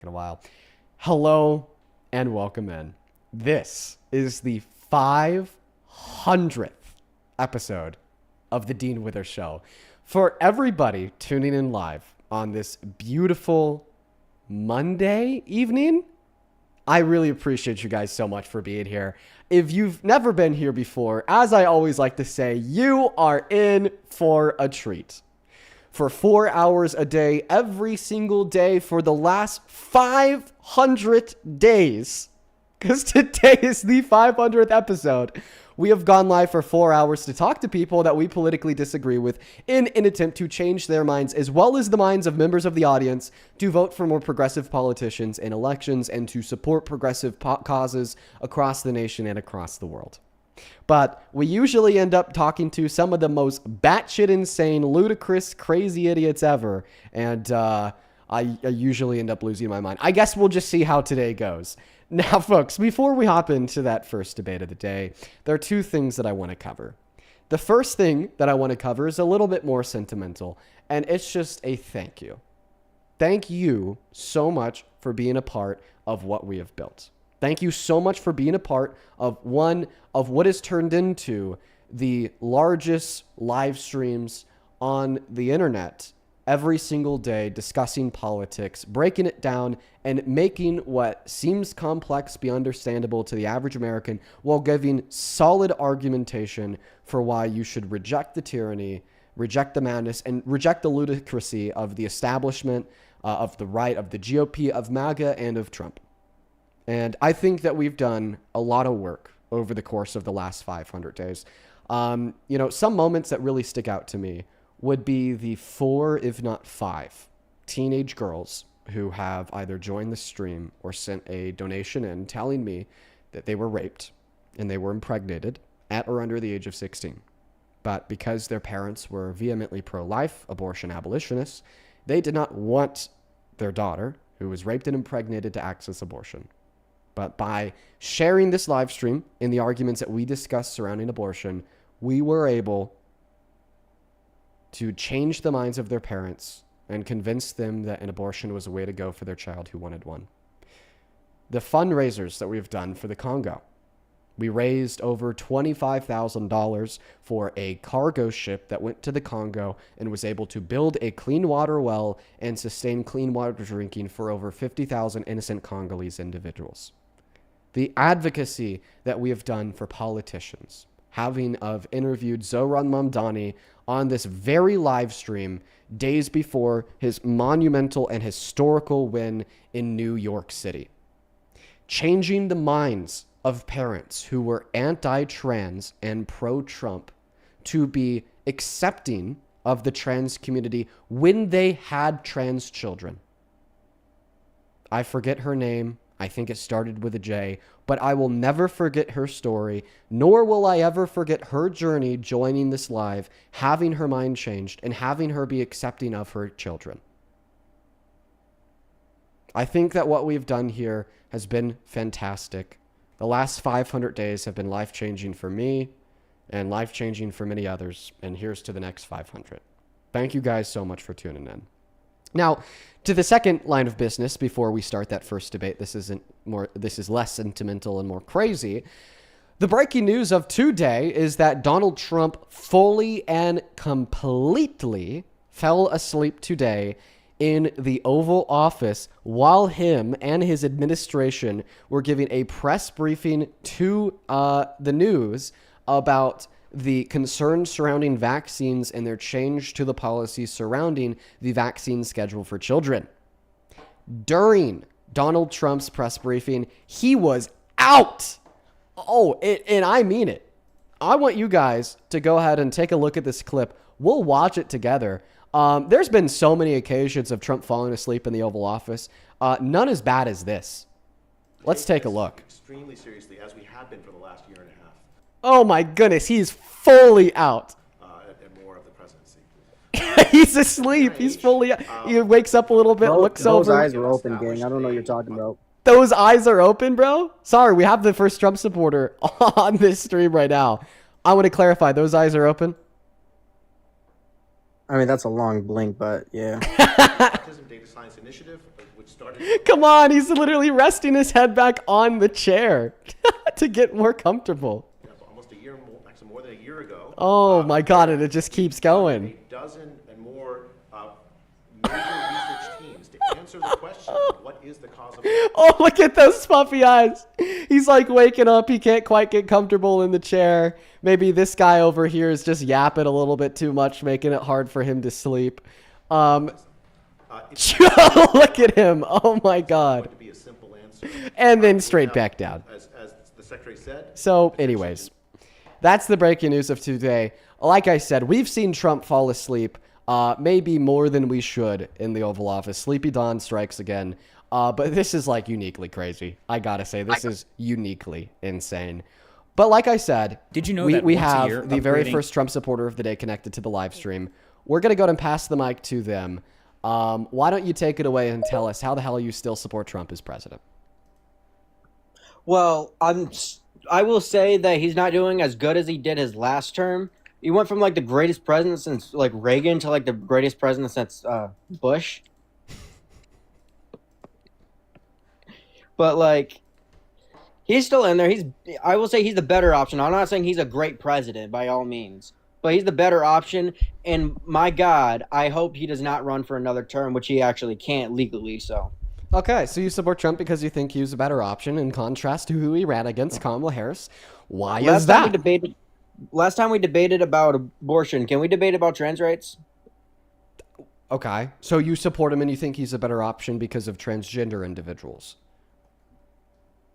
in a while. Hello and welcome in. This is the 500th episode of the Dean Withers Show. For everybody tuning in live on this beautiful Monday evening, I really appreciate you guys so much for being here. If you've never been here before, as I always like to say, you are in for a treat. For 4 hours a day, every single day for the last 500 days, because today is the 500th episode, we have gone live for 4 hours to talk to people that we politically disagree with in an attempt to change their minds, as well as the minds of members of the audience, to vote for more progressive politicians in elections and to support progressive causes across the nation and across the world. But we usually end up talking to some of the most batshit insane, ludicrous, crazy idiots ever. And I usually end up losing my mind. I guess we'll just see how today goes. Now, folks, before we hop into that first debate of the day, there are two things that I want to cover. The first thing that I want to cover is a little bit more sentimental, and it's just a thank you. Thank you so much for being a part of what we have built. Thank you so much for being a part of one of what has turned into the largest live streams on the internet every single day, discussing politics, breaking it down, and making what seems complex be understandable to the average American while giving solid argumentation for why you should reject the tyranny, reject the madness, and reject the ludicrousy of the establishment, of the right, of the GOP, of MAGA, and of Trump. And I think that we've done a lot of work over the course of the last 500 days. Some moments that really stick out to me would be the 4, if not 5, teenage girls who have either joined the stream or sent a donation in telling me that they were raped and they were impregnated at or under the age of 16. But because their parents were vehemently pro-life, abortion abolitionists, they did not want their daughter, who was raped and impregnated, to access abortion. But by sharing this live stream in the arguments that we discussed surrounding abortion, we were able to change the minds of their parents and convince them that an abortion was a way to go for their child who wanted one. The fundraisers that we've done for the Congo. We raised over $25,000 for a cargo ship that went to the Congo and was able to build a clean water well and sustain clean water drinking for over 50,000 innocent Congolese individuals. The advocacy that we have done for politicians, having interviewed Zoran Mamdani on this very live stream days before his monumental and historical win in New York City. Changing the minds of parents who were anti-trans and pro-Trump to be accepting of the trans community when they had trans children. I forget her name. I think it started with a J, but I will never forget her story, nor will I ever forget her journey joining this live, having her mind changed, and having her be accepting of her children. I think that what we've done here has been fantastic. The last 500 days have been life-changing for me and life-changing for many others, and here's to the next 500. Thank you guys so much for tuning in. Now, to the second line of business before we start that first debate. This is less sentimental and more crazy. The breaking news of today is that Donald Trump fully and completely fell asleep today in the Oval Office while him and his administration were giving a press briefing to the news about the concerns surrounding vaccines and their change to the policy surrounding the vaccine schedule for children. During Donald Trump's press briefing, he was out. And I mean it. I want you guys to go ahead and take a look at this clip. We'll watch it together. There's been so many occasions of Trump falling asleep in the Oval Office. None as bad as this. Let's take a look. Extremely seriously, as we have been for the last year and a half. Oh my goodness, he's fully out. And more of the presidency. He's asleep. He's fully out. He wakes up a little bit, looks those over. Those eyes are open, gang. I don't know what you're talking about. Those eyes are open, bro? Sorry, we have the first Trump supporter on this stream right now. I want to clarify, those eyes are open? I mean, that's a long blink, but yeah. Autism Data Science Initiative, which started. Come on, he's literally resting his head back on the chair to get more comfortable. Almost a year, actually more than a year ago. Oh my God, and it just keeps going. A dozen and more major research teams to answer the question of what is the cause of. Oh, look at those puffy eyes. He's like waking up. He can't quite get comfortable in the chair. Maybe this guy over here is just yapping a little bit too much, making it hard for him to sleep. Look at him. Oh my God. To be a simple answer. And then straight back down. As the secretary said. So anyways, that's the breaking news of today. Like I said, we've seen Trump fall asleep maybe more than we should in the Oval Office. Sleepy Dawn strikes again. But this is like uniquely crazy. I gotta say, this is uniquely insane. But like I said, did you know we, that we once a have year, the very first Trump supporter of the day connected to the live stream. We're going to go ahead and pass the mic to them. Why don't you take it away and tell us how the hell you still support Trump as president? Well, I will say that he's not doing as good as he did his last term. He went from like the greatest president since like Reagan to like the greatest president since Bush. But like, he's still in there. I will say he's the better option. I'm not saying he's a great president by all means, but he's the better option. And my God, I hope he does not run for another term, which he actually can't legally. So. Okay, so you support Trump because you think he's a better option in contrast to who he ran against, Kamala Harris. Why is that? Last time we debated about abortion. Can we debate about trans rights? Okay, so you support him and you think he's a better option because of transgender individuals.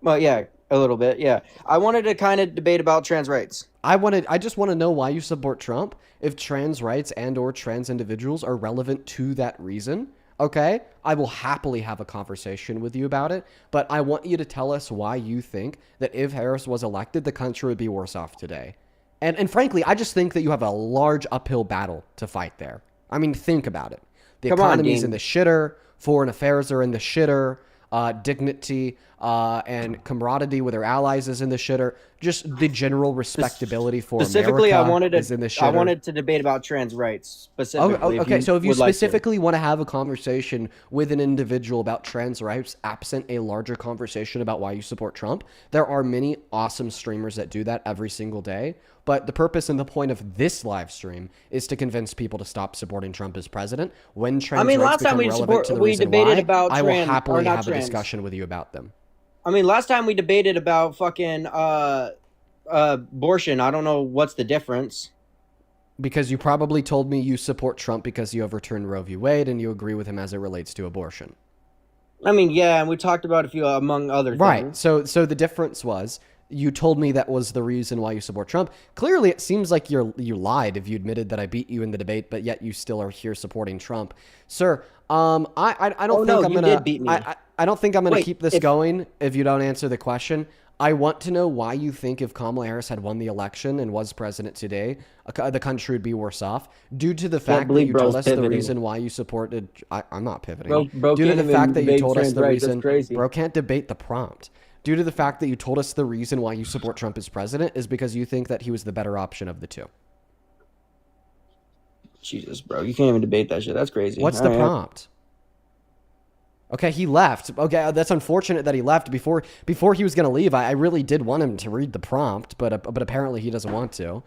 Well, yeah, a little bit, yeah. I wanted to kind of debate about trans rights. I just want to know why you support Trump if trans rights and or trans individuals are relevant to that reason. Okay, I will happily have a conversation with you about it, but I want you to tell us why you think that if Harris was elected, the country would be worse off today. And frankly, I just think that you have a large uphill battle to fight there. I mean, think about it. The economy's in the shitter, foreign affairs are in the shitter, dignity and camaraderie with our allies is in the shitter. Just the general respectability for specifically, America is in the shitter. I wanted to debate about trans rights specifically. Okay, so if you specifically want to have a conversation with an individual about trans rights, absent a larger conversation about why you support Trump, there are many awesome streamers that do that every single day. But the purpose and the point of this live stream is to convince people to stop supporting Trump as president. When trans rights become relevant to the reason why, I will happily have a discussion with you about them. I mean, last time we debated about fucking abortion. I don't know what's the difference. Because you probably told me you support Trump because you overturned Roe v. Wade and you agree with him as it relates to abortion. I mean, yeah, and we talked about a few among other things. Right. So the difference was you told me that was the reason why you support Trump. Clearly, it seems like you lied if you admitted that I beat you in the debate, but yet you still are here supporting Trump, sir. I don't think I'm gonna. Did beat me. I don't think I'm gonna keep this going if you don't answer the question. I want to know why you think if Kamala Harris had won the election and was president today, the country would be worse off. Due to the fact that you told us the reason why you supported... I'm not pivoting. Due to the fact that you told us the reason... Bro can't debate the prompt. Due to the fact that you told us the reason why you support Trump as president is because you think that he was the better option of the two. Jesus, bro. You can't even debate that shit. That's crazy. What's the prompt? Okay, he left. Okay, that's unfortunate that he left before he was going to leave. I really did want him to read the prompt, but apparently he doesn't want to.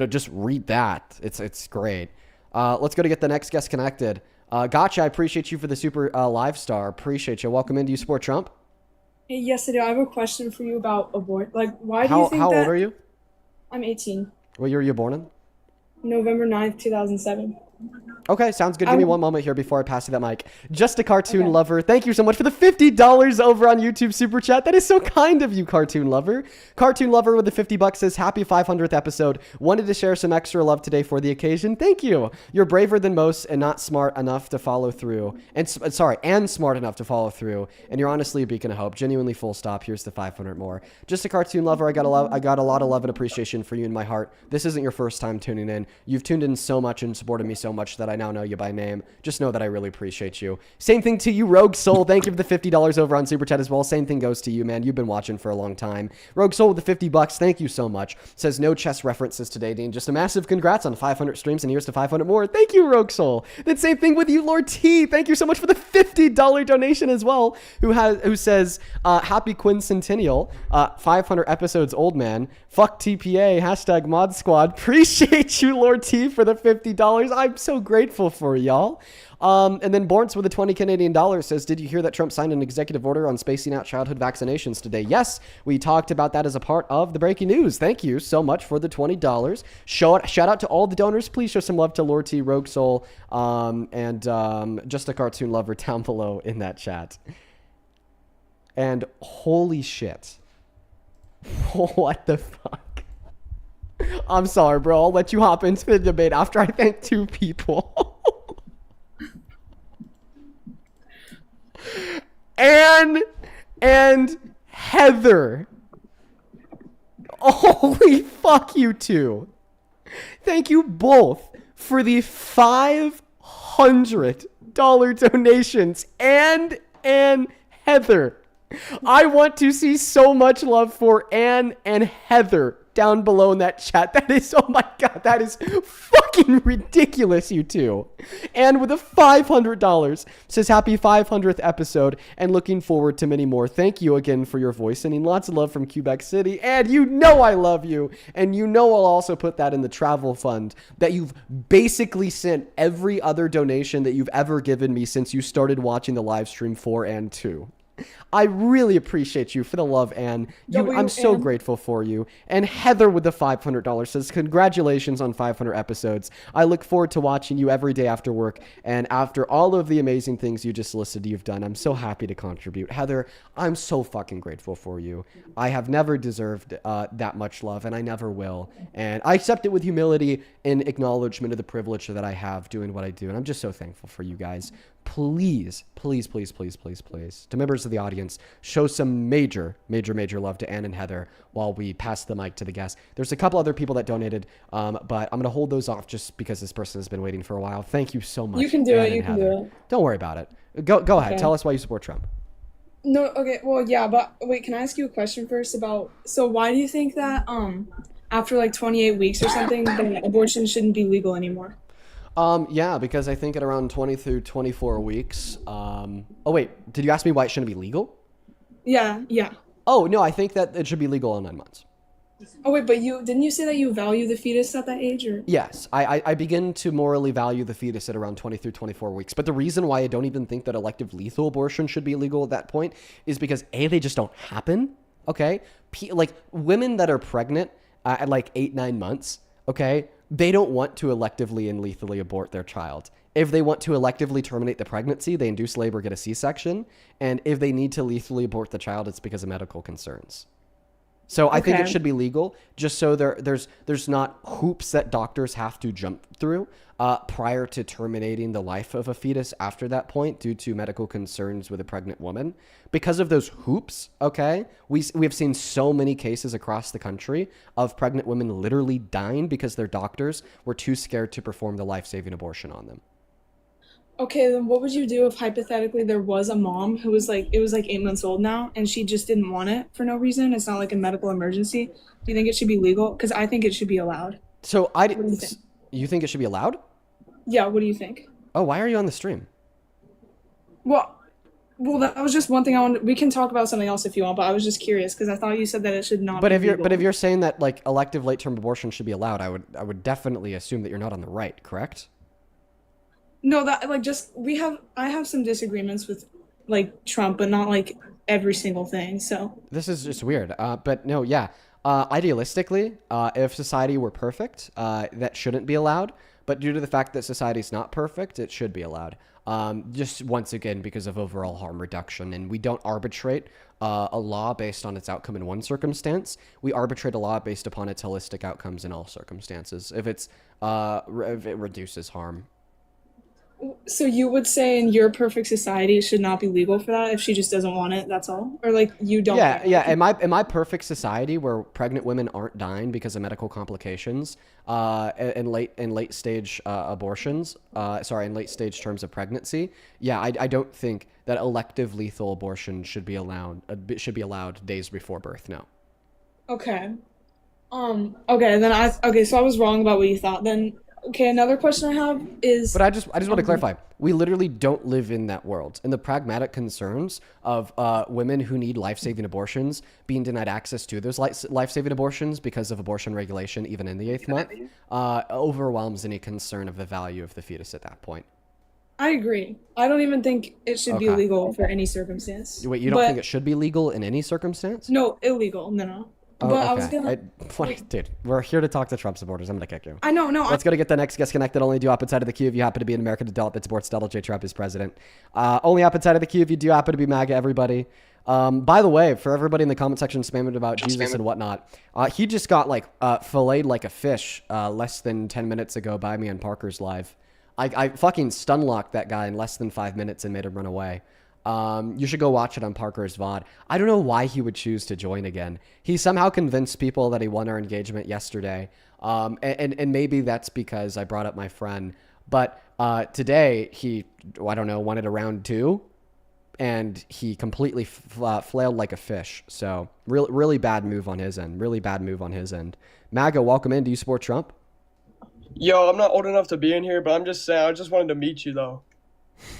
Just read that. It's great. Let's go to get the next guest connected. Gotcha. I appreciate you for the super live star. Appreciate you. Welcome in. Do you support Trump? Hey, yes, I do. I have a question for you about abort. Like, why do you think How that... old are you? I'm 18. What year were you born in? November 9th, 2007. Okay, sounds good. Give me one moment here before I pass you that mic. Just a Cartoon Lover. Thank you so much for the $50 over on YouTube Super Chat. That is so kind of you, Cartoon Lover. Cartoon Lover with the $50 says, happy 500th episode. Wanted to share some extra love today for the occasion. Thank you. You're braver than most and not smart enough to follow through. And smart enough to follow through. And you're honestly a beacon of hope. Genuinely full stop. Here's the 500 more. Just a Cartoon Lover. I got a lot of love and appreciation for you in my heart. This isn't your first time tuning in. You've tuned in so much and supported me so so much that I now know you by name. Just know that I really appreciate you. Same thing to you, Rogue Soul. Thank you for the $50 over on Super Chat as well. Same thing goes to you, man. You've been watching for a long time. Rogue Soul with the $50. Thank you so much. Says no chess references today, Dean. Just a massive congrats on 500 streams and here's to 500 more. Thank you, Rogue Soul. Then same thing with you, Lord T. Thank you so much for the $50 donation as well. Who says happy quincentennial, 500 episodes old, man. Fuck TPA, hashtag mod squad. Appreciate you, Lord T, for the $50. I'm so grateful for y'all. And then Borns with the 20 Canadian dollars says, did you hear that Trump signed an executive order on spacing out childhood vaccinations today? Yes, we talked about that as a part of the breaking news. Thank you so much for the $20. Shout out to all the donors. Please show some love to Lord T, Rogue Soul, and just a cartoon lover down below in that chat. And holy shit. What the fuck? I'm sorry, bro. I'll let you hop into the debate after I thank two people. Anne and Heather. Holy fuck, you two. Thank you both for the $500 donations. Anne and Heather. I want to see so much love for Anne and Heather down below in that chat. That is, oh my God, that is fucking ridiculous, you two. And with a $500 says happy 500th episode and looking forward to many more. Thank you again for your voice, sending lots of love from Quebec City. And you know I love you. And you know I'll also put that in the travel fund that you've basically sent every other donation that you've ever given me since you started watching the live stream 4 and 2. I really appreciate you for the love, Anne. I'm so grateful for you. And Heather with the $500 says, congratulations on 500 episodes. I look forward to watching you every day after work. And after all of the amazing things you just listed you've done, I'm so happy to contribute. Heather, I'm so fucking grateful for you. I have never deserved that much love, and I never will. And I accept it with humility in acknowledgement of the privilege that I have doing what I do. And I'm just so thankful for you guys. Please, please, please, please, please, please, to members of the audience, show some major, major, major love to Anne and Heather while we pass the mic to the guests. There's a couple other people that donated, but I'm going to hold those off just because this person has been waiting for a while. Thank you so much. You can do Anne it. You and can Heather. do it. Don't worry about it. Go ahead. Okay. Tell us why you support Trump. No, okay, well, yeah, but wait, can I ask you a question first about, so why do you think that, after like 28 weeks or something, that abortion shouldn't be legal anymore? Yeah, because I think at around 20 through 24 weeks, oh wait, did you ask me why it shouldn't be legal? Yeah. Oh, no, I think that it should be legal in 9 months. Oh wait, but didn't you say that you value the fetus at that age, or? Yes, I begin to morally value the fetus at around 20 through 24 weeks. But the reason why I don't even think that elective lethal abortion should be illegal at that point is because A, they just don't happen, okay? Like women that are pregnant at like 8-9 months, okay? They don't want to electively and lethally abort their child. If they want to electively terminate the pregnancy, they induce labor, get a C-section. And if they need to lethally abort the child, it's because of medical concerns. So I think it should be legal, just so there's not hoops that doctors have to jump through prior to terminating the life of a fetus after that point due to medical concerns with a pregnant woman. Because of those hoops, okay, we have seen so many cases across the country of pregnant women literally dying because their doctors were too scared to perform the life-saving abortion on them. Okay, then what would you do if hypothetically there was a mom who was like, it was like 8 months old now, and she just didn't want it for no reason? It's not like a medical emergency. Do you think it should be legal? Because I think it should be allowed. So What do you think? you think it should be allowed? Yeah, what do you think? Oh, why are you on the stream? Well, that was just one thing I wanted. We can talk about something else if you want, but I was just curious because I thought you said that it should not But be if legal. you're saying that like elective late-term abortion should be allowed, I would definitely assume that you're not on the right, correct? No, that like I have some disagreements with like Trump, but not like every single thing. So This is just weird. But no, yeah. Idealistically, if society were perfect, that shouldn't be allowed. But due to the fact that society is not perfect, it should be allowed. Just once again, because of overall harm reduction. And we don't arbitrate a law based on its outcome in one circumstance. We arbitrate a law based upon its holistic outcomes in all circumstances. If it reduces harm. So you would say in your perfect society it should not be legal for that if she just doesn't want it, that's all? Or like you don't Yeah, think that yeah. she- In my perfect society where pregnant women aren't dying because of medical complications, in late stage abortions, in late stage terms of pregnancy, yeah, I don't think that elective lethal abortion should be allowed days before birth. No. Okay. Okay, then okay, so I was wrong about what you thought then. Okay, another question I have is But I just want to clarify. We literally don't live in that world. And the pragmatic concerns of women who need life-saving abortions being denied access to those life-saving abortions because of abortion regulation, even in the 8th month, overwhelms any concern of the value of the fetus at that point. I agree. I don't even think it should be Okay. legal for any circumstance. Wait, you don't But think it should be legal in any circumstance? no, illegal. No. Oh, But I was okay. gonna Dude, we're here to talk to Trump supporters. I'm gonna kick you. I know, no, Let's go to get the next guest connected. Only do hop inside of the queue if you happen to be an American adult that supports Donald J. Trump as president. Only hop inside of the queue if you do happen to be MAGA, everybody. By the way, for everybody in the comment section spamming about Jesus and whatnot, he just got filleted like a fish less than 10 minutes ago by me on Parker's Live. I fucking stun-locked that guy in less than 5 minutes and made him run away. You should go watch it on Parker's VOD. I don't know why he would choose to join again. He somehow convinced people that he won our engagement yesterday. And maybe that's because I brought up my friend. But today he, I don't know, wanted a round 2. And he completely flailed like a fish. So really bad move on his end. Really bad move on his end. MAGA, welcome in. Do you support Trump? Yo, I'm not old enough to be in here, but I'm just saying, I just wanted to meet you, though.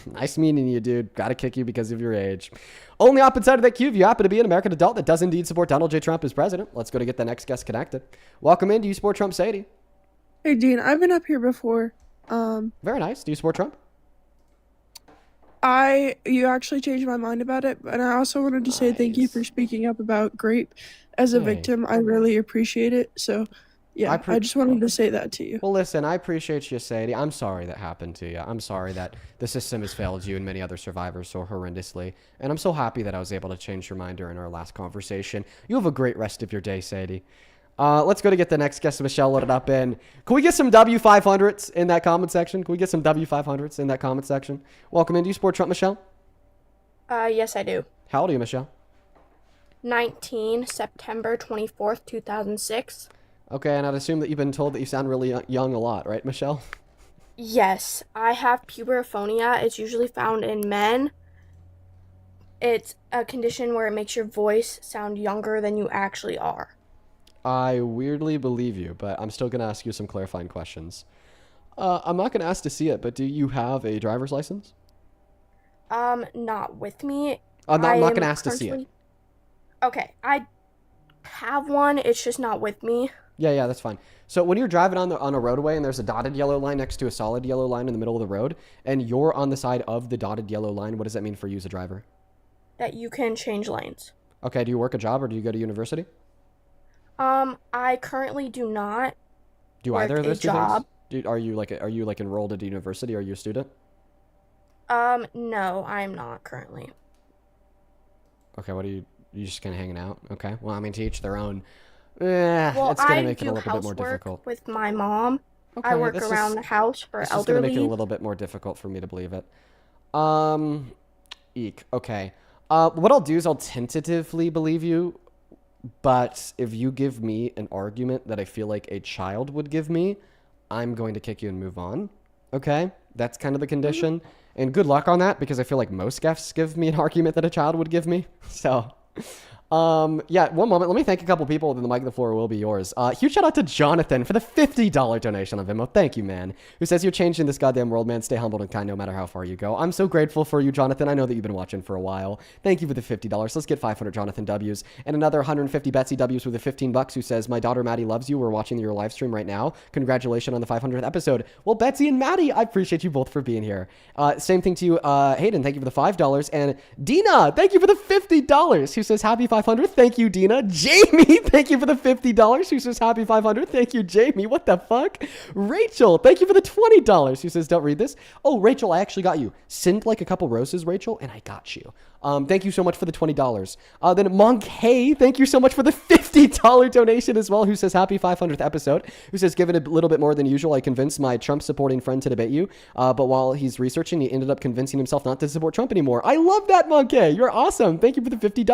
Nice meeting you, dude. Gotta kick you because of your age. Only up inside of that queue if you happen to be an American adult that does indeed support Donald J. Trump as president. Let's go to get the next guest connected. Welcome in. Do you support Trump, Sadie? Hey, Dean, I've been up here before. Very nice. Do you support Trump? You actually changed my mind about it, and I also wanted to say thank you for speaking up about Grape as a Hey. victim. I really appreciate it. So, yeah, I just wanted to say that to you. Well, listen, I appreciate you, Sadie. I'm sorry that happened to you. I'm sorry that the system has failed you and many other survivors so horrendously. And I'm so happy that I was able to change your mind during our last conversation. You have a great rest of your day, Sadie. Let's go to get the next guest, Michelle, loaded up in. Can we get some W500s in that comment section? Can we get some W500s in that comment section? Welcome in. Do you support Trump, Michelle? Yes, I do. How old are you, Michelle? 19, September 24th, 2006. Okay, and I'd assume that you've been told that you sound really young a lot, right, Michelle? Yes, I have puberphonia. It's usually found in men. It's a condition where it makes your voice sound younger than you actually are. I weirdly believe you, but I'm still going to ask you some clarifying questions. I'm not going to ask to see it, but do you have a driver's license? Not with me. I'm I not am going to ask to see it. currently- Okay, I have one. It's just not with me. Yeah, that's fine. So when you're driving on a roadway and there's a dotted yellow line next to a solid yellow line in the middle of the road, and you're on the side of the dotted yellow line, what does that mean for you as a driver? That you can change lanes. Okay, do you work a job or do you go to university? I currently do not. Do Work either of a those two job. things? Are you enrolled at a university? Are you a student? No, I'm not currently. Okay, what are you just kind of hanging out? Okay, well, I mean, to each their own. Well, It's gonna I make it do a little bit more housework difficult. with my mom. Okay, I work this around is- the house for It's just gonna make it a elderly. little bit more difficult for me to believe it. Eek. Okay. What I'll do is I'll tentatively believe you, but if you give me an argument that I feel like a child would give me, I'm going to kick you and move on. Okay? That's kind of the condition. And good luck on that, because I feel like most guests give me an argument that a child would give me. So, yeah, one moment. Let me thank a couple people, then the mic and the floor will be yours. Huge shout out to Jonathan for the $50 donation on Venmo. Thank you, man. Who says you're changing this goddamn world, man. Stay humble and kind no matter how far you go. I'm so grateful for you, Jonathan. I know that you've been watching for a while. Thank you for the $50. Let's get 500 Jonathan W's and another 150 Betsy W's with the $15 who says, my daughter Maddie loves you. We're watching your live stream right now. Congratulations on the 500th episode. Well, Betsy and Maddie, I appreciate you both for being here. Same thing to you, Hayden. Thank you for the $5. And Dina, thank you for the $50 who says happy 500. Thank you, Dina. Jamie, thank you for the $50 who says happy 500. Thank you, Jamie. What the fuck? Rachel, thank you for the $20 who says don't read this. Oh, Rachel, I actually got you. Send like a couple roses, Rachel, and I got you. Thank you so much for the $20. Then Monk Hey, thank you so much for the $50 donation as well, who says happy 500th episode, who says given a little bit more than usual, I convinced my Trump supporting friend to debate you, but while he's researching, he ended up convincing himself not to support Trump anymore. I love that, Monk Hey. You're awesome. Thank you for the $50.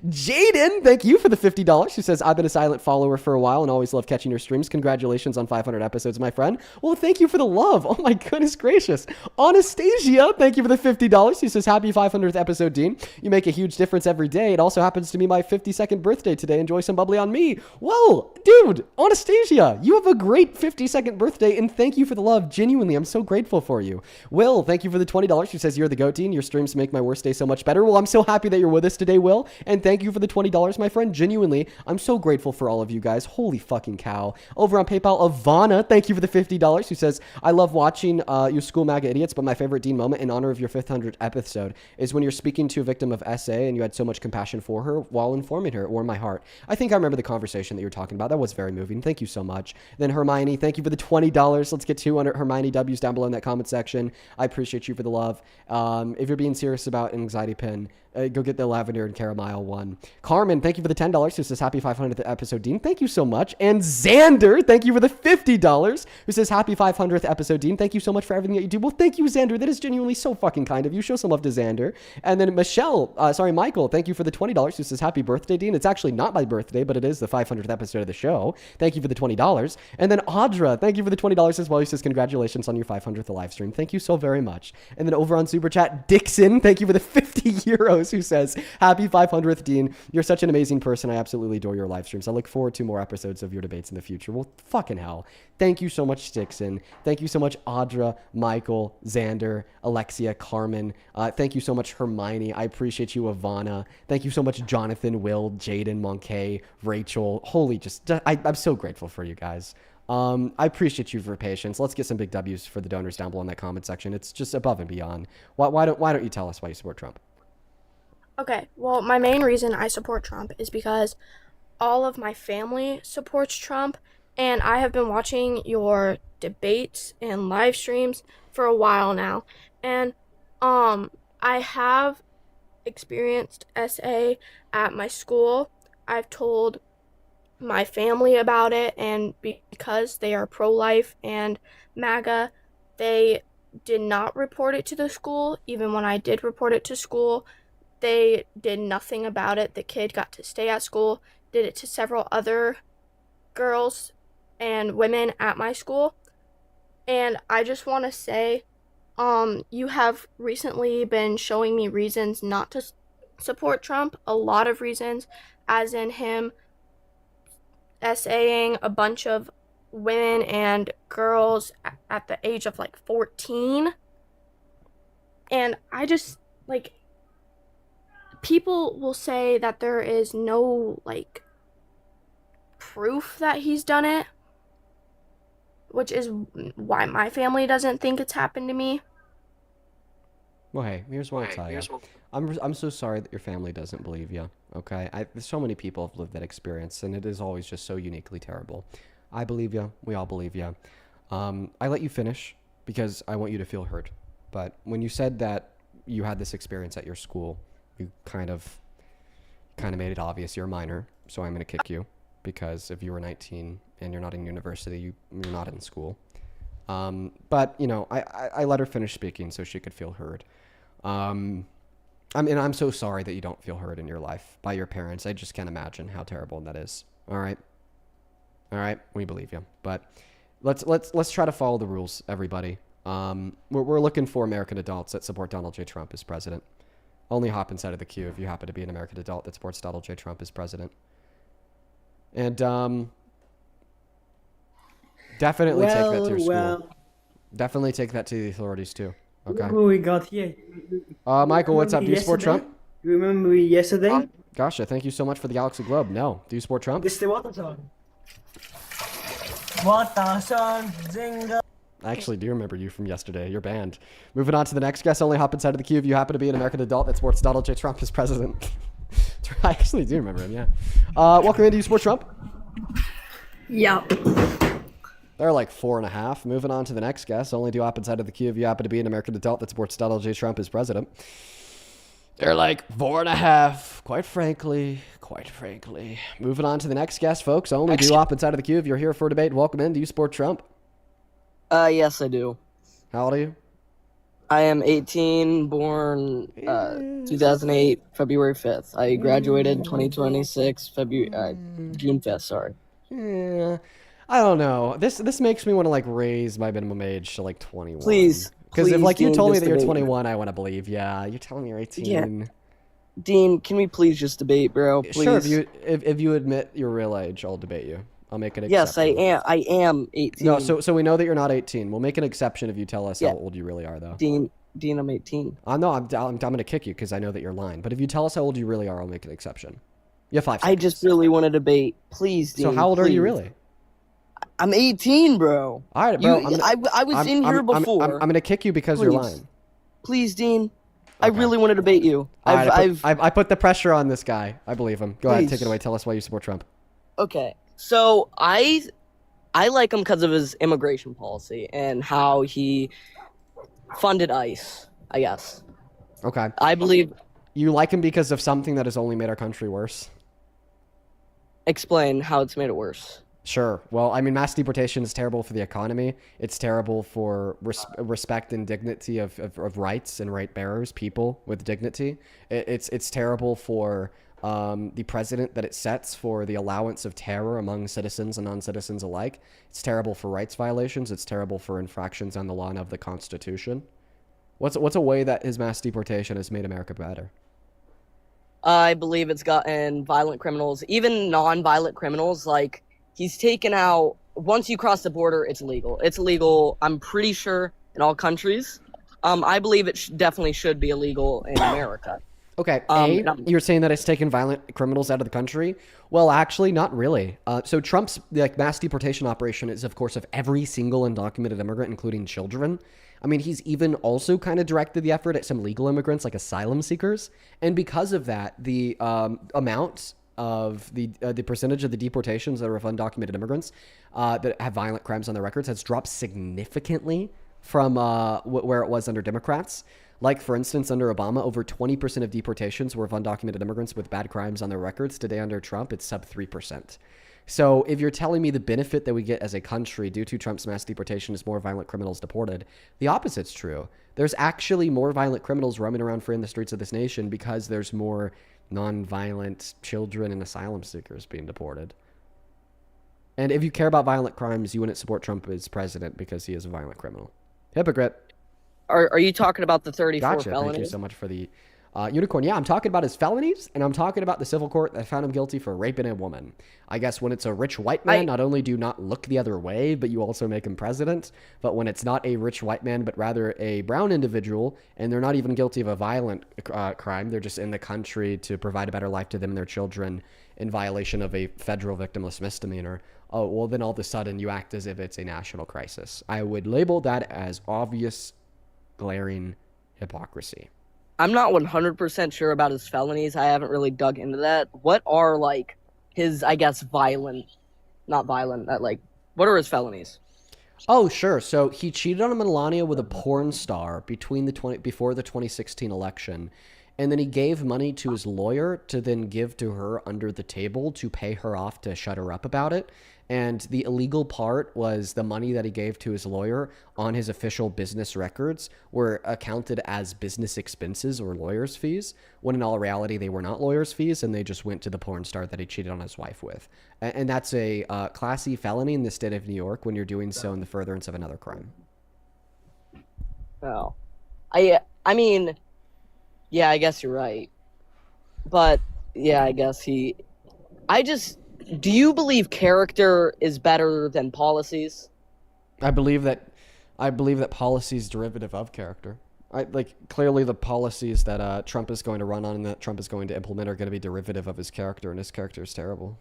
Jaden, thank you for the $50, who says I've been a silent follower for a while and always love catching your streams. Congratulations on 500 episodes, my friend. Well, thank you for the love. Oh my goodness gracious. Anastasia, thank you for the $50. She says, happy 500th episode, Dean. You make a huge difference every day. It also happens to be my 52nd birthday today. Enjoy some bubbly on me. Whoa, dude, Anastasia, you have a great 52nd birthday, and thank you for the love. Genuinely, I'm so grateful for you. Will, thank you for the $20. She says, you're the goat, Dean. Your streams make my worst day so much better. Well, I'm so happy that you're with us today, Will, and thank you for the $20, my friend. Genuinely, I'm so grateful for all of you guys. Holy fucking cow. Over on PayPal, Ivana, thank you for the $50, who says, I love watching you school MAGA idiots, but my favorite Dean moment in honor of your 500th episode is when you're speaking to a victim of SA and you had so much compassion for her while informing her. It warmed my heart. I think I remember the conversation that you're talking about. That was very moving. Thank you so much. Then Hermione, thank you for the $20. Let's get 200 Hermione W's down below in that comment section. I appreciate you for the love. If you're being serious about an anxiety pin, go get the lavender and caramel one. Carmen, thank you for the $10, who says happy 500th episode, Dean. Thank you so much. And Xander, thank you for the $50, who says happy 500th episode, Dean. Thank you so much for everything that you do. Well, thank you, Xander. That is genuinely so fucking kind of you. Show some love to Xander. And then Michael, thank you for the $20, who says happy birthday, Dean. It's actually not my birthday, but it is the 500th episode of the show. Thank you for the $20. And then Audra, thank you for the $20 as well. He says congratulations on your 500th live stream. Thank you so very much. And then over on Super Chat, Dixon, thank you for the 50 euros, who says happy 500th, Dean. You're such an amazing person. I absolutely adore your live streams. I look forward to more episodes of your debates in the future. Well, fucking hell. Thank you so much, Dixon. Thank you so much, Audra, Michael, Xander, Alexia, Carmen. Thank you so much, Hermione. I appreciate you, Ivana. Thank you so much, Jonathan, Will, Jaden, Monkey, Rachel. Holy, I'm so grateful for you guys. I appreciate you for your patience. Let's get some big W's for the donors down below in that comment section. It's just above and beyond. Why don't you tell us why you support Trump? Okay, well, my main reason I support Trump is because all of my family supports Trump, and I have been watching your debates and live streams for a while now. And I have experienced SA at my school. I've told my family about it, and because they are pro-life and MAGA, they did not report it to the school. Even when I did report it to school, they did nothing about it. The kid got to stay at school, did it to several other girls and women at my school. And I just want to say, you have recently been showing me reasons not to support Trump. A lot of reasons, as in him essaying a bunch of women and girls at the age of like 14. And I just, like, people will say that there is no, like, proof that he's done it, which is why my family doesn't think it's happened to me. Well, hey, here's what I'll tell you. I'm so sorry that your family doesn't believe you, okay? So many people have lived that experience, and it is always just so uniquely terrible. I believe you. We all believe you. I let you finish because I want you to feel heard. But when you said that you had this experience at your school, you kind of made it obvious you're a minor, so I'm going to kick you because if you were 19 and you're not in university, you're not in school. But, you know, I let her finish speaking so she could feel heard. I'm so sorry that you don't feel heard in your life by your parents. I just can't imagine how terrible that is. All right, we believe you. But let's try to follow the rules, everybody. We're looking for American adults that support Donald J. Trump as president. Only hop inside of the queue if you happen to be an American adult that supports Donald J. Trump as president. And definitely take that to your school. Definitely take that to the authorities too. Okay. Who we got here? Michael, what's up? Do you support Trump? You remember me yesterday? Gotcha. Thank you so much for the Galaxy Globe. No. Do you support Trump? This is the water song. Water song, jingle. I actually do remember you from yesterday. Your band. Moving on to the next guest. Only hop inside of the queue if you happen to be an American adult that supports Donald J. Trump as president. I actually do remember him, yeah. Welcome in. Do you support Trump? Yep. They're like 4.5. Moving on to the next guest. Only do hop inside of the queue if you happen to be an American adult that supports Donald J. Trump as president. They're like 4.5. Quite frankly. Moving on to the next guest, folks. Only do hop inside of the queue if you're here for a debate. Welcome in. Do you support Trump? Yes, I do. How old are you? I am 18, born 2008, February 5th. I graduated 2026, June 5th, sorry. Yeah, I don't know. This makes me want to like raise my minimum age to like 21. Please. Because if like you Dean, told me just that you're debate. 21, I want to believe. Yeah, you're telling me you're 18. Yeah. Dean, can we please just debate, bro? Please. Sure, if you admit your real age, I'll debate you. I'll make an exception. Yes, I am 18. No, so we know that you're not 18. We'll make an exception if you tell us how old you really are, though. Dean, I'm 18. I'm gonna kick you because I know that you're lying. But if you tell us how old you really are, I'll make an exception. You have 5 seconds. I just really want to debate. Please, Dean. So how old are you please. really? I'm 18, bro. All right, bro. I was in here before. I'm gonna kick you because you're lying. Please, Dean. I really want to debate you. I put the pressure on this guy. I believe him. Go ahead, Please. take it away. Tell us why you support Trump. Okay, so I like him because of his immigration policy and how he funded ICE, I guess. Okay. I believe. You like him because of something that has only made our country worse? Explain how it's made it worse. Sure. Well, I mean, mass deportation is terrible for the economy. It's terrible for respect and dignity of rights and right bearers, people with dignity. It's terrible for the precedent that it sets for the allowance of terror among citizens and non-citizens alike. It's terrible for rights violations. It's terrible for infractions on the law and of the Constitution. What's a way that his mass deportation has made America better? I believe it's gotten violent criminals, even non-violent criminals, like he's taken out, once you cross the border, it's illegal. It's illegal, I'm pretty sure, in all countries. I believe it definitely should be illegal in America. Okay, you're saying that it's taken violent criminals out of the country? Well, actually, not really. So Trump's mass deportation operation is, of course, of every single undocumented immigrant, including children. I mean, he's even also kind of directed the effort at some legal immigrants, like asylum seekers. And because of that, the amount of the percentage of the deportations that are of undocumented immigrants that have violent crimes on their records has dropped significantly from where it was under Democrats. Like, for instance, under Obama, over 20% of deportations were of undocumented immigrants with bad crimes on their records. Today, under Trump, it's sub 3%. So if you're telling me the benefit that we get as a country due to Trump's mass deportation is more violent criminals deported, the opposite's true. There's actually more violent criminals roaming around free in the streets of this nation because there's more non-violent children and asylum seekers being deported. And if you care about violent crimes, you wouldn't support Trump as president because he is a violent criminal. Hypocrite. Are you talking about the 34 Gotcha. felonies? Thank you so much for the unicorn. Yeah, I'm talking about his felonies, and I'm talking about the civil court that found him guilty for raping a woman. I guess when it's a rich white man, not only do you not look the other way, but you also make him president. But when it's not a rich white man, but rather a brown individual, and they're not even guilty of a violent crime, they're just in the country to provide a better life to them and their children in violation of a federal victimless misdemeanor. Oh, well, then all of a sudden you act as if it's a national crisis. I would label that as obvious, glaring hypocrisy. I'm not 100% sure about his felonies. I haven't really dug into that. What are, like, his, I guess, what are his felonies? Oh, sure. So he cheated on Melania with a porn star before the 2016 election. And then he gave money to his lawyer to then give to her under the table to pay her off to shut her up about it. And the illegal part was the money that he gave to his lawyer on his official business records were accounted as business expenses or lawyer's fees, when in all reality, they were not lawyer's fees, and they just went to the porn star that he cheated on his wife with. And that's a Class E felony in the state of New York when you're doing so in the furtherance of another crime. Oh. I mean, yeah, I guess you're right. But, yeah, I guess do you believe character is better than policies? I believe that policy is derivative of character. Clearly the policies that Trump is going to run on and that Trump is going to implement are going to be derivative of his character, and his character is terrible.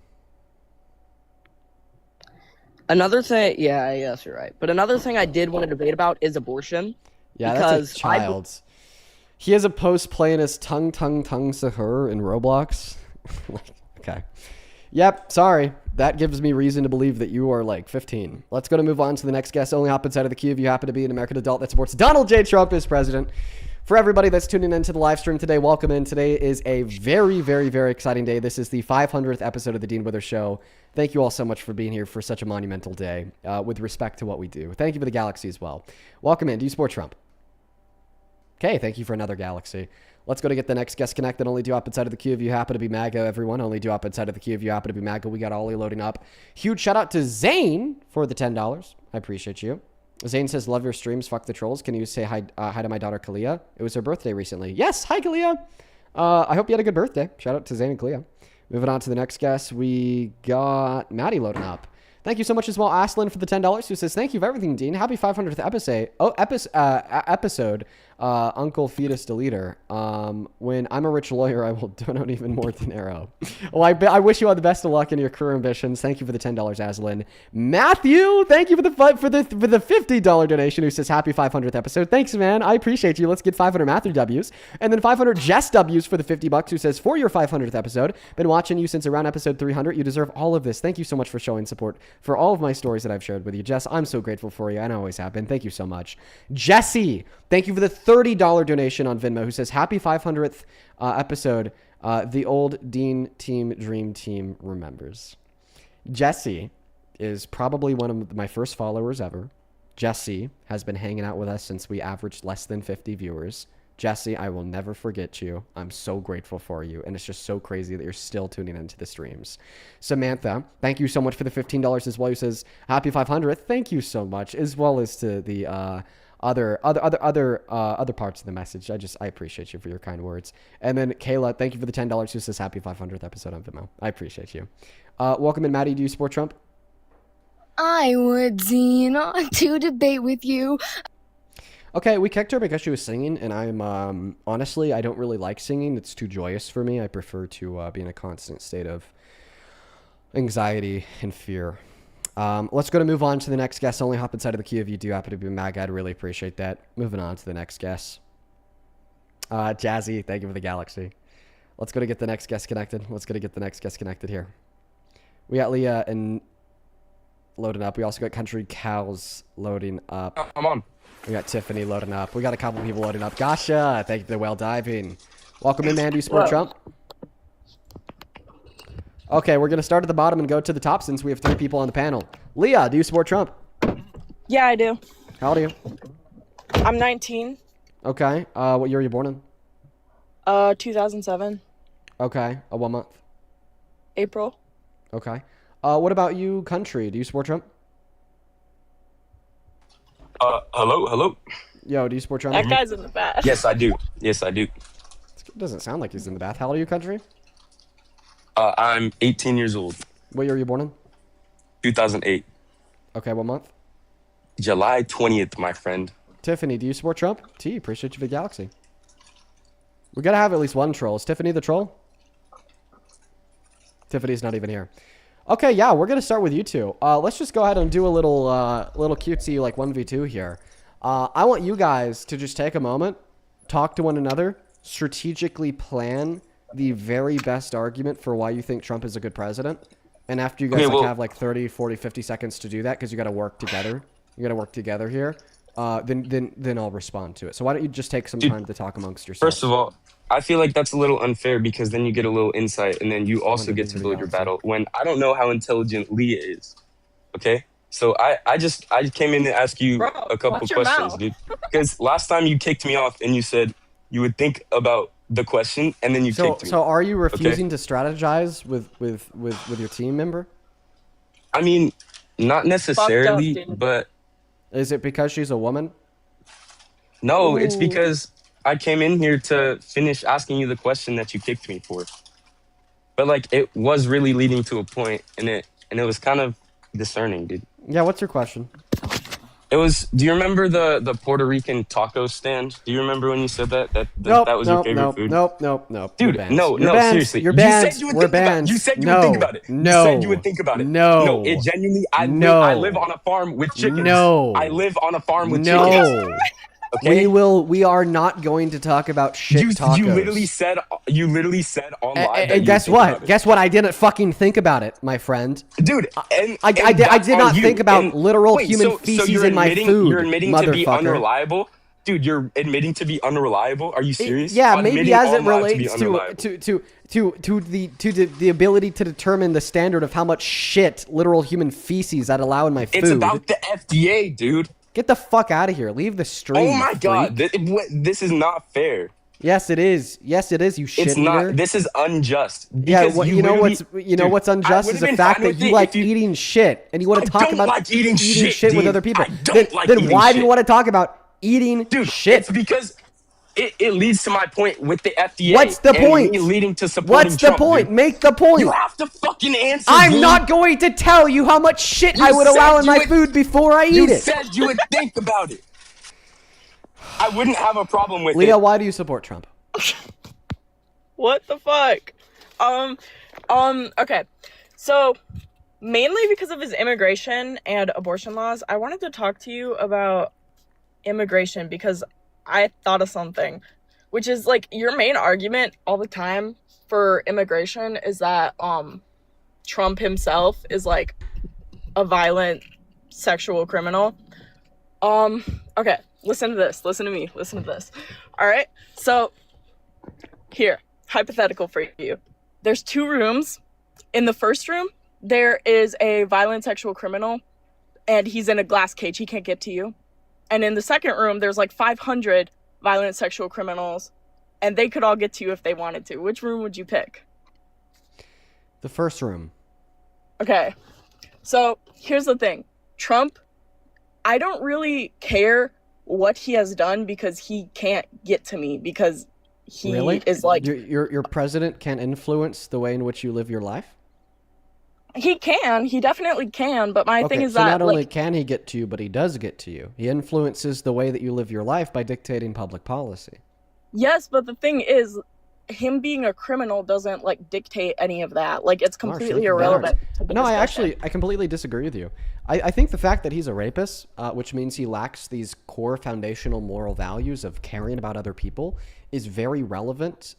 Another thing, yeah, I guess you're right. But another thing I did want to debate about is abortion. Yeah, that's a child. He has a post playing as Tung Sahur in Roblox. Okay. Yep, sorry. That gives me reason to believe that you are like 15. Let's move on to the next guest. Only hop inside of the queue if you happen to be an American adult that supports Donald J. Trump as president. For everybody that's tuning into the live stream today, welcome in. Today is a very, very, very exciting day. This is the 500th episode of the Dean Withers Show. Thank you all so much for being here for such a monumental day with respect to what we do. Thank you for the galaxy as well. Welcome in. Do you support Trump? Okay, thank you for another galaxy. Let's go to get the next guest connected. Only do up inside of the queue if you happen to be MAGA, everyone. Only do up inside of the queue if you happen to be MAGA. We got Ollie loading up. Huge shout out to Zane for the $10. I appreciate you. Zane says, love your streams, fuck the trolls. Can you say hi to my daughter, Kalia? It was her birthday recently. Yes, hi, Kalia. I hope you had a good birthday. Shout out to Zane and Kalia. Moving on to the next guest, we got Maddie loading up. Thank you so much as well, Aslan, for the $10, who says, thank you for everything, Dean. Happy 500th episode, Uncle Fetus Deleter. When I'm a rich lawyer, I will donate even more dinero. Well, I wish you all the best of luck in your career ambitions. Thank you for the $10, Aslan. Matthew, thank you for the $50 donation, who says, happy 500th episode. Thanks, man. I appreciate you. Let's get 500 Matthew W's. And then 500 Jess W's for the $50, who says, for your 500th episode, been watching you since around episode 300. You deserve all of this. Thank you so much for showing support for all of my stories that I've shared with you. Jess, I'm so grateful for you, and I always have been. Thank you so much. Jesse, thank you for the $30 donation on Venmo, who says, happy 500th episode. The old Dean Team Dream Team remembers. Jesse is probably one of my first followers ever. Jesse has been hanging out with us since we averaged less than 50 viewers. Jesse, I will never forget you. I'm so grateful for you. And it's just so crazy that you're still tuning into the streams. Samantha, thank you so much for the $15 as well. Who says, happy 500th. Thank you so much. As well as to the other parts of the message. I appreciate you for your kind words. And then Kayla, thank you for the $10 who says, happy 500th episode on Venmo. I appreciate you. Welcome in, Maddie. Do you support Trump? I would, Dean, to debate with you. Okay, we kicked her because she was singing, and I'm, honestly, I don't really like singing. It's too joyous for me. I prefer to be in a constant state of anxiety and fear. Let's go to move on to the next guest. Only hop inside of the queue if you do happen to be MAGA. I'd really appreciate that. Moving on to the next guest. Jazzy, thank you for the galaxy. Let's go to get the next guest connected. Here. We got Leah and loading up. We also got Country Cows loading up. I'm on. We got Tiffany loading up. We got a couple people loading up. Gotcha. Thank you for the well diving. Welcome in, man. Do you support Trump? Okay, we're going to start at the bottom and go to the top since we have 3 people on the panel. Leah, do you support Trump? Yeah, I do. How old are you? I'm 19. Okay. What year were you born in? 2007. Okay. What month? April. Okay. What about you, Country? Do you support Trump? Hello? Yo, do you support Trump? That guy's in the bath. Yes, I do. It doesn't sound like he's in the bath. How old are you, Country? I'm 18 years old. What year were you born in? 2008. Okay, what month? July 20th, my friend. Tiffany, do you support Trump? T, appreciate you for the galaxy. We gotta have at least one troll. Is Tiffany the troll? Tiffany's not even here. Okay, yeah, we're gonna start with you two. Let's just go ahead and do a little cutesy like 1v2 here. I want you guys to just take a moment, talk to one another, strategically plan the very best argument for why you think Trump is a good president. And after you guys have like 30, 40, 50 seconds to do that, because you got to work together. You got to work together here. Then I'll respond to it. So why don't you just take some time to talk amongst yourselves? First of all, I feel like that's a little unfair because then you get a little insight and then you also get to build your battle when I don't know how intelligent Leah is. Okay? So I came in to ask you a couple questions, dude. Because last time you kicked me off and you said you would think about the question and then you kicked me. So are you refusing to strategize with your team member? I mean, not necessarily, but is it because she's a woman? No, it's because I came in here to finish asking you the question that you kicked me for. But like it was really leading to a point and it was kind of discerning, dude. Yeah, what's your question? It was, do you remember the Puerto Rican taco stand? Do you remember when you said that was your favorite food? Nope. Dude, seriously. You're banned. You said you would We're think banned. about it. You said you would think about it. No. You said you would think about it. No. It genuinely, I live on a farm with chickens. No. I live on a farm with chickens. Okay? We are not going to talk about shit tacos. You literally said on live. And guess what? Guess what? I didn't fucking think about it, my friend. Dude, I did not think about literal human feces in my food. You're admitting to be unreliable. Dude, you're admitting to be unreliable? Are you serious? Yeah, maybe Admitting as en it masse relates be unreliable. to the ability to determine the standard of how much shit, literal human feces, I'd allow in my food. It's about the FDA, dude. Get the fuck out of here. Leave the stream. Oh my you god, freak. this is not fair. Yes, it is. Yes, it is. You shit It's eater. not. This is unjust. Yeah, Because you know literally- what's what's I unjust would've is the been fact fine that with you it like if you- eating shit and you want I to talk don't about like eating shit, with Dean. other people. I don't like then eating why do shit. you want to talk about eating shit? It's because it leads to my point with the FDA. What's the and point? Me leading to supporting What's the Trump, point? dude. Make the point. You have to fucking answer. I'm Dean. not going to tell you how much shit You I would said allow in you my would- food before I You eat it. said you would think about it. I wouldn't have a problem with Leah, it. why do you support Trump? What the fuck? Okay. So, mainly because of his immigration and abortion laws, I wanted to talk to you about immigration because I thought of something, which is like your main argument all the time for immigration is that Trump himself is like a violent sexual criminal. Okay, listen to this. Listen to me. Listen to this. All right. So, here, hypothetical for you. There's 2 rooms. In the first room, there is a violent sexual criminal, and he's in a glass cage. He can't get to you. And in the second room, there's like 500 violent sexual criminals, and they could all get to you if they wanted to. Which room would you pick? The first room. Okay. So, here's the thing. Trump, I don't really care what he has done because he can't get to me because he Really? is like your president can influence the way in which you live your life? he definitely can, but my thing is so that not only like can he get to you, but he does get to you. He influences the way that you live your life by dictating public policy. yes, but the thing is him being a criminal doesn't like dictate any of that. Like it's completely irrelevant to the No, discussion. I completely disagree with you. I think the fact that he's a rapist, which means he lacks these core foundational moral values of caring about other people, is very relevant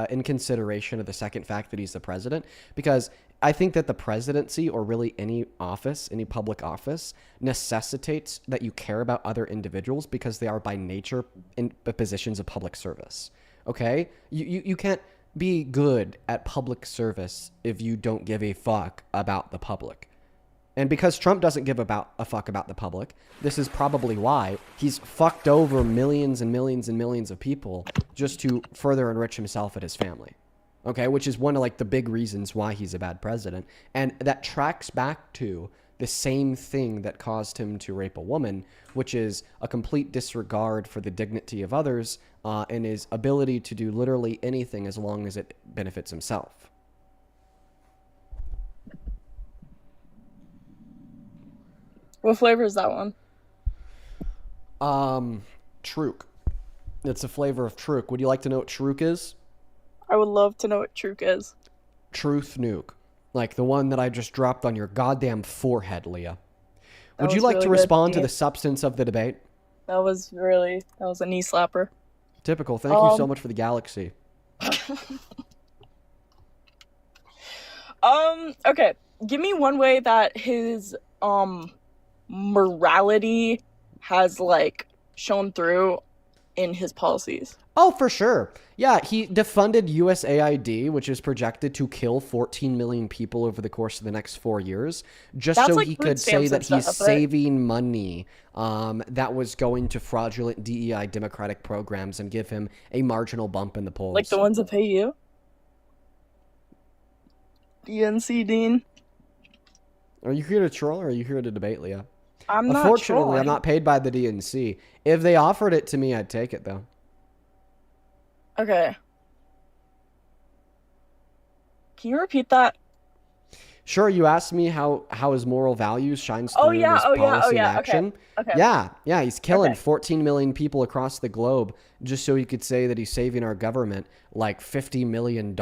in consideration of the second fact that he's the president. Because I think that the presidency, or really any office, any public office, necessitates that you care about other individuals because they are by nature in positions of public service. Okay? You can't be good at public service if you don't give a fuck about the public. And because Trump doesn't give a fuck about the public, this is probably why he's fucked over millions and millions and millions of people just to further enrich himself and his family. Okay, which is one of like the big reasons why he's a bad president. And that tracks back to the same thing that caused him to rape a woman, which is a complete disregard for the dignity of others and his ability to do literally anything as long as it benefits himself. What flavor is that one? Truk. It's a flavor of Truk. Would you like to know what Truk is? I would love to know what Truk is. Truth nuke. Like the one that I just dropped on your goddamn forehead, Leah. Would you was like really to good, respond to Ian. the substance of the debate? That was a knee slapper. Typical. Thank you so much for the galaxy. Okay. Give me one way that his morality has like shown through in his policies. Oh, for sure. Yeah, he defunded USAID, which is projected to kill 14 million people over the course of the next 4 years, just That's so like he food could say stamps that and he's stuff, right? saving money that was going to fraudulent DEI Democratic programs and give him a marginal bump in the polls. Like the ones that pay you. DNC Dean. Are you here to troll or are you here to debate, Leah? I'm not Unfortunately, trolling. I'm not paid by the DNC. If they offered it to me, I'd take it, though. Okay. Can you repeat that? Sure, you asked me how his moral values shines through in his policy and action. Okay. Yeah, he's killing Okay. 14 million people across the globe just so he could say that he's saving our government like $50 million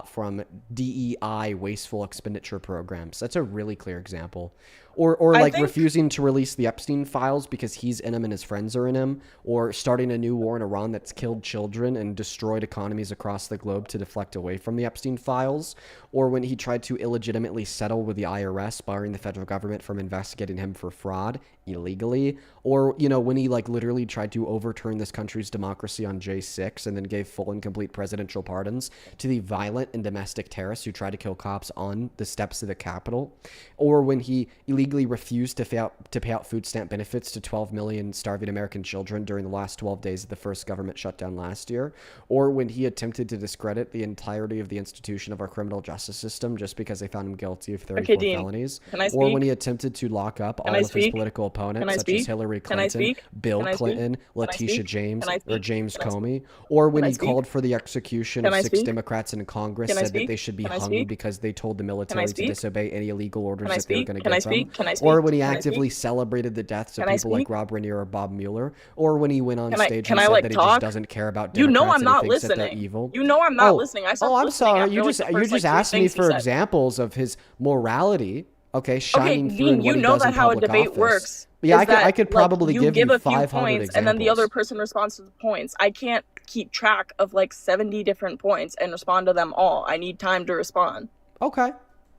from DEI wasteful expenditure programs. That's a really clear example. or I like think- refusing to release the Epstein files because he's in them and his friends are in them, or starting a new war in Iran that's killed children and destroyed economies across the globe to deflect away from the Epstein files, or when he tried to illegitimately settle with the IRS, barring the federal government from investigating him for fraud illegally, or, you know, when he like literally tried to overturn this country's democracy on J6 and then gave full and complete presidential pardons to the violent and domestic terrorists who tried to kill cops on the steps of the Capitol, or when he illegally refused to pay out food stamp benefits to 12 million starving American children during the last 12 days of the first government shutdown last year, or when he attempted to discredit the entirety of the institution of our criminal justice system just because they found him guilty of 34 Dean, felonies, can I or when speak? he attempted to lock up Can all I of his speak? political Can opponents, I such as speak? Hillary Can I Clinton, speak? Bill Can I speak? Clinton, Can I Letitia speak? James, Can I or speak? James Can I Comey, or when Can I he speak? called for the execution Can of I 6 speak? Democrats in Congress, Can I said that speak? they should be Can I hung speak? because they told the Can I military to speak? disobey any illegal orders Can I that they were speak? going to Can I give them, speak? Can I or speak? when he Can I actively speak? celebrated the deaths of Can I people like speak? Rob Rainier or Bob Mueller, or when he went on Can I stage can and I said like that he just talk? doesn't care about You Democrats know I'm and not he thinks that they're listening. evil. You know I'm not listening. I stopped I'm listening sorry. after, You like, just the you first, just like, three asked me things he for said. examples of his morality. Okay, Okay, shining through Dean, in what you he know does that in how a public debate office. works. Yeah, is I that, could like, probably you give you a few 500 points examples. and then the other person responds to the points. I can't keep track of like 70 different points and respond to them all. I need time to respond. Okay,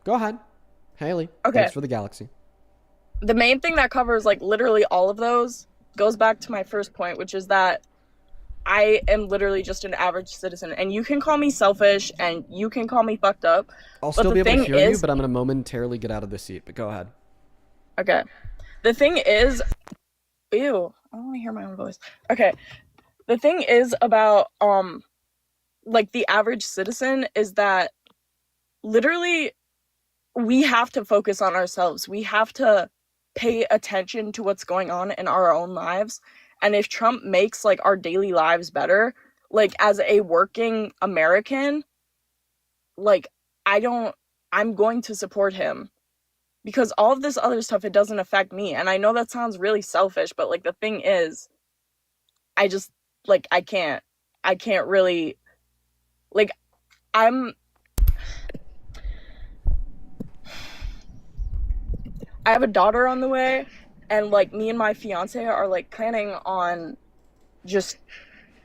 go ahead, Haley. Okay. Thanks for the galaxy. The main thing that covers like literally all of those goes back to my first point, which is that I am literally just an average citizen, and you can call me selfish and you can call me fucked up. I'll but still be the able to thing hear you, is- but I'm gonna momentarily get out of the seat. But go ahead. Okay. The thing is, ew, I don't want to hear my own voice. Okay. The thing is about like the average citizen is that literally we have to focus on ourselves. We have to pay attention to what's going on in our own lives. And if Trump makes like our daily lives better, like as a working American, like I'm going to support him. Because all of this other stuff, it doesn't affect me. And I know that sounds really selfish, but like the thing is, I just like I can't really like I have a daughter on the way, and like me and my fiance are like planning on just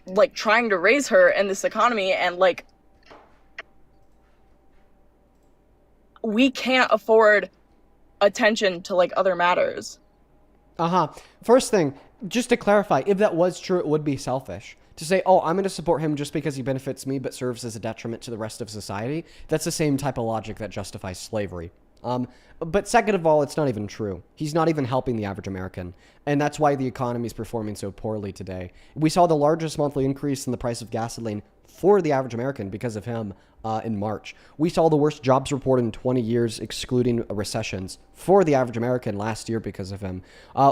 like trying to raise her in this economy, and like we can't afford attention to like other matters. First thing, just to clarify, if that was true, it would be selfish. To say, oh, I'm going to support him just because he benefits me but serves as a detriment to the rest of society, that's the same type of logic that justifies slavery. But second of all, it's not even true. He's not even helping the average American. And that's why the economy is performing so poorly today. We saw the largest monthly increase in the price of gasoline for the average American because of him in March. We saw the worst jobs report in 20 years, excluding recessions, for the average American last year because of him.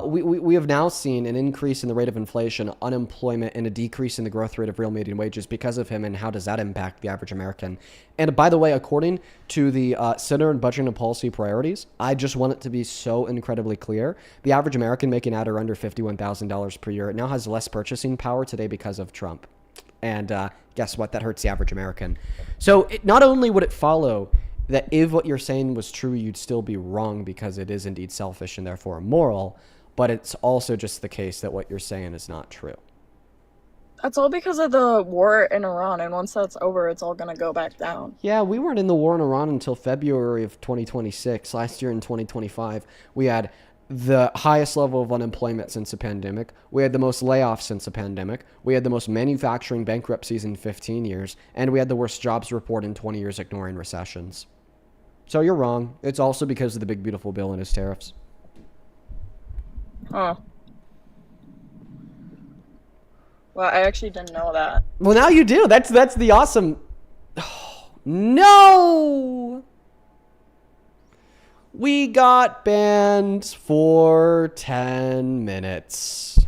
We have now seen an increase in the rate of inflation, unemployment, and a decrease in the growth rate of real median wages because of him. And how does that impact the average American? And by the way, according to the Center on Budget and Policy Priorities, I just want it to be so incredibly clear. The average American making at or under $51,000 per year now has less purchasing power today because of Trump. And guess what? That hurts the average American. So not only would it follow that if what you're saying was true, you'd still be wrong because it is indeed selfish and therefore immoral, but it's also just the case that what you're saying is not true. That's all because of the war in Iran, and once that's over, it's all gonna go back down. Yeah, we weren't in the war in Iran until February of 2026. Last year in 2025, we had the highest level of unemployment since the pandemic. We had the most layoffs since the pandemic. We had the most manufacturing bankruptcies in 15 years. And we had the worst jobs report in 20 years, ignoring recessions. So you're wrong. It's also because of the big, beautiful bill and his tariffs. Oh. Well, I actually didn't know that. Well, now you do. That's the awesome... Oh, no! We got banned for 10 minutes.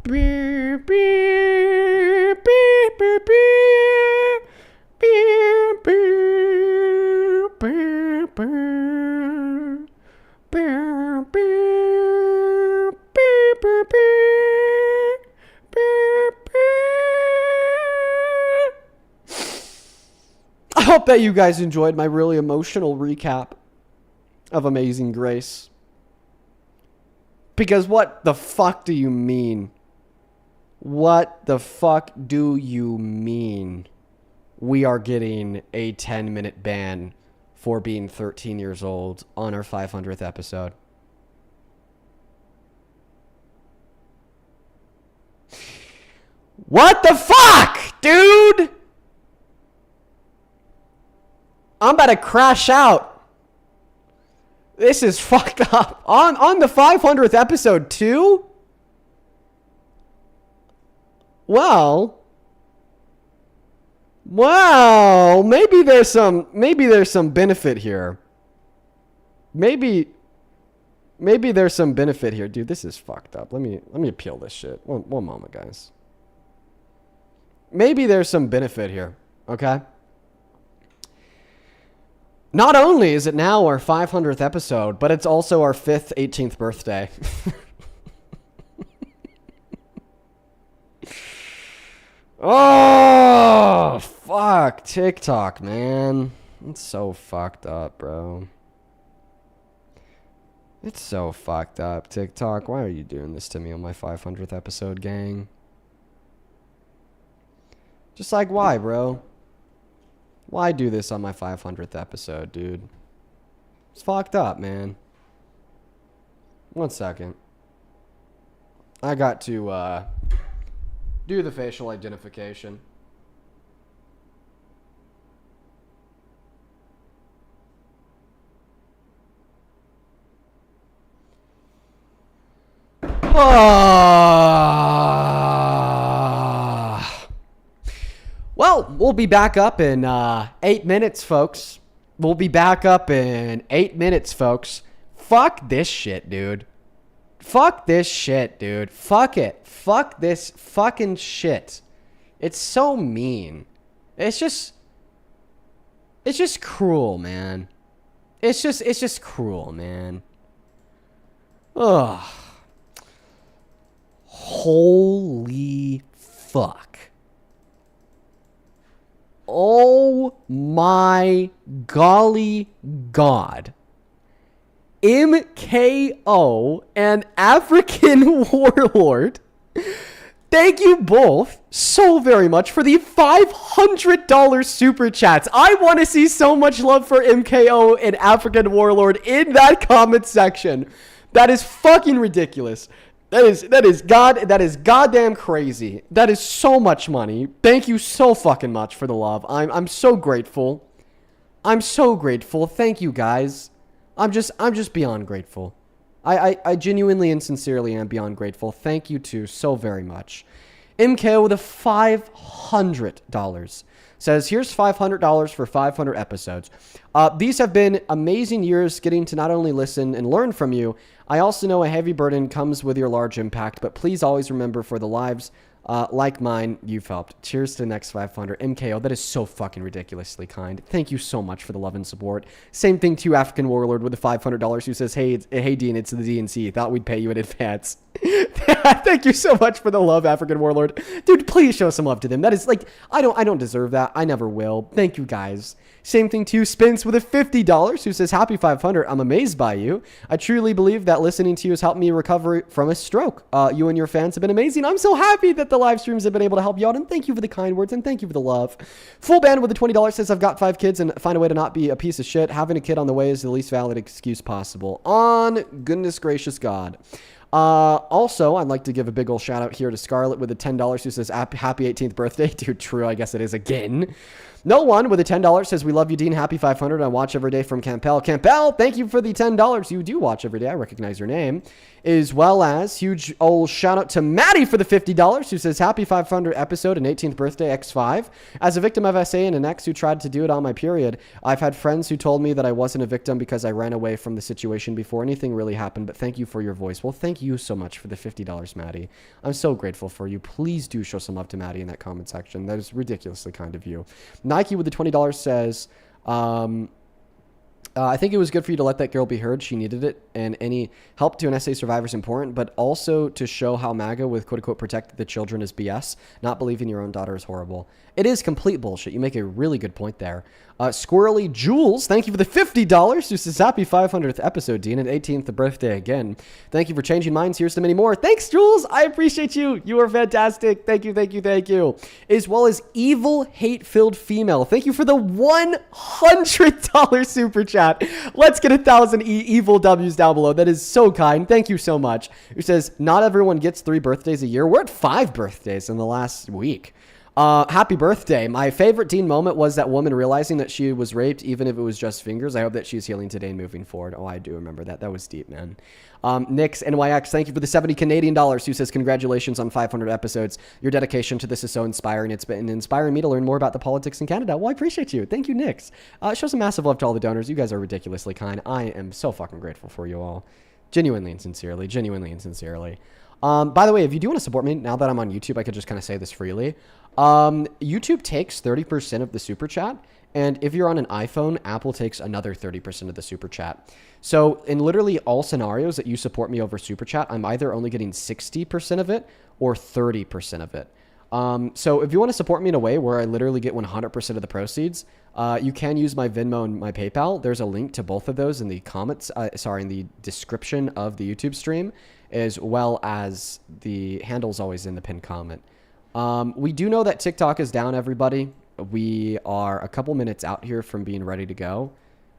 Beep, beep, beep, beep, beep. Beep, beep, beep, beep. Beep, beep, beep, beep, beep. Beep, beep. I hope that you guys enjoyed my really emotional recap of Amazing Grace. Because what the fuck do you mean? What the fuck do you mean? We are getting a 10-minute ban for being 13 years old on our 500th episode. What the fuck, dude? I'm about to crash out. This is fucked up. On the 500th episode too? Well, maybe there's some benefit here. Maybe there's some benefit here. Dude, this is fucked up. Let me appeal this shit. One moment, guys. Maybe there's some benefit here, okay? Not only is it now our 500th episode, but it's also our 5th 18th birthday. Oh, fuck. TikTok, man. It's so fucked up, bro. It's so fucked up, TikTok. Why are you doing this to me on my 500th episode, gang? Just like, why, bro? Why do this on my 500th episode, dude? It's fucked up, man. 1 second. I got to, do the facial identification. Well, we'll be back up in 8 minutes, folks. We'll be back up in 8 minutes, folks. Fuck this shit, dude. Fuck this shit, dude. Fuck it. Fuck this fucking shit. It's so mean. It's just cruel, man. It's just cruel, man. Ugh. Holy fuck. Oh my golly god. MKO, an African warlord. Thank you both so very much for the $500 super chats. I want to see so much love for MKO, an African warlord, in that comment section. That is fucking ridiculous. That is goddamn crazy. That is so much money. Thank you so fucking much for the love. I'm so grateful. I'm so grateful. Thank you guys. I'm just beyond grateful. I genuinely and sincerely am beyond grateful. Thank you two so very much. MKO with a $500 says, here's $500 for 500 episodes. These have been amazing years getting to not only listen and learn from you, I also know a heavy burden comes with your large impact, but please always remember for the lives like mine, you've helped. Cheers to the next 500. MKO, that is so fucking ridiculously kind. Thank you so much for the love and support. Same thing to African Warlord with the $500 who says, hey Dean, it's the DNC. Thought we'd pay you in advance. Thank you so much for the love, African Warlord. Dude, please show some love to them. That is like, I don't deserve that. I never will. Thank you guys. Same thing to Spence with a $50 who says, happy 500. I'm amazed by you. I truly believe that listening to you has helped me recover from a stroke. You and your fans have been amazing. I'm so happy that the live streams have been able to help you out, and thank you for the kind words and thank you for the love. Full band with the $20 says, I've got 5 kids and find a way to not be a piece of shit. Having a kid on the way is the least valid excuse possible. On goodness gracious God. Also, I'd like to give a big ol' shout out here to Scarlett with a $10 who says, happy 18th birthday. Dude, true, I guess it is again. No one with a $10 says, we love you, Dean. Happy 500. I watch every day from Campbell. Campbell, thank you for the $10. You do watch every day. I recognize your name. As well as huge old shout out to Maddie for the $50 who says, happy 500 episode and 18th birthday X5. As a victim of SA and an ex who tried to do it on my period, I've had friends who told me that I wasn't a victim because I ran away from the situation before anything really happened, but thank you for your voice. Well, thank you so much for the $50, Maddie. I'm so grateful for you. Please do show some love to Maddie in that comment section. That is ridiculously kind of you. Nike with the $20 says, I think it was good for you to let that girl be heard. She needed it, and any help to an SA survivor is important, but also to show how MAGA with quote-unquote protect the children is BS. Not believing your own daughter is horrible. It is complete bullshit. You make a really good point there. Squirrely Jules, thank you for the $50. Who says happy 500th episode, Dean, and 18th birthday again. Thank you for changing minds. Here's to many more. Thanks, Jules. I appreciate you. You are fantastic. Thank you, thank you, thank you. As well as Evil Hate-Filled Female. Thank you for the $100 super chat. Let's get 1,000 evil W's down below. That is so kind. Thank you so much. Who says, not everyone gets 3 birthdays a year. We're at 5 birthdays in the last week. Happy birthday. My favorite Dean moment was that woman realizing that she was raped, even if it was just fingers. I hope that she's healing today and moving forward. Oh, I do remember that. That was deep, man. Nix NYX, thank you for the 70 Canadian dollars. Who says, congratulations on 500 episodes. Your dedication to this is so inspiring. It's been inspiring me to learn more about the politics in Canada. Well, I appreciate you. Thank you, Nix. Show some massive love to all the donors. You guys are ridiculously kind. I am so fucking grateful for you all. Genuinely and sincerely. Genuinely and sincerely. By the way, if you do want to support me, now that I'm on YouTube, I could just kind of say this freely. YouTube takes 30% of the super chat, and if you're on an iPhone, Apple takes another 30% of the super chat. So in literally all scenarios that you support me over super chat, I'm either only getting 60% of it or 30% of it. So if you want to support me in a way where I literally get 100% of the proceeds, you can use my Venmo and my PayPal. There's a link to both of those in the comments, in the description of the YouTube stream, as well as the handle's always in the pinned comment. We do know that TikTok is down, everybody. We are a couple minutes out here from being ready to go.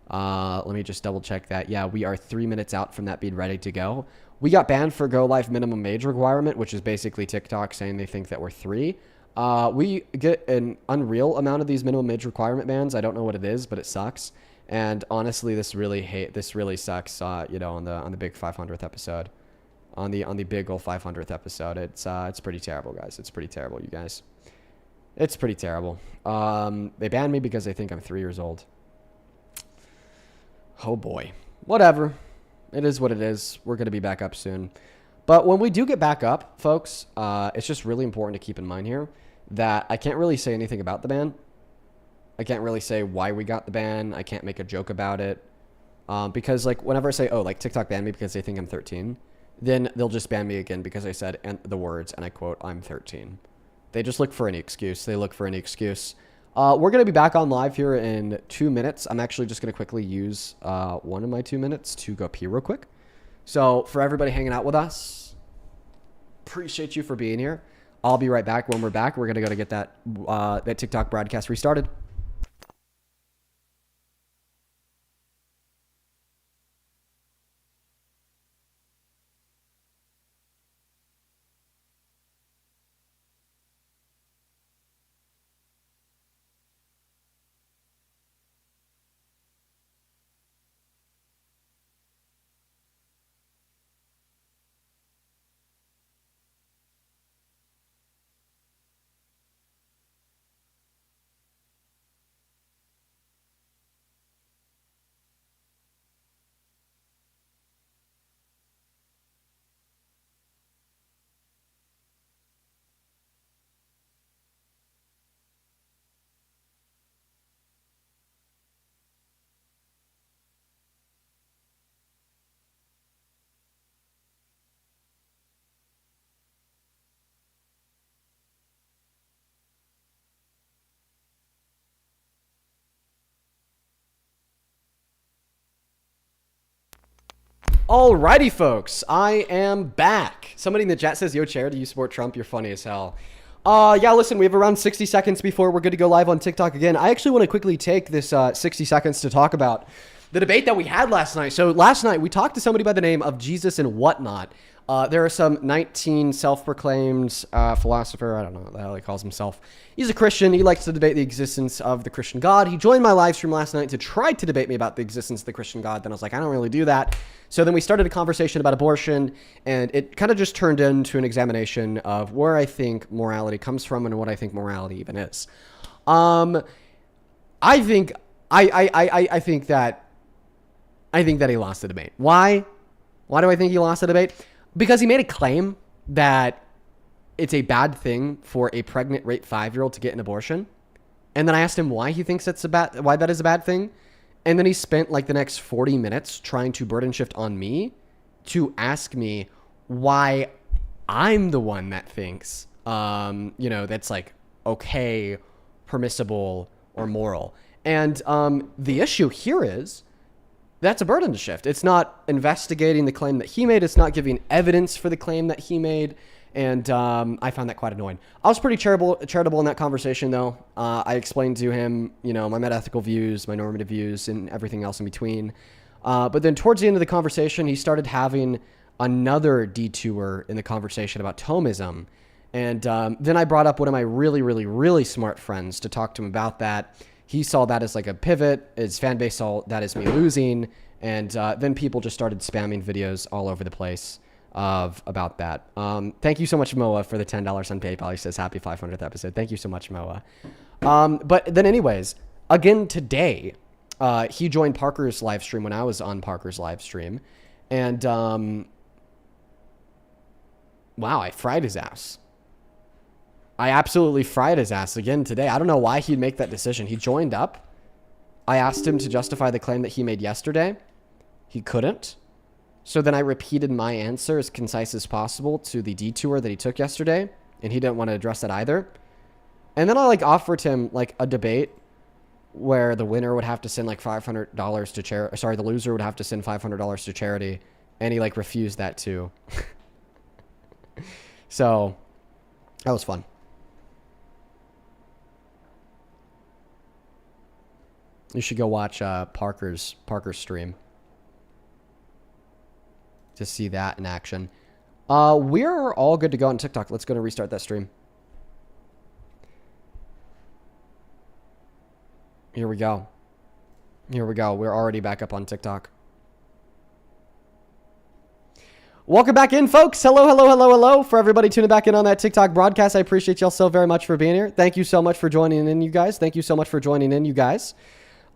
Let me just double check that. Yeah, we are 3 minutes out from that being ready to go. We got banned for Go Live minimum age requirement, which is basically TikTok saying they think that we're 3. We get an unreal amount of these minimum age requirement bans. I don't know what it is, but it sucks. And honestly, this really sucks. You know, on the big 500th episode. On the big ol' 500th episode, it's pretty terrible, guys. It's pretty terrible, you guys. It's pretty terrible. They banned me because they think I'm 3 years old. Oh boy. Whatever. It is what it is. We're gonna be back up soon. But when we do get back up, folks, it's just really important to keep in mind here that I can't really say anything about the ban. I can't really say why we got the ban. I can't make a joke about it. Because like whenever I say, oh, like TikTok banned me because they think I'm 13, then they'll just ban me again because I said the words, and I quote, I'm 13. They just look for any excuse. They look for any excuse. We're going to be back on live here in 2 minutes. I'm actually just going to quickly use one of my 2 minutes to go pee real quick. So for everybody hanging out with us, appreciate you for being here. I'll be right back. When we're back, we're going to go to get that TikTok broadcast restarted. Alrighty, folks, I am back. Somebody in the chat says, yo, Chair, do you support Trump? You're funny as hell. Yeah, listen, we have around 60 seconds before we're good to go live on TikTok again. I actually want to quickly take this 60 seconds to talk about the debate that we had last night. So last night, we talked to somebody by the name of Jesus and Whatnot. There are some 19 self-proclaimed philosopher. I don't know what the hell he calls himself. He's a Christian. He likes to debate the existence of the Christian God. He joined my live stream last night to try to debate me about the existence of the Christian God. Then I was like, I don't really do that. So then we started a conversation about abortion, and it kind of just turned into an examination of where I think morality comes from and what I think morality even is. I think that he lost the debate. Why? Why do I think he lost the debate? Because he made a claim that it's a bad thing for a pregnant, raped 5-year-old to get an abortion. And then I asked him why he thinks why that is a bad thing. And then he spent like the next 40 minutes trying to burden shift on me to ask me why I'm the one that thinks, that's like okay, permissible, or moral. And the issue here is that's a burden to shift. It's not investigating the claim that he made. It's not giving evidence for the claim that he made. And I found that quite annoying. I was pretty charitable in that conversation, though. I explained to him, you know, my metaethical views, my normative views, and everything else in between. But then towards the end of the conversation, he started having another detour in the conversation about Thomism. And then I brought up one of my really, really, really smart friends to talk to him about that. He saw that as like a pivot. His fan base saw that as me losing. And then people just started spamming videos all over the place about that. Thank you so much, Moa, for the $10 on PayPal. He says, happy 500th episode. Thank you so much, Moa. But then anyways, again today, he joined Parker's live stream when I was on Parker's live stream. And wow, I fried his ass. I absolutely fried his ass again today. I don't know why he'd make that decision. He joined up. I asked him to justify the claim that he made yesterday. He couldn't. So then I repeated my answer as concise as possible to the detour that he took yesterday, and he didn't want to address that either. And then I like offered him like a debate where the winner would have to send like $500 to charity. Sorry, the loser would have to send $500 to charity, and he like refused that too. So that was fun. You should go watch Parker's stream to see that in action. We're all good to go on TikTok. Let's go and restart that stream. Here we go. Here we go. We're already back up on TikTok. Welcome back in, folks. Hello, hello, hello, hello. For everybody tuning back in on that TikTok broadcast, I appreciate y'all so very much for being here. Thank you so much for joining in, you guys. Thank you so much for joining in, you guys.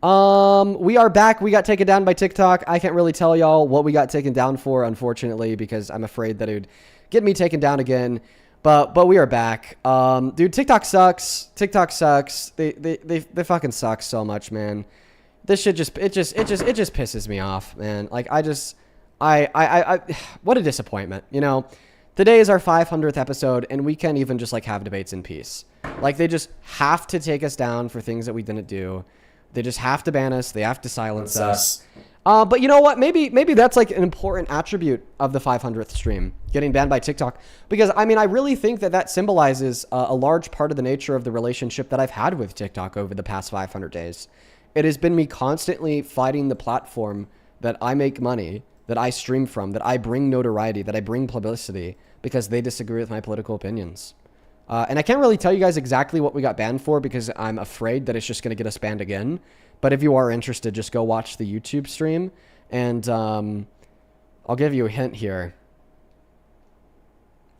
We are back. We got taken down by TikTok. I can't really tell y'all what we got taken down for, unfortunately, because I'm afraid that it would get me taken down again. But we are back. Dude, TikTok sucks. TikTok sucks. They fucking suck so much, man. This shit just pisses me off, man. Like I what a disappointment. You know, today is our 500th episode, and we can't even just like have debates in peace. Like they just have to take us down for things that we didn't do. They just have to ban us. They have to silence us. But you know what? Maybe that's like an important attribute of the 500th stream, getting banned by TikTok. Because, I mean, I really think that symbolizes a large part of the nature of the relationship that I've had with TikTok over the past 500 days. It has been me constantly fighting the platform that I make money, that I stream from, that I bring notoriety, that I bring publicity, because they disagree with my political opinions. And I can't really tell you guys exactly what we got banned for because I'm afraid that it's just going to get us banned again. But if you are interested, just go watch the YouTube stream. And I'll give you a hint here.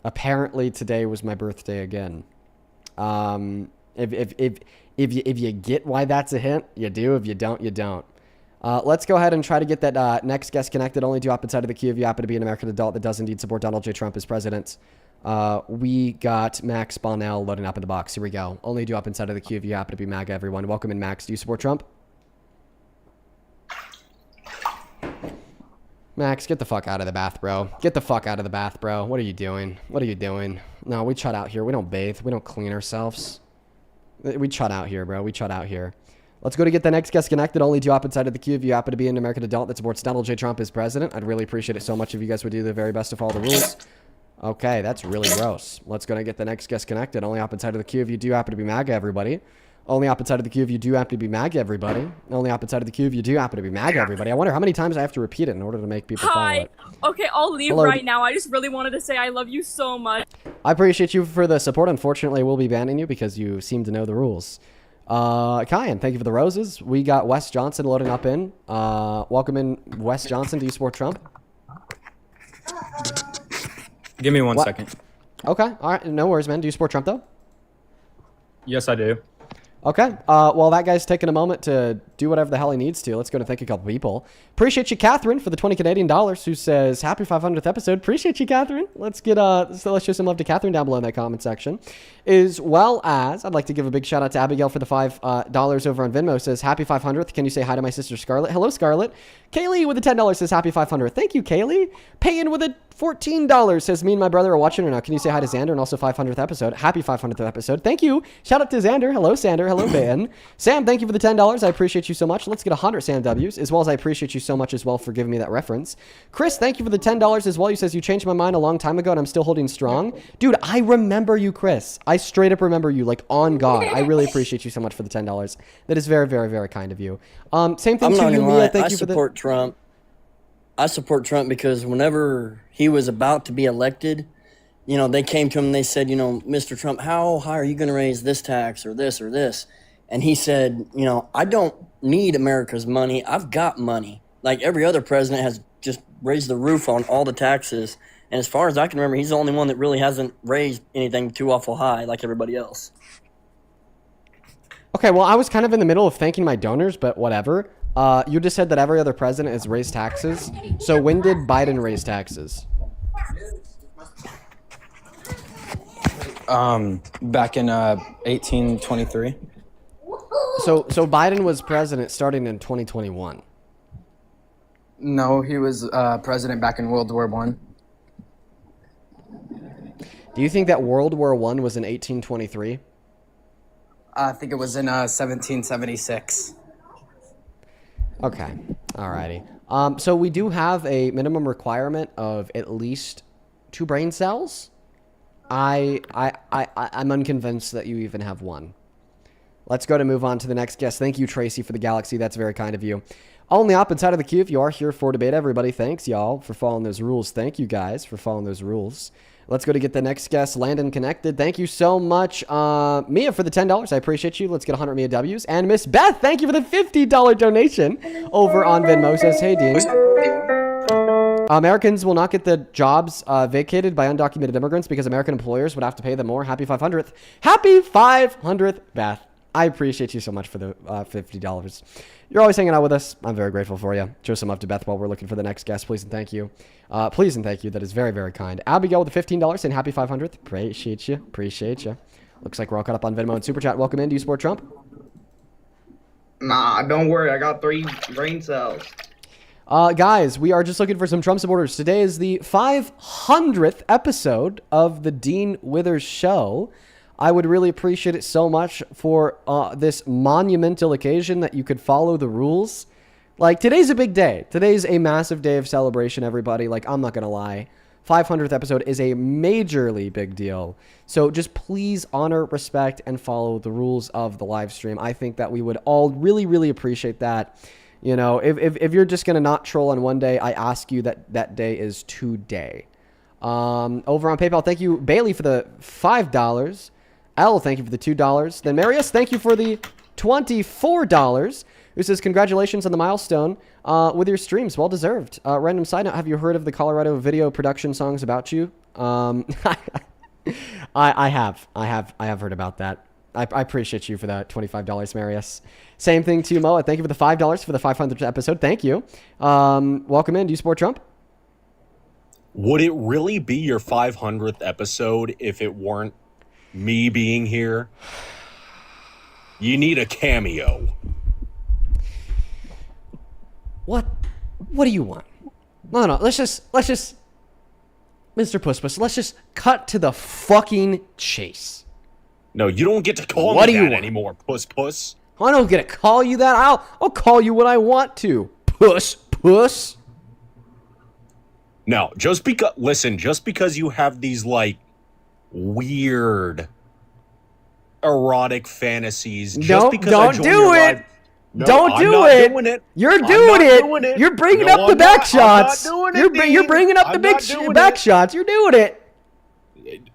Apparently today was my birthday again. If you get why that's a hint, you do. If you don't, you don't. Let's go ahead and try to get that next guest connected. Only do up inside of the queue if you happen to be an American adult that does indeed support Donald J. Trump as president. We got Max Bonnell loading up in the box. Here we go. Only do up inside of the queue if you happen to be MAGA, everyone. Welcome in, Max. Do you support Trump? Max, get the fuck out of the bath, bro. Get the fuck out of the bath, bro. What are you doing? What are you doing? No, we chut out here. We don't bathe. We don't clean ourselves. We chut out here, bro. We chut out here. Let's go to get the next guest connected. Only do up inside of the queue if you happen to be an American adult that supports Donald J. Trump as president. I'd really appreciate it so much if you guys would do the very best to follow the rules. Okay, that's really gross. Let's go and get the next guest connected. Only up inside of the queue if you do happen to be MAGA, everybody. Only up inside of the queue if you do happen to be MAGA, everybody. Only up inside of the queue if you do happen to be MAGA, everybody. I wonder how many times I have to repeat it in order to make people follow it. Okay, I'll leave Hello. right now. I just really wanted to say I love you so much. I appreciate you for the support. Unfortunately, we'll be banning you because you seem to know the rules. Kyan, thank you for the roses. We got Wes Johnson loading up in. Welcome in, Wes Johnson. Do you support Trump? Give me one second. Okay, all right, no worries, man. Do you support Trump, though? Yes, I do. Okay, well, that guy's taking a moment to do whatever the hell he needs to. Let's go and thank a couple people. Appreciate you, Catherine, for the 20 Canadian dollars, who says, happy 500th episode. Appreciate you, Catherine. Let's get, so let's show some love to Catherine down below in that comment section. As well as, I'd like to give a big shout out to Abigail for the $5 over on Venmo, says, happy 500th. Can you say hi to my sister, Scarlett? Hello, Scarlett. Kaylee with the $10 says, happy 500th. Thank you, Kaylee. Payin with a $14 says, me and my brother are watching right now. Can you say hi to Xander and also 500th episode? Happy 500th episode. Thank you. Shout out to Xander. Hello, Xander. Hello, Ben. Sam, thank you for the $10. I appreciate you so much. Let's get 100 Sam W's, as well as I appreciate you so much as well for giving me that reference. Chris, thank you for the $10 as well. You says you changed my mind a long time ago and I'm still holding strong. Dude, I remember you, Chris. I straight up remember you, like, on God. I really appreciate you so much for the $10. That is very, very, very kind of you. Same thing to you, Mia. Thank you for the... I support Trump. I support Trump because whenever he was about to be elected, you know, they came to him and they said, you know, Mr. Trump, how high are you going to raise this tax or this or this? And he said, you know, I don't need America's money. I've got money. Like every other president has just raised the roof on all the taxes. And as far as I can remember, he's the only one that really hasn't raised anything too awful high like everybody else. Okay, well, I was kind of in the middle of thanking my donors, but whatever. You just said that every other president has raised taxes. So when did Biden raise taxes? Back in 1823. So Biden was president starting in 2021. No, he was president back in World War One. Do you think that World War I was in 1823? I think it was in 1776. Okay, alrighty. So we do have a minimum requirement of at least 2 brain cells. I'm unconvinced that you even have 1. Let's go to move on to the next guest. Thank you, Tracy, for the galaxy. That's very kind of you. All on the opposite side of the queue, if you are here for debate, everybody, thanks, y'all, for following those rules. Thank you, guys, for following those rules. Let's go to get the next guest, Landon Connected. Thank you so much, Mia, for the $10. I appreciate you. Let's get 100 Mia W's. And Miss Beth, thank you for the $50 donation over on Venmo. Says, hey, Dean. Americans will not get the jobs vacated by undocumented immigrants because American employers would have to pay them more. Happy 500th. Happy 500th, Beth. I appreciate you so much for the $50. You're always hanging out with us. I'm very grateful for you. Show some love to Beth while we're looking for the next guest. Please and thank you. Please and thank you. That is very, very kind. Abigail with the $15 saying happy 500th. Appreciate you. Appreciate you. Looks like we're all caught up on Venmo and Super Chat. Welcome in. Do you support Trump? Nah, don't worry. I got 3 brain cells. Guys, we are just looking for some Trump supporters. Today is the 500th episode of the Dean Withers Show. I would really appreciate it so much for this monumental occasion that you could follow the rules. Like, today's a big day. Today's a massive day of celebration, everybody. Like, I'm not going to lie. 500th episode is a majorly big deal. So just please honor, respect, and follow the rules of the live stream. I think that we would all really, really appreciate that. You know, if you're just going to not troll on one day, I ask you that day is today. Over on PayPal, thank you, Bailey, for the $5. L, thank you for the $2. Then Marius, thank you for the $24. Who says, congratulations on the milestone with your streams. Well deserved. Random side note, have you heard of the Colorado video production songs about you? I have heard about that. I appreciate you for that $25, Marius. Same thing to you, Mo. Thank you for the $5 for the 500th episode. Thank you. Welcome in. Do you support Trump? Would it really be your 500th episode if it weren't me being here? You need a cameo. What do you want? No, let's just Mr. Puss Puss, let's just cut to the fucking chase. No, you don't get to call me that anymore, Puss Puss. I don't get to call you that. I'll call you what I want to. Puss Puss. No, just because you have these like weird erotic fantasies. Don't do it. Don't do it. You're doing it. You're bringing up the back shots. You're bringing up the big back shots. You're doing it.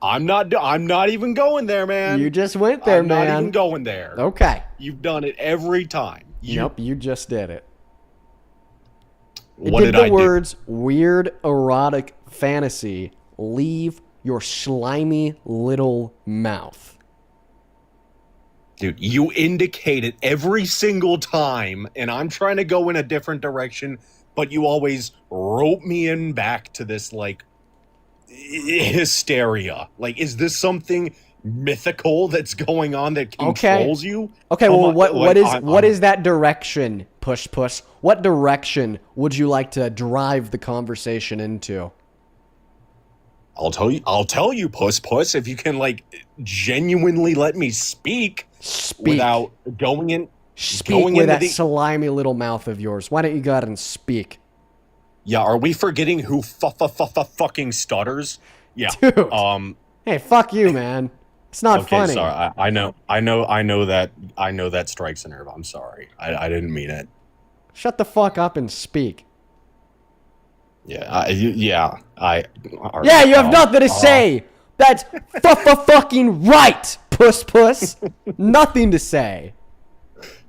I'm not even going there, man. You just went there, man. I'm not even going there. Okay. You've done it every time. Nope, you just did it. What did I do? The words weird erotic fantasy leave your slimy little mouth. Dude, you indicate it every single time, and I'm trying to go in a different direction, but you always rope me in back to this, like, hysteria. Like, is this something mythical that's going on that controls you? Okay, well, what is that direction, Push Push? What direction would you like to drive the conversation into? I'll tell you, puss, if you can like genuinely let me speak. Without going in. Speak with that slimy little mouth of yours. Why don't you go ahead and speak? Yeah, are we forgetting who fucking stutters? Yeah. Dude. Hey, fuck you, man. It's not funny. Sorry. I know that strikes a nerve. I'm sorry. I didn't mean it. Shut the fuck up and speak. Yeah. You have nothing to say. That's fucking right, puss. Nothing to say.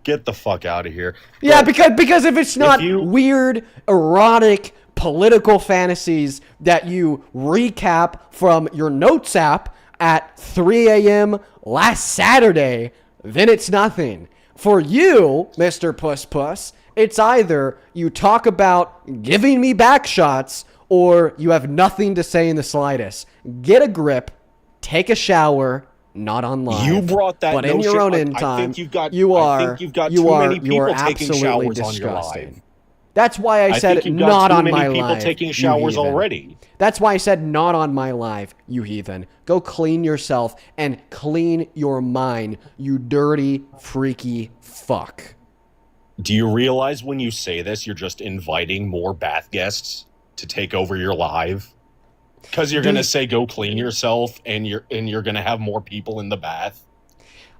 Get the fuck out of here. Yeah, because if it's not weird, erotic, political fantasies that you recap from your notes app at 3 a.m. last Saturday, then it's nothing. For you, Mr. Puss, it's either you talk about giving me back shots or you have nothing to say in the slightest. Get a grip, take a shower. Not online. You brought that, but in your own in time. I think you've got too many people taking showers on your live. That's why I said not on my live. People taking showers already. That's why I said not on my live, you heathen. Go clean yourself and clean your mind, you dirty, freaky fuck. Do you realize when you say this, you're just inviting more bath guests to take over your live? Because you're going to say go clean yourself and you're going to have more people in the bath.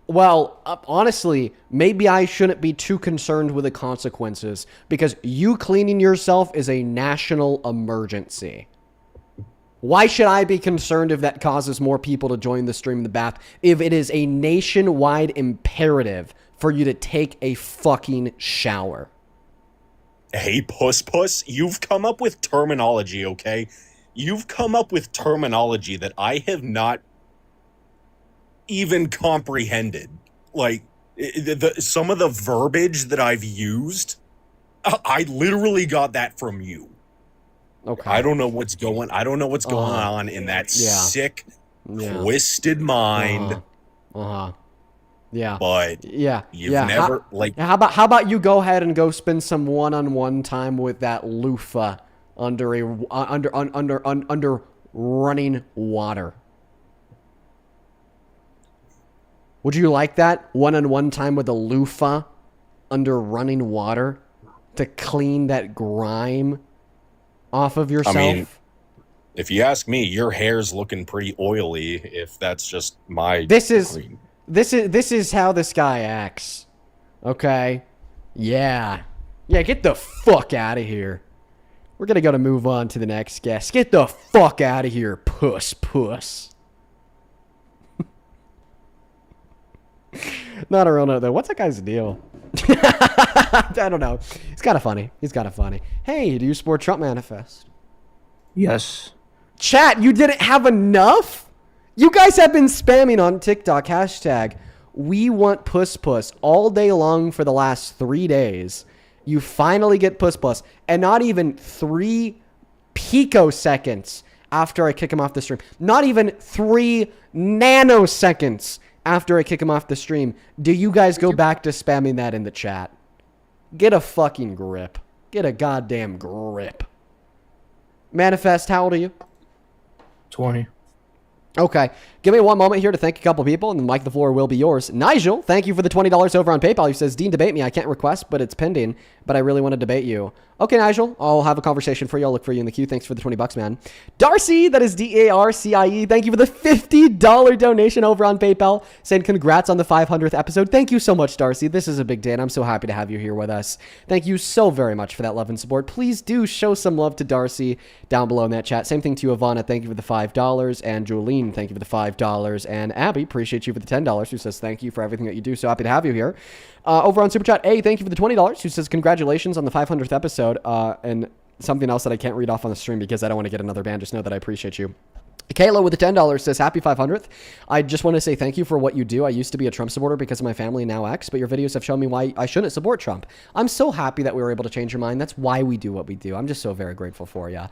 Well, honestly, maybe I shouldn't be too concerned with the consequences because you cleaning yourself is a national emergency. Why should I be concerned if that causes more people to join the stream in the bath if it is a nationwide imperative for you to take a fucking shower? Hey, puss, you've come up with terminology, okay? You've come up with terminology that I have not even comprehended. Like, some of the verbiage that I've used, I literally got that from you. Okay. I don't know what's going on in that sick, twisted mind. Yeah. But you've never How about you go ahead and go spend some one-on-one time with that loofah under running water. Would you like that one-on-one time with a loofah under running water to clean that grime off of yourself? I mean, if you ask me, your hair's looking pretty oily. If that's just my this is how this guy acts. Okay, yeah. Get the fuck out of here. We're going to move on to the next guest. Get the fuck out of here, puss. Not a real note, though. What's that guy's deal? I don't know. He's kind of funny. Hey, do you support Trump manifest? Yes. Chat, you didn't have enough? You guys have been spamming on TikTok, hashtag we want puss all day long for the last 3 days. You finally get puss, and not even 3 picoseconds after I kick him off the stream. Not even 3 nanoseconds after I kick him off the stream. Do you guys go back to spamming that in the chat? Get a fucking grip. Get a goddamn grip. Manifest, how old are you? 20. Okay, give me one moment here to thank a couple people, and then Mike, the floor will be yours. Nigel, thank you for the $20 over on PayPal. He says, Dean, debate me. I can't request, but it's pending, but I really want to debate you. Okay, Nigel, I'll have a conversation for you. I'll look for you in the queue. Thanks for the $20, man. Darcy, that is DARCIE. Thank you for the $50 donation over on PayPal, saying congrats on the 500th episode. Thank you so much, Darcy. This is a big day, and I'm so happy to have you here with us. Thank you so very much for that love and support. Please do show some love to Darcy down below in that chat. Same thing to you, Ivana. Thank you for the $5, and Jolene, thank you for the $5, and Abby, appreciate you for the $10, who says thank you for everything that you do. So happy to have you here. Over on Super Chat, A, thank you for the $20, who says congratulations on the 500th episode, and something else that I can't read off on the stream because I don't want to get another ban. Just know that I appreciate you. Kayla with the $10 says, happy 500th. I just want to say thank you for what you do. I used to be a Trump supporter because of my family, now ex, but your videos have shown me why I shouldn't support Trump. I'm so happy that we were able to change your mind. That's why we do what we do. I'm just so very grateful for you.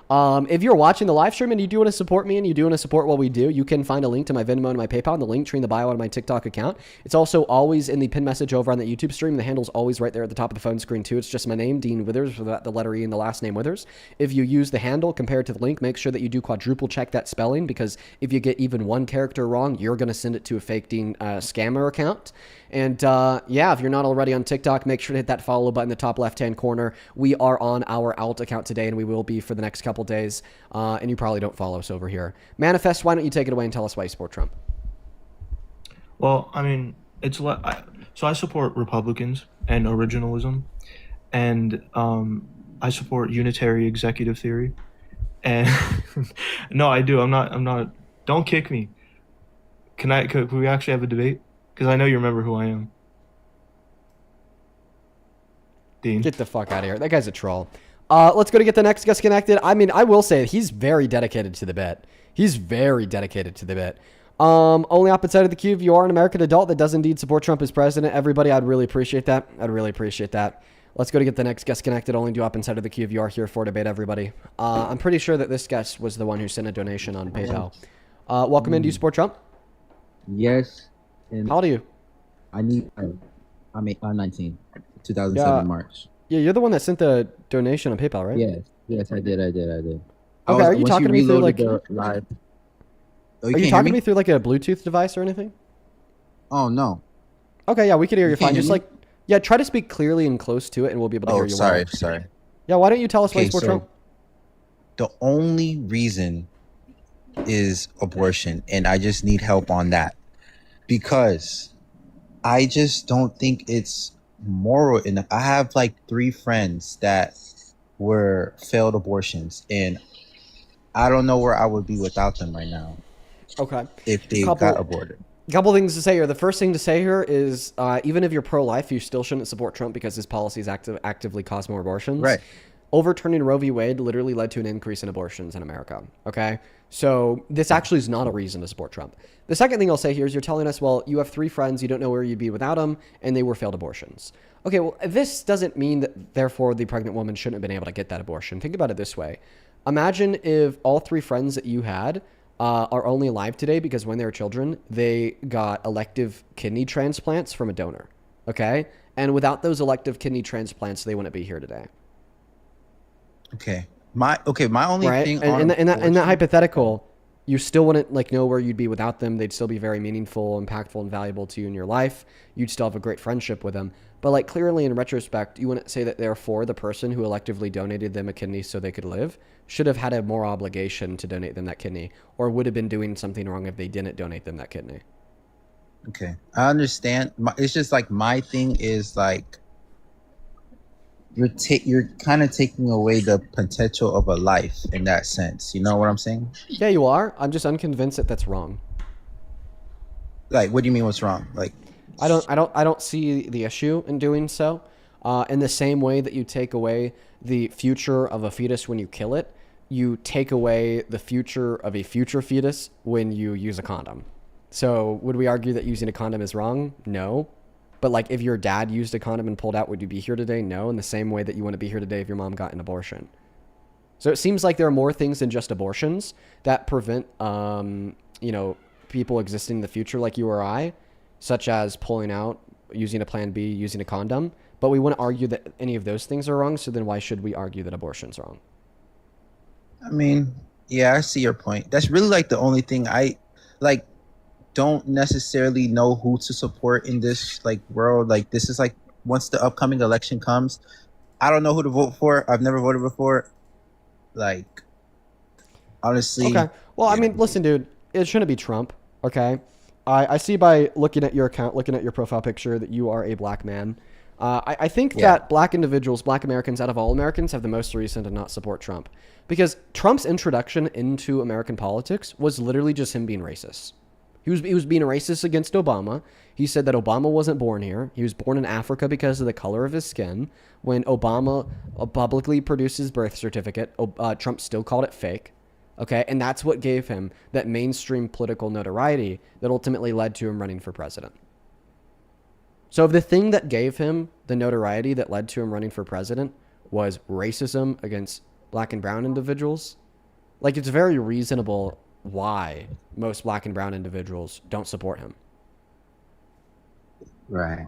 If you're watching the live stream and you do want to support me and you do want to support what we do, you can find a link to my Venmo and my PayPal in the link tree in the bio on my TikTok account. It's also always in the pin message over on the YouTube stream. The handle's always right there at the top of the phone screen too. It's just my name, Dean Withers, with the letter E and the last name Withers. If you use the handle compared to the link, make sure that you do quadruple check that spelling, because if you get even one character wrong, you're going to send it to a fake Dean scammer account. And yeah, if you're not already on TikTok, make sure to hit that follow button in the top left-hand corner. We are on our alt account today, and we will be for the next couple days. And you probably don't follow us over here. Manifest, why don't you take it away and tell us why you support Trump? Well, I mean, so I support Republicans and originalism, and I support unitary executive theory. And no, I do. I'm not. Don't kick me. Could we actually have a debate? Because I know you remember who I am. Dean. Get the fuck out of here. That guy's a troll. Let's go to get the next guest connected. I mean, I will say he's very dedicated to the bit. He's very dedicated to the bit. Only opposite side of the queue, if you are an American adult that does indeed support Trump as president, everybody, I'd really appreciate that. I'd really appreciate that. Let's go to get the next guest connected. Only do up inside of the queue if you are here for debate, everybody. I'm pretty sure that this guest was the one who sent a donation on PayPal. Welcome in. Do you support Trump? Yes. And how old are you? I'm 19. 2007 Yeah. March. Yeah, you're the one that sent the donation on PayPal, right? Yes, I did. Okay, are you talking to me through like? Live... Oh, are you talking to me through like a Bluetooth device or anything? Oh no. Okay, yeah, we can hear you can't fine. hear Just me? like, yeah, try to speak clearly and close to it, and we'll be able to hear you well. Sorry. Yeah, why don't you tell us why you Okay, support so Trump? the only reason is abortion, and I just need help on that because I just don't think it's moral enough. I have like 3 friends that were failed abortions, and I don't know where I would be without them right now Okay. if they got aborted. A couple things to say here. The first thing to say here is even if you're pro-life, you still shouldn't support Trump because his policies actively cause more abortions. Right. Overturning Roe v. Wade literally led to an increase in abortions in America. Okay? So this actually is not a reason to support Trump. The second thing I'll say here is you're telling us, well, you have 3 friends, you don't know where you'd be without them, and they were failed abortions. Okay, well, this doesn't mean that therefore the pregnant woman shouldn't have been able to get that abortion. Think about it this way. Imagine if all 3 friends that you had are only alive today because when they were children, they got elective kidney transplants from a donor. Okay? And without those elective kidney transplants, they wouldn't be here today. Okay. My only Right? thing And on in that hypothetical, you still wouldn't like know where you'd be without them. They'd still be very meaningful, impactful, and valuable to you in your life. You'd still have a great friendship with them. But like clearly in retrospect, you wouldn't say that therefore the person who electively donated them a kidney so they could live should have had a more obligation to donate them that kidney, or would have been doing something wrong if they didn't donate them that kidney. Okay, I understand. It's just like my thing is like you're kind of taking away the potential of a life in that sense. You know what I'm saying? Yeah, you are. I'm just unconvinced that that's wrong. Like, what do you mean? What's wrong? Like, I don't see the issue in doing so. In the same way that you take away the future of a fetus when you kill it, you take away the future of a future fetus when you use a condom. So would we argue that using a condom is wrong? No. But like if your dad used a condom and pulled out, would you be here today? No. In the same way that you wouldn't be here today if your mom got an abortion. So it seems like there are more things than just abortions that prevent, people existing in the future like you or I, such as pulling out, using a plan B, using a condom. But we wouldn't argue that any of those things are wrong. So then why should we argue that abortion's wrong? I mean, yeah, I see your point. That's really like the only thing I like. Don't necessarily know who to support in this like world. Like this is like once the upcoming election comes, I don't know who to vote for. I've never voted before. Like, honestly. Okay. Well, I mean, listen, dude, it shouldn't be Trump. Okay. I see by looking at your account, looking at your profile picture that you are a black man. I think that black individuals, black Americans out of all Americans have the most reason to not support Trump because Trump's introduction into American politics was literally just him being racist. He was being a racist against Obama. He said that Obama wasn't born here. He was born in Africa because of the color of his skin. When Obama publicly produced his birth certificate, Trump still called it fake. Okay, and that's what gave him that mainstream political notoriety that ultimately led to him running for president. So if the thing that gave him the notoriety that led to him running for president was racism against black and brown individuals. Like, it's very reasonable why most black and brown individuals don't support him. Right.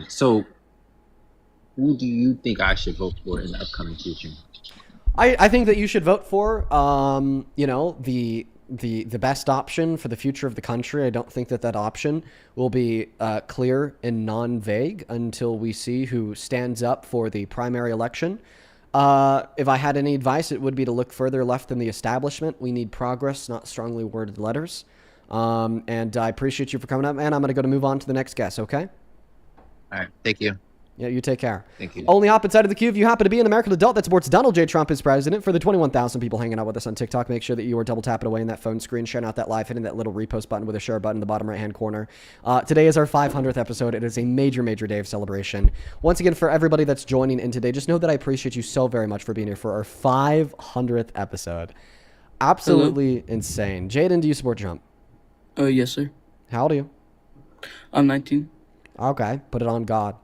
So, who do you think I should vote for in the upcoming future? I think that you should vote for, you know, the best option for the future of the country. I don't think that that option will be clear and non-vague until we see who stands up for the primary election. If I had any advice, it would be to look further left than the establishment. We need progress, not strongly worded letters. And I appreciate you for coming up, man. I'm going to move on to the next guest, okay? All right. Thank you. Yeah, you take care. Thank you. Only opposite side of the queue, if you happen to be an American adult that supports Donald J. Trump as president. For the 21,000 people hanging out with us on TikTok, make sure that you are double tapping away in that phone screen, sharing out that live, hitting that little repost button with a share button in the bottom right-hand corner. Today is our 500th episode. It is a major, major day of celebration. Once again, for everybody that's joining in today, just know that I appreciate you so very much for being here for our 500th episode. Absolutely insane. Jaden, do you support Trump? Yes, sir. How old are you? I'm 19. Okay, put it on God.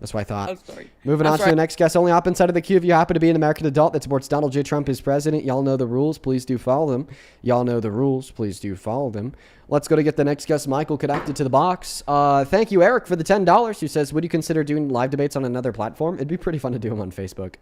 That's what I thought. I'm sorry. Moving on to the next guest. Only up inside of the queue if you happen to be an American adult that supports Donald J. Trump as president. Y'all know the rules. Please do follow them. Y'all know the rules. Please do follow them. Let's go to get the next guest, Michael, connected to the box. Thank you, Eric, for the $10. Who says, would you consider doing live debates on another platform? It'd be pretty fun to do them on Facebook.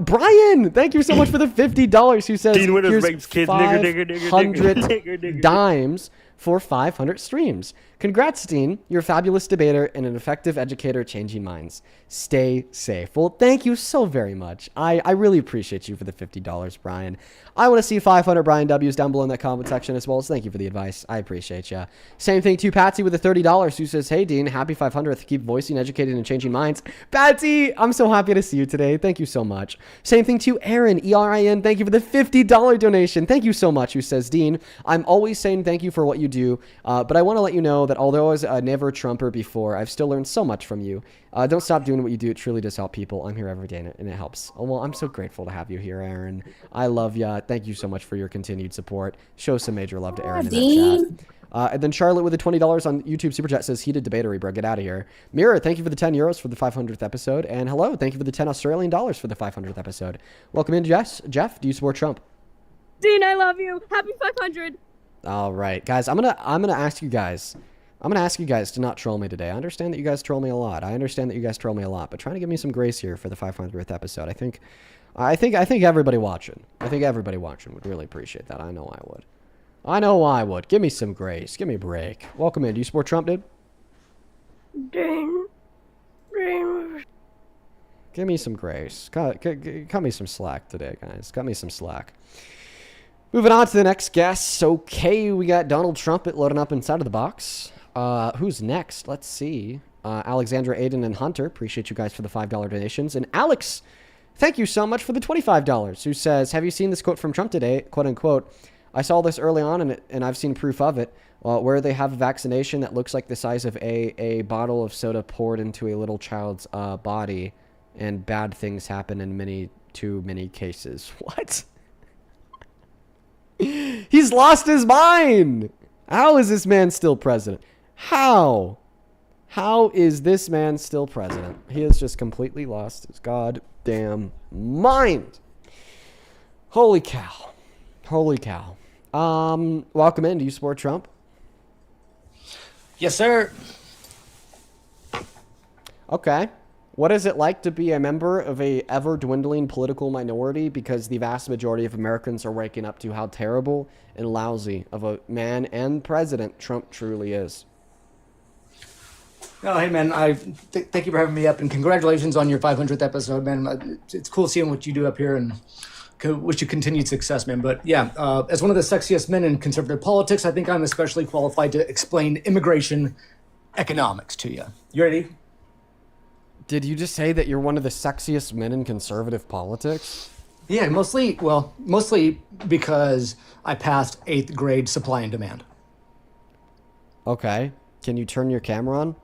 Brian, thank you so much for the $50. Who says, here's 500 dimes for 500 streams. Congrats, Dean. You're a fabulous debater and an effective educator changing minds. Stay safe. Well, thank you so very much. I really appreciate you for the $50, Brian. I want to see 500 Brian W's down below in that comment section as well as thank you for the advice. I appreciate you. Same thing to Patsy with the $30 who says, hey, Dean, happy 500th. Keep voicing, educating, and changing minds. Patsy, I'm so happy to see you today. Thank you so much. Same thing to Aaron, ERIN. Thank you for the $50 donation. Thank you so much. Who says, Dean, I'm always saying thank you for what you do, but I want to let you know that although I was a never Trumper before, I've still learned so much from you. Don't stop doing what you do. It truly does help people. I'm here every day and it helps. Oh, well, I'm so grateful to have you here, Aaron. I love ya. Thank you so much for your continued support. Show some major love to Aaron in the chat. And then Charlotte with the $20 on YouTube Super Chat says, heated debatery, bro. Get out of here. Mira, thank you for the €10 for the 500th episode. And hello, thank you for the 10 Australian dollars for the 500th episode. Welcome in, Jess. Jeff, do you support Trump? Dean, I love you. Happy 500. All right, guys. I'm gonna ask you guys. I'm gonna ask you guys to not troll me today. I understand that you guys troll me a lot. But trying to give me some grace here for the 500th episode. I think everybody watching. Would really appreciate that. I know I would. Give me some grace. Give me a break. Welcome in. Do you support Trump, dude? Dean. Give me some grace. Cut me some slack today, guys. Cut me some slack. Moving on to the next guest. Okay, we got Donald Trump loading up inside of the box. Who's next? Let's see. Alexandra, Aiden, and Hunter. Appreciate you guys for the $5 donations. And Alex, thank you so much for the $25. Who says, have you seen this quote from Trump today? Quote unquote. I saw this early on and I've seen proof of it. Where they have a vaccination that looks like the size of a bottle of soda poured into a little child's body, and bad things happen in too many cases. What? He's lost his mind. How is this man still president? How is this man still president? He has just completely lost his goddamn mind. Holy cow. Welcome in. Do you support Trump? Yes, sir. Okay. What is it like to be a member of a ever-dwindling political minority because the vast majority of Americans are waking up to how terrible and lousy of a man and president Trump truly is? Oh, hey, man, thank you for having me up, and congratulations on your 500th episode, man. It's cool seeing what you do up here, and wish you continued success, man. But yeah, as one of the sexiest men in conservative politics, I think I'm especially qualified to explain immigration economics to you. You ready? Did you just say that you're one of the sexiest men in conservative politics? Yeah, mostly because I passed 8th grade supply and demand. Okay. Can you turn your camera on?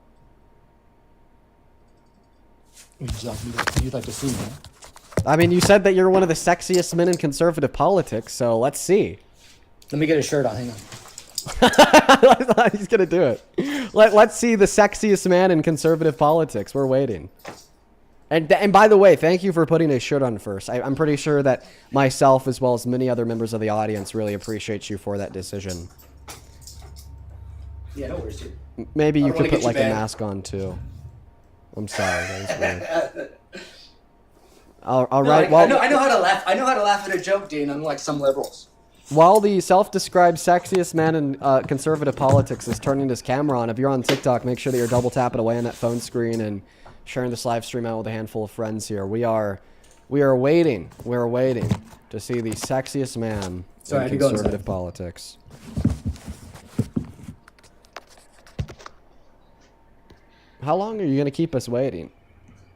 You'd like to see me? I mean, you said that you're one of the sexiest men in conservative politics, so let's see. Let me get a shirt on. Hang on. He's gonna do it. Let's see the sexiest man in conservative politics. We're waiting. And by the way, thank you for putting a shirt on first. I'm pretty sure that myself, as well as many other members of the audience, really appreciate you for that decision. Yeah, no worries, dude. Maybe you I don't could wanna put get you like a banned. mask on too. I'm sorry, that was weird. All No, right. I know how to laugh. I know how to laugh at a joke, Dean. Unlike some liberals. While the self-described sexiest man in conservative politics is turning his camera on, if you're on TikTok, make sure that you're double tapping away on that phone screen and sharing this live stream out with a handful of friends here. We are waiting. We're waiting to see the sexiest man in conservative politics. How long are you gonna keep us waiting?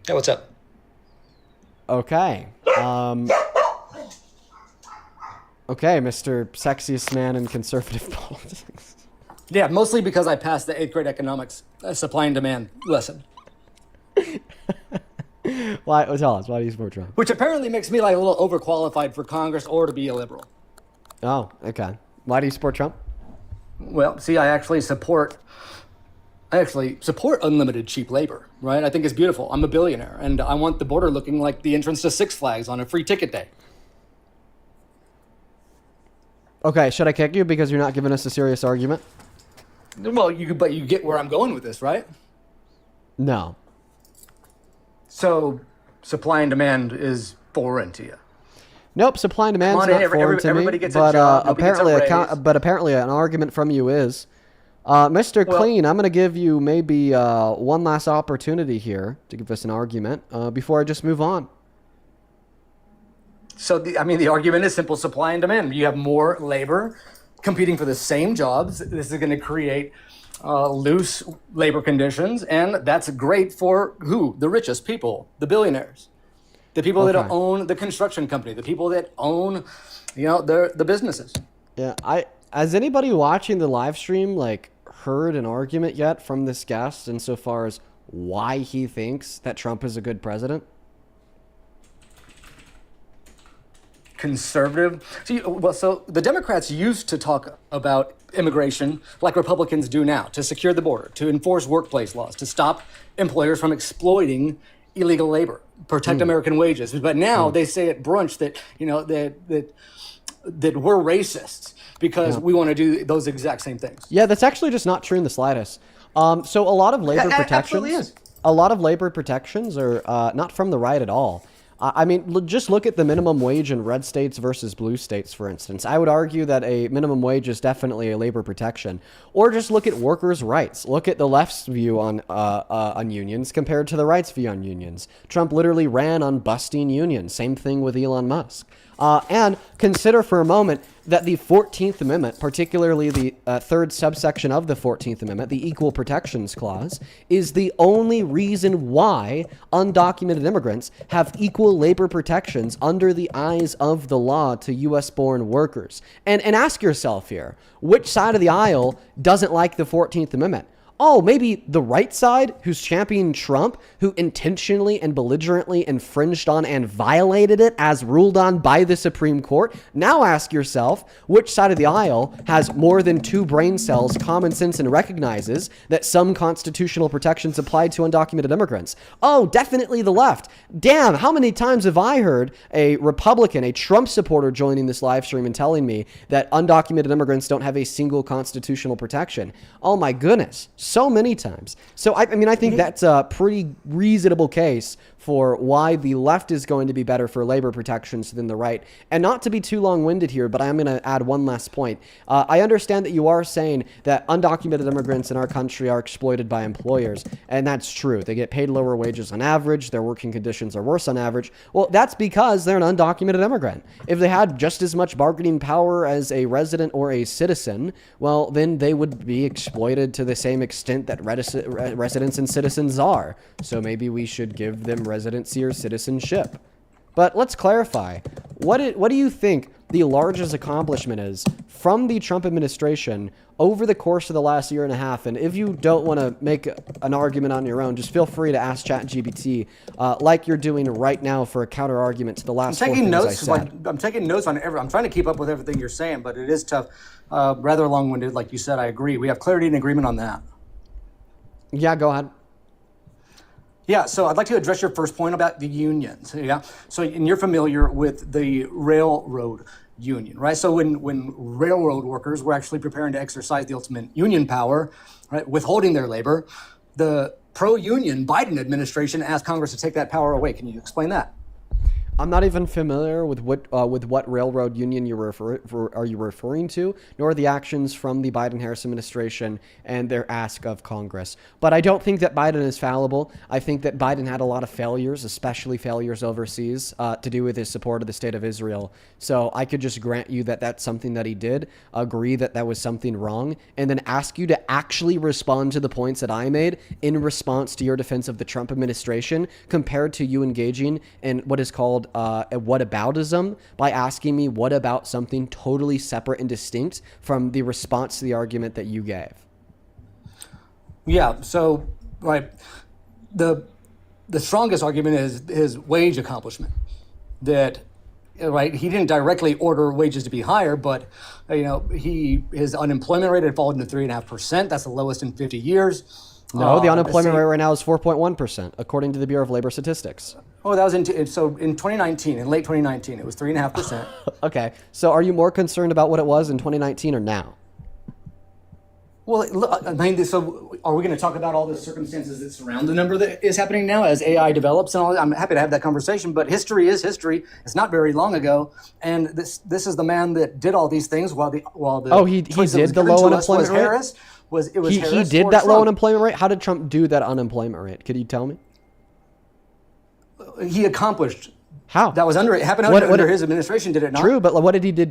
Hey, what's up? Okay. Okay, Mr. Sexiest Man in conservative politics. Yeah, mostly because I passed the 8th grade economics supply and demand lesson. Why? Tell us. Why do you support Trump? Which apparently makes me like a little overqualified for Congress or to be a liberal. Oh, okay. Why do you support Trump? Well, see, I actually support unlimited cheap labor, right? I think it's beautiful. I'm a billionaire, and I want the border looking like the entrance to Six Flags on a free ticket day. Okay, should I kick you because you're not giving us a serious argument? Well, but you get where I'm going with this, right? No. So, supply and demand is foreign to you. Nope, supply and demand's Come on in, not foreign to me. everybody gets a But job, nobody gets a apparently an argument from you is, Mr. Clean, I'm gonna give you maybe one last opportunity here to give us an argument before I just move on. So, the argument is simple: supply and demand. You have more labor competing for the same jobs. This is going to create loose labor conditions, and that's great for who? The richest people, the billionaires, the people that own the construction company, the people that own, the businesses. Yeah, has anybody watching the live stream heard an argument yet from this guest insofar as why he thinks that Trump is a good president? Conservative. So the Democrats used to talk about immigration like Republicans do now, to secure the border, to enforce workplace laws, to stop employers from exploiting illegal labor, protect American wages. But now they say at brunch that that we're racists because we want to do those exact same things. Yeah, that's actually just not true in the slightest. So a lot of labor absolutely is. protections are not from the right at all. Just look at the minimum wage in red states versus blue states, for instance. I would argue that a minimum wage is definitely a labor protection. Or just look at workers' rights. Look at the left's view on unions compared to the right's view on unions. Trump literally ran on busting unions. Same thing with Elon Musk. And consider for a moment that the 14th Amendment, particularly the third subsection of the 14th Amendment, the Equal Protections Clause, is the only reason why undocumented immigrants have equal labor protections under the eyes of the law to U.S.-born workers. And ask yourself here, which side of the aisle doesn't like the 14th Amendment? Oh, maybe the right side, who's championing Trump, who intentionally and belligerently infringed on and violated it as ruled on by the Supreme Court. Now ask yourself, which side of the aisle has more than 2 brain cells, common sense, and recognizes that some constitutional protections apply to undocumented immigrants? Oh, definitely the left. Damn, how many times have I heard a Republican, a Trump supporter joining this live stream and telling me that undocumented immigrants don't have a single constitutional protection? Oh my goodness. So many times. So, I think that's a pretty reasonable case for why the left is going to be better for labor protections than the right. And not to be too long-winded here, but I'm going to add one last point. I understand that you are saying that undocumented immigrants in our country are exploited by employers, and that's true. They get paid lower wages on average. Their working conditions are worse on average. Well, that's because they're an undocumented immigrant. If they had just as much bargaining power as a resident or a citizen, well, then they would be exploited to the same extent that residents and citizens are. So maybe we should give them residency or citizenship. But let's clarify. What do you think the largest accomplishment is from the Trump administration over the course of the last year and a half? And if you don't want to make an argument on your own, just feel free to ask ChatGPT like you're doing right now for a counter argument to the last I'm taking 4 things notes. I said. I'm taking notes on I'm trying to keep up with everything you're saying, but it is tough. rather long-winded, like you said. I agree. We have clarity and agreement on that. Yeah, go ahead. Yeah, so I'd like to address your first point about the unions. Yeah, so and you're familiar with the railroad union, right? So when railroad workers were actually preparing to exercise the ultimate union power, right, withholding their labor, the pro-union Biden administration asked Congress to take that power away. Can you explain that? I'm not even familiar with what railroad union are you referring to, nor the actions from the Biden-Harris administration and their ask of Congress. But I don't think that Biden is fallible. I think that Biden had a lot of failures, especially failures overseas, to do with his support of the state of Israel. So I could just grant you that that's something that he did, agree that that was something wrong, and then ask you to actually respond to the points that I made in response to your defense of the Trump administration, compared to you engaging in what is called a whataboutism by asking me what about something totally separate and distinct from the response to the argument that you gave. Yeah, so right, the strongest argument is his wage accomplishment. That right, he didn't directly order wages to be higher, but his unemployment rate had fallen to 3.5%. That's the lowest in 50 years. No, the unemployment rate right now is 4.1%, according to the Bureau of Labor Statistics. Oh, that was in 2019, in late 2019, it was 3.5%. Okay, so are you more concerned about what it was in 2019 or now? Well, look, I mean, so are we going to talk about all the circumstances that surround the number that is happening now as AI develops and all that? I'm happy to have that conversation, but history is history. It's not very long ago, and this is the man that did all these things while the he did the low unemployment rate. Harris. He did that low unemployment rate. How did Trump do that unemployment rate? Could you tell me? He accomplished. How? That was happened under his administration, did it not? True, but what did he do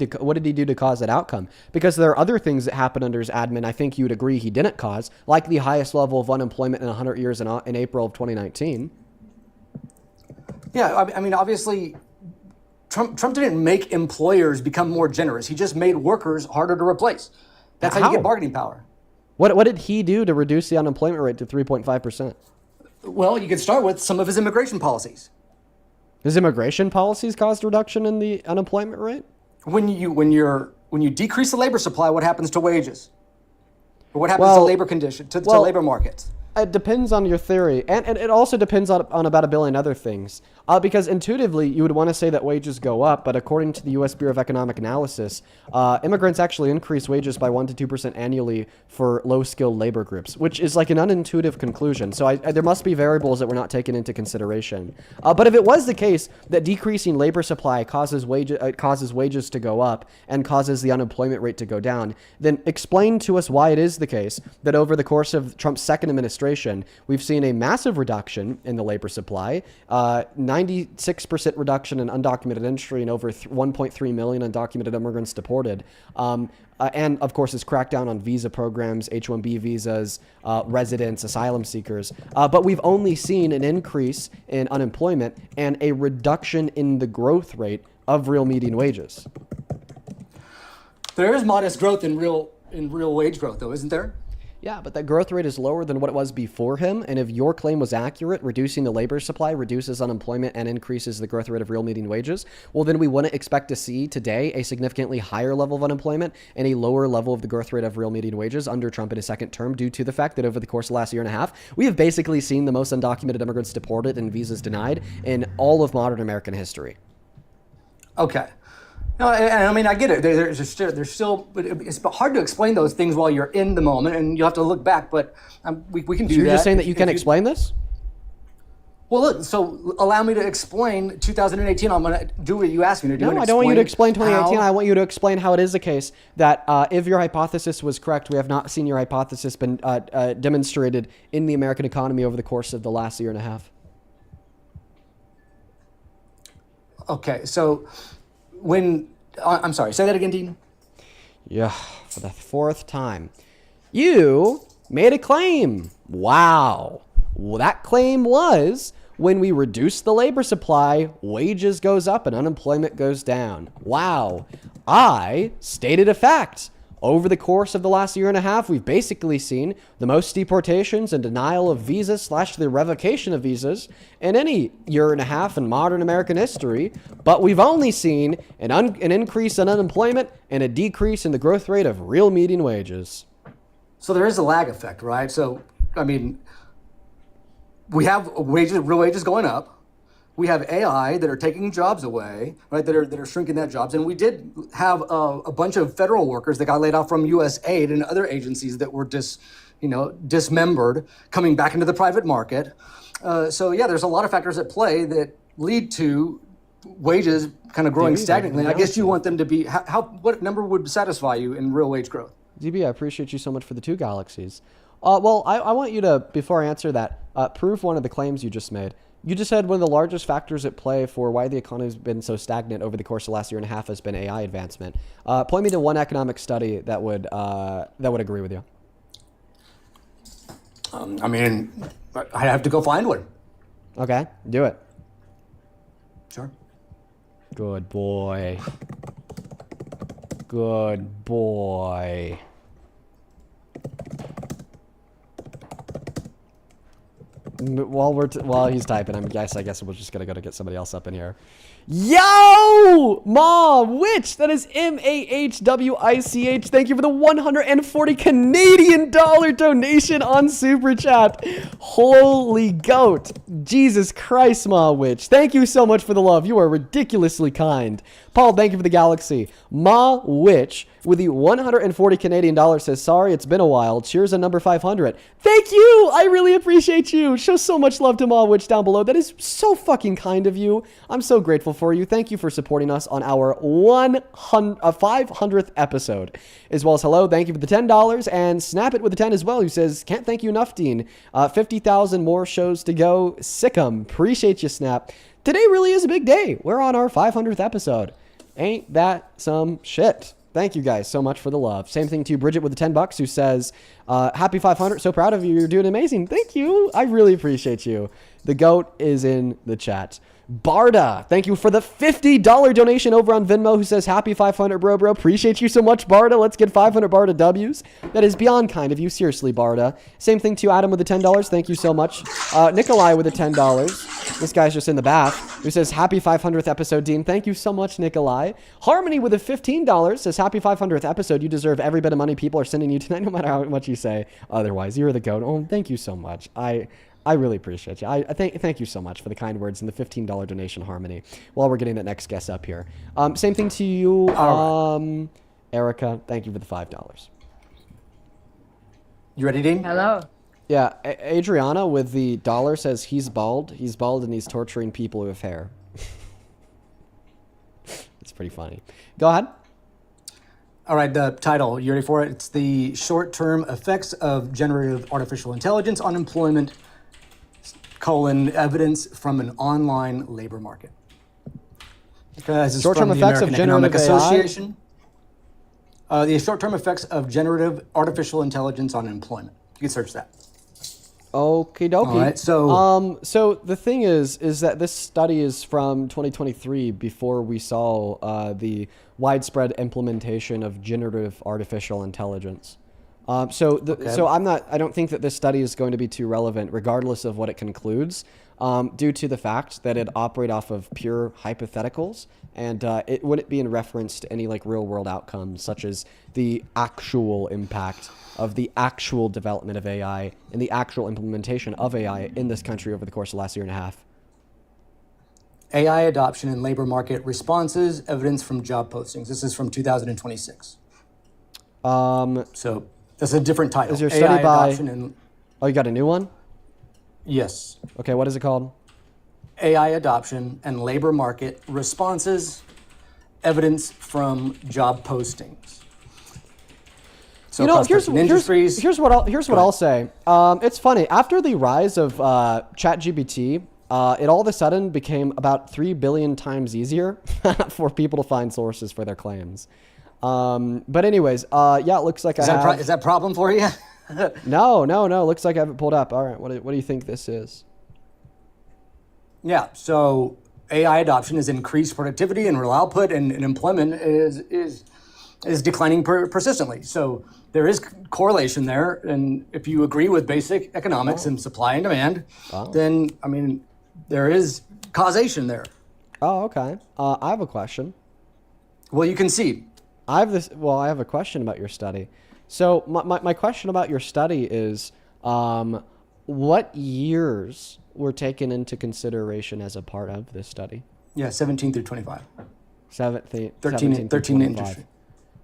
to cause that outcome? Because there are other things that happened under his admin I think you would agree he didn't cause, like the highest level of unemployment in 100 years in April of 2019. Yeah, I mean, obviously, Trump didn't make employers become more generous. He just made workers harder to replace. That's how you get bargaining power. What did he do to reduce the unemployment rate to 3.5%? Well, you could start with some of his immigration policies. His immigration policies caused reduction in the unemployment rate? When you decrease the labor supply, what happens to wages? Or what happens to labor condition, to labor markets? It depends on your theory, and it also depends on about a billion other things. Because intuitively, you would want to say that wages go up, but according to the U.S. Bureau of Economic Analysis, immigrants actually increase wages by 1% to 2% annually for low-skilled labor groups, which is like an unintuitive conclusion. So there must be variables that were not taken into consideration. But if it was the case that decreasing labor supply causes wages to go up and causes the unemployment rate to go down, then explain to us why it is the case that over the course of Trump's second administration, we've seen a massive reduction in the labor supply, 96% reduction in undocumented entry and over 1.3 million undocumented immigrants deported. And of course, his crackdown on visa programs, H-1B visas, residents, asylum seekers. But we've only seen an increase in unemployment and a reduction in the growth rate of real median wages. There is modest growth in real wage growth, though, isn't there? Yeah, but that growth rate is lower than what it was before him. And if your claim was accurate, reducing the labor supply reduces unemployment and increases the growth rate of real median wages, well, then we wouldn't expect to see today a significantly higher level of unemployment and a lower level of the growth rate of real median wages under Trump in his second term, due to the fact that over the course of the last year and a half, we have basically seen the most undocumented immigrants deported and visas denied in all of modern American history. Okay. No, I mean, I get it. There's still, but it's hard to explain those things while you're in the moment, and you'll have to look back. But we can do that. You're just saying that you can explain this? Well, look. So allow me to explain 2018. I'm going to do what you asked me to do. No, I don't want you to explain 2018. I want you to explain how it is the case that if your hypothesis was correct, we have not seen your hypothesis been demonstrated in the American economy over the course of the last year and a half. Okay, so. I'm sorry, say that again, Dean. Yeah, for the fourth time. You made a claim. Wow. Well, that claim was when we reduce the labor supply, wages goes up and unemployment goes down. Wow. I stated a fact. Over the course of the last year and a half, we've basically seen the most deportations and denial of visas / the revocation of visas in any year and a half in modern American history. But we've only seen an increase in unemployment and a decrease in the growth rate of real median wages. So there is a lag effect, right? So, I mean, we have real wages going up. We have AI that are taking jobs away, right? That are shrinking that jobs. And we did have a bunch of federal workers that got laid off from U.S. aid and other agencies that were dismembered, coming back into the private market. So yeah, there's a lot of factors at play that lead to wages kind of growing stagnantly. I guess you want them to be, what number would satisfy you in real wage growth? DB, I appreciate you so much for the 2 galaxies. Well, I want you to, before I answer that, prove one of the claims you just made. You just said one of the largest factors at play for why the economy has been so stagnant over the course of the last year and a half has been AI advancement. Point me to one economic study that would agree with you. I mean, I have to go find one. Okay, do it. Sure. Good boy. Good boy. While he's typing, I guess we're just gonna go to get somebody else up in here. Yo, Mom Witch, that is MAHWICH. Thank you for the 140 Canadian dollar donation on Super Chat. Holy goat, Jesus Christ, Ma Witch. Thank you so much for the love. You are ridiculously kind. Paul, thank you for the galaxy. Ma Witch with the 140 Canadian dollars says, sorry, it's been a while. Cheers on number 500. Thank you. I really appreciate you. Show so much love to Ma Witch down below. That is so fucking kind of you. I'm so grateful for you. Thank you for supporting us on our 500th episode. As well as hello, thank you for the $10 and Snap It with the 10 as well, who says, can't thank you enough, Dean. 50,000 more shows to go. Sick'em. Appreciate you, Snap. Today really is a big day. We're on our 500th episode. Ain't that some shit? Thank you guys so much for the love. Same thing to Bridget with the $10 who says, happy 500. So proud of you. You're doing amazing. Thank you. I really appreciate you. The GOAT is in the chat. Barda, thank you for the $50 donation over on Venmo, who says happy 500, bro. Appreciate you so much, Barda. Let's get 500 Barda W's. That is beyond kind of you. Seriously, Barda. Same thing to Adam with the $10. Thank you so much. Nikolai with the $10. This guy's just in the bath, who says happy 500th episode, Dean. Thank you so much, Nikolai. Harmony with the $15 says happy 500th episode. You deserve every bit of money people are sending you tonight, no matter how much you say otherwise. You're the GOAT. Oh, thank you so much. I really appreciate you. I thank you so much for the kind words and the $15 donation, Harmony, while we're getting that next guest up here. Same thing to you, Erica. Thank you for the $5. You ready, Dean? Hello. Yeah, Adriana with the $1 says he's bald. He's bald and he's torturing people with hair. It's pretty funny. Go ahead. All right, the title, you ready for it? It's the short-term effects of generative artificial intelligence on employment, evidence from an online labor market. This is short-term from the effects American of generative Economic AI? Association. The short-term effects of generative artificial intelligence on employment. You can search that. Okie dokie. All right, so so the thing is that this study is from 2023, before we saw the widespread implementation of generative artificial intelligence. So I don't think that this study is going to be too relevant, regardless of what it concludes, due to the fact that it operate off of pure hypotheticals, and it wouldn't be in reference to any like real world outcomes, such as the actual impact of the actual development of AI and the actual implementation of AI in this country over the course of the last year and a half. AI adoption and labor market responses, evidence from job postings. This is from 2026. So that's a different title. Is your study AI by? adoption and, Oh, you got a new one? yes. Okay, what is it called? AI adoption and labor market responses, evidence from job postings. So across different industries. Here's what I'll say. It's funny. After the rise of ChatGPT, it all of a sudden became about 3 billion times easier for people to find sources for their claims. But anyways, yeah, it looks like is that a problem for you? No. Looks like I have it pulled up. All right, what do you think this is? Yeah, so AI adoption has increased productivity and real output, and employment is is declining persistently. So there is correlation there. And if you agree with basic economics and supply and demand, then, I mean, there is causation there. Oh, okay. I have a question. Well, you concede. I have a question about your study. So my question about your study is, what years were taken into consideration as a part of this study? Yeah, 17 through 25. 13 13 through 25. industry.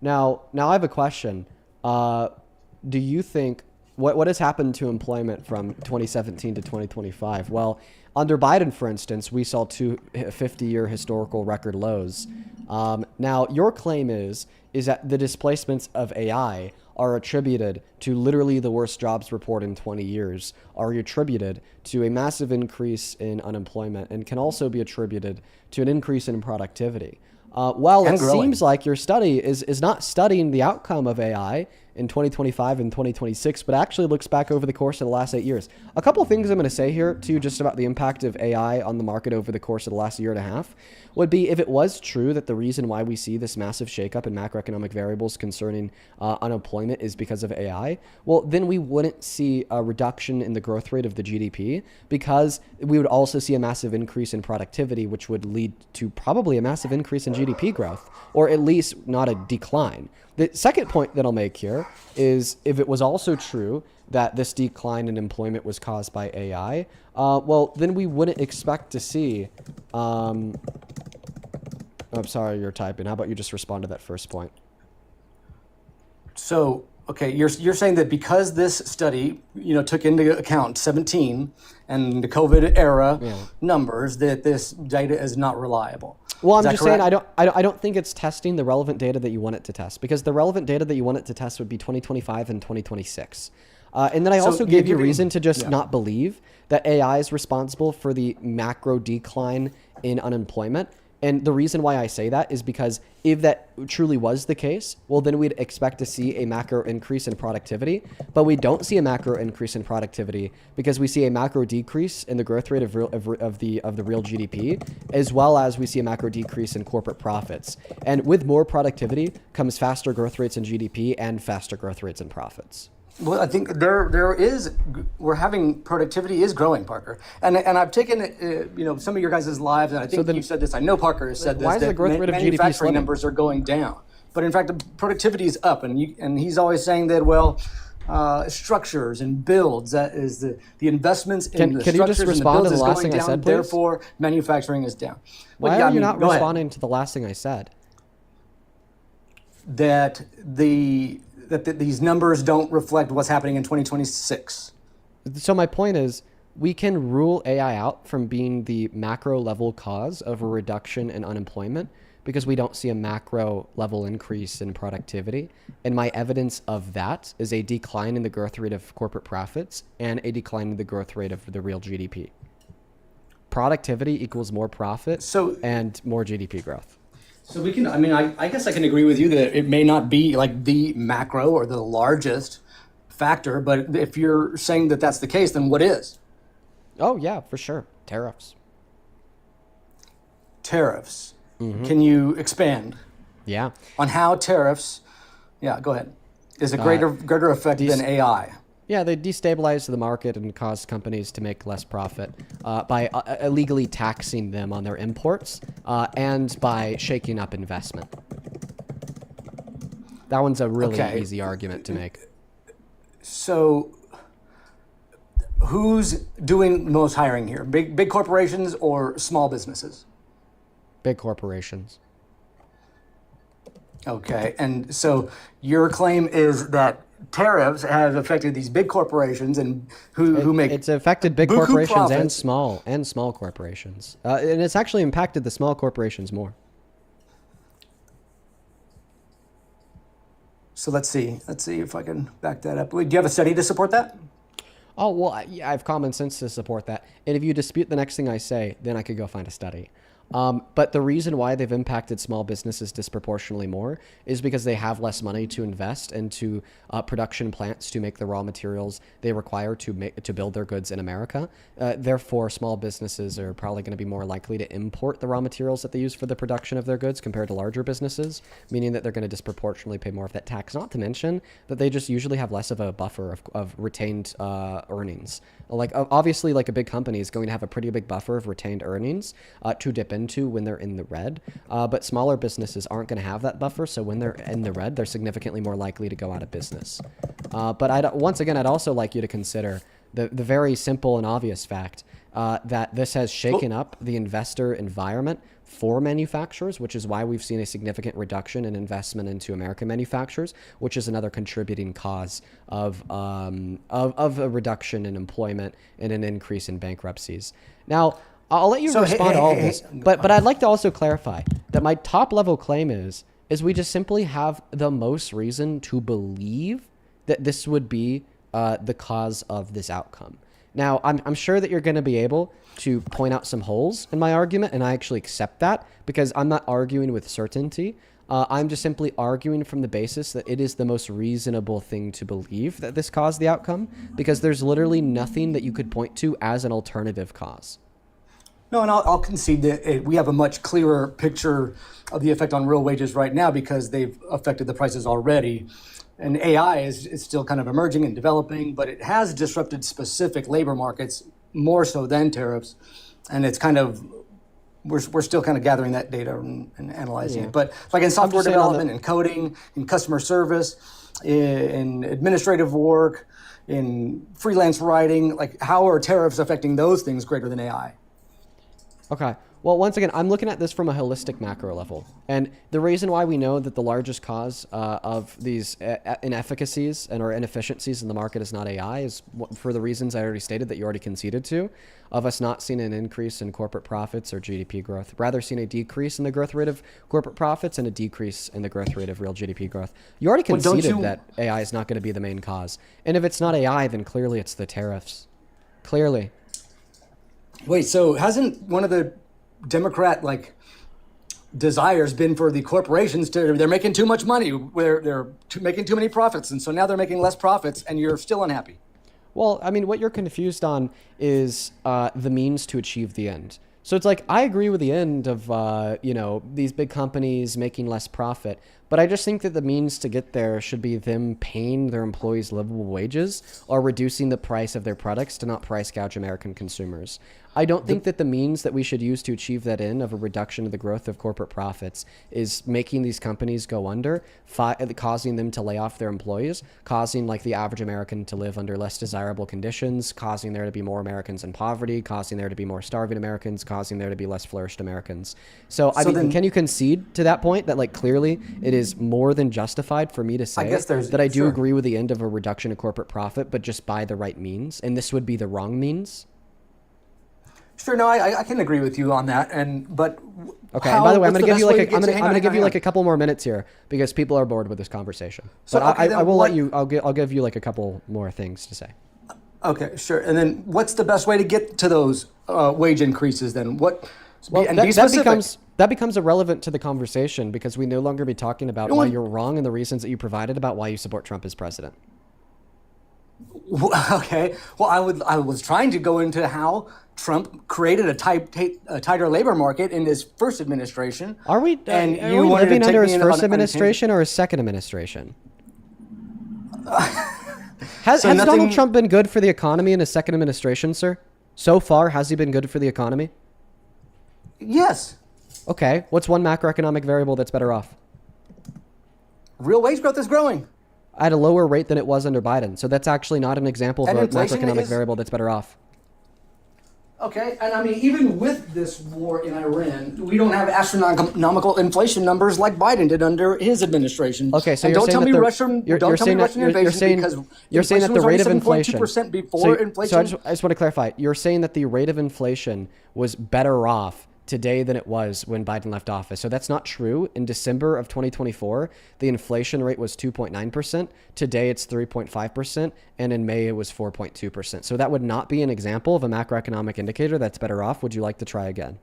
Now I have a question. Do you think what has happened to employment from 2017 to 2025? Well, under Biden, for instance, we saw two 50-year historical record lows. Now, your claim is that the displacements of AI are attributed to literally the worst jobs report in 20 years, are attributed to a massive increase in unemployment, and can also be attributed to an increase in productivity. Well, it seems like your study is not studying the outcome of AI in 2025 and 2026, but actually looks back over the course of the last 8 years. A couple of things I'm going to say here, too, just about the impact of AI on the market over the course of the last year and a half, would be if it was true that the reason why we see this massive shakeup in macroeconomic variables concerning unemployment is because of AI, well, then we wouldn't see a reduction in the growth rate of the GDP, because we would also see a massive increase in productivity, which would lead to probably a massive increase in GDP growth, or at least not a decline. The second point that I'll make here is if it was also true that this decline in employment was caused by AI, well, then we wouldn't expect to see... I'm sorry, you're typing. How about you just respond to that first point? So, okay, you're saying that because this study, took into account 17 and the COVID era numbers, that this data is not reliable. Well, I'm just saying I don't think it's testing the relevant data that you want it to test, because the relevant data that you want it to test would be 2025 and 2026. And then I also gave you reason to just not believe that AI is responsible for the macro decline in unemployment. And the reason why I say that is because if that truly was the case, well, then we'd expect to see a macro increase in productivity. But we don't see a macro increase in productivity because we see a macro decrease in the growth rate of the real GDP, as well as we see a macro decrease in corporate profits. And with more productivity comes faster growth rates in GDP and faster growth rates in profits. Well, I think we're having productivity is growing, Parker, and I've taken some of your guys' lives, and I think you said this. I know Parker has said this. Why is the growth rate of GDP manufacturing slipping? numbers are going down, but in fact, the productivity is up, and he's always saying that structures and builds, that is the investments in the structures and the builds is going down. Therefore, manufacturing is down. Why are you not responding to the last thing I said? That these numbers don't reflect what's happening in 2026. So my point is, we can rule AI out from being the macro level cause of a reduction in unemployment because we don't see a macro level increase in productivity. And my evidence of that is a decline in the growth rate of corporate profits and a decline in the growth rate of the real GDP. Productivity equals more profit and more GDP growth. So we can, I guess I can agree with you that it may not be like the macro or the largest factor, but if you're saying that that's the case, then what is? Oh, yeah, for sure. Tariffs. Tariffs. Mm-hmm. Can you expand? Yeah. On how tariffs, go ahead, is a greater effect than AI? Yeah, they destabilize the market and cause companies to make less profit by illegally taxing them on their imports and by shaking up investment. That one's a really easy argument to make. So who's doing most hiring here? Big corporations or small businesses? Big corporations. Okay, and so your claim is that tariffs have affected these big corporations and who make it's affected big corporations profits. and small corporations, and it's actually impacted the small corporations more. So let's see if I can back that up. Do you have a study to support that? Oh, well, I have common sense to support that. And if you dispute the next thing I say, then I could go find a study. But the reason why they've impacted small businesses disproportionately more is because they have less money to invest into production plants to make the raw materials they require to build their goods in America. Therefore, small businesses are probably going to be more likely to import the raw materials that they use for the production of their goods compared to larger businesses, meaning that they're going to disproportionately pay more of that tax. Not to mention that they just usually have less of a buffer of retained earnings. Like obviously, like a big company is going to have a pretty big buffer of retained earnings to dip into when they're in the red. But smaller businesses aren't going to have that buffer. So when they're in the red, they're significantly more likely to go out of business. But once again, I'd also like you to consider the very simple and obvious fact that this has shaken up the investor environment for manufacturers, which is why we've seen a significant reduction in investment into American manufacturers, which is another contributing cause of a reduction in employment and an increase in bankruptcies. Now, I'll let you respond to all of this, but I'd like to also clarify that my top level claim is we just simply have the most reason to believe that this would be the cause of this outcome. Now, I'm sure that you're going to be able to point out some holes in my argument, and I actually accept that because I'm not arguing with certainty. I'm just simply arguing from the basis that it is the most reasonable thing to believe that this caused the outcome, because there's literally nothing that you could point to as an alternative cause. No, and I'll concede that we have a much clearer picture of the effect on real wages right now because they've affected the prices already. And AI is still kind of emerging and developing, but it has disrupted specific labor markets more so than tariffs. And it's kind of, we're still kind of gathering that data and analyzing it. But like in software development and coding, in customer service, in administrative work, in freelance writing, like how are tariffs affecting those things greater than AI? Okay. Well, once again, I'm looking at this from a holistic macro level. And the reason why we know that the largest cause of these inefficacies and or inefficiencies in the market is not AI is for the reasons I already stated that you already conceded to, of us not seeing an increase in corporate profits or GDP growth, rather seeing a decrease in the growth rate of corporate profits and a decrease in the growth rate of real GDP growth. You already conceded that AI is not going to be the main cause. And if it's not AI, then clearly it's the tariffs. Clearly. Wait, so hasn't one of the Democrat desires been for the corporations they're making too much money, they're making too many profits, and so now they're making less profits, and you're still unhappy? Well, I mean, what you're confused on is the means to achieve the end. So it's like, I agree with the end of, these big companies making less profit, but I just think that the means to get there should be them paying their employees livable wages or reducing the price of their products to not price gouge American consumers. I don't think that the means that we should use to achieve that end of a reduction of the growth of corporate profits is making these companies go under, causing them to lay off their employees, causing like the average American to live under less desirable conditions, causing there to be more Americans in poverty, causing there to be more starving Americans, causing there to be less flourished Americans. So I mean, can you concede to that point that like clearly it is more than justified for me to say that I do agree with the end of a reduction of corporate profit, but just by the right means, and this would be the wrong means? Sure, no, I can agree with you on that, but okay. And by the way, I'm going to give you like I'm going to give you like a couple more minutes here because people are bored with this conversation. So but I will let you. I'll give you like a couple more things to say. Okay, sure. And then what's the best way to get to those wage increases? Then what? Well, that becomes irrelevant to the conversation because we no longer be talking about why you're wrong and the reasons that you provided about why you support Trump as president. Okay. Well, I was trying to go into how Trump created a tighter labor market in his first administration. Are we living under his first administration or his second administration? Has Donald Trump been good for the economy in his second administration, sir? So far, has he been good for the economy? Yes. Okay. What's one macroeconomic variable that's better off? Real wage growth is growing. At a lower rate than it was under Biden. So that's actually not an example of a macroeconomic variable that's better off. Okay, and I mean, even with this war in Iran, we don't have astronomical inflation numbers like Biden did under his administration. Okay, so and you're saying that you're saying that the rate of inflation before inflation. So I just want to clarify. You're saying that the rate of inflation was better off today than it was when Biden left office. So that's not true. In December of 2024, the inflation rate was 2.9%. Today it's 3.5%. And in May it was 4.2%. So that would not be an example of a macroeconomic indicator that's better off. Would you like to try again?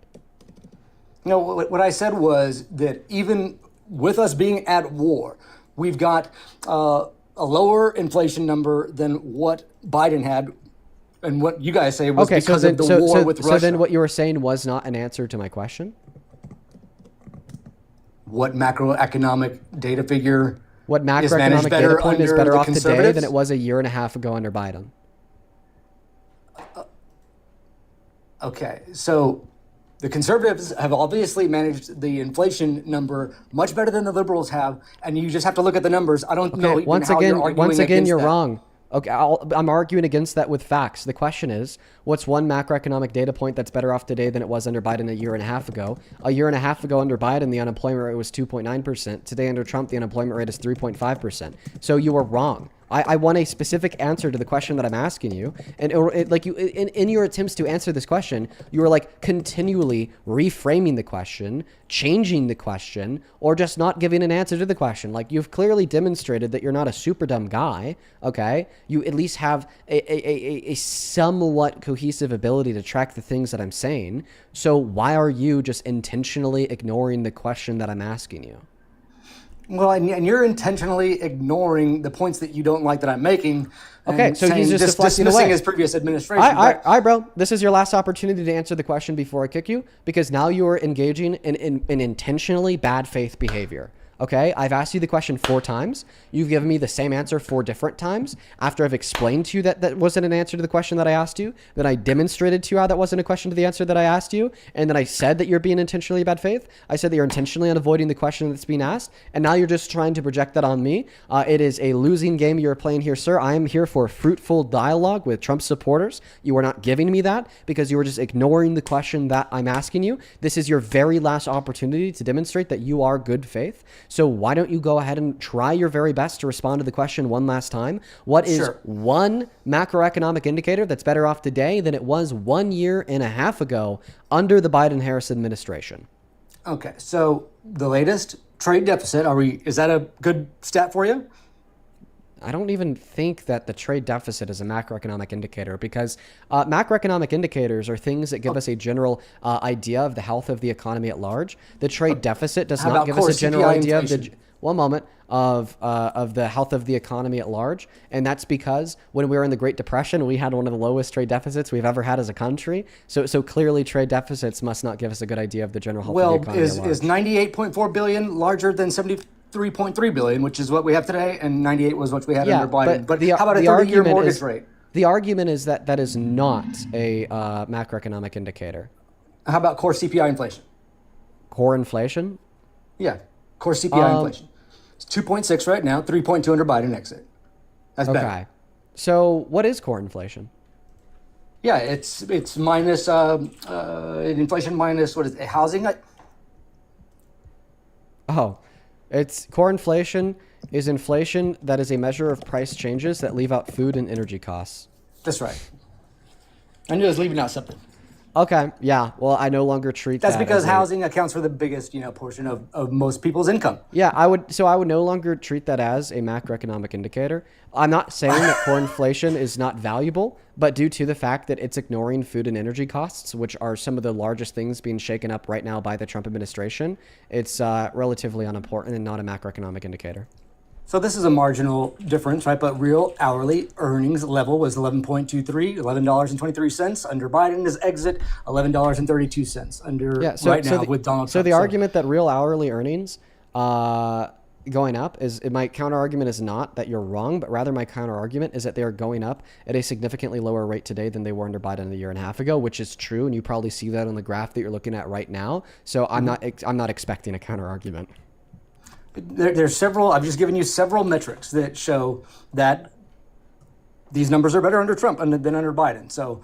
No, what I said was that even with us being at war, we've got a lower inflation number than what Biden had, and what you guys say was because of the war with Russia. So then what you were saying was not an answer to my question? What macroeconomic data figure What is managed macroeconomic better data point is under better the off today conservatives? than it was a year and a half ago under Biden? Okay, so the conservatives have obviously managed the inflation number much better than the liberals have, and you just have to look at the numbers. I don't know even Once how again, you're arguing once again, against you're that. wrong. Okay, I'm arguing against that with facts. The question is, what's one macroeconomic data point that's better off today than it was under Biden a year and a half ago? A year and a half ago under Biden, the unemployment rate was 2.9%. Today under Trump, the unemployment rate is 3.5%. So you were wrong. I want a specific answer to the question that I'm asking you. And in your attempts to answer this question, you are like continually reframing the question, changing the question, or just not giving an answer to the question. Like, you've clearly demonstrated that you're not a super dumb guy, okay? You at least have a somewhat cohesive ability to track the things that I'm saying. So why are you just intentionally ignoring the question that I'm asking you? Well, and you're intentionally ignoring the points that you don't like that I'm making. Okay, and so he's saying, just deflecting dismissing away. his previous administration. All right, bro. This is your last opportunity to answer the question before I kick you, because now you are engaging in intentionally bad faith behavior. Okay, I've asked you the question 4 times. You've given me the same answer 4 different times. After I've explained to you that that wasn't an answer to the question that I asked you, then I demonstrated to you how that wasn't a question to the answer that I asked you, and then I said that you're being intentionally bad faith. I said that you're intentionally avoiding the question that's being asked, and now you're just trying to project that on me. It is a losing game you're playing here, sir. I am here for fruitful dialogue with Trump supporters. You are not giving me that because you are just ignoring the question that I'm asking you. This is your very last opportunity to demonstrate that you are good faith. So why don't you go ahead and try your very best to respond to the question one last time? What is one macroeconomic indicator that's better off today than it was 1 year and a half ago under the Biden-Harris administration? Okay, so the latest trade deficit, is that a good stat for you? I don't even think that the trade deficit is a macroeconomic indicator, because macroeconomic indicators are things that give us a general idea of the health of the economy at large. The trade deficit does not give us a general idea of the of the health of the economy at large. And that's because when we were in the Great Depression, we had one of the lowest trade deficits we've ever had as a country. So clearly trade deficits must not give us a good idea of the general health of the economy at large. Is 98.4 billion larger than 73.3 billion, which is what we have today, and 98 was what we had under Biden. But how about a 30-year mortgage rate? The argument is that that is not a macroeconomic indicator. How about core CPI inflation? Core inflation? Yeah, core CPI inflation. It's 2.6 right now, 3.2 under Biden exit. That's better. Okay. So what is core inflation? Yeah, it's minus inflation minus, what is it, housing? It's core inflation is inflation that is a measure of price changes that leave out food and energy costs. That's right. I knew I was leaving out something. Okay, yeah. Well, I no longer treat That's that because as housing accounts for the biggest, portion of most people's income. Yeah, I would no longer treat that as a macroeconomic indicator. I'm not saying that core inflation is not valuable, but due to the fact that it's ignoring food and energy costs, which are some of the largest things being shaken up right now by the Trump administration, it's relatively unimportant and not a macroeconomic indicator. So this is a marginal difference, right? But real hourly earnings level was $11.23, $11.23 under Biden's exit, $11.32 under right now with Donald Trump. So the argument that real hourly earnings going up is, my counter argument is not that you're wrong, but rather my counter argument is that they are going up at a significantly lower rate today than they were under Biden a year and a half ago, which is true, and you probably see that on the graph that you're looking at right now. So I'm not expecting a counter argument. There's several, I've just given you several metrics that show that these numbers are better under Trump than under Biden. So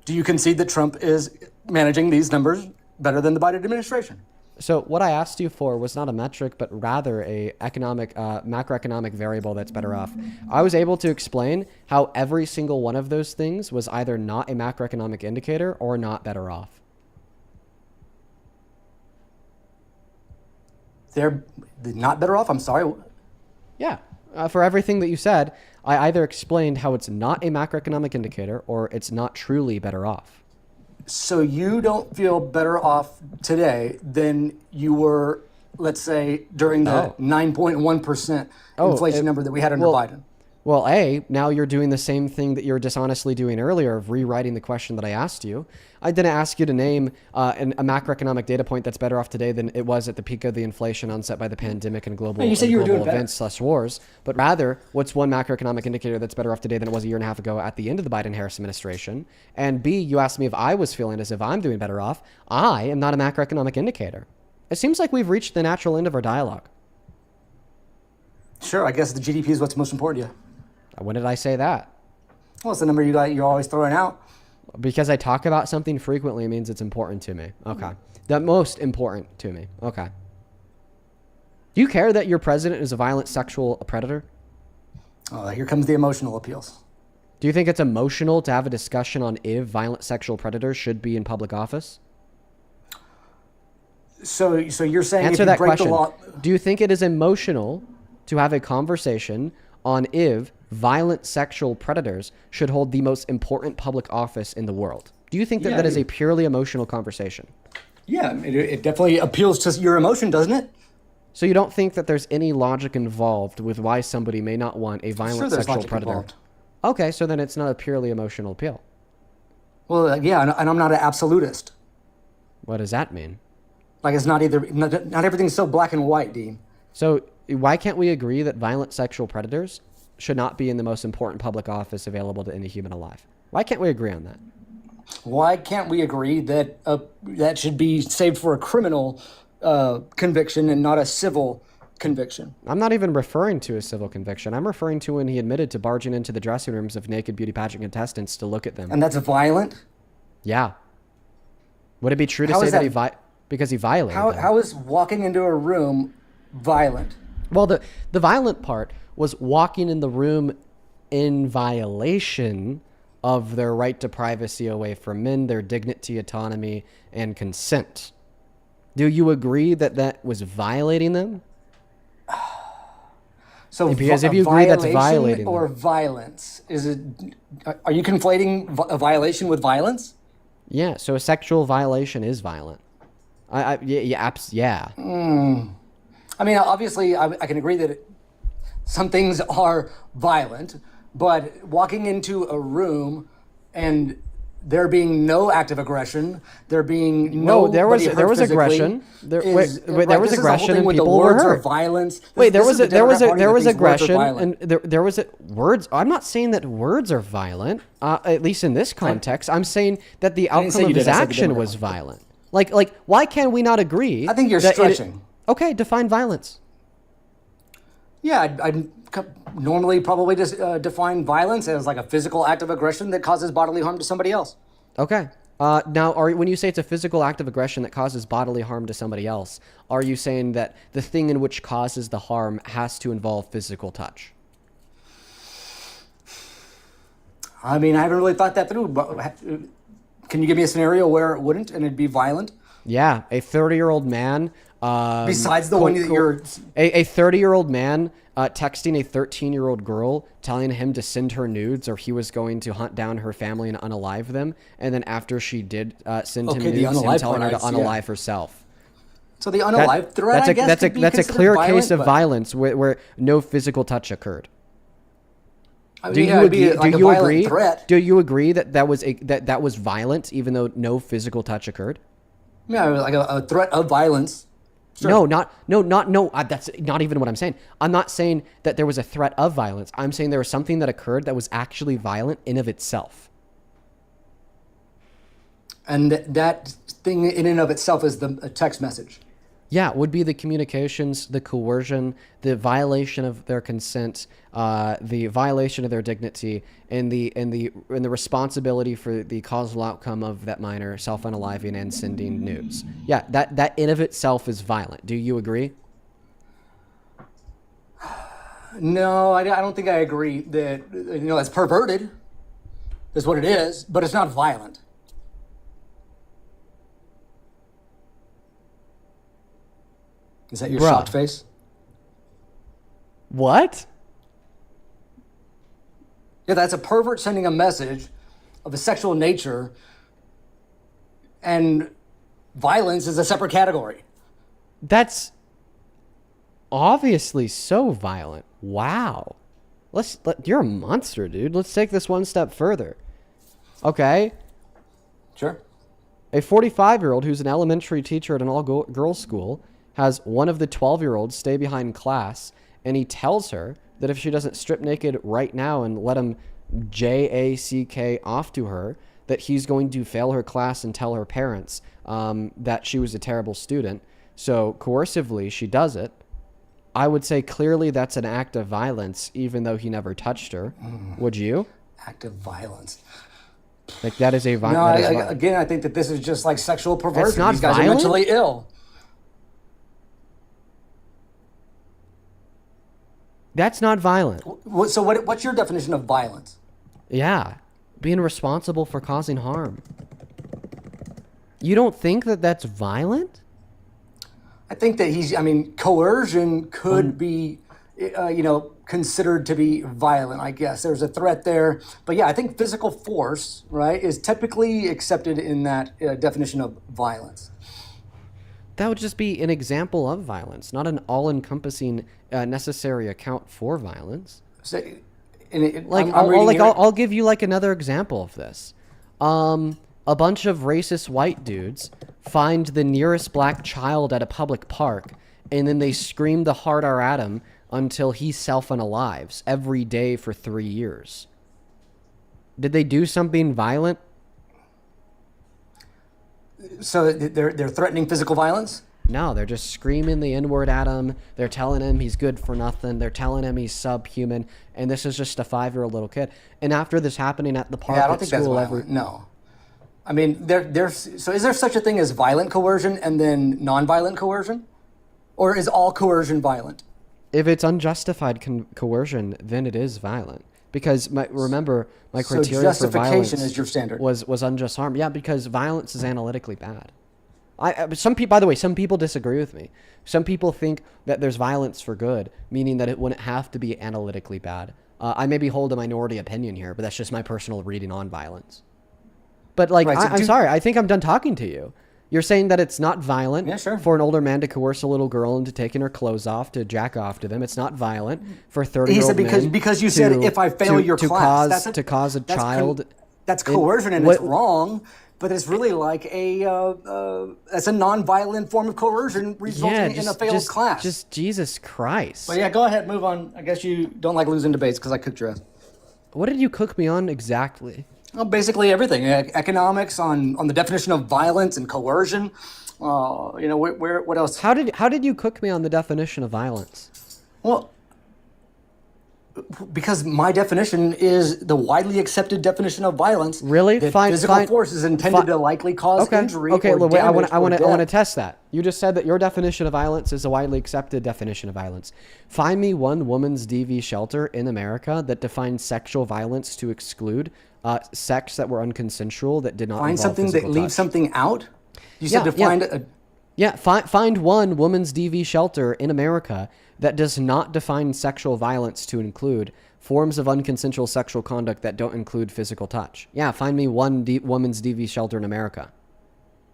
do you concede that Trump is managing these numbers better than the Biden administration? So what I asked you for was not a metric, but rather a macroeconomic variable that's better off. I was able to explain how every single one of those things was either not a macroeconomic indicator or not better off. They're not better off? I'm sorry. Yeah. For everything that you said, I either explained how it's not a macroeconomic indicator or it's not truly better off. So you don't feel better off today than you were, let's say, during the 9.1% inflation number that we had under Biden? Well, now you're doing the same thing that you were dishonestly doing earlier of rewriting the question that I asked you. I didn't ask you to name a macroeconomic data point that's better off today than it was at the peak of the inflation onset by the pandemic and global, you said you were doing better. events/wars, but rather, what's one macroeconomic indicator that's better off today than it was a year and a half ago at the end of the Biden-Harris administration? And B, you asked me if I was feeling as if I'm doing better off. I am not a macroeconomic indicator. It seems like we've reached the natural end of our dialogue. Sure, I guess the GDP is what's most important to you. When did I say that? Well, it's the number you're always throwing out. Because I talk about something frequently means it's important to me. Okay. The most important to me. Okay. Do you care that your president is a violent sexual predator? Oh, here comes the emotional appeals. Do you think it's emotional to have a discussion on if violent sexual predators should be in public office? So you're saying Answer if you that break question. the law... Do you think it is emotional to have a conversation on if violent sexual predators should hold the most important public office in the world? Do you think that that is a purely emotional conversation? Yeah, it definitely appeals to your emotion, doesn't it? So you don't think that there's any logic involved with why somebody may not want a violent there's sexual logic predator? involved. Okay, so then it's not a purely emotional appeal. Well, yeah, and I'm not an absolutist. What does that mean? Like it's not everything's so black and white, Dean. So why can't we agree that violent sexual predators should not be in the most important public office available to any human alive? Why can't we agree on that? Why can't we agree that that should be saved for a criminal conviction and not a civil conviction? I'm not even referring to a civil conviction. I'm referring to when he admitted to barging into the dressing rooms of naked beauty pageant contestants to look at them. And that's violent? Yeah. Would it be true to How say is that because he violated them? How is walking into a room violent? Well, the violent part was walking in the room in violation of their right to privacy away from men, their dignity, autonomy, and consent. Do you agree that that was violating them? So because if you agree that's violating or them. violence, are you conflating a violation with violence? Yeah, so a sexual violation is violent. Yeah. I mean, obviously, I can agree that some things are violent, but walking into a room and there being no act of aggression, there being there was aggression. There was aggression and people were hurt. Violence. There was aggression and there was words. I'm not saying that words are violent. At least in this context, I'm saying that the outcome of his action was violent. Like, why can we not agree? I think you're stretching. Okay, define violence. Yeah, I'd normally probably just define violence as like a physical act of aggression that causes bodily harm to somebody else. Okay. Now, when you say it's a physical act of aggression that causes bodily harm to somebody else, are you saying that the thing in which causes the harm has to involve physical touch? I mean, I haven't really thought that through, but can you give me a scenario where it wouldn't and it'd be violent? Yeah, a 30-year-old man... Besides the one that you're... A 30-year-old man texting a 13-year-old girl, telling him to send her nudes or he was going to hunt down her family and unalive them. And then after she did send him nudes, him telling her to unalive herself. So the unalive threat, I guess, that's a clear case of violence where no physical touch occurred. Do you agree? Do you agree that that was violent, even though no physical touch occurred? Yeah, like a threat of violence. Sure. No. That's not even what I'm saying. I'm not saying that there was a threat of violence. I'm saying there was something that occurred that was actually violent in of itself. And that thing in and of itself is a text message. Yeah, it would be the communications, the coercion, the violation of their consent, the violation of their dignity, and the responsibility for the causal outcome of that minor self-unaliving and sending nudes. Yeah, that in of itself is violent. Do you agree? No, I don't think I agree that it's perverted. Is what it is, but it's not violent. Is that your shocked face? What? Yeah, that's a pervert sending a message of a sexual nature and violence is a separate category. That's obviously so violent. Wow. You're a monster, dude. Let's take this one step further. Okay. Sure. A 45-year-old who's an elementary teacher at an all-girls school has one of the 12-year-olds stay behind class, and he tells her that if she doesn't strip naked right now and let him JACK off to her, that he's going to fail her class and tell her parents that she was a terrible student. So coercively, she does it. I would say clearly that's an act of violence, even though he never touched her. Would you? Act of violence. Like that is a No, violence. again, I think that this is just like sexual perversion. It's not These guys violent? are mentally ill. That's not violent. So what's your definition of violence? Yeah, being responsible for causing harm. You don't think that that's violent? I think that coercion could be, considered to be violent, I guess. There's a threat there. But yeah, I think physical force, right, is typically accepted in that definition of violence. That would just be an example of violence, not an all-encompassing necessary account for violence. So, I'll give you like another example of this. A bunch of racist white dudes find the nearest black child at a public park, and then they scream the hard R at him until he self-unalives every day for 3 years. Did they do something violent? So they're threatening physical violence? No, they're just screaming the N-word at him. They're telling him he's good for nothing. They're telling him he's subhuman. And this is just a 5-year-old little kid. And after this happening at the park Yeah, I don't at think that's school, violent. No. I mean, so is there such a thing as violent coercion and then non-violent coercion? Or is all coercion violent? If it's unjustified coercion, then it is violent. Because remember, my criteria for justification violence is your standard. was unjust harm. Yeah, because violence is analytically bad. By the way, some people disagree with me. Some people think that there's violence for good, meaning that it wouldn't have to be analytically bad. I maybe hold a minority opinion here, but that's just my personal reading on violence. But I'm sorry, I think I'm done talking to you. You're saying that it's not violent for an older man to coerce a little girl into taking her clothes off to jack off to them. It's not violent for 30-year-old men because you said if I fail your class, to cause a child. That's coercion and it's wrong. But it's really like that's a non-violent form of coercion resulting in a failed class. Just Jesus Christ. But yeah, go ahead, move on. I guess you don't like losing debates because I cooked your ass. What did you cook me on exactly? Well, basically everything. Economics on the definition of violence and coercion. What else? How did you cook me on the definition of violence? Well, because my definition is the widely accepted definition of violence. Really? Physical force is intended to likely cause injury or damage. I want to test that. You just said that your definition of violence is a widely accepted definition of violence. Find me one woman's DV shelter in America that defines sexual violence to exclude sex that were unconsensual that did not find involve something that leaves something out. You said find one woman's DV shelter in America that does not define sexual violence to include forms of unconsensual sexual conduct that don't include physical touch. Yeah, find me one woman's DV shelter in America.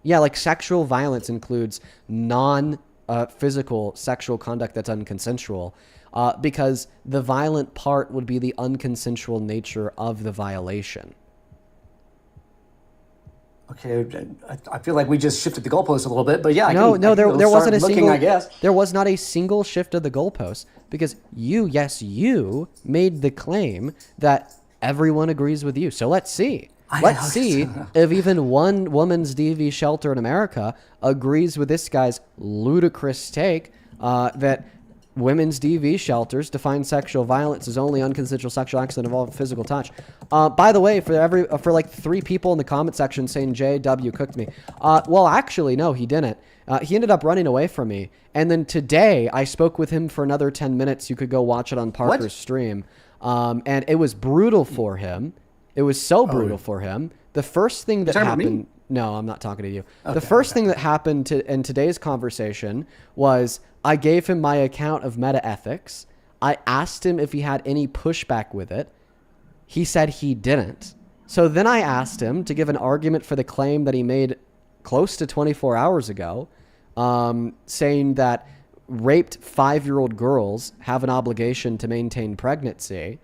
Yeah, like sexual violence includes non-physical sexual conduct that's unconsensual because the violent part would be the unconsensual nature of the violation. Okay, I feel like we just shifted the goalpost a little bit, but yeah. There wasn't a single. I guess there was not a single shift of the goalpost because you made the claim that everyone agrees with you. So let's see. Let's see if even one woman's DV shelter in America agrees with this guy's ludicrous take that women's DV shelters define sexual violence as only unconsensual sexual acts that involve physical touch. By the way, for like 3 people in the comment section saying JW cooked me. Well, actually, no, he didn't. He ended up running away from me. And then today, I spoke with him for another 10 minutes. You could go watch it on Parker's stream. And it was brutal for him. It was so brutal for him. The first thing that happened... No, I'm not talking to you. The first thing that happened in today's conversation was I gave him my account of metaethics. I asked him if he had any pushback with it. He said he didn't. So then I asked him to give an argument for the claim that he made close to 24 hours ago, saying that raped 5-year-old girls have an obligation to maintain pregnancy.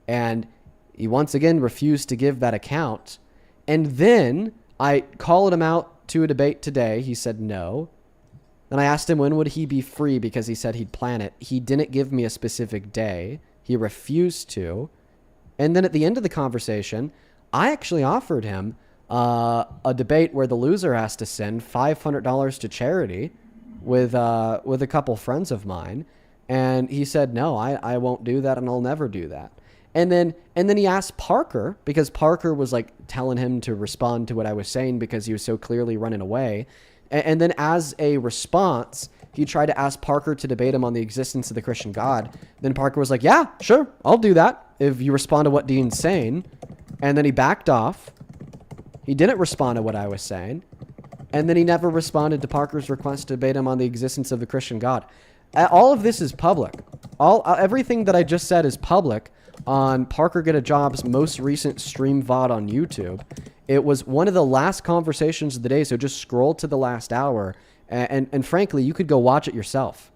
And he once again refused to give that account. And then I called him out to a debate today. He said no. Then I asked him when would he be free because he said he'd plan it. He didn't give me a specific day. He refused to. And then at the end of the conversation, I actually offered him a debate where the loser has to send $500 to charity with a couple friends of mine. And he said, no, I won't do that and I'll never do that. And then he asked Parker, because Parker was like telling him to respond to what I was saying because he was so clearly running away. And then as a response, he tried to ask Parker to debate him on the existence of the Christian God. Then Parker was like, yeah, sure, I'll do that if you respond to what Dean's saying. And then he backed off. He didn't respond to what I was saying. And then he never responded to Parker's request to debate him on the existence of the Christian God. All of this is public. Everything that I just said is public on Parker Get a Job's most recent stream VOD on YouTube. It was one of the last conversations of the day, so just scroll to the last hour. And frankly, you could go watch it yourself.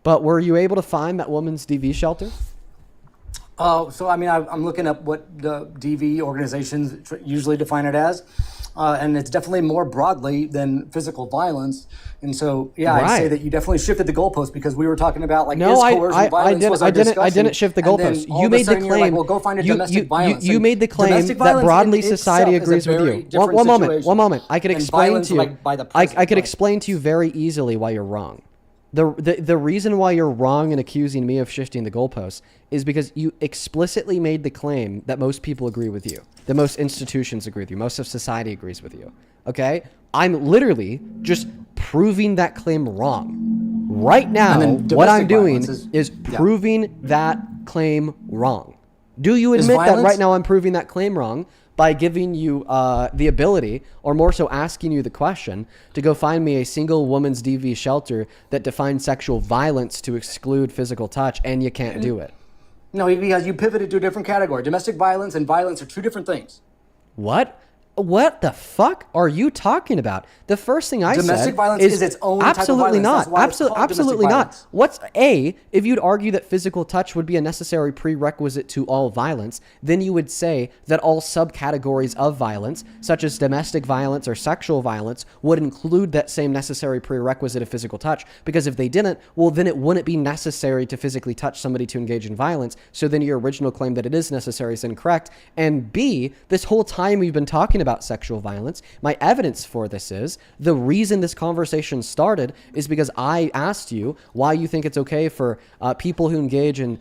But were you able to find that woman's DV shelter? So, I mean, I'm looking up what the DV organizations usually define it as. And it's definitely more broadly than physical violence. And so, yeah, Right. I'd say that you definitely shifted the goalpost because we were talking about like, No, is I coercion violence was our I discussion. didn't shift the And then goalpost. all You of a made the sudden you're like, claim. well, go find a domestic violence. You And made the claim domestic that violence broadly in society itself is a agrees with very you. different One moment. situation One moment. I could than explain violence to you. by the I president, could right? explain to you very easily why you're wrong. The reason why you're wrong in accusing me of shifting the goalposts is because you explicitly made the claim that most people agree with you, that most institutions agree with you, most of society agrees with you. Okay? I'm literally just proving that claim wrong. Right now, And then what I'm domestic doing violence is yeah. proving that claim wrong. Do you Is admit that violence- right now I'm proving that claim wrong by giving you the ability, or more so asking you the question, to go find me a single woman's DV shelter that defines sexual violence to exclude physical touch, and you can't do it? No, because you pivoted to a different category. Domestic violence and violence are two different things. What? What the fuck are you talking about? The first thing I said Domestic violence is its own type of absolutely violence. not. That's why it's called domestic Absolutely not. violence. What's if you'd argue that physical touch would be a necessary prerequisite to all violence, then you would say that all subcategories of violence, such as domestic violence or sexual violence, would include that same necessary prerequisite of physical touch. Because if they didn't, well, then it wouldn't be necessary to physically touch somebody to engage in violence. So then your original claim that it is necessary is incorrect. And B, this whole time we've been talking about sexual violence, my evidence for this is the reason this conversation started is because I asked you why you think it's okay for people who engage in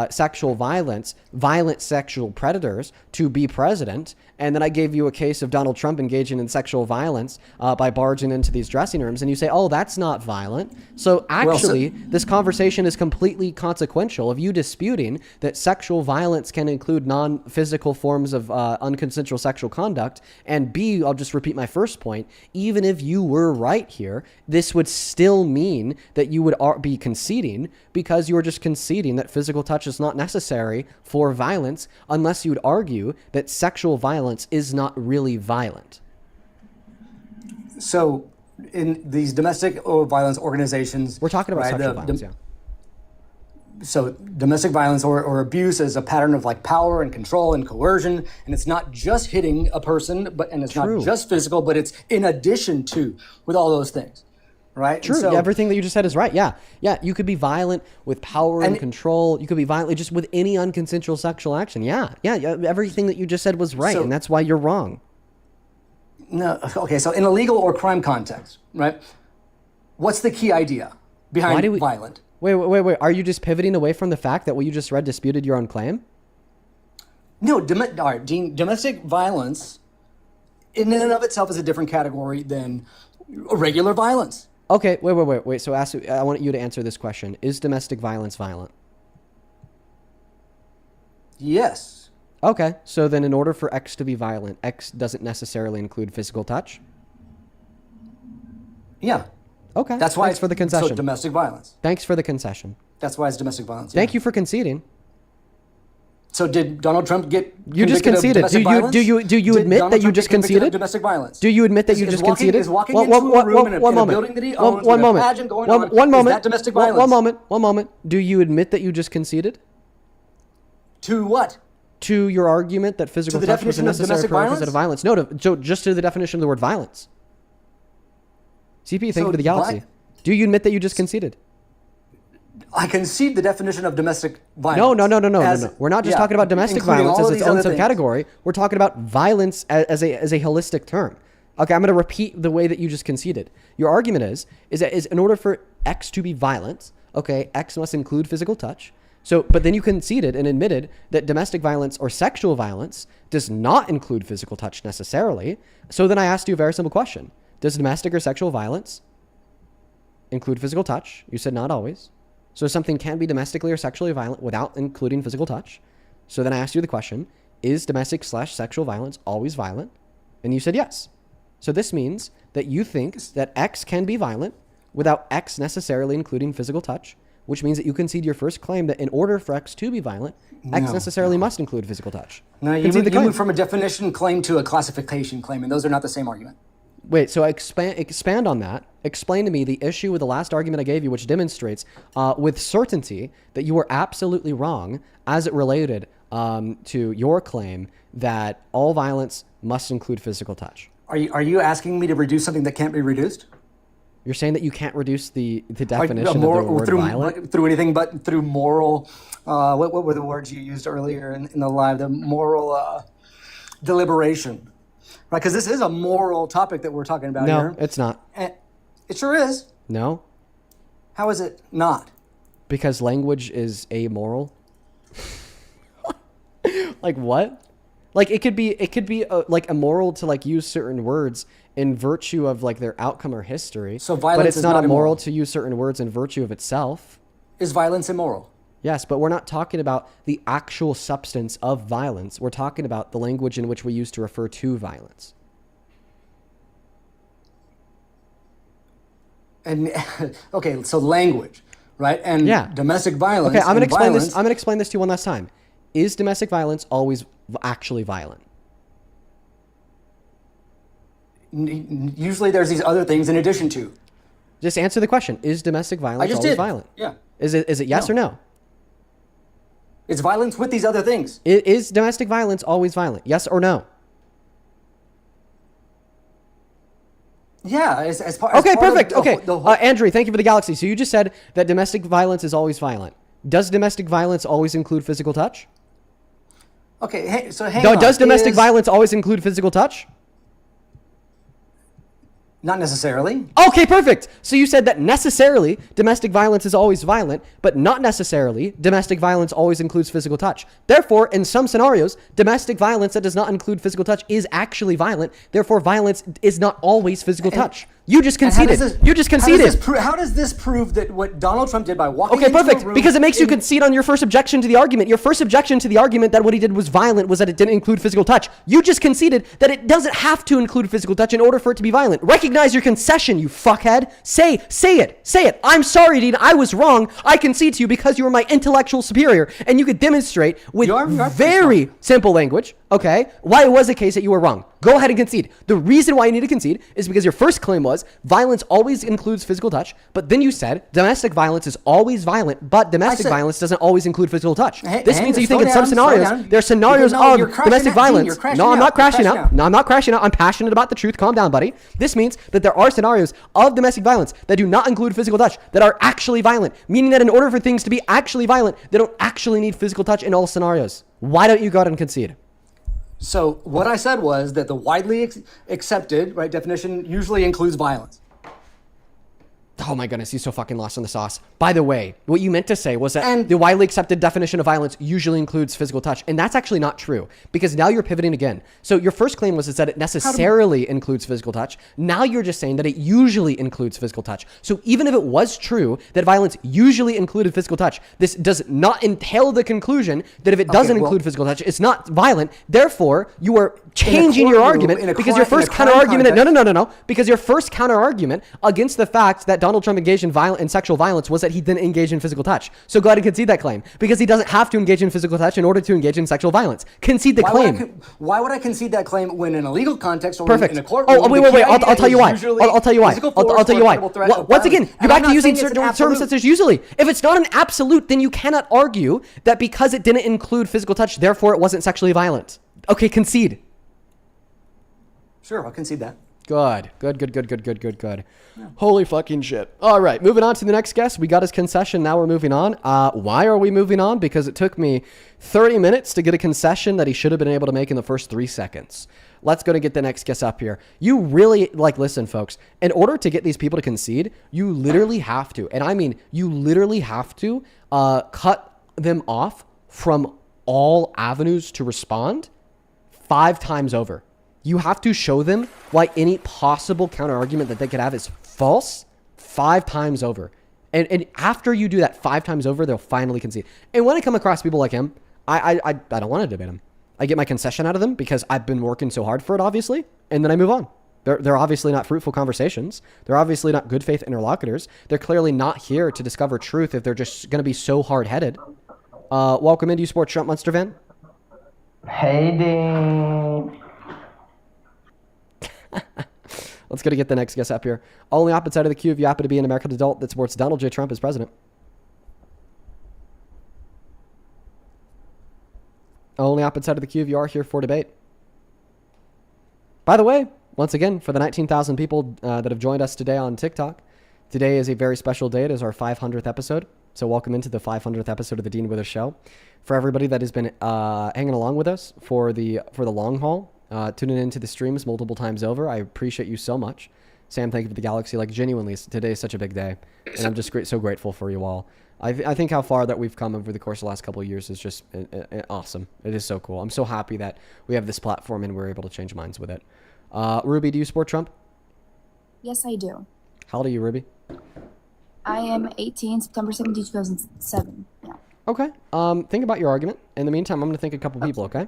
sexual violence, violent sexual predators, to be president. And then I gave you a case of Donald Trump engaging in sexual violence by barging into these dressing rooms. And you say, oh, that's not violent. So actually, this conversation is completely consequential of you disputing that sexual violence can include non-physical forms of unconsensual sexual conduct. And B, I'll just repeat my first point. Even if you were right here, this would still mean that you would be conceding, because you are just conceding that physical touch is not necessary for violence, unless you would argue that sexual violence is not really violent. So, in these domestic violence organizations, we're talking about right, sexual violence, yeah. So domestic violence or abuse is a pattern of like power and control and coercion, and it's not just hitting a person, and it's not just physical, but it's in addition to, with all those things, right? True. And so, Everything that you just said is right. Yeah. You could be violent with power and control. You could be violent just with any unconsensual sexual action. Yeah. Everything that you just said was right, and that's why you're wrong. No. Okay. So in a legal or crime context, right? What's the key idea behind violent? Wait. Are you just pivoting away from the fact that what you just read disputed your own claim? No, all right, Dean, domestic violence in and of itself is a different category than regular violence. Okay, wait. So I want you to answer this question. Is domestic violence violent? Yes. Okay, so then in order for X to be violent, X doesn't necessarily include physical touch? Yeah. Okay, that's why thanks for the concession. So domestic violence. Thanks for the concession. That's why it's domestic violence. Thank you for conceding. So did Donald Trump get You just convicted conceded. of domestic violence? Do you Did admit Donald that you Trump just get convicted of conceded? domestic violence? Do you admit that you Is just walking- conceded? is walking into a room in a building that he owns with a pageant going on, One is moment. that domestic violence? One moment. Do you admit that you just conceded? To what? To your argument that physical the touch was a definition of necessary domestic prerequisite of violence? No, so just to the definition of the word violence. CP, thank you for the galaxy. Do you admit that you just conceded? I concede the definition of domestic violence. No. We're not just talking about domestic including violence all as of its these own other things. subcategory. We're talking about violence as a holistic term. Okay, I'm going to repeat the way that you just conceded. Your argument is that in order for X to be violent, okay, X must include physical touch. So, but then you conceded and admitted that domestic violence or sexual violence does not include physical touch necessarily. So then I asked you a very simple question. Does domestic or sexual violence include physical touch? You said not always. So something can be domestically or sexually violent without including physical touch. So then I asked you the question, is domestic/sexual violence always violent? And you said yes. So this means that you think that X can be violent without X necessarily including physical touch, which means that you concede your first claim that in order for X to be violent, X necessarily must include physical touch. No, you moved from a definition claim to a classification claim, and those are not the same argument. Wait, so expand on that. Explain to me the issue with the last argument I gave you, which demonstrates with certainty that you were absolutely wrong as it related to your claim that all violence must include physical touch. Are you asking me to reduce something that can't be reduced? You're saying that you can't reduce the definition of the word violent? Through anything but through moral, what were the words you used earlier in the live? The moral deliberation. Right, because this is a moral topic that we're talking about here. No, it's not. It sure is. No. How is it not? Because language is amoral. Like what? Like it could be like immoral to like use certain words in virtue of like their outcome or history. So violence but it's is not not immoral immoral. to use certain words in virtue of itself. Is violence immoral? Yes, but we're not talking about the actual substance of violence. We're talking about the language in which we use to refer to violence. And okay, so language, right? And domestic violence. Okay, I'm gonna explain violence, this. I'm gonna explain this to you one last time. Is domestic violence always actually violent? Usually, there's these other things in addition to. Just answer the question. Is domestic violence always violent? Yeah. Is it yes or no? It's violence with these other things. Is domestic violence always violent? Yes or no? Yeah, as part. Okay, as part perfect. of the, Okay, the whole, Andrew, thank you for the galaxy. So you just said that domestic violence is always violent. Does domestic violence always include physical touch? Okay, hang on. Does domestic violence always include physical touch? Not necessarily. Okay, perfect. So you said that necessarily domestic violence is always violent, but not necessarily domestic violence always includes physical touch. Therefore, in some scenarios, domestic violence that does not include physical touch is actually violent. Therefore, violence is not always physical touch. You just conceded. You just conceded. How does this prove that what Donald Trump did by walking Okay, into perfect. a room Because it makes you concede on your first objection to the argument. Your first objection to the argument that what he did was violent was that it didn't include physical touch. You just conceded that it doesn't have to include physical touch in order for it to be violent. Recognize your concession, you fuckhead. Say it. I'm sorry, Dean. I was wrong. I concede to you because you are my intellectual superior, and you could demonstrate with very simple language, okay, why it was the case that you were wrong. Go ahead and concede. The reason why you need to concede is because your first claim was violence always includes physical touch, but then you said domestic violence is always violent, but domestic violence doesn't always include physical touch. This means that you think in some scenarios, there are scenarios of domestic violence. No, I'm not crashing out. No, I'm not crashing out. I'm passionate about the truth. Calm down, buddy. This means that there are scenarios of domestic violence that do not include physical touch that are actually violent, meaning that in order for things to be actually violent, they don't actually need physical touch in all scenarios. Why don't you go ahead and concede? So what I said was that the widely accepted definition usually includes violence. Oh my goodness, he's so fucking lost in the sauce. By the way, what you meant to say was that the widely accepted definition of violence usually includes physical touch. And that's actually not true, because now you're pivoting again. So your first claim was that it necessarily includes physical touch. Now you're just saying that it usually includes physical touch. So even if it was true that violence usually included physical touch, this does not entail the conclusion that if it doesn't include physical touch, it's not violent. Therefore, you are changing your argument because your first counter argument, because your first counter argument against the fact that Donald Trump engaged in sexual violence was that he didn't engage in physical touch. So go ahead and concede that claim, because he doesn't have to engage in physical touch in order to engage in sexual violence. Concede the claim. Why would I concede that claim when in a legal context or Perfect. in a courtroom? Oh, wait. I'll tell you why. I'll tell you why. I'll tell you why. Once again, you're back to using certain terms such as usually. If it's not an absolute, then you cannot argue that because it didn't include physical touch, therefore it wasn't sexually violent. Okay, concede. Sure, I'll concede that. Good. Holy fucking shit. All right, moving on to the next guest. We got his concession. Now we're moving on. Why are we moving on? Because it took me 30 minutes to get a concession that he should have been able to make in the first 3 seconds. Let's go to get the next guest up here. You really, listen, folks, in order to get these people to concede, you literally have to, and I mean, you literally have to cut them off from all avenues to respond 5 times over. You have to show them why any possible counter argument that they could have is false 5 times over. And after you do that 5 times over, they'll finally concede. And when I come across people like him, I don't want to debate him. I get my concession out of them because I've been working so hard for it, obviously, and then I move on. They're obviously not fruitful conversations. They're obviously not good faith interlocutors. They're clearly not here to discover truth if they're just going to be so hard-headed. Welcome into Sports Trump Monster Van. Hey, Dean. Let's go to get the next guest up here. Only opposite side of the queue if you happen to be an American adult that supports Donald J. Trump as president. Only opposite side of the queue if you are here for debate. By the way, once again, for the 19,000 people that have joined us today on TikTok, today is a very special day. It is our 500th episode. So welcome into the 500th episode of the Dean Withers Show. For everybody that has been hanging along with us for the long haul, tuning into the streams multiple times over, I appreciate you so much. Sam, thank you for the galaxy. Genuinely, today is such a big day, and I'm just so grateful for you all. I think how far that we've come over the course of the last couple of years is just awesome. It is so cool. I'm so happy that we have this platform and we're able to change minds with it. Ruby, do you support Trump? Yes, I do. How old are you, Ruby? I am 18, September 17, 2007. Yeah. Okay. Think about your argument. In the meantime, I'm going to think a couple people, okay?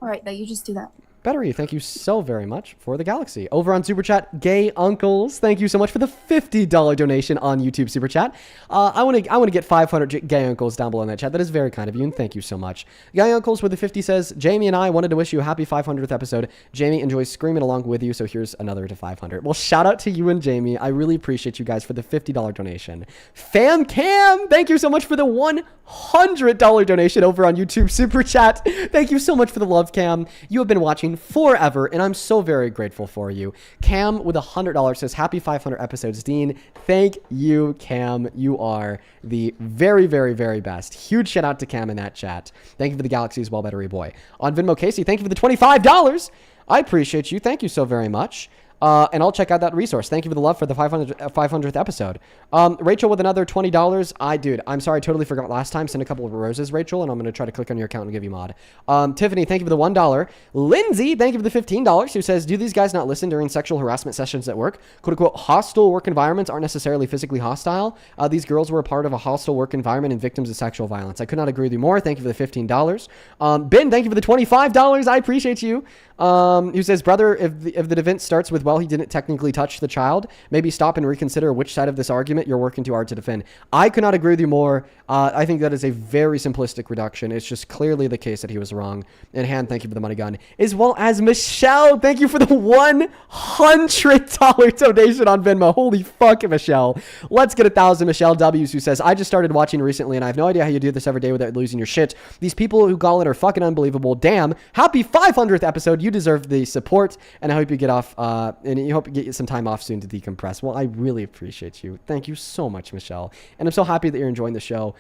All right, you just do that. Battery, thank you so very much for the galaxy. Over on Super Chat, Gay Uncles, thank you so much for the $50 donation on YouTube Super Chat. I want to get 500 Gay Uncles down below in that chat. That is very kind of you, and thank you so much. Gay Uncles with the 50 says, Jamie and I wanted to wish you a happy 500th episode. Jamie enjoys screaming along with you, so here's another to 500. Well, shout out to you and Jamie. I really appreciate you guys for the $50 donation. Fam Cam, thank you so much for the $100 donation over on YouTube Super Chat. Thank you so much for the love, Cam. You have been watching forever, and I'm so very grateful for you. Cam with $100 says, happy 500 episodes, Dean. Thank you, Cam. You are the very, very, very best. Huge shout out to Cam in that chat. Thank you for the galaxy as well, Battery Boy. On Venmo Casey, thank you for the $25. I appreciate you. Thank you so very much. And I'll check out that resource. Thank you for the love for the 500th episode. Rachel with another $20. Dude, I'm sorry, I totally forgot last time. Send a couple of roses, Rachel, and I'm going to try to click on your account and give you mod. Tiffany, thank you for the $1. Lindsay, thank you for the $15, who says, do these guys not listen during sexual harassment sessions at work? Quote unquote, hostile work environments aren't necessarily physically hostile. These girls were a part of a hostile work environment and victims of sexual violence. I could not agree with you more. Thank you for the $15. Ben, thank you for the $25. I appreciate you. Who says, brother, if the event starts with, well, he didn't technically touch the child, maybe stop and reconsider which side of this argument you're working too hard to defend. I could not agree with you more. I think that is a very simplistic reduction. It's just clearly the case that he was wrong. And Han, thank you for the money gun. As well as Michelle, thank you for the $100 donation on Venmo. Holy fuck, Michelle. Let's get 1,000 Michelle W's, who says, I just started watching recently and I have no idea how you do this every day without losing your shit. These people who call it are fucking unbelievable. Damn. Happy 500th episode. You deserve the support, and I hope you get off, and I hope you get some time off soon to decompress. Well, I really appreciate you. Thank you so much, Michelle. And I'm so happy that you're enjoying the show.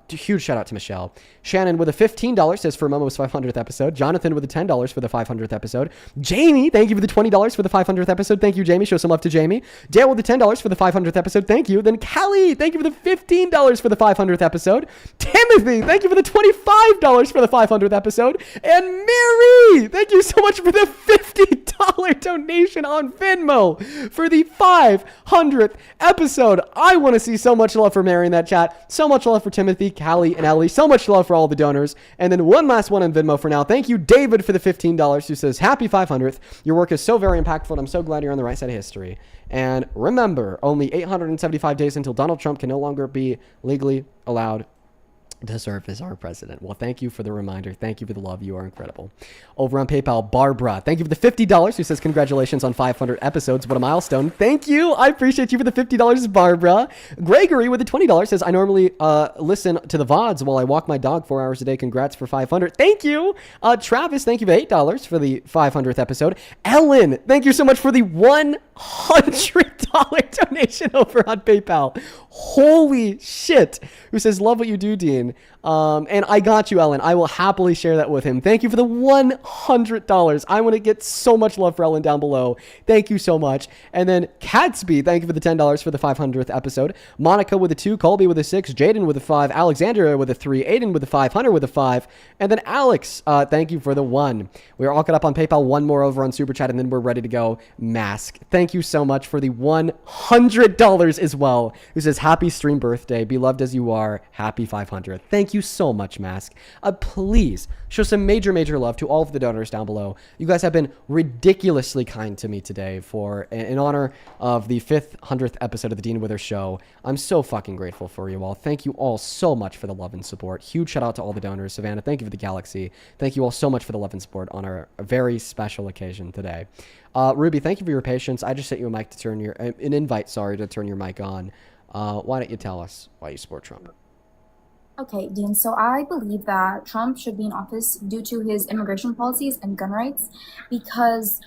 Huge shout out to Michelle. Shannon with a $15 says for Momo's 500th episode. Jonathan with a $10 for the 500th episode. Jamie, thank you for the $20 for the 500th episode. Thank you, Jamie. Show some love to Jamie. Dale with the $10 for the 500th episode. Thank you. Then Callie, thank you for the $15 for the 500th episode. Timothy, thank you for the $25 for the 500th episode. And Mary, thank you you so much for the $50 donation on Venmo for the 500th episode. I want to see so much love for Mary in that chat. So much love for Timothy, Callie, and Ellie. So much love for all the donors. And then one last one on Venmo for now. Thank you, David, for the $15, who says, happy 500th. Your work is so very impactful, and I'm so glad you're on the right side of history. And remember, only 875 days until Donald Trump can no longer be legally allowed to serve as our president. Well, thank you for the reminder. Thank you for the love. You are incredible. Over on PayPal, Barbara, thank you for the $50, who says congratulations on 500 episodes. What a milestone. Thank you. I appreciate you for the $50, Barbara. Gregory with the $20 says, I normally listen to the VODs while I walk my dog 4 hours a day. Congrats for 500. Thank you. Travis, thank you for $8 for the 500th episode. Ellen, thank you so much for the $100 donation over on PayPal. Holy shit. Who says, love what you do, Dean. And I got you, Ellen. I will happily share that with him. Thank you for the $100. I want to get so much love for Ellen down below. Thank you so much. And then Catsby, thank you for the $10 for the 500th episode. Monica with a 2, Colby with a 6, Jaden with a 5, Alexandria with a 3, Aiden with a 5, Hunter with a 5, and then Alex, thank you for the 1. We're all caught up on PayPal, one more over on Super Chat, and then we're ready to go. Mask, thank you so much for the $100 as well. Who says, happy stream birthday, beloved as you are, happy 500th. Thank you so much, Mask. Please show some major love to all of the donors down below. You guys have been ridiculously kind to me today for in honor of the 500th episode of the Dean Withers Show. I'm so fucking grateful for you all. Thank you all so much for the love and support. Huge shout out to all the donors. Savannah, thank you for the galaxy. Thank you all so much for the love and support on our very special occasion today. Ruby, thank you for your patience. I just sent you an invite to turn your mic on. Why don't you tell us why you support Trump? Okay, Dean, so I believe that Trump should be in office due to his immigration policies and gun rights because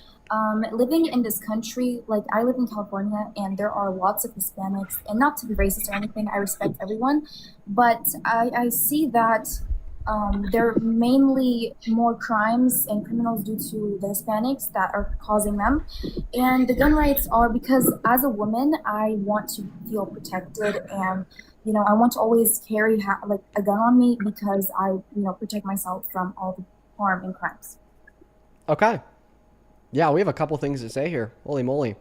living in this country, like I live in California and there are lots of Hispanics, and not to be racist or anything, I respect everyone, but I see that there are mainly more crimes and criminals due to the Hispanics that are causing them. And the gun rights are because as a woman, I want to feel protected and I want to always carry a gun on me because I, protect myself from all the harm and crimes. Okay. Yeah, we have a couple things to say here. Holy moly.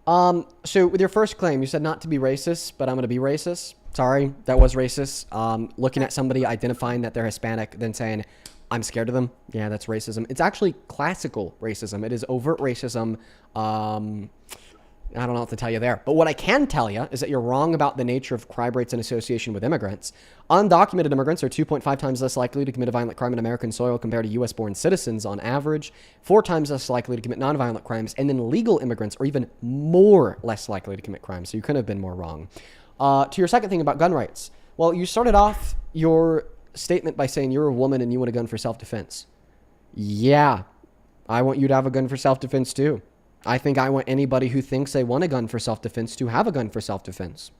So with your first claim, you said not to be racist, but I'm going to be racist. Sorry, that was racist. Looking at somebody, identifying that they're Hispanic, then saying, I'm scared of them. Yeah, that's racism. It's actually classical racism. It is overt racism. I don't know what to tell you there. But what I can tell you is that you're wrong about the nature of crime rates in association with immigrants. Undocumented immigrants are 2.5 times less likely to commit a violent crime in American soil compared to U.S.-born citizens on average, 4 times less likely to commit nonviolent crimes, and then legal immigrants are even less likely to commit crimes. So you couldn't have been more wrong. To your second thing about gun rights. Well, you started off your statement by saying you're a woman and you want a gun for self-defense. Yeah, I want you to have a gun for self-defense too. I think I want anybody who thinks they want a gun for self-defense to have a gun for self-defense.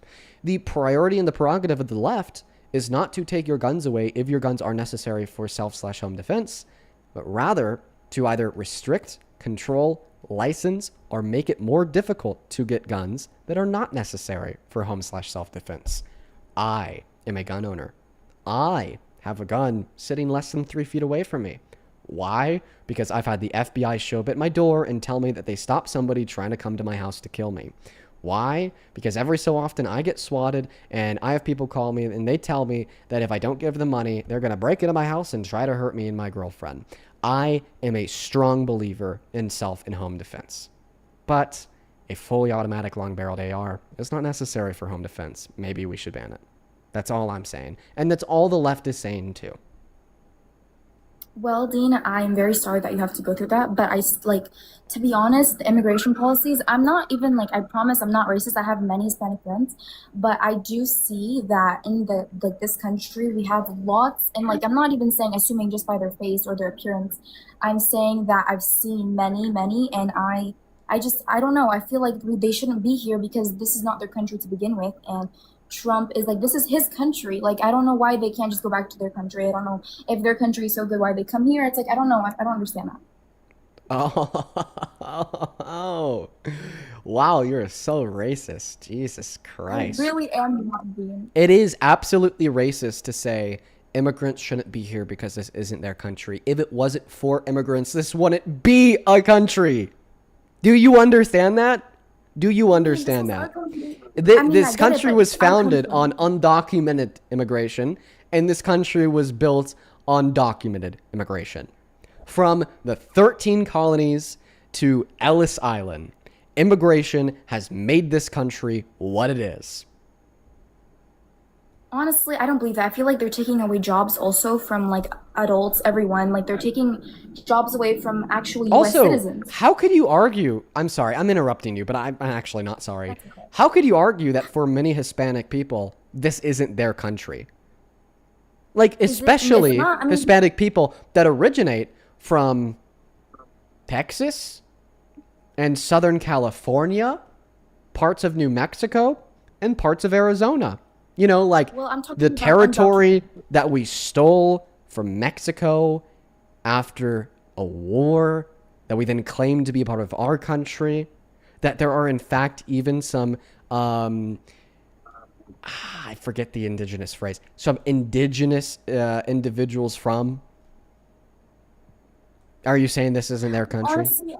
The priority and the prerogative of the left is not to take your guns away if your guns are necessary for self/home defense, but rather to either restrict, control, license, or make it more difficult to get guns that are not necessary for home/self-defense. I am a gun owner. I have a gun sitting less than 3 feet away from me. Why? Because I've had the FBI show up at my door and tell me that they stopped somebody trying to come to my house to kill me. Why? Because every so often I get swatted and I have people call me and they tell me that if I don't give them money, they're going to break into my house and try to hurt me and my girlfriend. I am a strong believer in self and home defense. But a fully automatic long-barreled AR is not necessary for home defense. Maybe we should ban it. That's all I'm saying. And that's all the left is saying too. Well, Dean, I'm very sorry that you have to go through that, but to be honest, the immigration policies, I'm not even I promise I'm not racist. I have many Hispanic friends, but I do see that in this country, we have lots, and I'm not even saying assuming just by their face or their appearance. I'm saying that I've seen many, and I don't know. I feel like they shouldn't be here because this is not their country to begin with, and Trump is this is his country. I don't know why they can't just go back to their country. I don't know if their country is so good, why they come here. It's I don't know. I don't understand that. Oh, wow, you're so racist. Jesus Christ. I really am not being. It is absolutely racist to say immigrants shouldn't be here because this isn't their country. If it wasn't for immigrants, this wouldn't be a country. Do you understand that? Do you understand that? This country was founded on undocumented immigration, and this country was built on documented immigration. From the 13 colonies to Ellis Island, immigration has made this country what it is. Honestly, I don't believe that. I feel like they're taking away jobs also from like adults, everyone. Like they're taking jobs away from actual US citizens. How could you argue? I'm sorry, I'm interrupting you, but I'm actually not sorry. Okay. How could you argue that for many Hispanic people, this isn't their country? Like, especially Hispanic people that originate from Texas and Southern California, parts of New Mexico, and parts of Arizona. You know, like the territory that we stole from Mexico after a war that we then claimed to be a part of our country. That there are, in fact, even some, I forget the indigenous phrase, some indigenous individuals from. Are you saying this isn't their country? Honestly,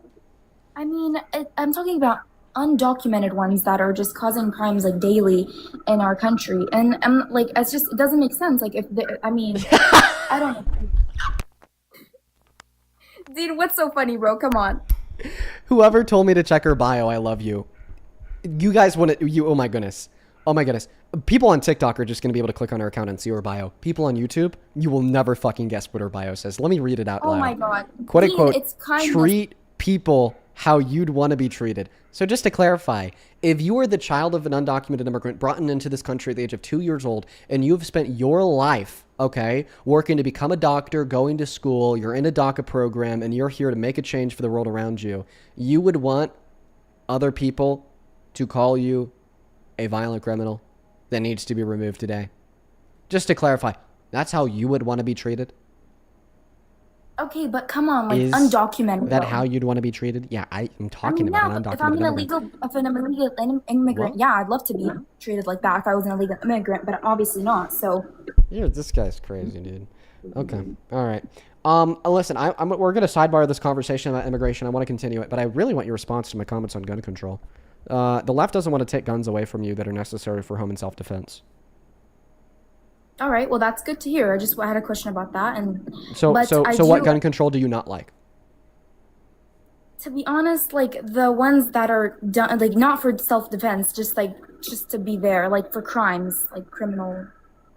I mean, I'm talking about undocumented ones that are just causing crimes like daily in our country, and like it doesn't make sense. Like if I don't know. Dude, what's so funny, bro? Come on. Whoever told me to check her bio, I love you. You guys want to? Oh my goodness. People on TikTok are just going to be able to click on her account and see her bio. People on YouTube, you will never fucking guess what her bio says. Let me read it out loud. Oh my god. Quote unquote, treat people how you'd want to be treated. So just to clarify, if you are the child of an undocumented immigrant brought into this country at the age of 2 years old, and you've spent your life, working to become a doctor, going to school, you're in a DACA program, and you're here to make a change for the world around you, you would want other people to call you a violent criminal that needs to be removed today. Just to clarify, that's how you would want to be treated? Okay, but come on, like undocumented. Is that how you'd want to be treated? Yeah, I'm talking about an undocumented if I'm an illegal immigrant, what? yeah, I'd love to be treated like that if I was an illegal immigrant, but obviously not. So. Yeah, this guy's crazy, dude. Okay, all right. Listen, we're gonna sidebar this conversation about immigration. I want to continue it, but I really want your response to my comments on gun control. The left doesn't want to take guns away from you that are necessary for home and self-defense. All right, well that's good to hear. I had a question about that, and so what gun control do you not like? To be honest, like the ones that are done, like not for self-defense, just to be there, like for crimes, like criminal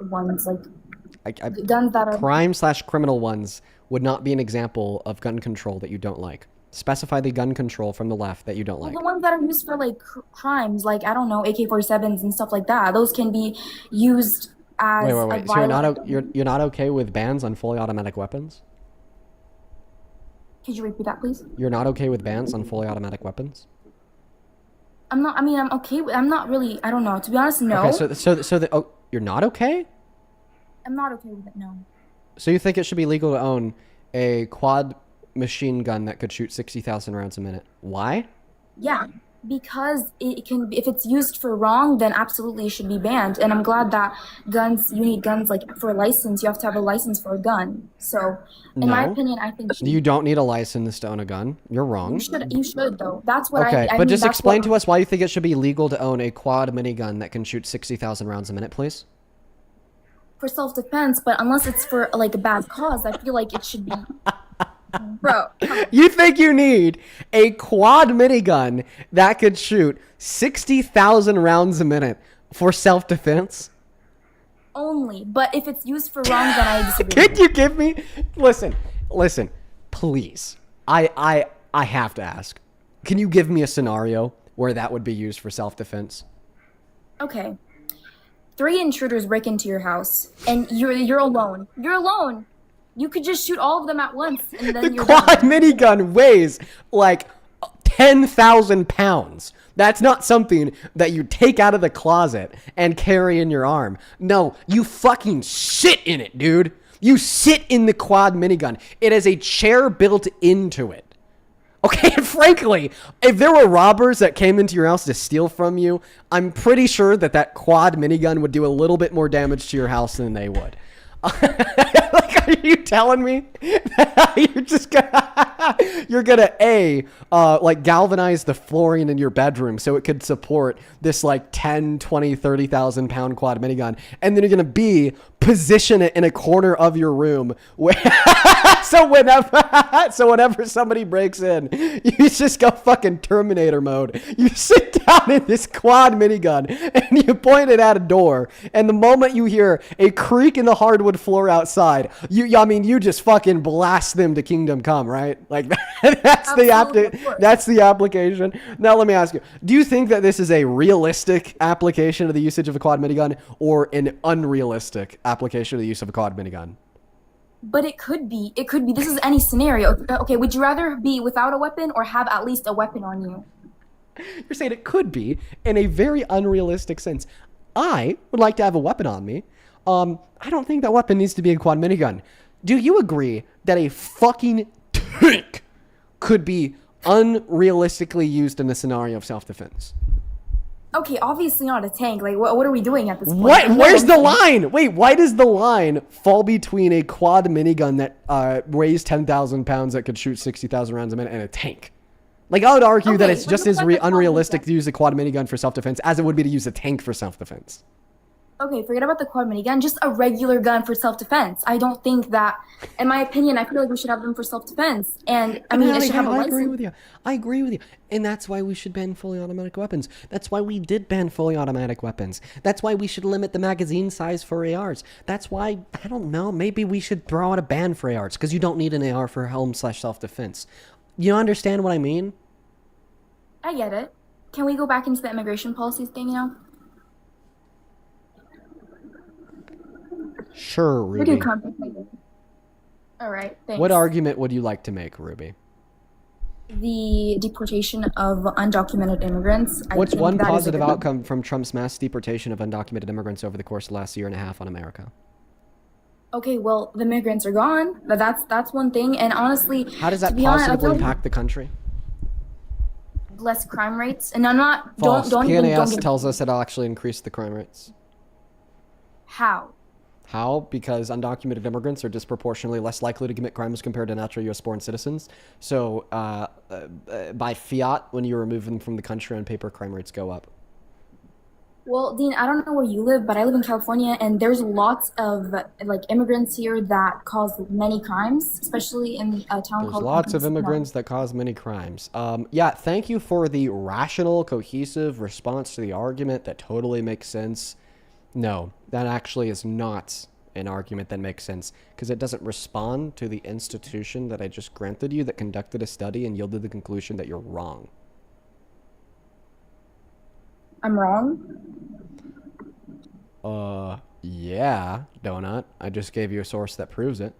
ones, like guns that are crime/criminal ones would not be an example of gun control that you don't like. Specify the gun control from the left that you don't like. The ones that are used for like crimes, like I don't know, AK-47s and stuff like that. Those can be used. Wait. So you're not okay with bans on fully automatic weapons? Could you repeat that, please? You're not okay with bans on fully automatic weapons? I'm not. I mean, I'm okay. I'm not really. I don't know. To be honest, no. Okay, you're not okay? I'm not okay with it. No. So you think it should be legal to own a quad machine gun that could shoot 60,000 rounds a minute? Why? Yeah. Because it can, if it's used for wrong, then absolutely it should be banned. And I'm glad that you need guns, like for a license, you have to have a license for a gun. So, in my opinion, I think you don't need a license to own a gun. You're wrong. You should though. That's what I mean, just explain to us why you think it should be legal to own a quad minigun that can shoot 60,000 rounds a minute, please. For self-defense, but unless it's for like a bad cause, I feel like it should be. Bro, you think you need a quad minigun that could shoot 60,000 rounds a minute for self-defense? Only, but if it's used for wrong, then I disagree. Can you give me? Listen, please. I have to ask. Can you give me a scenario where that would be used for self-defense? Okay. 3 intruders break into your house, and you're alone. You're alone. You could just shoot all of them at once, and then you're quad minigun weighs like 10,000 pounds. That's not something that you take out of the closet and carry in your arm. No, you fucking sit in it, dude. You sit in the quad minigun. It has a chair built into it. Okay, and frankly, if there were robbers that came into your house to steal from you, I'm pretty sure that quad minigun would do a little bit more damage to your house than they would. Like, are you telling me you're just gonna like galvanize the flooring in your bedroom so it could support this like 10, 20, 30,000 pound quad minigun, and then you're gonna position it in a corner of your room where so whenever somebody breaks in, you just go fucking Terminator mode. You sit down in this quad minigun and you point it at a door, and the moment you hear a creak in the hardwood floor outside, you just fucking blast them to kingdom come, right? Like that's the application. Now let me ask you, do you think that this is a realistic application of the usage of a quad minigun or an unrealistic application of the use of a quad minigun? But it could be. This is any scenario. Okay, would you rather be without a weapon or have at least a weapon on you? You're saying it could be in a very unrealistic sense. I would like to have a weapon on me. I don't think that weapon needs to be a quad minigun. Do you agree that a fucking tank could be unrealistically used in a scenario of self-defense? Okay, obviously not a tank. Like, what are we doing at this point? What? Where's the line? Wait, why does the line fall between a quad minigun that weighs 10,000 pounds that could shoot 60,000 rounds a minute and a tank? Like, I would argue that it's just as unrealistic to use a quad minigun for self-defense as it would be to use a tank for self-defense. Okay, forget about the quad minigun. Just a regular gun for self-defense. I don't think that, in my opinion, I feel like we should have them for self-defense. And I mean, it should have a license. I agree with you. And that's why we should ban fully automatic weapons. That's why we did ban fully automatic weapons. That's why we should limit the magazine size for ARs. That's why, I don't know, maybe we should throw out a ban for ARs because you don't need an AR for home/self-defense. You understand what I mean? I get it. Can we go back into the immigration policies thing now? Sure, Ruby. Pretty complicated. All right, thanks. What argument would you like to make, Ruby? The deportation of undocumented immigrants. What's one positive outcome from Trump's mass deportation of undocumented immigrants over the course of the last year and a half on America? Okay, well, the migrants are gone. That's one thing. And honestly, how does that positively impact the country? Less crime rates. And I'm not. False. Don't PNAS tells us it'll actually increase the crime rates. How? How? Because undocumented immigrants are disproportionately less likely to commit crimes compared to natural U.S.-born citizens. So by fiat, when you remove them from the country on paper, crime rates go up. Well, Dean, I don't know where you live, but I live in California, and there's lots of like immigrants here that cause many crimes, especially in a town called. There's lots of immigrants that cause many crimes. Yeah, thank you for the rational, cohesive response to the argument that totally makes sense. No, that actually is not an argument that makes sense because it doesn't respond to the institution that I just granted you that conducted a study and yielded the conclusion that you're wrong. I'm wrong? Yeah, Donut. I just gave you a source that proves it.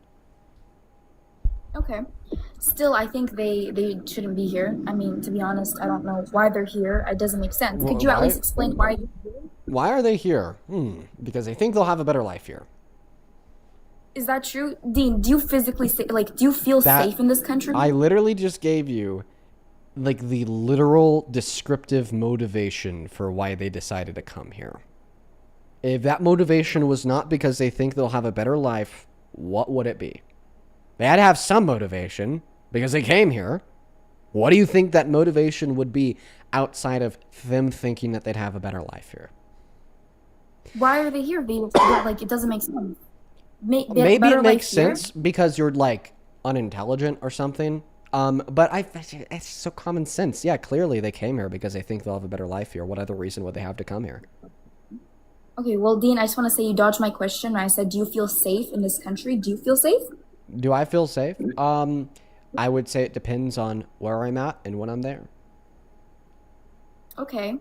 Okay. Still, I think they shouldn't be here. I mean, to be honest, I don't know why they're here. It doesn't make sense. Could you at least explain why they're here? Why are they here? Because they think they'll have a better life here. Is that true? Dean, do you physically do you feel safe in this country? I literally just gave you like the literal descriptive motivation for why they decided to come here. If that motivation was not because they think they'll have a better life, what would it be? They had to have some motivation because they came here. What do you think that motivation would be outside of them thinking that they'd have a better life here? Why are they here? Like, it doesn't make sense. Maybe it makes sense because you're like unintelligent or something. But it's so common sense. Yeah, clearly they came here because they think they'll have a better life here. What other reason would they have to come here? Okay, well, Dean, I just want to say you dodged my question when I said, do you feel safe in this country? Do you feel safe? Do I feel safe? I would say it depends on where I'm at and when I'm there. Okay.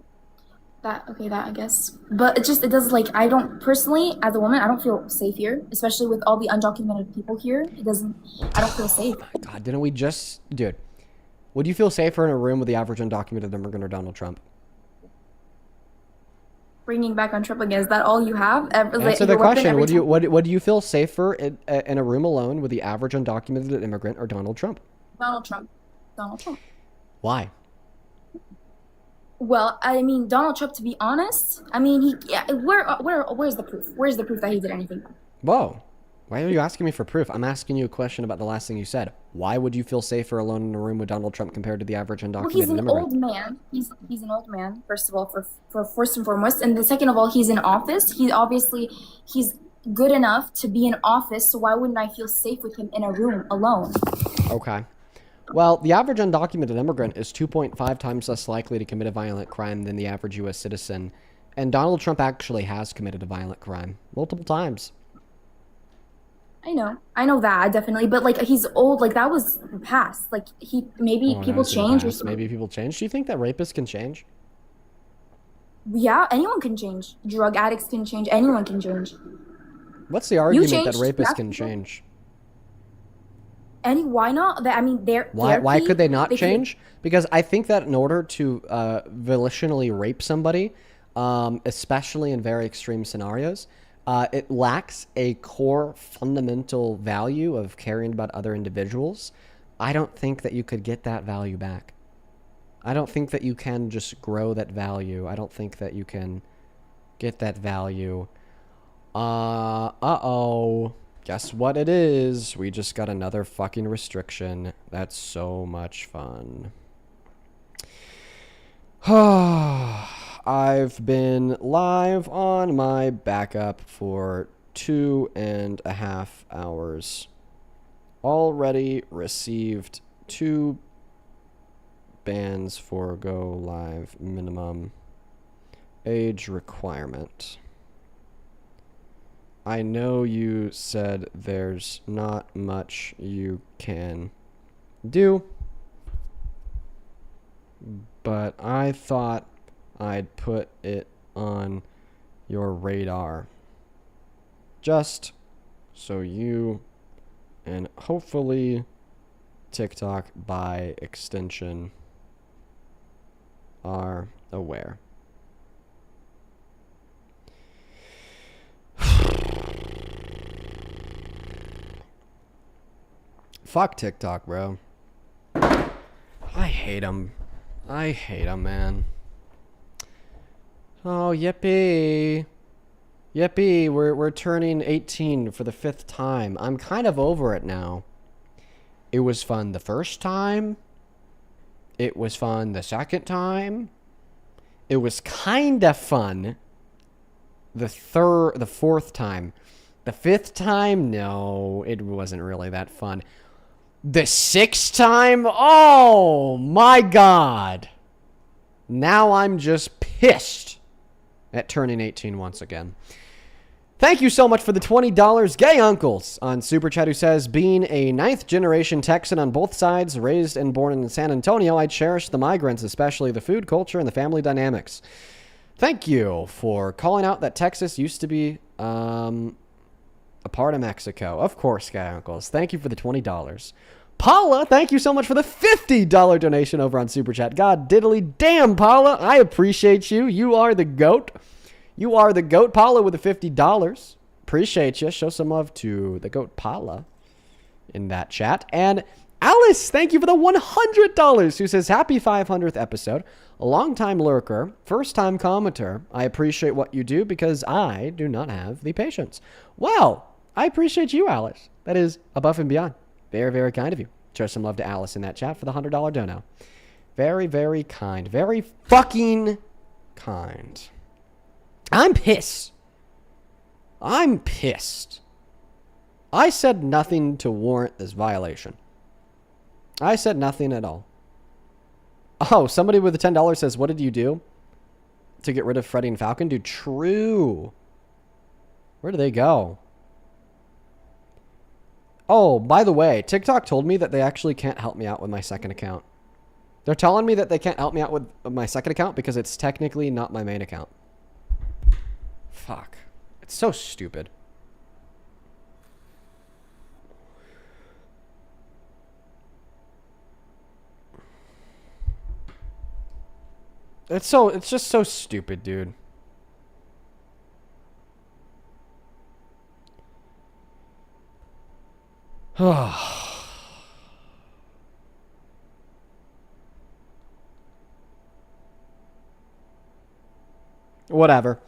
That I guess. But it does, like, I don't, personally, as a woman, I don't feel safe here, especially with all the undocumented people here. I don't feel safe. Oh my God, didn't we just, dude, would you feel safer in a room with the average undocumented immigrant or Donald Trump? Bringing back on Trump again, is that all you have? Answer the question. Would you feel safer in a room alone with the average undocumented immigrant or Donald Trump? Donald Trump. Donald Trump. Why? Well, I mean, Donald Trump, to be honest, I mean, where's the proof? Where's the proof that he did anything? Whoa. Why are you asking me for proof? I'm asking you a question about the last thing you said. Why would you feel safer alone in a room with Donald Trump compared to the average Well, undocumented he's an immigrant? old man. He's an old man, first of all, for first and foremost. And the second of all, he's in office. He's good enough to be in office, so why wouldn't I feel safe with him in a room alone? Okay. Well, the average undocumented immigrant is 2.5 times less likely to commit a violent crime than the average U.S. citizen. And Donald Trump actually has committed a violent crime multiple times. I know that, definitely. But, like, he's old. Like, that was the past. Like, maybe Oh, people that was in the change or past. something. Maybe people change. Do you think that rapists can change? Yeah, anyone can change. Drug addicts can change. Anyone can change. What's the argument that changed, rapists yeah. can change? Why not? I mean, they're Why could they not they could- change? Because I think that in order to volitionally rape somebody, especially in very extreme scenarios, it lacks a core fundamental value of caring about other individuals. I don't think that you could get that value back. I don't think that you can just grow that value. I don't think that you can get that value. Uh-oh. Guess what it is? We just got another fucking restriction. That's so much fun. I've been live on my backup for 2.5 hours. Already received 2 bans for go live minimum age requirement. I know you said there's not much you can do, but I thought I'd put it on your radar. Just so you and hopefully TikTok by extension are aware. Fuck TikTok, bro. I hate them. I hate them, man. Oh, yippee. Yippee, we're turning 18 for the 5th time. I'm kind of over it now. It was fun the first time. It was fun the second time. It was kind of fun the 4th time. The 5th time, no, it wasn't really that fun. The 6th time, oh my god. Now I'm just pissed at turning 18 once again. Thank you so much for the $20, Gay Uncles on Super Chat, who says, being a 9th generation Texan on both sides, raised and born in San Antonio, I cherish the migrants, especially the food culture and the family dynamics. Thank you for calling out that Texas used to be a part of Mexico. Of course, Gay Uncles. Thank you for the $20. Paula, thank you so much for the $50 donation over on Super Chat. God diddly damn, Paula. I appreciate you. You are the GOAT. You are the GOAT, Paula, with the $50. Appreciate you. Show some love to the GOAT, Paula, in that chat. And Alice, thank you for the $100, who says, happy 500th episode. A long-time lurker, first-time commenter. I appreciate what you do because I do not have the patience. Well, I appreciate you, Alice. That is above and beyond. Very, very kind of you. Show some love to Alice in that chat for the $100 dono. Very, very kind. Very fucking kind. I'm pissed. I'm pissed. I said nothing to warrant this violation. I said nothing at all. Oh, somebody with the $10 says, what did you do to get rid of Freddy and Falcon? Dude, true. Where do they go? Oh, by the way, TikTok told me that they actually can't help me out with my second account. They're telling me that they can't help me out with my second account because it's technically not my main account. Fuck. It's so stupid. It's just so stupid, dude. Whatever.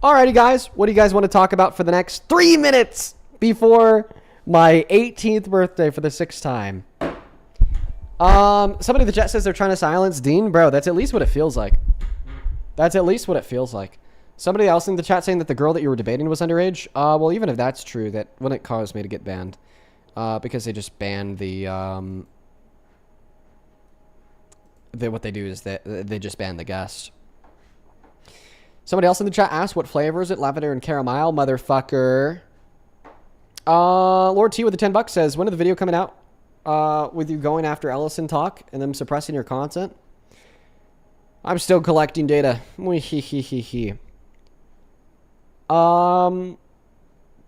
Alrighty, guys. What do you guys want to talk about for the next 3 minutes? before my 18th birthday for the 6th time. Somebody in the chat says they're trying to silence Dean. Bro, that's at least what it feels like. That's at least what it feels like. Somebody else in the chat saying that the girl that you were debating was underage. Well, even if that's true, that wouldn't cause me to get banned. Because they just banned what they do is that they just ban the guest. Somebody else in the chat asked, what flavor is it? Lavender and caramel, motherfucker. Lord T with the $10 says, when is the video coming out? With you going after Ellison talk and them suppressing your content? I'm still collecting data.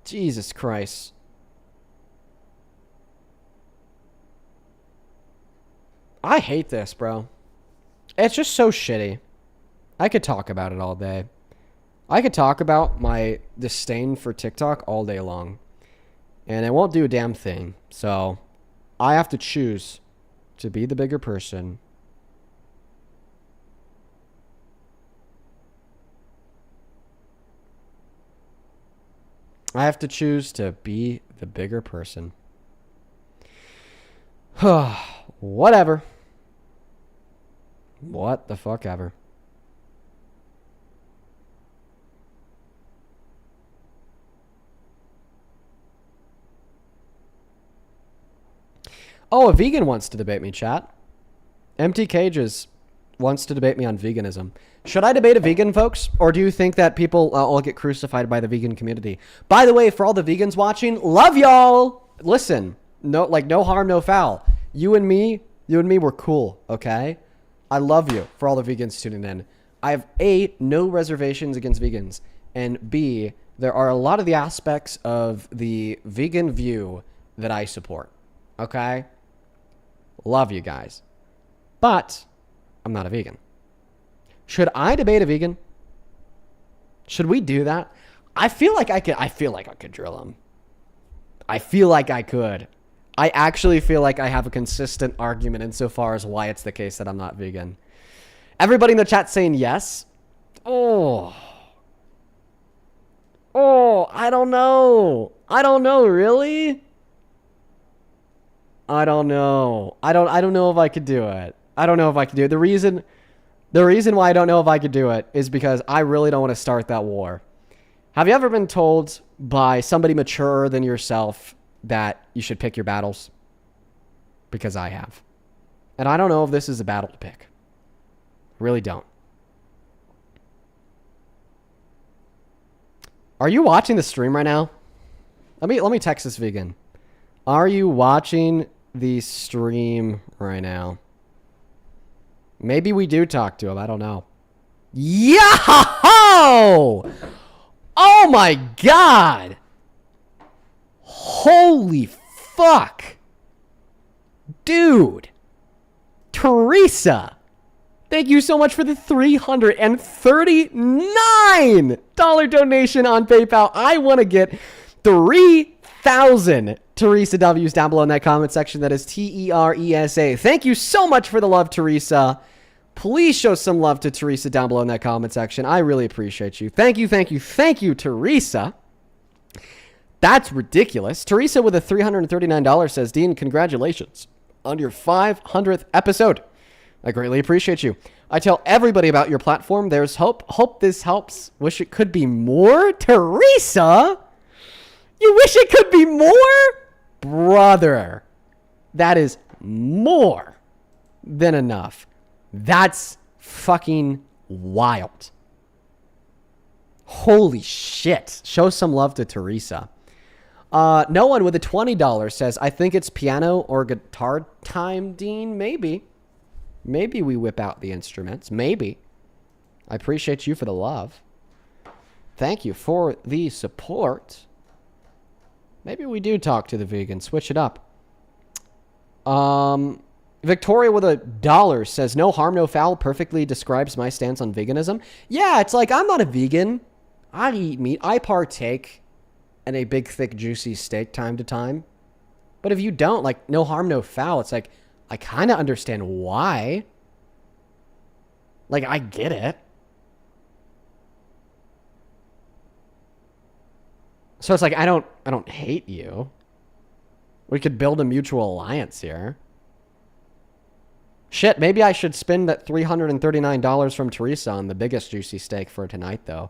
Jesus Christ. I hate this, bro. It's just so shitty. I could talk about it all day. I could talk about my disdain for TikTok all day long. And it won't do a damn thing. So, I have to choose to be the bigger person. I have to choose to be the bigger person. Whatever. What the fuck ever. Oh, a vegan wants to debate me, chat. Empty Cages wants to debate me on veganism. Should I debate a vegan, folks? Or do you think that people all get crucified by the vegan community? By the way, for all the vegans watching, love y'all! Listen, no harm, no foul. You and me, we're cool, okay? I love you for all the vegans tuning in. I have A, no reservations against vegans, and B, there are a lot of the aspects of the vegan view that I support, okay? Love you guys. But I'm not a vegan. Should I debate a vegan? Should we do that? I feel like I could drill him. I feel like I could. I actually feel like I have a consistent argument insofar as why it's the case that I'm not vegan. Everybody in the chat saying yes. Oh, I don't know. Really? I don't know. I don't know if I could do it. The reason why I don't know if I could do it is because I really don't want to start that war. Have you ever been told by somebody maturer than yourself that you should pick your battles? Because I have. And I don't know if this is a battle to pick. Really don't. Are you watching the stream right now? Let me text this vegan. Are you watching the stream right now? Maybe we do talk to him. I don't know. Yo! Oh my God! Holy fuck! Dude! Teresa! Thank you so much for the $339 donation on PayPal. I want to get 3,000 Teresa W's down below in that comment section. That is Teresa. Thank you so much for the love, Teresa. Please show some love to Teresa down below in that comment section. I really appreciate you. Thank you, Teresa. That's ridiculous. Teresa with a $339 says, Dean, congratulations on your 500th episode. I greatly appreciate you. I tell everybody about your platform. There's hope. Hope this helps. Wish it could be more. Teresa? You wish it could be more? Brother, that is more than enough. That's fucking wild. Holy shit. Show some love to Teresa. No one with a $20 says, I think it's piano or guitar time, Dean. Maybe we whip out the instruments. Maybe. I appreciate you for the love. Thank you for the support. Maybe we do talk to the vegan. Switch it up. Victoria with a $1 says, no harm, no foul perfectly describes my stance on veganism. Yeah, it's like, I'm not a vegan. I eat meat. I partake in a big, thick, juicy steak time to time. But if you don't, like, no harm, no foul, it's like, I kind of understand why. Like, I get it. So it's like, I don't hate you. We could build a mutual alliance here. Shit, maybe I should spend that $339 from Teresa on the biggest juicy steak for tonight, though.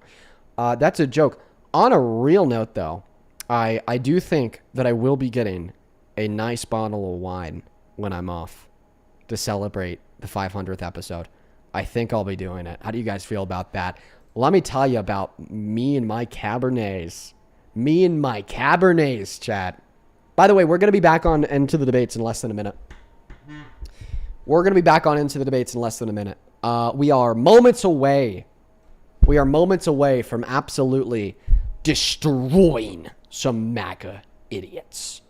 That's a joke. On a real note, though, I do think that I will be getting a nice bottle of wine when I'm off to celebrate the 500th episode. I think I'll be doing it. How do you guys feel about that? Let me tell you about me and my Cabernets. Me and my Cabernets, chat. By the way, we're going to be back on Into the Debates in less than a minute. We're going to be back on Into the Debates in less than a minute. We are moments away. We are moments away from absolutely destroying some MAGA idiots.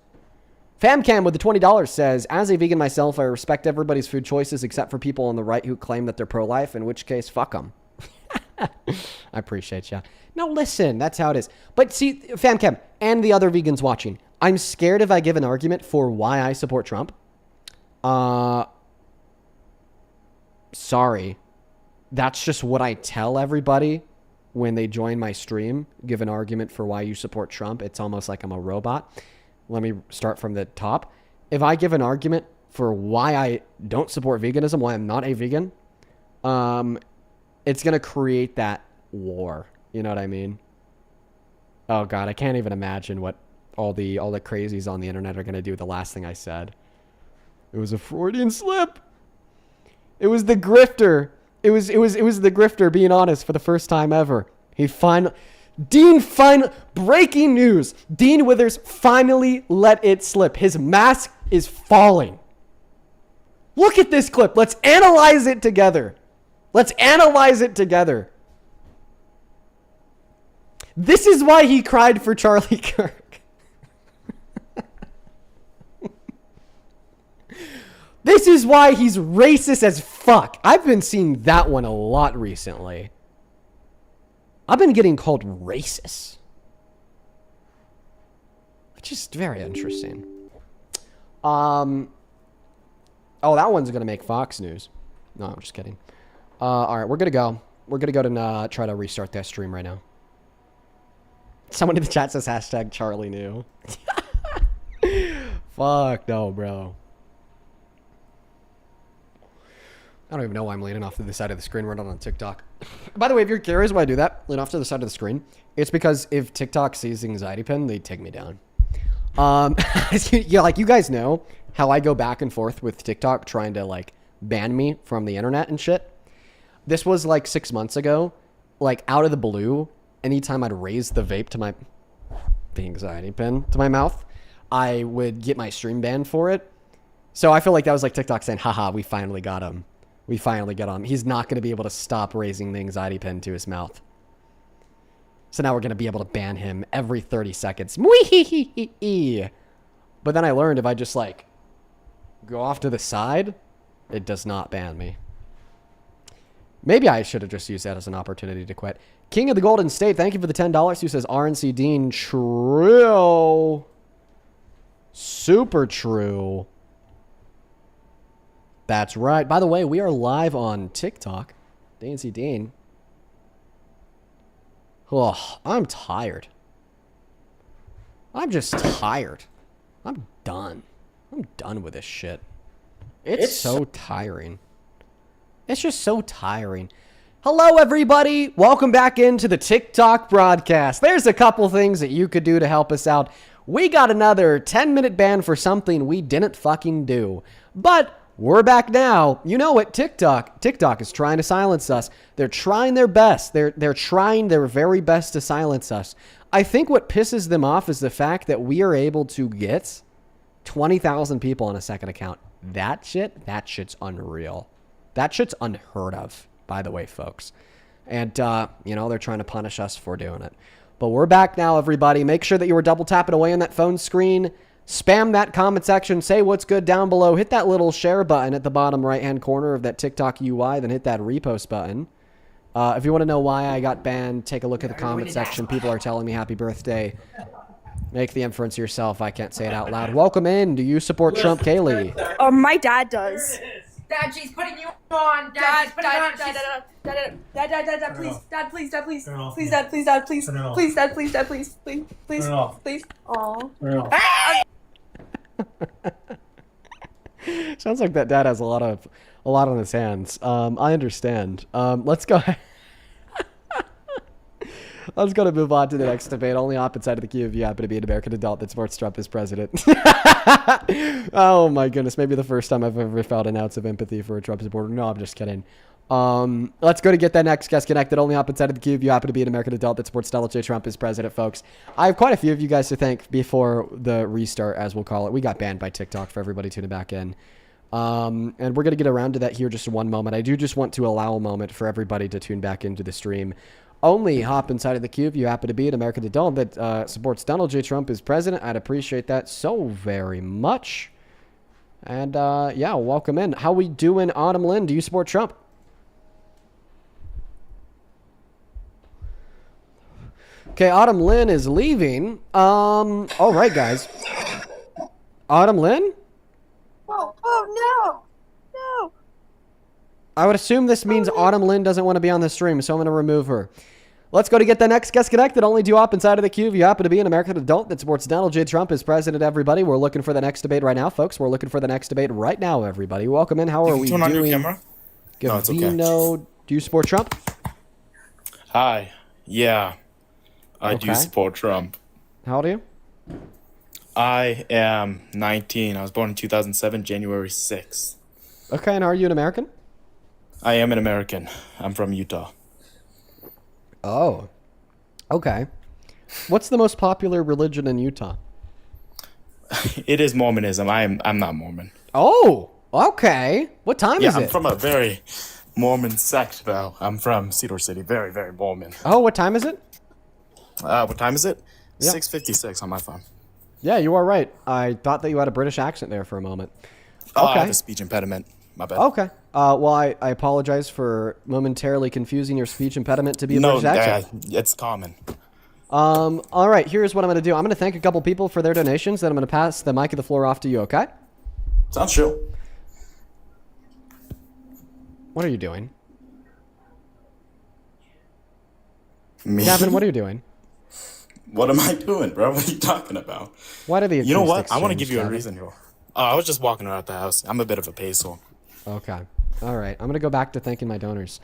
FamCam with the $20 says, as a vegan myself, I respect everybody's food choices except for people on the right who claim that they're pro-life, in which case, fuck them. I appreciate you. No, listen, that's how it is. But see, FamCam and the other vegans watching, I'm scared if I give an argument for why I support Trump. Sorry. That's just what I tell everybody when they join my stream. Give an argument for why you support Trump. It's almost like I'm a robot. Let me start from the top. If I give an argument for why I don't support veganism, why I'm not a vegan, it's going to create that war. You know what I mean? Oh, God, I can't even imagine what all the crazies on the internet are going to do with the last thing I said. It was a Freudian slip. It was the grifter. It was the grifter being honest for the first time ever. Breaking news. Dean Withers finally let it slip. His mask is falling. Look at this clip. Let's analyze it together. This is why he cried for Charlie Kirk. This is why he's racist as fuck. I've been seeing that one a lot recently. I've been getting called racist. Which is very interesting. Oh, that one's going to make Fox News. No, I'm just kidding. All right, we're going to go. We're going to go to try to restart that stream right now. Someone in the chat says hashtag Charlie knew. Fuck no, bro. I don't even know why I'm leaning off to the side of the screen. We're not on TikTok. By the way, if you're curious why I do that, lean off to the side of the screen. It's because if TikTok sees anxiety pen, they take me down. Yeah, like you guys know how I go back and forth with TikTok trying to like ban me from the internet and shit. This was like 6 months ago, like out of the blue. Anytime I'd raise the vape to the anxiety pen to my mouth, I would get my stream banned for it. So I feel like that was like TikTok saying, haha, we finally got him. We finally got him. He's not going to be able to stop raising the anxiety pen to his mouth. So now we're going to be able to ban him every 30 seconds. But then I learned if I just like go off to the side, it does not ban me. Maybe I should have just used that as an opportunity to quit. King of the Golden State, thank you for the $10. Who says RNC Dean? True. Super true. That's right. By the way, we are live on TikTok. DNC Dean. Oh, I'm tired. I'm just tired. I'm done. I'm done with this shit. It's so tiring. It's just so tiring. Hello, everybody. Welcome back into the TikTok broadcast. There's a couple things that you could do to help us out. We got another 10-minute ban for something we didn't fucking do. But we're back now. You know what? TikTok is trying to silence us. They're trying their best. They're trying their very best to silence us. I think what pisses them off is the fact that we are able to get 20,000 people on a second account. That shit's unreal. That shit's unheard of, by the way, folks. And, they're trying to punish us for doing it. But we're back now, everybody. Make sure that you were double tapping away on that phone screen. Spam that comment section. Say what's good down below. Hit that little share button at the bottom right-hand corner of that TikTok UI. Then hit that repost button. If you want to know why I got banned, take a look at the comment section. People are telling me happy birthday. Make the inference yourself. I can't say it out loud. Welcome in. Do you support Trump, Kaylee? My dad does. Dad, she's putting you on. Dad, she's putting you on. Dad, please. Dad, please. Dad, please. Please, Dad, please, Dad, please. Please, Dad, please, Dad, please. Please, please, please. Aw. Sounds like that dad has a lot on his hands. I understand. Let's go. Let's go to move on to the next debate. Only opposite side of the queue if you happen to be an American adult that supports Trump as president. Oh my goodness. Maybe the first time I've ever felt an ounce of empathy for a Trump supporter. No, I'm just kidding. Let's go to get that next guest connected. Only opposite side of the queue if you happen to be an American adult that supports Donald J. Trump as president, folks. I have quite a few of you guys to thank before the restart, as we'll call it. We got banned by TikTok for everybody tuning back in. And we're going to get around to that here just in one moment. I do just want to allow a moment for everybody to tune back into the stream. Only hop inside of the queue if you happen to be an American adult that supports Donald J. Trump as president. I'd appreciate that so very much. And yeah, welcome in. How we doing, Autumn Lynn? Do you support Trump? Okay, Autumn Lynn is leaving. All right, guys. Autumn Lynn? Oh, no. I would assume this means Autumn Lynn doesn't want to be on the stream, so I'm going to remove her. Let's go to get the next guest connected. Only do hop inside of the queue if you happen to be an American adult that supports Donald J. Trump as president, everybody. We're looking for the next debate right now, folks. We're looking for the next debate right now, everybody. Welcome in. How are we doing? Turn on your camera? No, it's okay. Do you support Trump? Hi. Yeah. I do support Trump. How old are you? I am 19. I was born in 2007, January 6th. Okay, and are you an American? I am an American. I'm from Utah. Oh, okay. What's the most popular religion in Utah? It is Mormonism. I'm not Mormon. Oh, okay. What time is it? Yeah, I'm from a very Mormon sect, though. I'm from Cedar City. Very, very Mormon. Oh, what time is it? What time is it? Yep. 6:56 on my phone. Yeah, you are right. I thought that you had a British accent there for a moment. Oh, Okay. I have a speech impediment. My bad. Okay. Well, I apologize for momentarily confusing your speech impediment to be a British accent. It's common. All right, here's what I'm going to do. I'm going to thank a couple people for their donations, then I'm going to pass the mic of the floor off to you, okay? Sounds true. What are you doing? Me? Gavin, what are you doing? What am I doing, bro? What are you talking about? Why do the You know what? acoustics I want to change, give you a Gavin? reason here. I was just walking around the house. I'm a bit of a peso. Okay. All right. I'm going to go back to thanking my donors.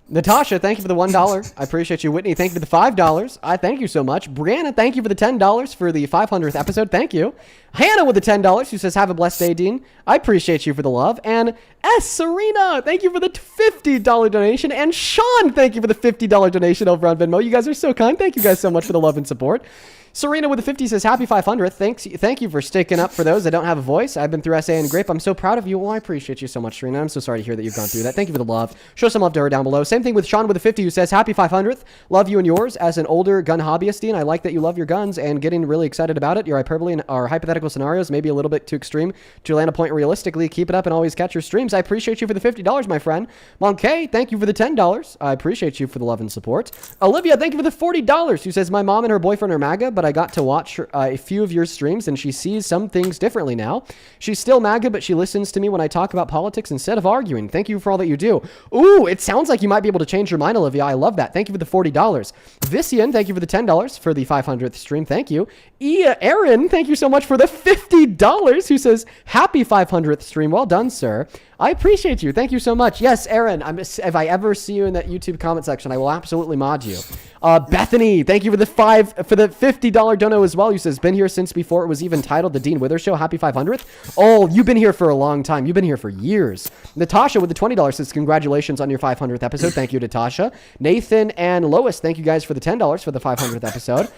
Natasha, thank you for the $1. I appreciate you. Whitney, thank you for the $5. I thank you so much. Brianna, thank you for the $10 for the 500th episode. Thank you. Hannah with the $10 who says, have a blessed day, Dean. I appreciate you for the love. And Serena, thank you for the $50 donation. And Sean, thank you for the $50 donation over on Venmo. You guys are so kind. Thank you guys so much for the love and support. Serena with the 50 says, happy 500th. Thank you for sticking up for those that don't have a voice. I've been through SA and Grape. I'm so proud of you. Well, I appreciate you so much, Serena. I'm so sorry to hear that you've gone through that. Thank you for the love. Show some love to her down below. Same thing with Sean with the 50 who says, happy 500th. Love you and yours. As an older gun hobbyist, Dean, I like that you love your guns and getting really excited about it. Your hyperbole and our hypothetical scenarios may be a little bit too extreme to land a point realistically. Keep it up and always catch your streams. I appreciate you for the $50, my friend. Monkey, thank you for the $10. I appreciate you for the love and support. Olivia, thank you for the $40 who says, my mom and her boyfriend are MAGA, but I got to watch a few of your streams and she sees some things differently now. She's still MAGA, but she listens to me when I talk about politics instead of arguing. Thank you for all that you do. Ooh, it sounds like you might be able to change your mind, Olivia. I love that. Thank you for the $40. Visian, thank you for the $10 for the 500th stream. Thank you. Aaron, thank you so much for the $50 who says, happy 500th stream. Well done, sir. I appreciate you. Thank you so much. Yes, Aaron, if I ever see you in that YouTube comment section, I will absolutely mod you. Bethany, thank you for the $50 dono as well. You says, been here since before it was even titled The Dean Withers Show. Happy 500th. Oh, you've been here for a long time. You've been here for years. Natasha with the $20 says, congratulations on your 500th episode. Thank you, Natasha. Nathan and Lois, thank you guys for the $10 for the 500th episode.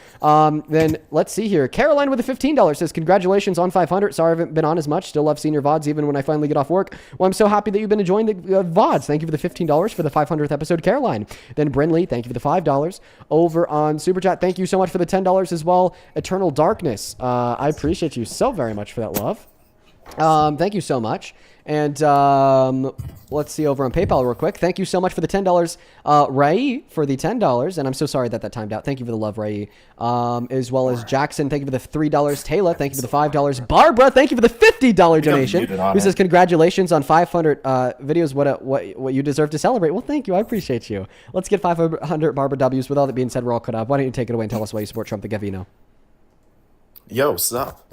Then let's see here. Caroline with the $15 says, congratulations on 500. Sorry I haven't been on as much. Still love seeing your VODs even when I finally get off work. Well, I'm so happy that you've been enjoying the VODs. Thank you for the $15 for the 500th episode, Caroline. Then Brinley, thank you for the $5. Over on Super Chat, thank you so much for the $10 as well. Eternal Darkness, I appreciate you so very much for that love. Thank you so much. And let's see over on PayPal real quick. Thank you so much for the $10, Ray, for the $10. And I'm so sorry that timed out. Thank you for the love, Ray. As well as Jackson, thank you for the $3. Taylor, thank you for the $5. Barbara, thank you for the $50 donation. Who says congratulations on 500 videos. What you deserve to celebrate. Well, thank you. I appreciate you. Let's get 500 Barbara W's. With all that being said, we're all caught up. Why don't you take it away and tell us why you support Trump the Gavino? Yo, what's up?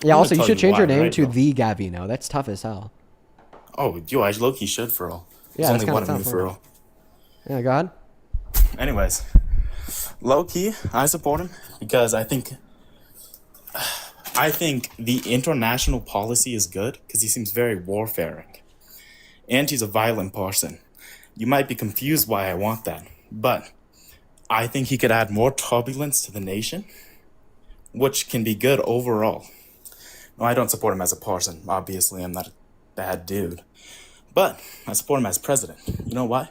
Yeah, I'm also, gonna you tell should change your why, name right, to bro? The Gavino. That's tough as hell. Oh, yo, I low-key should for real. Yeah, There's that's only kinda one of me tough, for huh? real. Yeah, go ahead. Anyways, low-key, I support him because I think the international policy is good because he seems very warfaring. And he's a violent person. You might be confused why I want that, but I think he could add more turbulence to the nation, which can be good overall. No, I don't support him as a person. Obviously, I'm not a bad dude. But I support him as president. You know why?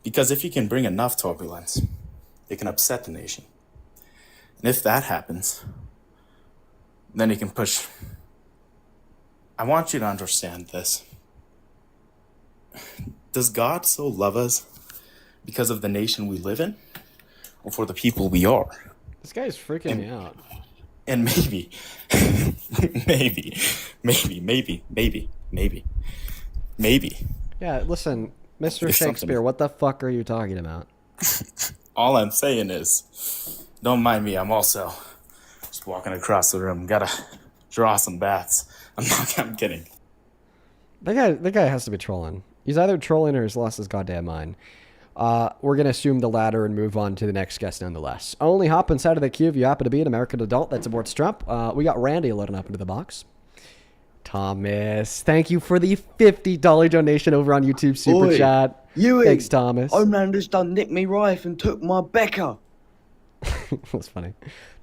Because if he can bring enough turbulence, it can upset the nation. And if that happens, then he can push. I want you to understand this. Does God so love us because of the nation we live in, or for the people we are? This guy's freaking me out. And maybe, maybe. Yeah, listen, Mr. It's something. Shakespeare, what the fuck are you talking about? All I'm saying is, don't mind me. I'm also just walking across the room. Gotta draw some baths. I'm kidding. That guy has to be trolling. He's either trolling or he's lost his goddamn mind. We're going to assume the latter and move on to the next guest nonetheless. Only hop inside of the queue if you happen to be an American adult that supports Trump. We got Randy loading up into the box. Thomas, thank you for the $50 donation over on YouTube Super Oi, Chat. Huey, Thanks, Thomas. Homelander's done nicked me wife and took my Becca. That's funny.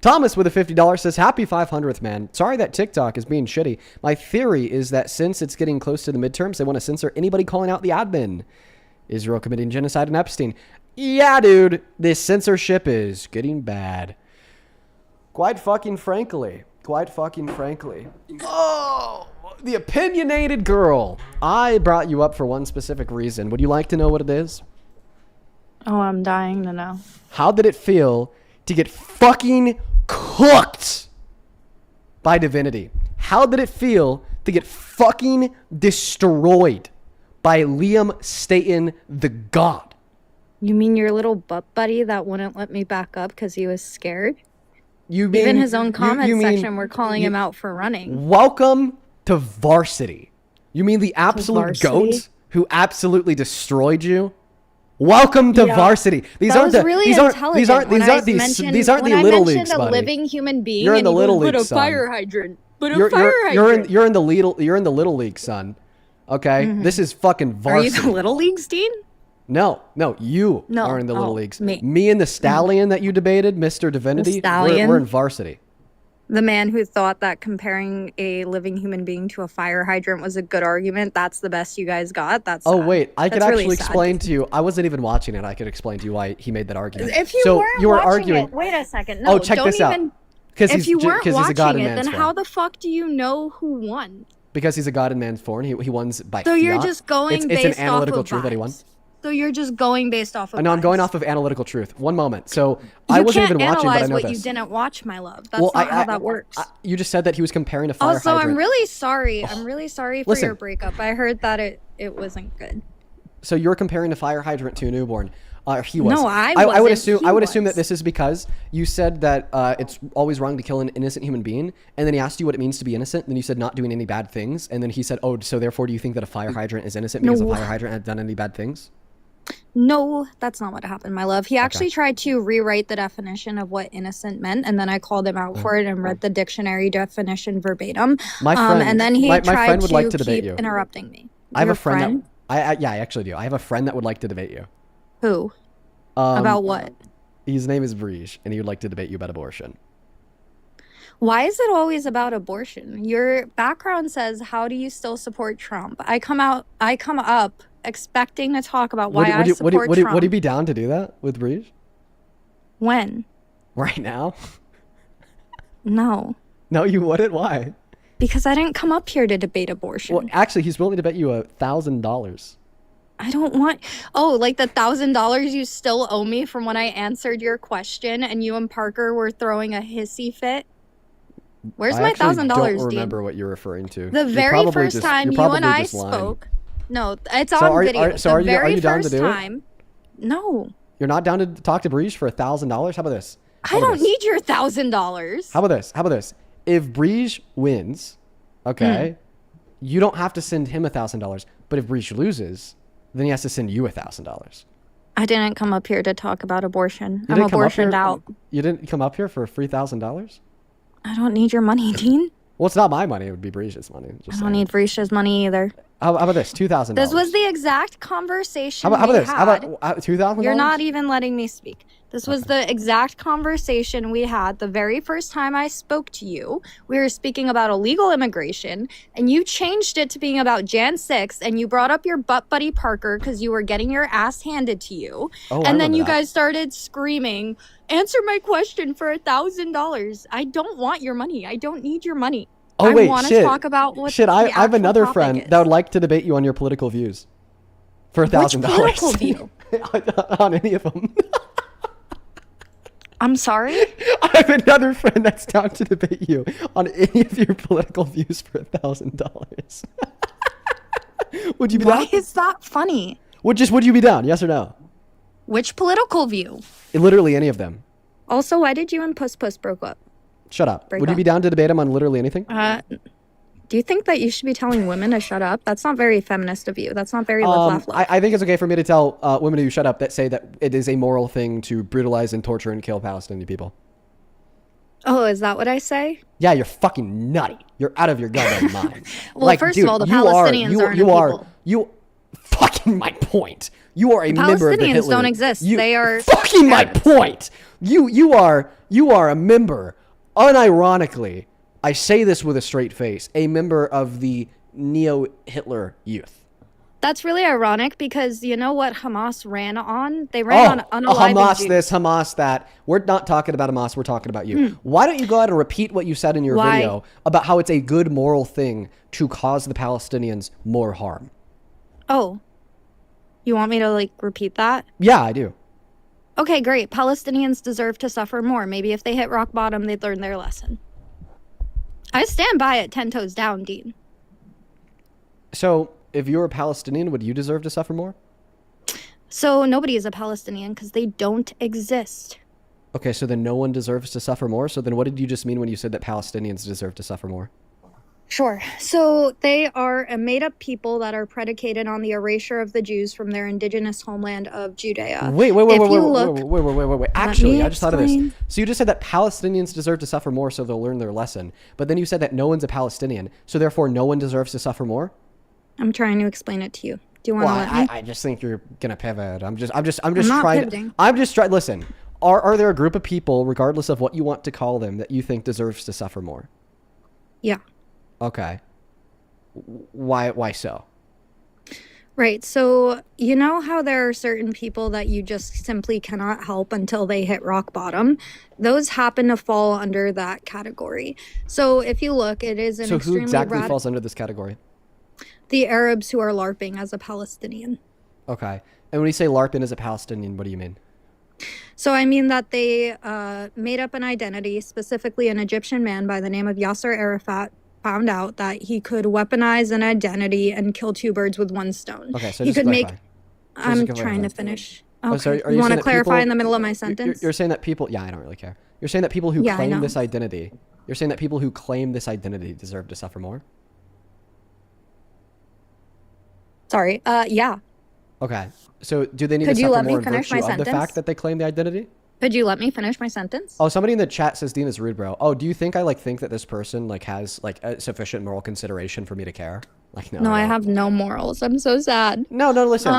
Thomas with a $50 says, happy 500th, man. Sorry that TikTok is being shitty. My theory is that since it's getting close to the midterms, they want to censor anybody calling out the admin. Israel committing genocide in Epstein. Yeah, dude, this censorship is getting bad. Quite fucking frankly. Oh, the opinionated girl. I brought you up for one specific reason. Would you like to know what it is? Oh, I'm dying to know. How did it feel to get fucking cooked by divinity? How did it feel to get fucking destroyed by Liam Staten, the god? You mean your little butt buddy that wouldn't let me back up because he was scared? You mean Even his own comment you mean- section were calling him out for running. Welcome to varsity. You mean the absolute varsity? goat who absolutely destroyed you? Welcome to Yeah. varsity. These That aren't was the, really these aren't intelligent these aren't when these I aren't these mentioned- these aren't when the I little mentioned leagues, a buddy. living human being You're in and the he little goes, "But league, a son. fire hydrant. But a You're fire hydrant. you're in the little league, son. Okay, Mhm. this is fucking Are you varsity. the little leagues, Dean? No, you No. are in the little Oh, leagues. me. Me and the stallion that you debated, Mr. Divinity, stallion? we're in varsity. The man who thought that comparing a living human being to a fire hydrant was a good argument. That's the best you guys got. That's Oh sad. wait, I could That's actually really sad. explain to you. I wasn't even watching it. I could explain to you why he made that argument. If you so weren't you were watching arguing. it, wait a second. No, check don't this out. even. 'Cause If he's you j- weren't 'cause he's a god watching in it, man's then form. how the fuck do you know who won? Because he's a god in man's form. He won by So fiat. you're just going it's based an analytical off of truth that he won. vibes. So you're just going based off of. No, I'm vibes. going off of analytical truth. One moment. So I You wasn't can't even watching, but I analyze know what this. you didn't watch, my love. That's Well, not how that works. You just said that he was comparing a fire Also, hydrant. I'm really sorry. I'm really sorry for Listen. your breakup. I heard that it wasn't good. So you're comparing a fire hydrant to a newborn. He was. No, I would wasn't. assume. He I would assume was. that this is because you said that it's always wrong to kill an innocent human being, and then he asked you what it means to be innocent. And then you said not doing any bad things, and then he said, "Oh, so therefore, do you think that a fire hydrant is innocent because No. a fire hydrant had done any bad things?" No, that's not what happened, my love. He actually tried to rewrite the definition of what innocent meant, and then I called him out for it and read the dictionary definition verbatim. My friend, and then he my tried friend would to like to debate keep you. interrupting me. I have Your a friend. That, I actually do. I have a friend that would like to debate you. Who? About what? His name is Breege, and he would like to debate you about abortion. Why is it always about abortion? Your background says, "How do you still support Trump?" I come up expecting to talk about why I support Trump. Would he be down to do that with Breege? When? Right now? No. No, you wouldn't. Why? Because I didn't come up here to debate abortion. Well, actually, he's willing to bet you $1,000. I don't want. Oh, like the $1,000 you still owe me from when I answered your question, and you and Parker were throwing a hissy fit. Where's my $1,000? I don't remember what you're referring to. The very first time you and I spoke. No, it's on video. Are you down to do it? No. You're not down to talk to Breege for $1,000? How about this? I don't need your $1,000. How about this? If Breege wins, okay, you don't have to send him $1,000. But if Breege loses, then he has to send you $1,000. I didn't come up here to talk about abortion. I'm abortioned out. You didn't come up here for $3,000? I don't need your money, Dean. Well, it's not my money. It would be Breeze's money. I don't need Breeze's money either. How about this? $2,000. This was the exact conversation How about this? had. How about $2,000? You're not even letting me speak. This was the exact conversation we had the very first time I spoke to you. We were speaking about illegal immigration, and you changed it to being about Jan 6, and you brought up your butt buddy Parker because you were getting your ass handed to you. Oh, and then you guys started screaming, answer my question for $1,000. I don't want your money. I don't need your money. Oh, wait, I want to talk about what I have another friend that would like to debate you on your political views for $1,000. Which political view? On any of them. I'm sorry? I have another friend that's down to debate you on any of your political views for $1,000. Would you be down? Why is that funny? Would you be down? Yes or no? Which political view? Literally any of them. Also, why did you and Puss Puss broke up? Shut up. Break Would you up. be down to debate him on literally anything? Do you think that you should be telling women to shut up? That's not very feminist of you. That's not very live, laugh, love. I think it's okay for me to tell women to shut up that say that it is a moral thing to brutalize and torture and kill Palestinian people. Oh, is that what I say? Yeah, you're fucking nutty. You're out of your goddamn mind. Well, first of all, the Palestinians aren't a people. You fucking my point. You are a member of the Hitler. Palestinians don't exist. They are fucking my point. You are a member. Unironically, I say this with a straight face, a member of the neo-Hitler youth. That's really ironic because you know what Hamas ran on? They ran on unaliving Hamas Jews. this, Hamas that. We're not talking about Hamas, we're talking about you. Why don't you go ahead and repeat what you said in your video about how it's a good moral thing to cause the Palestinians more harm? Oh. You want me to repeat that? Yeah, I do. Okay, great. Palestinians deserve to suffer more. Maybe if they hit rock bottom, they'd learn their lesson. I stand by it 10 toes down, Dean. So, if you're a Palestinian, would you deserve to suffer more? So, nobody is a Palestinian because they don't exist. Okay, so then no one deserves to suffer more? So then what did you just mean when you said that Palestinians deserve to suffer more? Sure. So they are a made-up people that are predicated on the erasure of the Jews from their indigenous homeland of Judea. Wait. Actually, I just thought of this. So you just said that Palestinians deserve to suffer more so they'll learn their lesson. But then you said that no one's a Palestinian, so therefore no one deserves to suffer more? I'm trying to explain it to you. Do you want to let me? I just think you're going to pivot. I'm just not trying. pivoting. I'm just trying. Listen, are there a group of people, regardless of what you want to call them, that you think deserves to suffer more? Yeah. Okay. Why so? Right. So, you know how there are certain people that you just simply cannot help until they hit rock bottom? Those happen to fall under that category. So, if you look, it is an So who extremely exactly falls under this category? The Arabs who are LARPing as a Palestinian. Okay. And when you say LARPing as a Palestinian, what do you mean? So I mean that they made up an identity, specifically an Egyptian man by the name of Yasser Arafat found out that he could weaponize an identity and kill two birds with one stone. Okay, so he just could make. clarify. I'm Just trying to clarify. finish. Oh, Okay. sorry, are you you want saying to that clarify people- in the middle of my sentence? You're saying that people... Yeah, I don't really care. You're saying that people who Yeah, I claim know. this identity... You're saying that people who claim this identity deserve to suffer more? Sorry. Yeah. Okay. So do they need Could to you suffer let me more in finish virtue my of the sentence? fact that they claim the identity? Could you let me finish my sentence? Oh, somebody in the chat says Dean is rude, bro. Oh, do you think I think that this person has a sufficient moral consideration for me to care? No, I have no morals. I'm so sad. No, listen.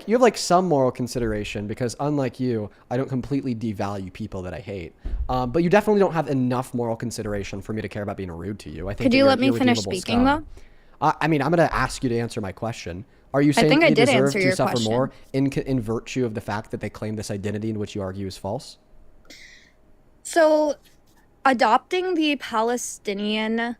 You have some moral consideration because unlike you, I don't completely devalue people that I hate. But you definitely don't have enough moral consideration for me to care about being rude to you. I think Could that you you're let me finish irredeemable speaking scum. I mean, I'm going to ask you to answer my question. Are you I saying think that I you did deserve answer to your suffer question. more in virtue of the fact that they claim this identity in which you argue is false? So adopting the Palestinian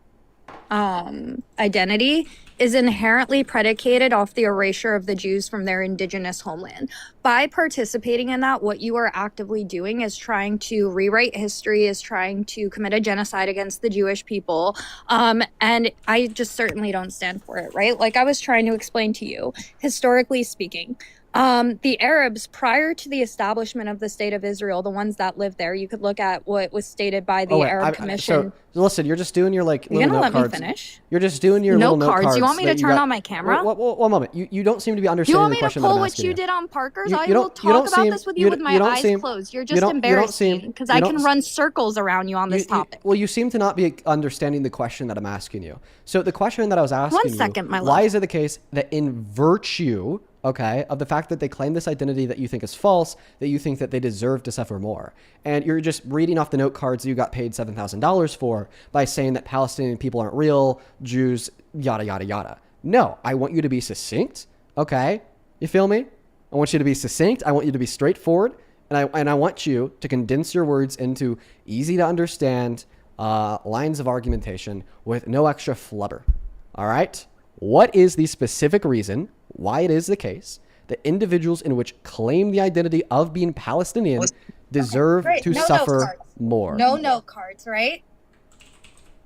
identity is inherently predicated off the erasure of the Jews from their indigenous homeland. By participating in that, what you are actively doing is trying to rewrite history, is trying to commit a genocide against the Jewish people. And I just certainly don't stand for it, right? Like I was trying to explain to you, historically speaking, the Arabs, prior to the establishment of the state of Israel, the ones that lived there, you could look at what was stated by the Arab Commission. So listen, you're just doing your like You're little gonna note let me cards. finish? You're just doing your Note little note cards. You want me to that turn got- on my camera? One moment. You don't seem to be You understanding want the me to question that pull I'm what asking you did on Parker's? You I don't- will you talk don't about seem- this with you you with don't- my you don't eyes seem- closed. You're you just don't- you don't embarrassing seem- because you I don't can s- run circles around you on this topic. Well, you seem to not be understanding the question that I'm asking you. So the question that I was asking One second, you, my why love. is it the case that in virtue, okay, of the fact that they claim this identity that you think is false, that you think that they deserve to suffer more? And you're just reading off the note cards you got paid $7,000 for by saying that Palestinian people aren't real, Jews, yada, yada, yada. No, I want you to be succinct, okay? You feel me? I want you to be succinct. I want you to be straightforward. And I want you to condense your words into easy to understand lines of argumentation with no extra flubber. All right? What is the specific reason why it is the case that individuals in which claim the identity of being Palestinian deserve Great. to No note suffer cards. more? No note cards, right?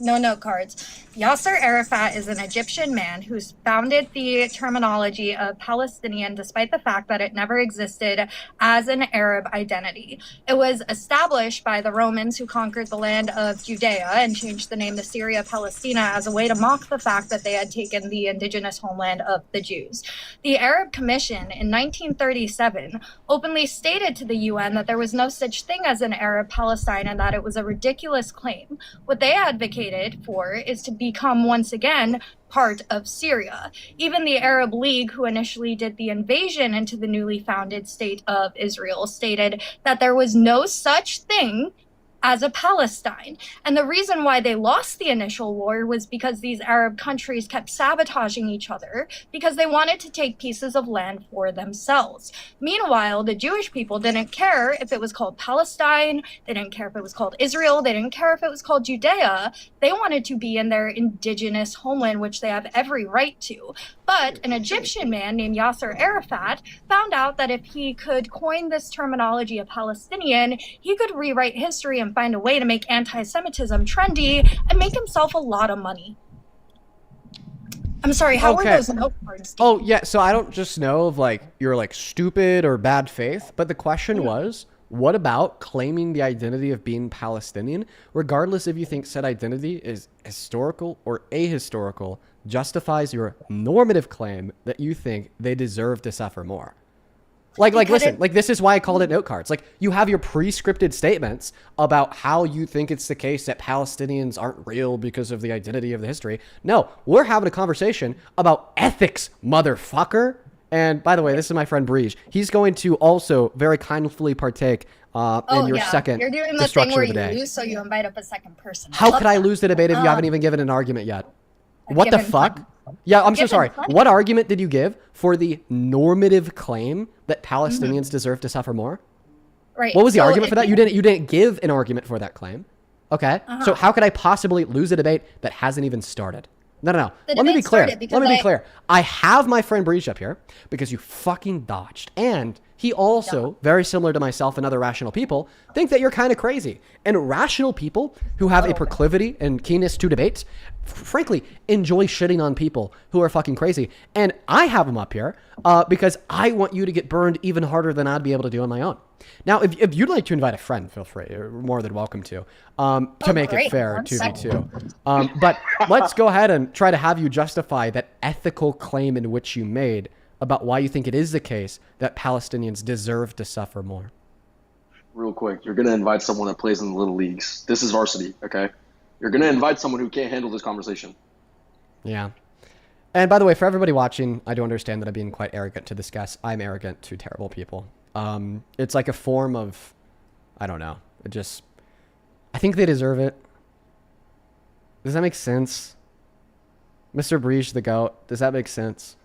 No note cards. Yasser Arafat is an Egyptian man who's founded the terminology of Palestinian despite the fact that it never existed as an Arab identity. It was established by the Romans who conquered the land of Judea and changed the name to Syria Palestina as a way to mock the fact that they had taken the indigenous homeland of the Jews. The Arab Commission in 1937 openly stated to the UN that there was no such thing as an Arab Palestine and that it was a ridiculous claim. What they advocated for is to become once again part of Syria. Even the Arab League, who initially did the invasion into the newly founded state of Israel, stated that there was no such thing as a Palestine. And the reason why they lost the initial war was because these Arab countries kept sabotaging each other because they wanted to take pieces of land for themselves. Meanwhile, the Jewish people didn't care if it was called Palestine, they didn't care if it was called Israel, they didn't care if it was called Judea. They wanted to be in their indigenous homeland, which they have every right to. But an Egyptian man named Yasser Arafat found out that if he could coin this terminology of Palestinian, he could rewrite history and find a way to make anti-Semitism trendy and make himself a lot of money. I'm sorry, how were those note cards? Oh, yeah. So I don't just know of like you're like stupid or bad faith, but the question was, what about claiming the identity of being Palestinian, regardless if you think said identity is historical or ahistorical, justifies your normative claim that you think they deserve to suffer more? Like, listen, like this is why I called it note cards. Like you have your pre-scripted statements about how you think it's the case that Palestinians aren't real because of the identity of the history. No, we're having a conversation about ethics, motherfucker. And by the way, this is my friend Breege. He's going to also very kindly partake in your second You're doing the thing destruction where of the you day. lose, so you invite up a second person. How love could I that. lose the debate if you haven't even given an argument yet? What the given fuck? plenty. Yeah, I'm so given sorry. plenty. What argument did you give for the normative claim that Palestinians deserve to suffer more? Right. What was the so argument for if that? You didn't give an argument for that claim. Okay. So Uh-huh. how could I possibly lose a debate that hasn't even started? No. The Let me be debate clear. started because Let me be I- clear. I have my friend Breach up here because you fucking dodged. And he also, very similar to myself and other rational people, think that you're kind of crazy. And rational people who have a proclivity and keenness to debate, frankly, enjoy shitting on people who are fucking crazy. And I have him up here because I want you to get burned even harder than I'd be able to do on my own. Now, if you'd like to invite a friend, feel free. You're more than welcome to make great. it fair, One 2v2. But let's go ahead and try to have you justify that ethical claim in which you made about why you think it is the case that Palestinians deserve to suffer more. Real quick, you're going to invite someone that plays in the little leagues. This is varsity, okay? You're going to invite someone who can't handle this conversation. Yeah. And by the way, for everybody watching, I do understand that I'm being quite arrogant to this guest. I'm arrogant to terrible people. It's like a form of, I don't know. I think they deserve it. Does that make sense? Mr. Breach, the GOAT, does that make sense?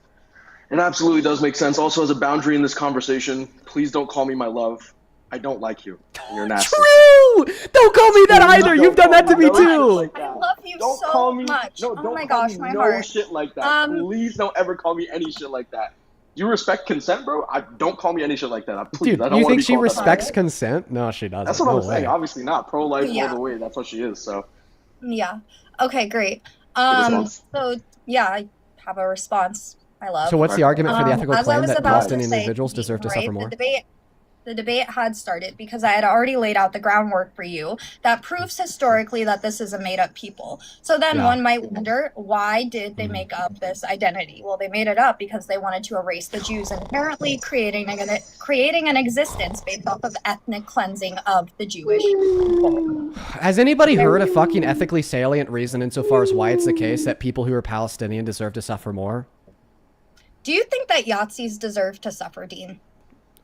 It absolutely does make sense. Also, as a boundary in this conversation, please don't call me my love. I don't like you. And you're nasty. True! Don't call me that either. You've done that to me No shit too. like I that. love you Don't so call me, much. No, Oh don't my call gosh, me my no heart. shit like that. Please don't ever call me any shit like that. Do you respect consent, bro? Don't call me any shit like that. Please, Dude, I don't you want to think be she called that. respects consent? No, she doesn't. That's what No I'm saying. way. Obviously not. Pro-life all Yeah. the way. That's what she is. So Yeah. Okay, great. response. So yeah, I have a response. I love. So what's the argument for the ethical As I claim was that about to Palestinian say, individuals deserve to right, suffer more? The debate had started because I had already laid out the groundwork for you that proves historically that this is a made-up people. So then Yeah. one might wonder, why did they make up this identity? Well, they made it up because they wanted to erase the Jews, inherently creating an existence based off of ethnic cleansing of the Jewish people. Has anybody heard a fucking ethically salient reason insofar as why it's the case that people who are Palestinian deserve to suffer more? Do you think that Yahtzees deserve to suffer, Dean?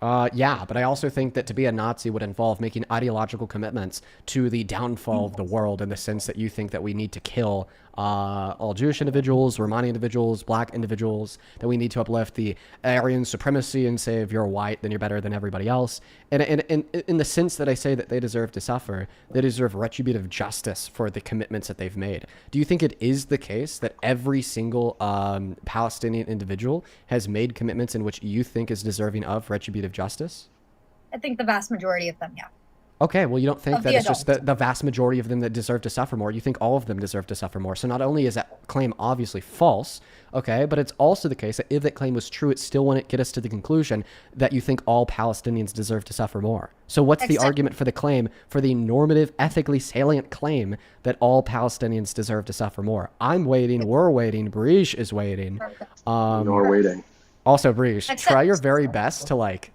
Yeah, but I also think that to be a Nazi would involve making ideological commitments to the downfall of the world, in the sense that you think that we need to kill all Jewish individuals, Romani individuals, black individuals, that we need to uplift the Aryan supremacy and say if you're white, then you're better than everybody else. And in the sense that I say that they deserve to suffer, they deserve retributive justice for the commitments that they've made. Do you think it is the case that every single Palestinian individual has made commitments in which you think is deserving of retributive justice? I think the vast majority of them, yeah. Okay, well, you don't think Of that the it's just the vast majority of them that deserve to suffer more. You think all of them deserve to suffer more. So not only is that claim obviously false, okay, but it's also the case that if that claim was true, it still wouldn't get us to the conclusion that you think all Palestinians deserve to suffer more. So what's the argument for the claim, for the normative, ethically salient claim that all Palestinians deserve to suffer more? I'm waiting, we're waiting, Breach is waiting. You're waiting. Also, Breach, try your very best to, like,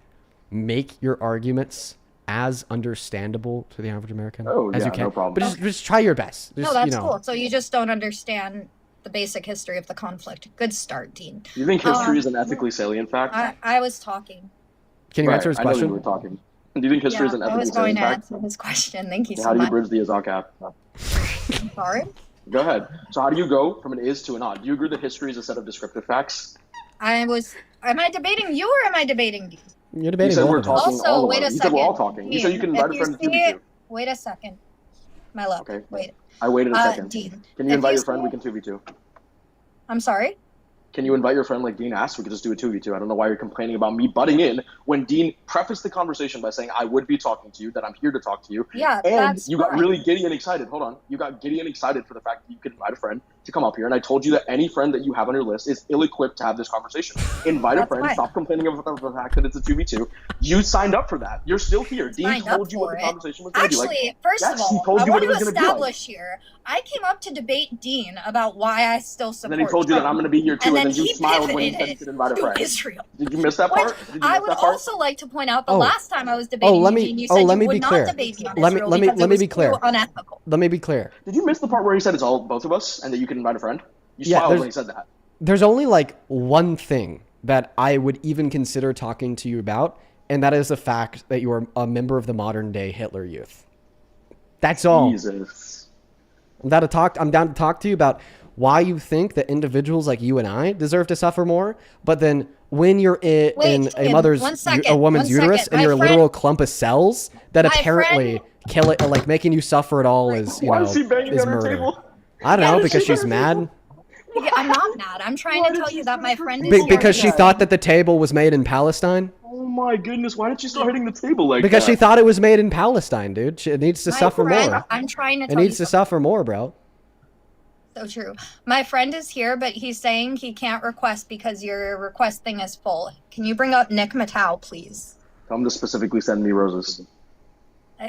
make your arguments as understandable to the average American as you can. No problem. But just try your best. Just, No, that's you know. cool. So you just don't understand the basic history of the conflict. Good start, Dean. You think history is an ethically salient fact? I was talking. Can you answer his I know question? you were talking. Do you think history is an I ethically was going salient to fact? answer his question. Thank you How so do you much. bridge the Azal gap? I'm sorry? Go ahead. So how do you go from an is to an odd? Do you agree that history is a set of descriptive facts? Am I debating you or am I debating Dean? You're debating You said both we're of us. talking Also, all of wait us. a You said we're all second. talking. You said you can Dean, invite a if friend you to see 2v2. it, wait a second. My love, Okay. wait. I waited a second. Dean, Can you if invite you your friend? see We can 2v2. I'm sorry? Can you invite your friend like Dean asked? We could just do a 2v2. I don't know why you're complaining about me butting in when Dean prefaced the conversation by saying I would be talking to you, that I'm here to talk to you. Yeah, and that's you got fine. really giddy and excited. Hold on. You got giddy and excited for the fact that you could invite a friend to come up here. And I told you that any friend that you have on your list is ill-equipped to have this conversation. Invite a That's friend. fine. Stop complaining about the fact that it's a 2v2. You signed up for that. You're still here. Dean Signed told up you what for the it. conversation was going to be like. Actually, first Yes, of he all, told I you what want it was to going to be like. establish here, I came up to debate Dean about why I still support And then he told you that Trump. I'm going to be here too, and then you he smiled when he said pivoted you could invite a to friend. Israel. Did you miss that Which part? Did you I miss would that part? also like to point out the Oh. last time I was debating let you, me- Dean, you oh, said let you me would be not clear. debate me on Let me- Israel let me- because let it me was be clear. too unethical. Let me be clear. Did you miss the part where he said it's all both of us and that you can invite a friend? You Yeah, smiled there's- when he said that. There's only like one thing that I would even consider talking to you about, and that is the fact that you are a member of the modern day Hitler Youth. That's all. Jesus. I'm down to talk to you about why you think that individuals like you and I deserve to suffer more, but then when you're in a woman's uterus and you're a literal clump of cells that apparently kill it, like making you suffer at all is, you Why know, is he banging is on her murder. table? I don't know, Why is because she she's mad. Yeah, I'm not mad. I'm trying to tell you that my friend is here Because she today. thought that the table was made in Palestine. Oh my goodness, why did she start hitting the table like Because that? she thought it was made in Palestine, dude. It needs to My suffer friend- more. I'm trying to It tell you needs to suffer more, bro. So true. My friend is here, but he's saying he can't request because your request thing is full. Can you bring up Nick Matau, please? Tell him to specifically send me roses.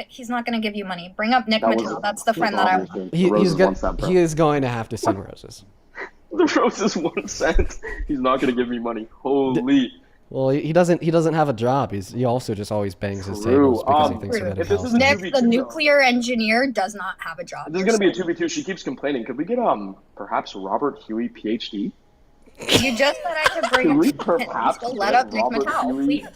He's not going to give you money. Bring up Nick That was- Matau. That's the friend that I want. The He roses 1 cent, bro. he is going to have to send roses. The roses 1 cent. He's not gonna give me money. Holy. Well, he doesn't have a job. He also just always bangs his True. tables because he thinks True. of it in If this is Palestine. a Nick, the nuclear engineer, does not have a job. This is gonna be a 2v2. She keeps complaining. Could we get perhaps Robert Huey, PhD? You just said I could bring Can we him. perhaps So let get up Nick Robert Matau, Huey? please.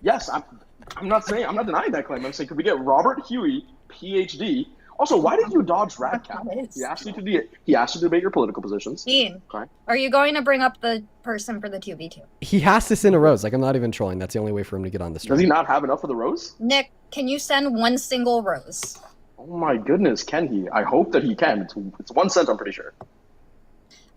Yes, I'm not denying that claim. I'm saying, could we get Robert Huey, PhD? Also, why did you dodge Radcap? He asked you to debate your political positions. Dean, Okay. are you going to bring up the person for the 2v2? He has to send a rose. Like, I'm not even trolling. That's the only way for him to get on the stream. Does he not have enough for the rose? Nick, Can you send one single rose? Oh my goodness, can he? I hope that he can. It's 1 cent, I'm pretty sure.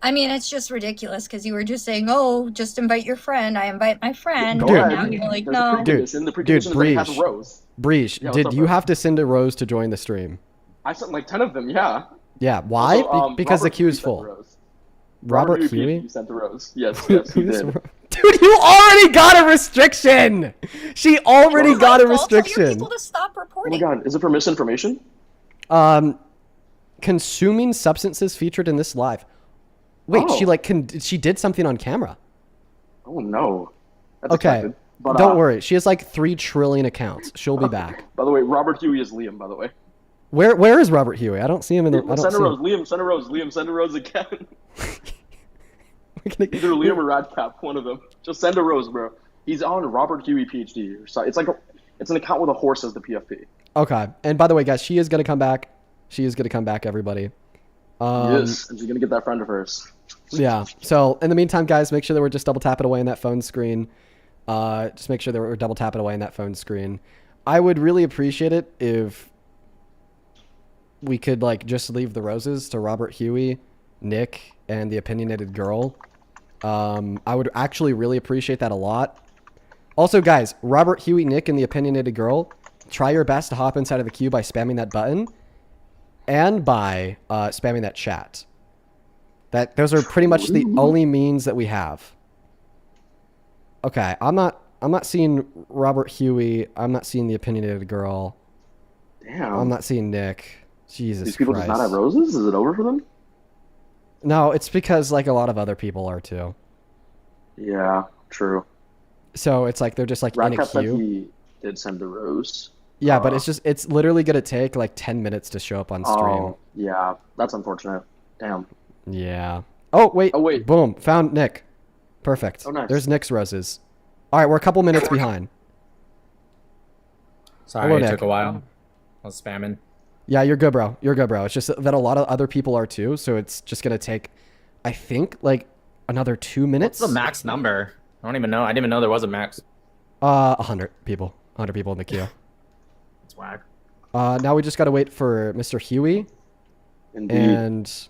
I mean, it's just ridiculous because you were just saying, "Oh, just invite your friend." I invite my friend. Go Dude. ahead. And now you're like, There's no. a precondition. The precondition is that he has a rose. Breach, Yeah, what's did up, you bro? have to send a rose to join the stream? I sent like 10 of them, yeah. Yeah, why? Also, Because the Robert queue is Huey sent a full. rose. Robert Huey Huey? PhD sent a rose. Yes, yes, he Who's did. Dude, you already got a restriction! She already got a I'll tell your restriction. people to stop Oh my reporting. god, is it for misinformation? Consuming substances featured in this live. Wait, Oh. she like she did something on camera. Oh no. That's Okay, expected. But, don't worry. She has like 3 trillion accounts. She'll be back. By the way, Robert Huey is Liam, by the way. Where is Robert Huey? I don't see him in the. I don't Send a see rose, him. Liam, send a rose, Liam, send a rose again. Either Liam or Radcap, one of them. Just send a rose, bro. He's on Robert Huey PhD. It's like it's an account with a horse as the PFP. Okay, and by the way, guys, she is gonna come back. She is gonna come back, everybody. Yes, and she's gonna get that friend of hers. Yeah. So in the meantime, guys, make sure that we're just double tapping away on that phone screen. Just make sure that we're double tapping away on that phone screen. I would really appreciate it if we could like just leave the roses to Robert Huey, Nick, and the opinionated girl. I would actually really appreciate that a lot. Also, guys, Robert Huey, Nick, and the opinionated girl, try your best to hop inside of the queue by spamming that button and by spamming that chat. Those are pretty much the only means that we have. Okay, I'm not seeing Robert Huey. I'm not seeing the opinionated girl. Damn. I'm not seeing Nick. Jesus These people Christ. does not have roses? Is it over for them? No, it's because like a lot of other people are too. Yeah, true. So it's like they're just like in a Radcap said queue. he did send a rose. Yeah, but it's literally gonna take like 10 minutes to show up on stream. Oh, yeah. That's unfortunate. Damn. Yeah. Oh wait. Oh, wait. Boom. Found Nick. Perfect. Oh, nice. There's Nick's roses. All right, we're a couple minutes behind. Sorry, Hello, it Nick. took a while. I was spamming. Yeah, you're good, bro. You're good, bro. It's just that a lot of other people are too, so it's just gonna take, I think, like another 2 minutes. What's the max number? I don't even know. I didn't even know there was a max. 100 people. 100 people in the queue. It's whack. Now we just gotta wait for Mr. Huey. Indeed. And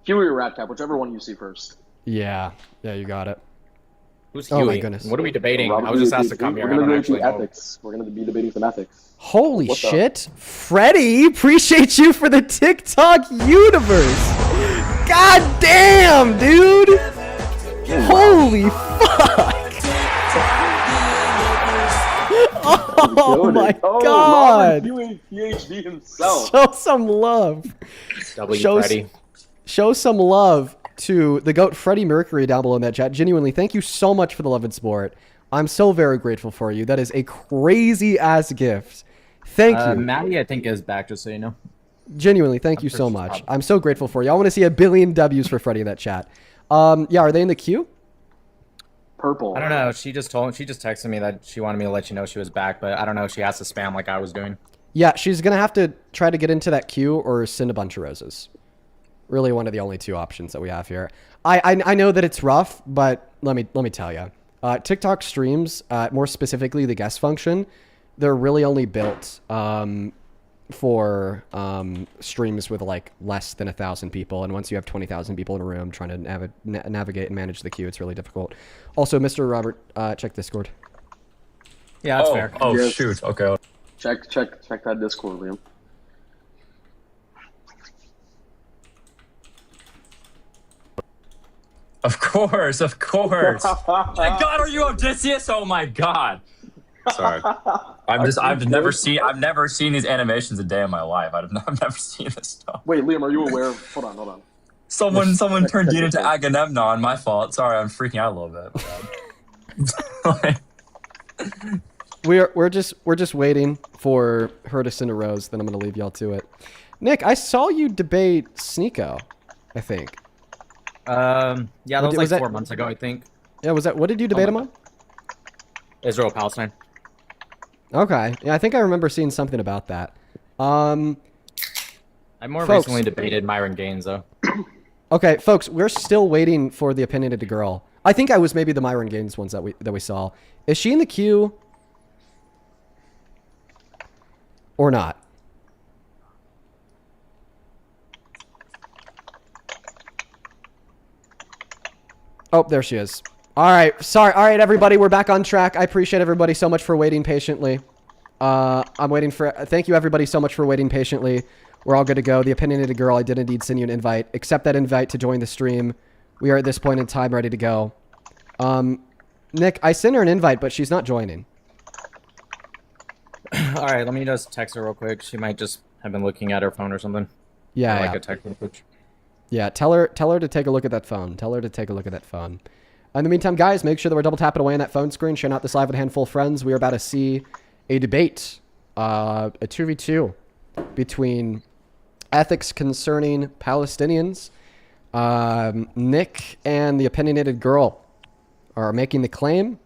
Huey or Radcap, whichever one you see first. yeah, you got it. Who's Oh Huey? my goodness. What are we debating? Robert I was just Huey, asked to come we're here. I gonna don't be actually debating know. ethics. We're gonna be debating some ethics. Holy What's up? shit. Freddie, appreciate you for the TikTok universe. God damn, dude. Holy fuck. Oh my Robert god. Huey, PhD himself. Show some love. W. Show, Freddy. show some love to the GOAT Freddie Mercury down below in that chat. Genuinely, thank you so much for the love and support. I'm so very grateful for you. That is a crazy ass gift. Thank you. Maddie, I think, is back, just so you know. Genuinely, thank you so much. I'm so grateful for you. I want to see a billion W's for Freddie in that chat. Yeah, are they in the queue? Purple. I don't know. She just texted me that she wanted me to let you know she was back, but I don't know if she has to spam like I was doing. Yeah, she's gonna have to try to get into that queue or send a bunch of roses. Really, one of the only 2 options that we have here. I know that it's rough, but let me tell you, TikTok streams, more specifically the guest function, they're really only built for streams with like less than 1,000 people, and once you have 20,000 people in a room trying to navigate and manage the queue, it's really difficult. Also, Mr. Robert, check Discord. Yeah, that's fair. Oh, Yes. shoot. Okay. Check that Discord, Liam. Of course. My God, are you Odysseus? Oh my God. Sorry. I've never seen these animations a day in my life. I've never seen this stuff. Wait, Liam, are you aware of... Hold on. Someone turned Dean into Agamemnon. My fault. Sorry, I'm freaking out a little bit. We're just waiting for her to send a rose. Then I'm gonna leave y'all to it. Nick, I saw you debate Sneeko, I think. Yeah, that was Was like that- 4 months ago, I think. Yeah, was that? What did you debate him on? Israel, Palestine. Okay. Yeah, I think I remember seeing something about that. I more folks- recently debated Myron Gaines, though. Okay, folks, we're still waiting for the opinionated girl. I think I was maybe the Myron Gaines ones that we saw. Is she in the queue? or not? Oh, there she is. All right. Sorry. All right, everybody. We're back on track. I appreciate everybody so much for waiting patiently. I'm waiting for... Thank you, everybody, so much for waiting patiently. We're all good to go. The opinionated girl, I did indeed send you an invite. Accept that invite to join the stream. We are at this point in time ready to go. Nick, I sent her an invite, but she's not joining. All right, let me just text her real quick. She might just have been looking at her phone or something. Yeah, Or like yeah. a text message. Yeah, tell her to take a look at that phone. Tell her to take a look at that phone. In the meantime, guys, make sure that we're double tapping away on that phone screen, sharing out this live with a handful of friends. We are about to see a debate, a 2v2 between ethics concerning Palestinians. Nick and the opinionated girl are making the claim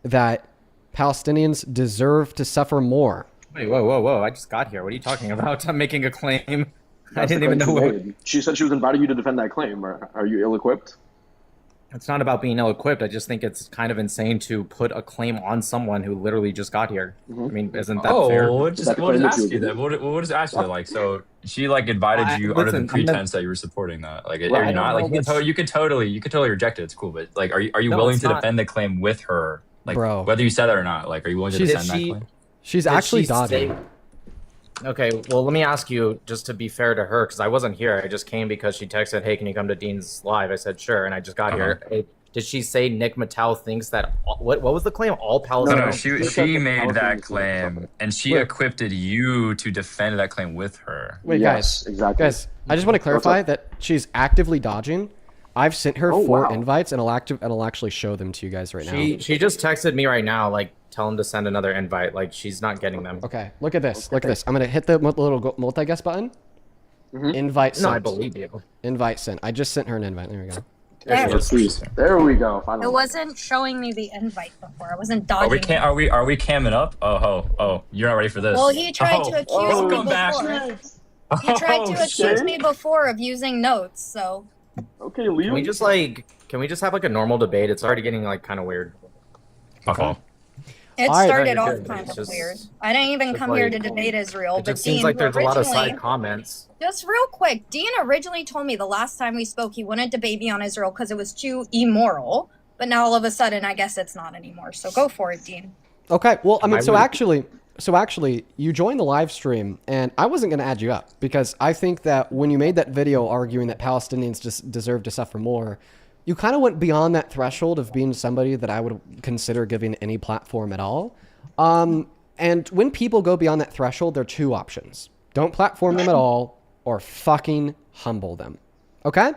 that Palestinians deserve to suffer more. Wait, whoa. I just got here. What are you talking about? I'm making a claim. I That's the didn't even claim know she what... made. She said she was inviting you to defend that claim. Are you ill-equipped? It's not about being ill-equipped. I just think it's kind of insane to put a claim on someone who literally just got here. I mean, isn't that fair? What does ask you then? What does ask you like? So she like invited you under the pretense that you were supporting that. Like, are you not? Like, you could totally reject it. It's cool, but like, are you willing to defend the claim with her? Like, Bro. whether you said it or not. Like, are you willing to defend that claim? She's actually dodging. Okay, well, let me ask you, just to be fair to her, because I wasn't here. I just came because she texted, hey, can you come to Dean's Live? I said, sure, and I just got here. Did she say Nick Mattel thinks that... What was the claim? All Palestinians... No, she made that claim, and she equipped you to defend that claim with her. Wait, guys, guys, I just want to clarify that she's actively dodging. I've sent her 4 invites, and I'll actually show them to you guys right now. She just texted me right now, like, tell him to send another invite. Like, she's not getting them. Okay, look at this. Look at this. I'm going to hit the little multi-guest button. Invite sent. No, I believe you. Invite sent. I just sent her an invite. There we go. There we go. Finally. It wasn't showing me the invite before. I wasn't dodging. Are we camming up? Oh, you're not ready for this. Well, he tried to accuse me back. before. He tried to accuse me before of using notes. So. Okay, Leo. Can we just have like a normal debate? It's already getting like kind of weird. Okay. It All right, started no, off you're good. kind It's of just- weird. I didn't even just come here to like- debate Israel, It but just seems Dean like there's a lot of originally- side comments. Just real quick, Dean originally told me the last time we spoke he wouldn't debate me on Israel because it was too immoral. But now all of a sudden, I guess it's not anymore. So go for it, Dean. Okay, well, I mean, so actually, you joined the live stream, and I wasn't going to add you up because I think that when you made that video arguing that Palestinians just deserve to suffer more, you kind of went beyond that threshold of being somebody that I would consider giving any platform at all. And when people go beyond that threshold, there are 2 options. Don't platform them at all, or fucking humble them. Okay?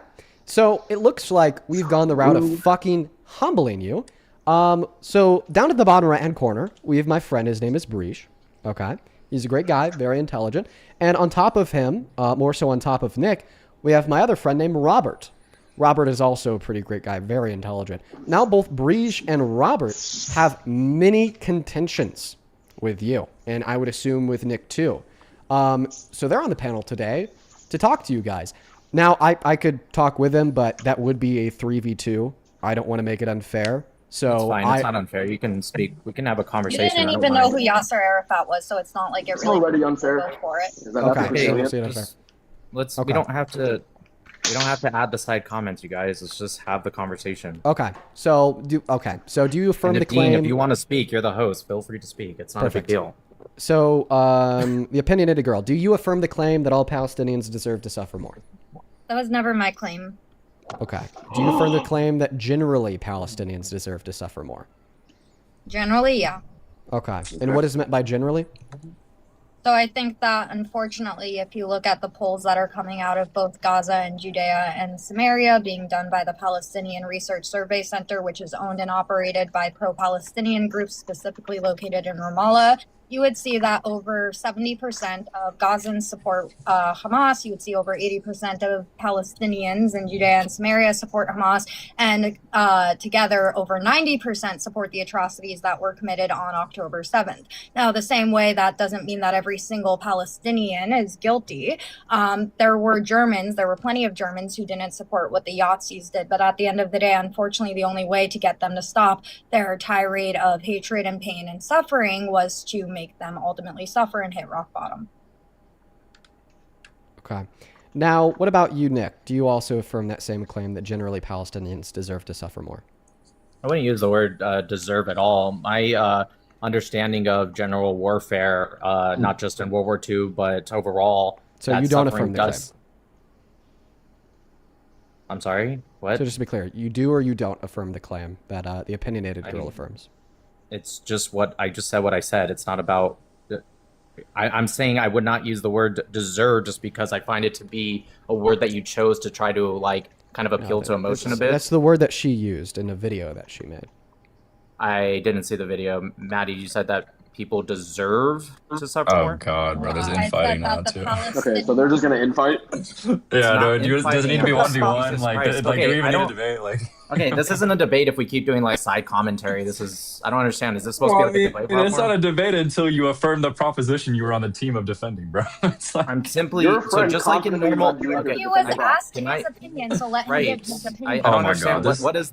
So it looks like we've gone the route of fucking humbling you. So down at the bottom right-hand corner, we have my friend. His name is Breach. Okay? He's a great guy, very intelligent. And on top of him, more so on top of Nick, we have my other friend named Robert. Robert is also a pretty great guy, very intelligent. Now both Breach and Robert have many contentions with you, and I would assume with Nick too. So they're on the panel today to talk to you guys. Now, I could talk with them, but that would be a 3v2. I don't want to make it unfair. So It's fine. It's not unfair. You can speak. We can have a You conversation. didn't I don't even know mind. who Yasser Arafat was, so it's not like it really already unfair. Go for it. Is that Okay. not Hey, the we'll see it unfair. Let's. Okay. We don't have to add the side comments, you guys. Let's just have the conversation. Okay. So do you affirm And the if Dean, claim? if you want to speak, you're the host. Feel free to speak. It's not Perfect. a big deal. So the opinionated girl, do you affirm the claim that all Palestinians deserve to suffer more? That was never my claim. Okay. Do you affirm the claim that generally Palestinians deserve to suffer more? Generally, yeah. Okay. And what is meant by generally? So I think that unfortunately, if you look at the polls that are coming out of both Gaza and Judea and Samaria being done by the Palestinian Research Survey Center, which is owned and operated by pro-Palestinian groups specifically located in Ramallah, you would see that over 70% of Gazans support Hamas. You would see over 80% of Palestinians in Judea and Samaria support Hamas. And together, over 90% support the atrocities that were committed on October 7th. Now, the same way, that doesn't mean that every single Palestinian is guilty. There were plenty of Germans who didn't support what the Yazidis did. But at the end of the day, unfortunately, the only way to get them to stop their tirade of hatred and pain and suffering was to make make them ultimately suffer and hit rock bottom. Okay. Now, what about you, Nick? Do you also affirm that same claim that generally Palestinians deserve to suffer more? I wouldn't use the word deserve at all. My understanding of general warfare, not just in World War II, but overall. So you don't affirm the claim? I'm sorry? What? So just to be clear, you do or you don't affirm the claim that the opinionated girl affirms? It's just what I just said, what I said. It's not about... I'm saying I would not use the word deserve just because I find it to be a word that you chose to try to, like, kind of appeal to emotion a bit. That's the word that she used in a video that she made. I didn't see the video. Maddie, you said that people deserve to suffer more? Oh god, bro, there's infighting now too. Okay, so they're just gonna infight? Yeah, no, does it need to be 1v1? Like, do we even need a debate? Like, okay, this isn't a debate if we keep doing like side commentary. This is, I don't understand. Is this supposed to be like a debate platform? It's not a debate until you affirm the proposition you were on the team of defending, bro. It's like, I'm simply, so just like in normal... Okay, He was asking his opinion, so let him give his opinion. I don't understand. What is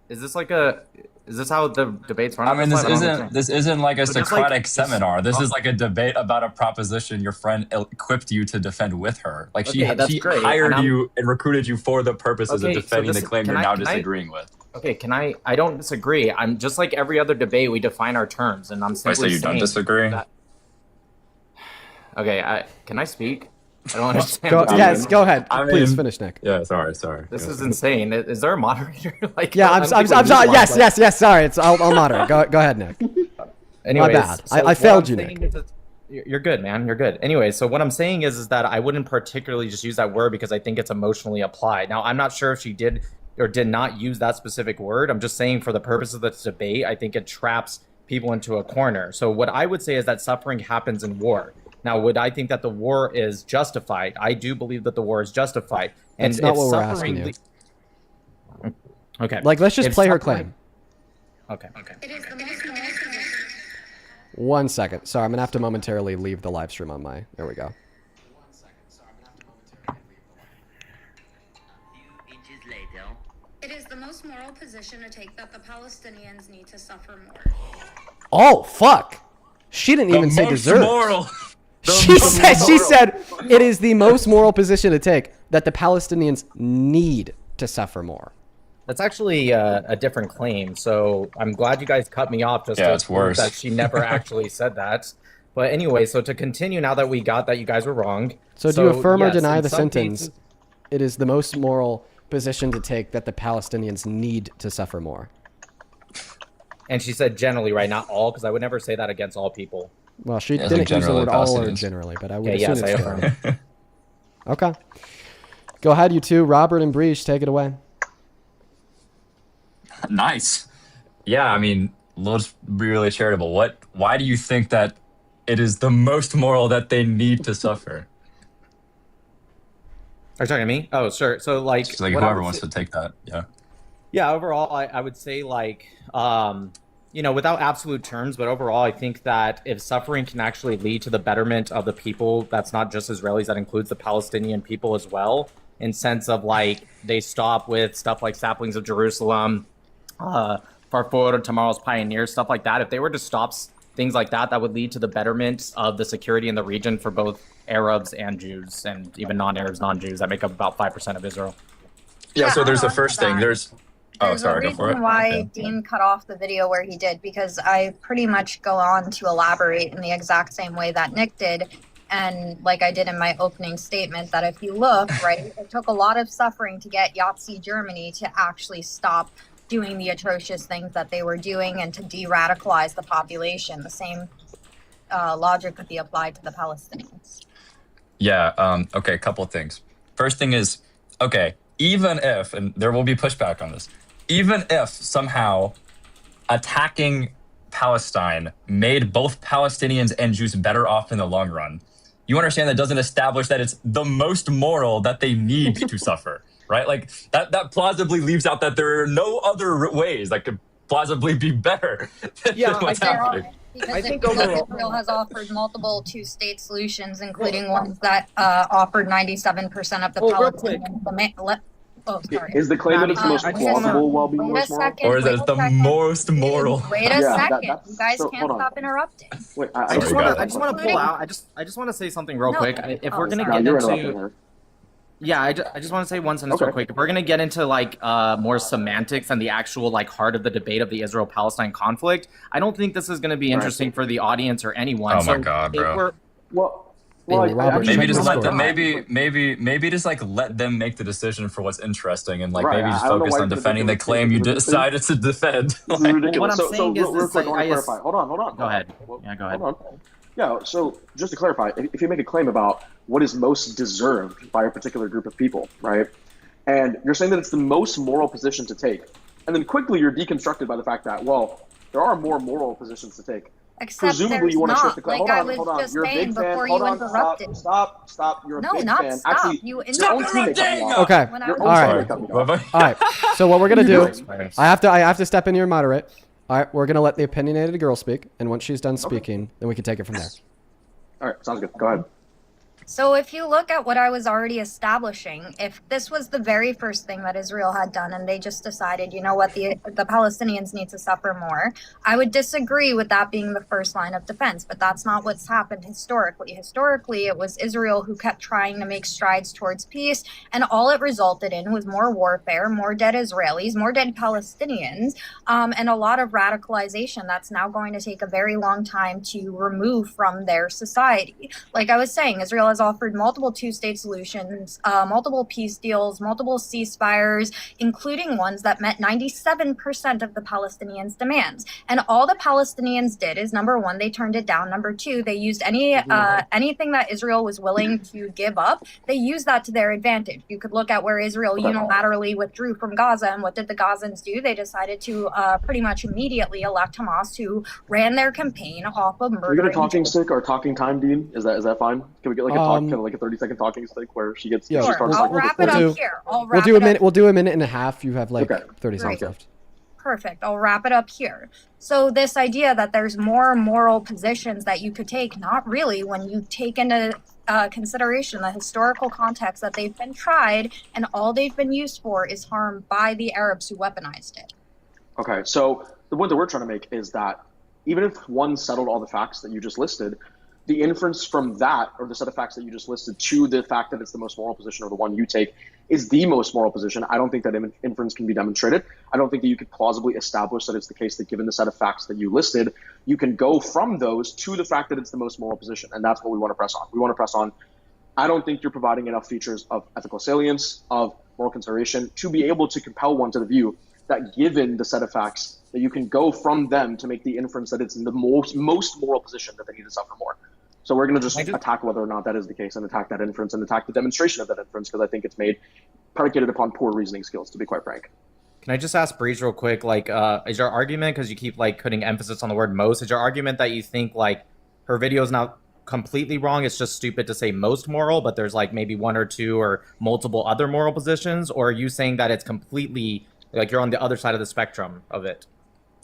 this like a... Is this how the debates run? I mean, this isn't like a Socratic seminar. This is like a debate about a proposition your friend equipped you to defend with her. Like she hired you and recruited you for the purposes of defending the claim you're now disagreeing with. Okay, I don't disagree. I'm just like every other debate, we define our terms, and I'm simply so you don't disagree? Okay, can I speak? I don't understand. Yes, go ahead. Please finish, Nick. Yeah, sorry. This is insane. Is there a moderator? Like, yeah, I'm sorry. Yes. Sorry, I'll moderate. Go ahead, Nick. Anyways, my bad. I failed you, Nick. You're good, man. You're good. Anyway, so what I'm saying is that I wouldn't particularly just use that word because I think it's emotionally applied. Now, I'm not sure if she did or did not use that specific word. I'm just saying for the purpose of this debate, I think it traps people into a corner. So what I would say is that suffering happens in war. Now, would I think that the war is justified? I do believe that the war is justified. And that's not what we're asking you. Okay. Like, let's just play her claim. Okay. One second. Sorry, I'm going to have to momentarily leave the live stream on my... There we go. It is the most moral position to take that the Palestinians need to suffer more. Oh, fuck. She didn't even say deserve. Moral. She said it is the most moral position to take that the Palestinians need to suffer more. That's actually a different claim. So I'm glad you guys cut me off just it's worse. That she never actually said that. But anyway, so to continue now that we got that you guys were wrong. So do you affirm or deny the sentence? It is the most moral position to take that the Palestinians need to suffer more. And she said generally, right? Not all, because I would never say that against all people. Well, she didn't use the word all or generally, but I would assume it's general. Okay. Go ahead, you two. Robert and Breach, take it away. Nice. Yeah, I mean, let's be really charitable. Why do you think that it is the most moral that they need to suffer? Are you talking to me? Oh, sure. So, like... It's like whoever wants to take that, yeah. Yeah, overall, I would say, like... you know, without absolute terms, but overall, I think that if suffering can actually lead to the betterment of the people, that's not just Israelis, that includes the Palestinian people as well, in sense of, like, they stop with stuff like Saplings of Jerusalem, Farfur, Tomorrow's Pioneers, stuff like that. If they were to stop things like that, that would lead to the betterment of the security in the region for both Arabs and Jews, and even non-Arabs, non-Jews that make up about 5% of Israel. Yeah, so there's the first thing. There's a reason why Dean cut off the video where he did, because I pretty much go on to elaborate in the exact same way that Nick did. And like I did in my opening statement, that if you look, right, it took a lot of suffering to get Yahtzee Germany to actually stop doing the atrocious things that they were doing and to de-radicalize the population. The same logic could be applied to the Palestinians. Yeah, okay, a couple of things. First thing is, okay, even if, and there will be pushback on this, even if somehow attacking Palestine made both Palestinians and Jews better off in the long run, you understand that doesn't establish that it's the most moral that they need to suffer, right? Like, that plausibly leaves out that there are no other ways that could plausibly be better than what's happening. Because Israel has offered multiple two-state solutions, including ones that offered 97% of the Palestinians. Oh, sorry. Is the claim that it's the most plausible while being the most moral? Or is it the most moral? Wait a Yeah, second. that's- You guys so, can't hold on. stop interrupting. Wait, I just want to pull out. I just want to say something real No. quick. If we're gonna No, get you're interrupting into her. yeah, I just want to say one sentence Okay. real quick. If we're gonna get into like more semantics and the actual like heart of the debate of the Israel-Palestine conflict, I don't think this is gonna be interesting for the audience or anyone. Oh so my God, if bro. we're- Maybe just let them. Maybe just like let them make the decision for what's interesting, and like Right, maybe just I don't know focus why on you're defending the ridiculous. claim you This is decided to defend. This is Like, ridiculous. What I'm so, saying real is quick, I want to I clarify. Hold on. Go ahead. Yeah, go ahead. Hold on. Yeah, so just to clarify, if you make a claim about what is most deserved by a particular group of people, right? And you're saying that it's the most moral position to take, and then quickly you're deconstructed by the fact that, well, there are more moral positions to take. Except Presumably there's you want to not. strip the claim. Like Hold I on, was just You're a saying big fan. before Hold you on, interrupted. Stop. You're a No, big not fan. stop. Actually, You your interrupted. own teammate cut me off. Okay. When I Your was own All teammate right. cut me off. All right. So what we're gonna do, Right. I have to step in here and moderate. All right, we're gonna let the opinionated girl speak, and once she's done speaking, then we can take it from there. All right, sounds good. Go ahead. So if you look at what I was already establishing, if this was the very first thing that Israel had done and they just decided, you know what, the Palestinians need to suffer more, I would disagree with that being the first line of defense, but that's not what's happened historically. Historically, it was Israel who kept trying to make strides towards peace, and all it resulted in was more warfare, more dead Israelis, more dead Palestinians, and a lot of radicalization that's now going to take a very long time to remove from their society. Like I was saying, Israel has offered multiple two-state solutions, multiple peace deals, multiple ceasefires, including ones that met 97% of the Palestinians' demands. And all the Palestinians did is, number one, they turned it down. Number two, they used anything that Israel was willing to give up. They used that to their advantage. You could look at where Israel unilaterally withdrew from Gaza, and what did the Gazans do? They decided to pretty much immediately elect Hamas, who ran their campaign off of murdering. Can we get a talking stick or talking time, Dean? Is that fine? Can we get like a kind of like a 30-second talking stick where she gets? Yeah, she starts I'll talking? wrap it up here. We'll do a minute. We'll do a minute and a half. You have like 30 seconds Great. left. Perfect. I'll wrap it up here. So this idea that there's more moral positions that you could take, not really, when you take into consideration the historical context that they've been tried and all they've been used for is harm by the Arabs who weaponized it. Okay, so the point that we're trying to make is that even if one settled all the facts that you just listed, the inference from that, or the set of facts that you just listed, to the fact that it's the most moral position, or the one you take, is the most moral position. I don't think that inference can be demonstrated. I don't think that you could plausibly establish that it's the case that given the set of facts that you listed, you can go from those to the fact that it's the most moral position. And that's what we want to press on. We want to press on, I don't think you're providing enough features of ethical salience, of moral consideration, to be able to compel one to the view that given the set of facts, that you can go from them to make the inference that it's in the most moral position that they need to suffer more. So we're going to just attack whether or not that is the case, and attack that inference, and attack the demonstration of that inference, because I think it's made predicated upon poor reasoning skills, to be quite frank. Can I just ask Breeze real quick, like, is your argument, because you keep like putting emphasis on the word most, is your argument that you think like her video is not completely wrong, it's just stupid to say most moral, but there's like maybe one or two or multiple other moral positions, or are you saying that it's completely like you're on the other side of the spectrum of it?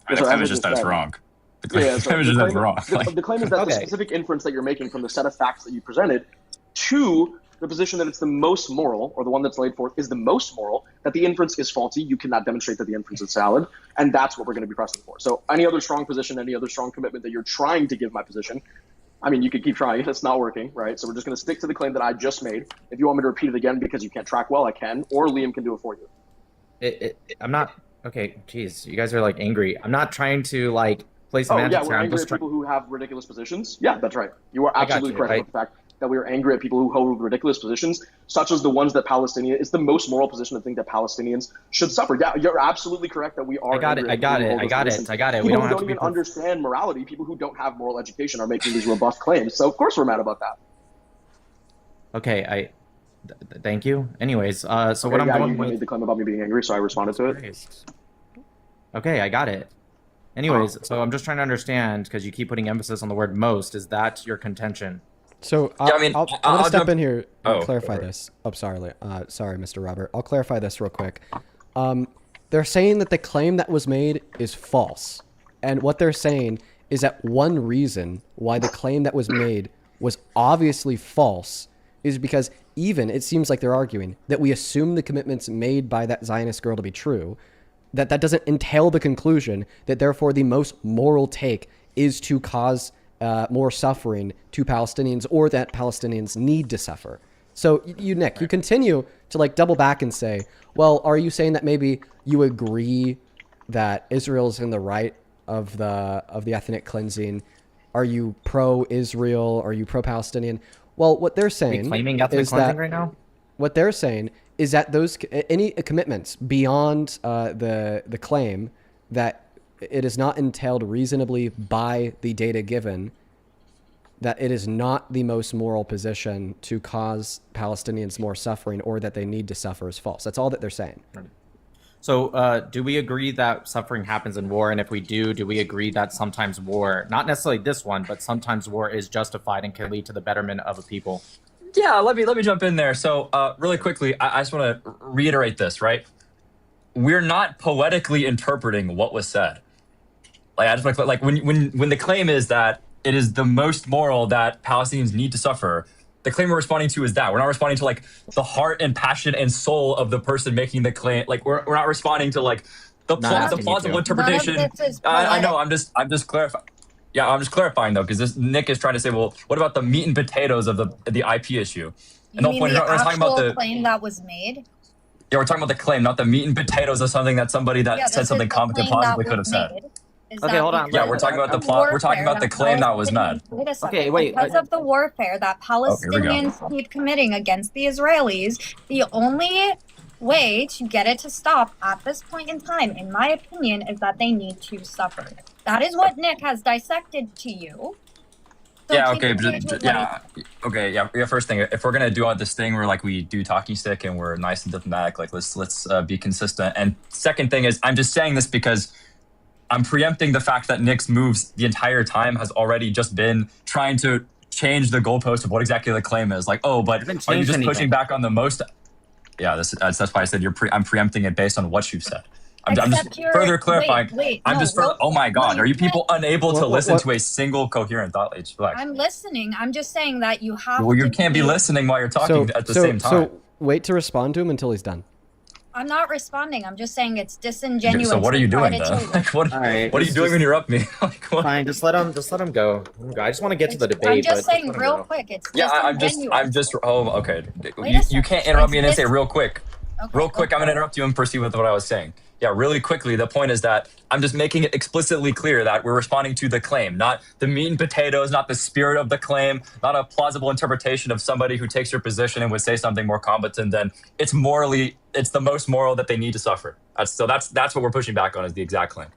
The claim is just that it's wrong. The claim is just that it's wrong. The claim is that the specific inference that you're making from the set of facts that you presented to the position that it's the most moral, or the one that's laid forth is the most moral, that the inference is faulty, you cannot demonstrate that the inference is valid, and that's what we're going to be pressing for. So any other strong position, any other strong commitment that you're trying to give my position, I mean, you could keep trying, it's not working, right? So we're just going to stick to the claim that I just made. If you want me to repeat it again because you can't track well, I can, or Liam can do it for you. I'm not, okay, geez, you guys are like angry. I'm not trying to like play semantics we're here. angry at people who have ridiculous positions. Yeah, that's right. You are absolutely correct about the fact that we are angry at people who hold ridiculous positions, such as the ones that it's the most moral position to think that Palestinians should suffer. Yeah, you're absolutely correct that we are. I got it. People We who don't even understand morality, people who don't have moral education, are making these robust claims. So of course we're mad about that. Okay, thank you. Anyways, so what I'm going you made the claim about me being angry, so I responded to it. Okay, I got it. Anyways, so I'm just trying to understand, because you keep putting emphasis on the word most. Is that your contention? So I'm going to step in here and clarify this. Oh, sorry, Mr. Robert. I'll clarify this real quick. They're saying that the claim that was made is false. And what they're saying is that one reason why the claim that was made was obviously false is because even, it seems like they're arguing, that we assume the commitments made by that Zionist girl to be true, that doesn't entail the conclusion that therefore the most moral take is to cause more suffering to Palestinians, or that Palestinians need to suffer. So you, Nick, you continue to like double back and say, well, are you saying that maybe you agree that Israel's in the right of the ethnic cleansing? Are you pro-Israel? Are you pro-Palestinian? Well, what they're saying claiming ethnic is cleansing that right now? What they're saying is that those any commitments beyond the claim that it is not entailed reasonably by the data given, that it is not the most moral position to cause Palestinians more suffering, or that they need to suffer, is false. That's all that they're saying. So do we agree that suffering happens in war? And if we do we agree that sometimes war, not necessarily this one, but sometimes war is justified and can lead to the betterment of a people? Yeah, let me jump in there. So really quickly, I just want to reiterate this, right? We're not poetically interpreting what was said. Like I just like when the claim is that it is the most moral that Palestinians need to suffer, the claim we're responding to is that. We're not responding to like the heart and passion and soul of the person making the claim. Like we're not responding to like the plausible interpretation. I know. I'm just clarifying. Yeah, I'm just clarifying though, because Nick is trying to say, well, what about the meat and potatoes of the IP issue? And You mean the actual claim that was made? Yeah, we're talking about the claim, not the meat and potatoes of something that somebody that said something competent possibly could have said. Okay, hold on. Yeah, we're talking about the plot. We're talking about the claim that was made. Wait a second. Okay, wait. Because of the warfare that here we go. Palestinians keep committing against the Israelis, the only way to get it to stop at this point in time, in my opinion, is that they need to suffer. That is what Nick has dissected to you. So Yeah, keep okay, engaged but with yeah, okay, yeah. First thing, if we're gonna do all this thing where like we do talking stick and we're nice and diplomatic, like let's be consistent. And second thing is, I'm just saying this because I'm preempting the fact that Nick's moves the entire time has already just been trying to change the goalpost of what exactly the claim is. Like, oh, but are you just pushing back on the most? Yeah, that's why I said I'm preempting it based on what you've said. I'm just further clarifying. Oh my God, are you people unable to listen to a single coherent thought? Relax. I'm listening. I'm just saying that you have Well, you to can't be listening while you're talking at the same time. So wait to respond to him until he's done. I'm not responding. I'm just saying it's disingenuous. So what are you doing to then? Like, what are you doing when you're up me? Like, what? Fine, just let him go. I just want to get to the debate. I'm just but saying real quick. It's I'm disingenuous. just. Oh, okay. You can't interrupt me and then say real quick. Real quick, I'm gonna interrupt you and proceed with what I was saying. Yeah, really quickly. The point is that I'm just making it explicitly clear that we're responding to the claim, not the meat and potatoes, not the spirit of the claim, not a plausible interpretation of somebody who takes your position and would say something more competent than it's the most moral that they need to suffer. That's what we're pushing back on is the exact claim.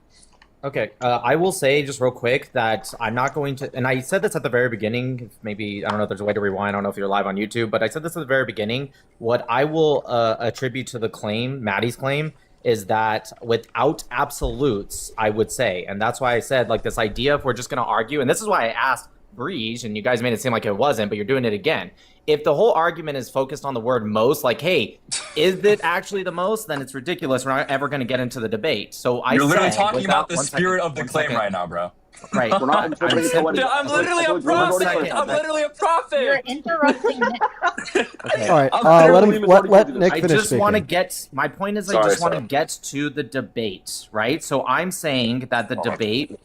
Okay, I will say just real quick that I'm not going to, and I said this at the very beginning, maybe, I don't know if there's a way to rewind, I don't know if you're live on YouTube, but I said this at the very beginning. What I will attribute to the claim, Maddie's claim, is that without absolutes, I would say, and that's why I said, like, this idea if we're just going to argue, and this is why I asked Breege, and you guys made it seem like it wasn't, but you're doing it again. If the whole argument is focused on the word most, like, hey, is it actually the most? Then it's ridiculous. We're not ever going to get into the debate. So You're literally talking about the spirit of the claim right now, bro. Right. We're not interpreting poetic. I'm literally a prophet. I'm literally a prophet. You're interrupting Nick. Okay. All right, let Nick finish I just want to speaking. get, my point is I just want to get to the debate, right? So I'm saying that the debate,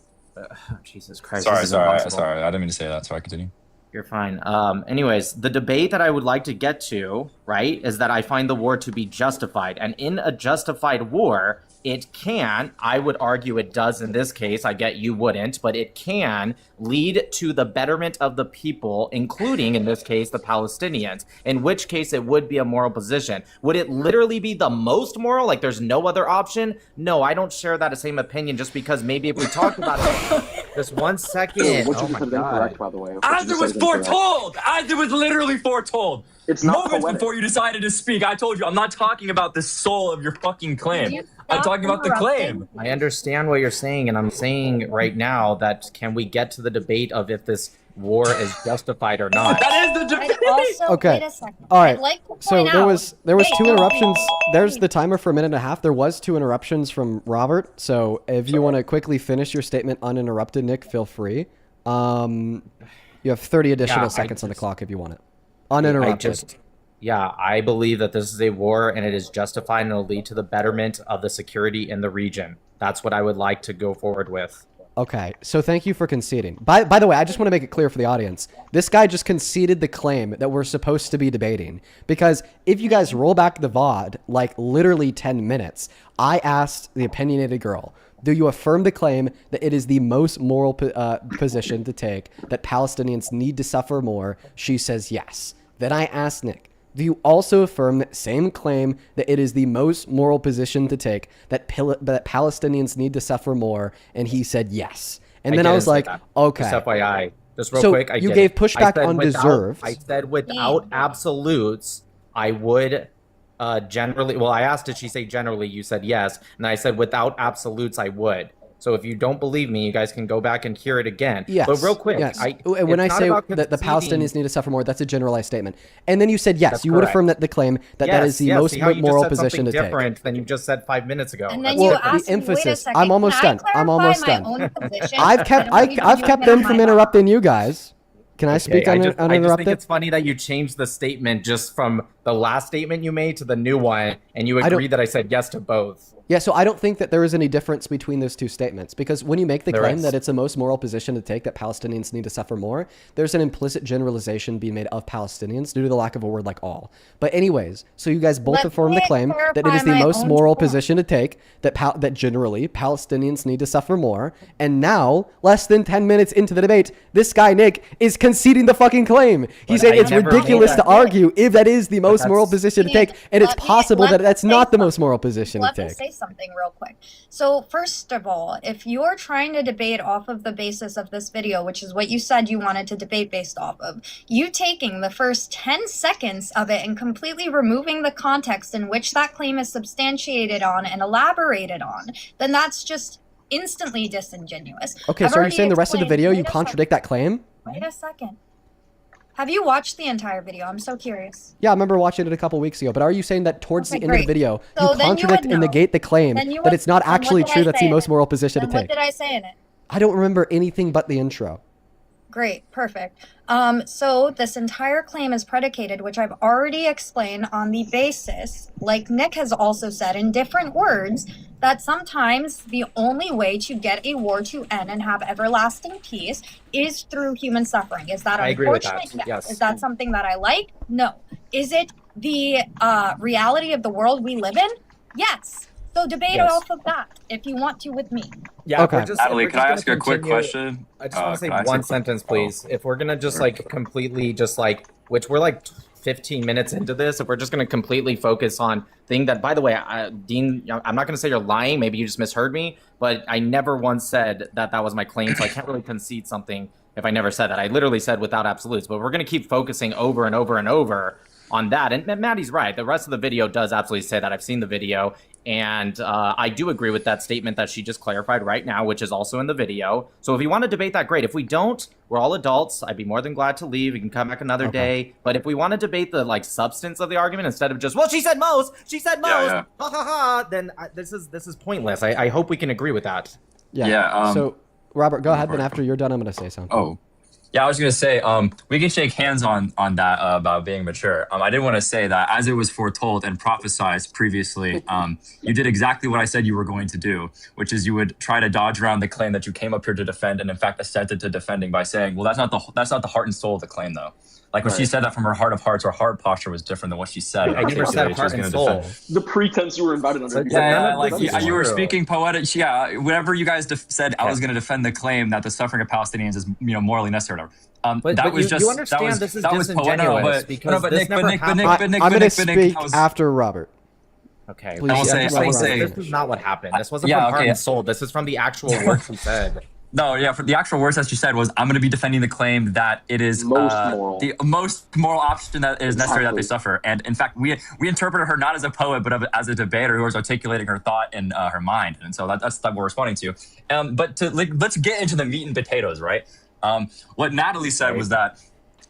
Jesus Christ. Sorry. This is impossible. I didn't mean to say that. Sorry, continue. You're fine. Anyways, the debate that I would like to get to, right, is that I find the war to be justified. And in a justified war, it can, I would argue it does in this case, I get you wouldn't, but it can lead to the betterment of the people, including, in this case, the Palestinians, in which case it would be a moral position. Would it literally be the most moral? Like there's no other option? No, I don't share that same opinion just because maybe if we talk about it, just 1 second. What you Oh just my said is God. incorrect, by the way. As it was foretold! As it was literally foretold! It's not moments poetic. before you decided to speak, I told you I'm not talking about the soul of your fucking claim. I'm talking about the claim. I understand what you're saying, and I'm saying right now that can we get to the debate of if this war is justified or not? That is the debate. Okay. Wait a second. All right. I'd like to So point there out- was two interruptions. There's the timer for a minute and a half. There was 2 interruptions from Robert. So if you want to quickly finish your statement uninterrupted, Nick, feel free. You have 30 additional seconds on the clock if you want it. Uninterrupted. Yeah, I believe that this is a war and it is justified and it'll lead to the betterment of the security in the region. That's what I would like to go forward with. Okay, so thank you for conceding. By the way, I just want to make it clear for the audience. This guy just conceded the claim that we're supposed to be debating. Because if you guys roll back the VOD, like literally 10 minutes, I asked the opinionated girl, do you affirm the claim that it is the most moral position to take, that Palestinians need to suffer more? She says yes. Then I asked Nick, do you also affirm that same claim that it is the most moral position to take, that Palestinians need to suffer more? And he said yes. And then I was like, okay. Just FYI, just real So quick. you gave pushback on deserved. I said without absolutes, I would generally. Well, I asked, did she say generally? You said yes. And I said without absolutes, I would. So if you don't believe me, you guys can go back and hear it again. Yes. But real quick, yes. When I say that the Palestinians need to suffer more, that's a generalized statement. And then you said yes. That's you would correct. affirm that the claim that that is the most moral position to take. Different than you just said 5 minutes ago. And then Well, you the asked me, wait a emphasis. second, I'm almost can done. I I'm almost clarify done. my own position? I've kept them from interrupting you guys. Can I speak I just uninterrupted? think it's funny that you changed the statement just from the last statement you made to the new one, and you agreed that I said yes to both. Yeah, so I don't think that there is any difference between those two statements, because when you make the claim that it's the most moral position to take, that Palestinians need to suffer more, there's an implicit generalization being made of Palestinians due to the lack of a word like all. But anyways, so you guys both affirm the claim that it is the most moral position to take, that generally Palestinians need to suffer more. And now, less than 10 minutes into the debate, this guy Nick is conceding the fucking claim. He's saying it's ridiculous to argue if that is the most moral position to take, and it's possible that that's not the most moral position to Let me take. say something real quick. So first of all, if you're trying to debate off of the basis of this video, which is what you said you wanted to debate based off of, you taking the first 10 seconds of it and completely removing the context in which that claim is substantiated on and elaborated on, then that's just instantly disingenuous. Okay, so are you saying the rest of the video you contradict that claim? Wait a second. Have you watched the entire video? I'm so curious. Yeah, I remember watching it a couple weeks ago, but are you saying that towards the end of the video, So you then you contradict would and know. negate the claim Then you that would- it's not then what actually did I true that's say the in most it? moral position Then to what take? did I say in it? I don't remember anything but the intro. Great, perfect. So this entire claim is predicated, which I've already explained, on the basis, like Nick has also said in different words, that sometimes the only way to get a war to end and have everlasting peace is through human suffering. Is that I agree with that, unfortunate? yes. Is that something that I like? No. Is it the reality of the world we live in? Yes. So debate Yes. off of that if you want to with me. Yeah, Okay. Natalie, we're can I gonna ask you a quick continue- question? I just want to say can I ask one you a quick- sentence, please. If we're gonna just like completely just like, which we're like 15 minutes into this, if we're just gonna completely focus on thing that, by the way, Dean, I'm not gonna say you're lying. Maybe you just misheard me, but I never once said that that was my claim, so I can't really concede something if I never said that. I literally said without absolutes, but we're gonna keep focusing over and over and over on that. And Maddie's right. The rest of the video does absolutely say that. I've seen the video, and I do agree with that statement that she just clarified right now, which is also in the video. So if you want to debate that, great. If we don't, we're all adults. I'd be more than glad to leave. We can come back another day. But if we want to debate the like substance of the argument instead of just, well, she said most, ha ha ha, then this is pointless. I hope we can agree with that. Yeah. So Robert, go ahead. Then after you're done, I'm going to say something. Oh, yeah, I was gonna say, we can shake hands on that about being mature. I did want to say that as it was foretold and prophesied previously, you did exactly what I said you were going to do, which is you would try to dodge around the claim that you came up here to defend, and in fact assented to defending by saying, well, that's not the heart and soul of the claim, though. Like when she said that from her heart of hearts, her heart posture was different than what she said. I never said heart and soul. The pretense you were invited under. You were speaking poetic. Yeah, whenever you guys said I was going to defend the claim that the suffering of Palestinians is you morally necessary. understand this is disingenuous because this never happened. I'm going to speak after Robert. Okay, Please, I will say this is not what happened. This wasn't from heart and soul. This is from the actual words she said. No, yeah, for the actual words that she said was, I'm going to be defending the claim that it is the most moral option that is necessary that they suffer. And in fact, we interpreted her not as a poet, but as a debater who was articulating her thought in her mind. And so that's what we're responding to. But let's get into the meat and potatoes, right? What Natalie said was that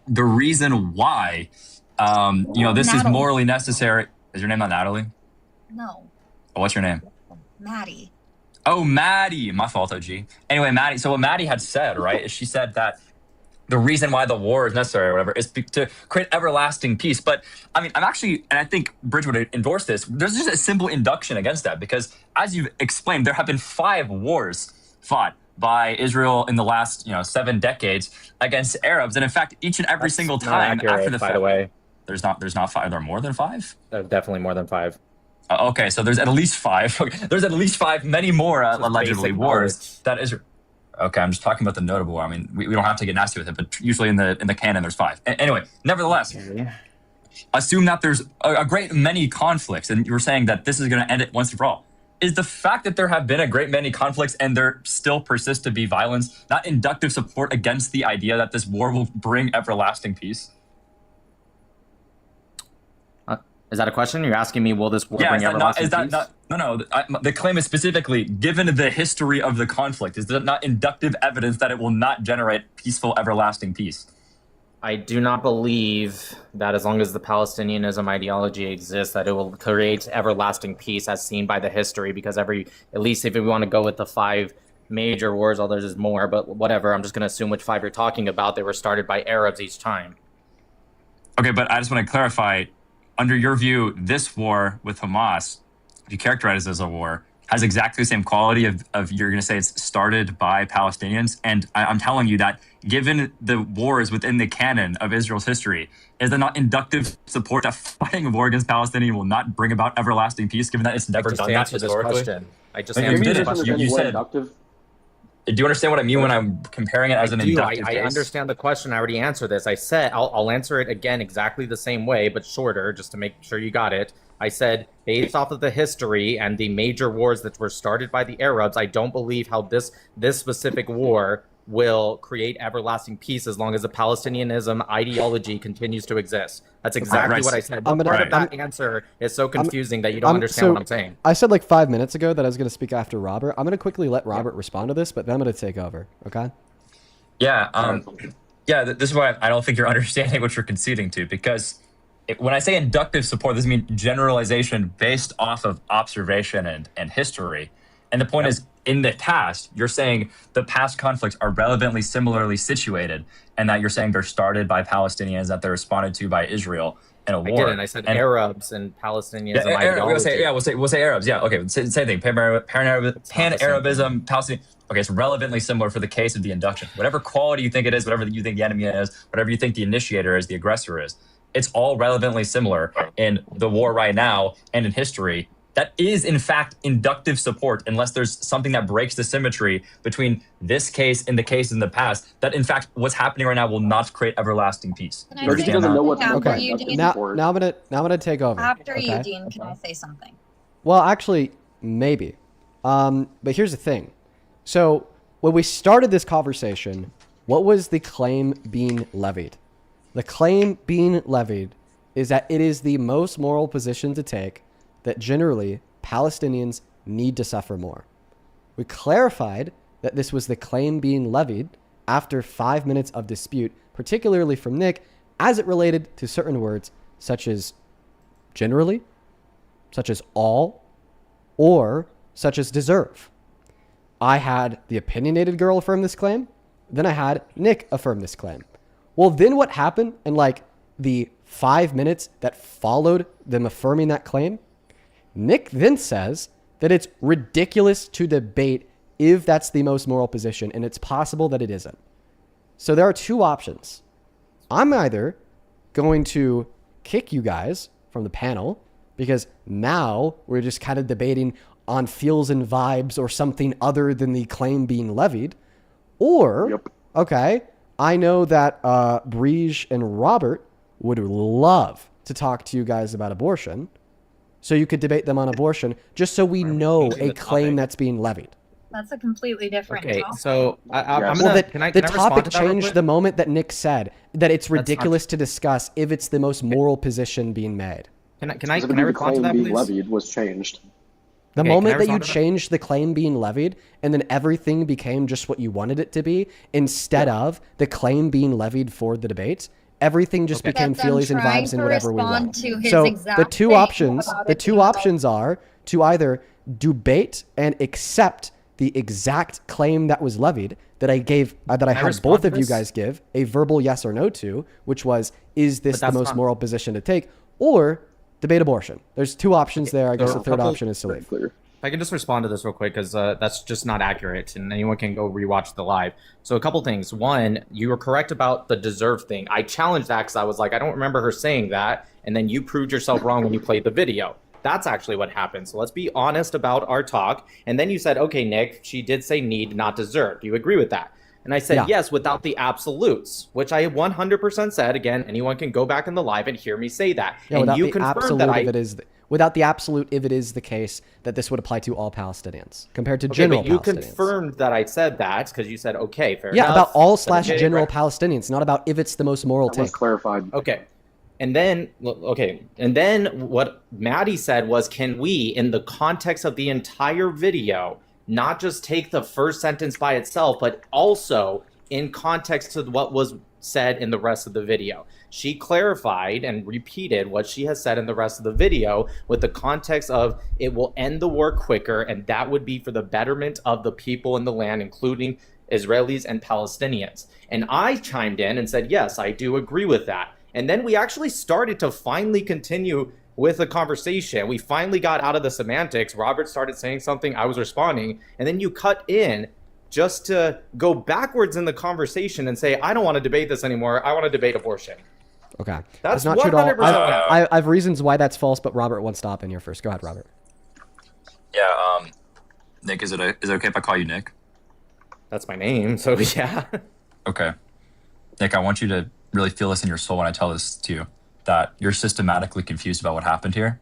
the reason why, this is morally necessary. Is your name not Natalie? No, What's your name? Maddie. Oh, Maddie. My fault, OG. Anyway, Maddie. So what Maddie had said, right, is she said that the reason why the war is necessary or whatever is to create everlasting peace. But I mean, I'm actually, and I think Bridge would endorse this, there's just a simple induction against that, because as you've explained, there have been 5 wars fought by Israel in the last 7 decades against Arabs, and in fact, each and every single time after the by the way, there's not 5. There are more than 5. Definitely more than 5. Okay, so there's at least 5. There's at least 5, many more allegedly wars that Israel. Okay, I'm just talking about the notable war. I mean, we don't have to get nasty with it, but usually in the canon there's 5. Anyway, nevertheless, assume that there's a great many conflicts, and you were saying that this is going to end it once and for all. Is the fact that there have been a great many conflicts and there still persists to be violence not inductive support against the idea that this war will bring everlasting peace? Is that a question? You're asking me, will this war bring everlasting peace? No. The claim is specifically, given the history of the conflict, is that not inductive evidence that it will not generate peaceful, everlasting peace? I do not believe that as long as the Palestinianism ideology exists, that it will create everlasting peace as seen by the history, because at least if we want to go with the 5 major wars, although there's more, but whatever, I'm just going to assume which 5 you're talking about. They were started by Arabs each time. Okay, but I just want to clarify, under your view, this war with Hamas, if you characterize it as a war, has exactly the same quality of you're going to say it's started by Palestinians. And I'm telling you that given the wars within the canon of Israel's history, is there not inductive support that fighting a war against Palestinians will not bring about everlasting peace, given that it's never done that historically? I just answered this question. You said, do you understand what I mean when I'm comparing it as an inductive I case? understand the question. I already answered this. I said, I'll answer it again exactly the same way, but shorter, just to make sure you got it. I said, based off of the history and the major wars that were started by the Arabs, I don't believe how this specific war will create everlasting peace as long as the Palestinianism ideology continues to exist. That's exactly what I said. But part of that answer is so confusing that you don't understand what I'm saying. I said like 5 minutes ago that I was going to speak after Robert. I'm going to quickly let Robert respond to this, but then I'm going to take over. Okay? Yeah. This is why I don't think you're understanding what you're conceding to, because when I say inductive support, this means generalization based off of observation and history. And the point is, in the past, you're saying the past conflicts are relevantly similarly situated, and that you're saying they're started by Palestinians, that they're responded to by Israel in a war. I didn't. I said Arabs and Palestinians and ideology. We'll say Arabs. Yeah, okay. Same thing. Pan-Arabism, Palestinian. Okay, it's relevantly similar for the case of the induction. Whatever quality you think it is, whatever you think the enemy is, whatever you think the initiator is, the aggressor is, it's all relevantly similar in the war right now and in history. That is, in fact, inductive support, unless there's something that breaks the symmetry between this case and the case in the past, that, in fact, what's happening right now will not create everlasting peace. Can I say something after you, Dean? Now I'm gonna take over. After you, Dean, can I say something? Well, actually, maybe. But here's the thing. So when we started this conversation, what was the claim being levied? The claim being levied is that it is the most moral position to take that generally Palestinians need to suffer more. We clarified that this was the claim being levied after 5 minutes of dispute, particularly from Nick, as it related to certain words such as generally, such as all, or such as deserve. I had the opinionated girl affirm this claim, then I had Nick affirm this claim. Well, then what happened in like the 5 minutes that followed them affirming that claim? Nick then says that it's ridiculous to debate if that's the most moral position, and it's possible that it isn't. So there are 2 options. I'm either going to kick you guys from the panel, because now we're just kind of debating on feels and vibes or something other than the claim being levied, or, okay, I know that Breege and Robert would love to talk to you guys about abortion, so you could debate them on abortion, just so we know a claim that's being levied. That's a completely different Okay, topic. so I'm Well, gonna. Can I the respond topic to that real changed quick? the moment that Nick said that it's not- ridiculous to discuss if it's the most moral position being made. Can I Specifically, respond to the that, claim being please? levied was changed. The Okay, can I moment that you respond to that? changed the claim being levied and then everything became just what you wanted it to be instead of the claim being levied for the debates, everything just became Because I'm feelies and trying vibes and to whatever we respond want. to his So exact the two thing options, about the it two being options are to either debate and accept the exact claim that was levied that I gave, that I had both of you guys give a verbal yes or no to, which was, is this the most moral position to take, or debate abortion? There's two options there. I guess the third option is to leave. If I can just respond to this real quick, because that's just not accurate, and anyone can go rewatch the live. So a couple things. One, you were correct about the deserve thing. I challenged that because I was like, I don't remember her saying that, and then you proved yourself wrong when you played the video. That's actually what happened. So let's be honest about our talk. And then you said, okay, Nick, she did say need, not deserve. Do you agree with that? And I said, yes, without the absolutes, which I 100% said. Again, anyone can go back in the live and hear me say that. Yeah, and without you the confirmed absolute, that without the absolute, if it is the case that this would apply to all Palestinians compared to okay, general but you Palestinians. Confirmed that I said that because you said, okay, fair enough. Yeah, about all But / general Palestinians, not about if it's the most moral take. Clarified. Okay. And then, what Maddie said was, can we, in the context of the entire video, not just take the first sentence by itself, but also in context to what was said in the rest of the video? She clarified and repeated what she has said in the rest of the video with the context of it will end the war quicker, and that would be for the betterment of the people in the land, including Israelis and Palestinians. And I chimed in and said, yes, I do agree with that. And then we actually started to finally continue with the conversation. We finally got out of the semantics. Robert started saying something, I was responding, and then you cut in just to go backwards in the conversation and say, I don't want to debate this anymore. I want to debate abortion. Okay. That's not true at all. 100% I have reasons why that's false, but Robert wants to hop in here first. Go ahead, Robert. Yeah, Nick, is it okay if I call you Nick? That's my name, so yeah. Okay. Nick, I want you to really feel this in your soul when I tell this to you, that you're systematically confused about what happened here,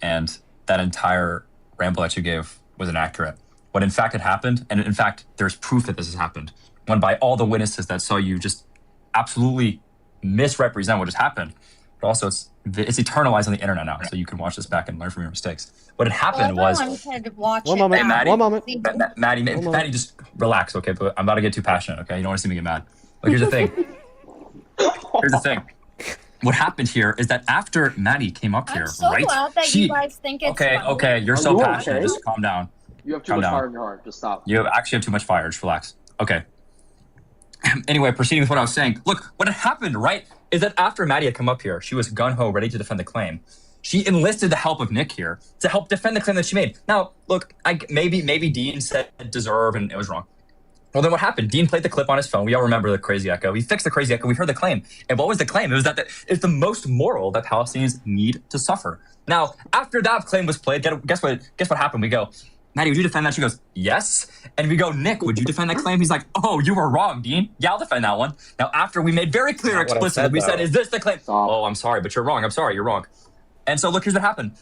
and that entire ramble that you gave was inaccurate. What in fact had happened, and in fact, there's proof that this has happened, when by all the witnesses that saw you just absolutely misrepresent what just happened, but also it's eternalized on the internet now, so you can watch this back and learn from your mistakes. What had happened was... One moment. Maddie, just relax, okay? But I'm about to get too passionate, okay? You don't want to see me get mad. But here's the thing. What happened here is that after Maddie came up here, I'm so right? glad that you guys think it's funny. Okay, you're so passionate. Just calm down. You have too much fire in your heart. Just stop. You actually have too much fire. Just relax. Okay. Anyway, proceeding with what I was saying. Look, what had happened, right, is that after Maddie had come up here, she was gung-ho, ready to defend the claim. She enlisted the help of Nick here to help defend the claim that she made. Now, look, maybe Dean said deserve and it was wrong. Well, then what happened? Dean played the clip on his phone. We all remember the crazy echo. We fixed the crazy echo. We heard the claim. And what was the claim? It was that it's the most moral that Palestinians need to suffer. Now, after that claim was played, guess what happened? We go, Maddie, would you defend that? She goes, yes. And we go, Nick, would you defend that claim? He's like, oh, you were wrong, Dean. Yeah, I'll defend that one. Now, after we made very clear, explicitly, we said, is this the claim? Oh, I'm sorry, but you're wrong. I'm sorry, you're wrong. And so look, here's what happened.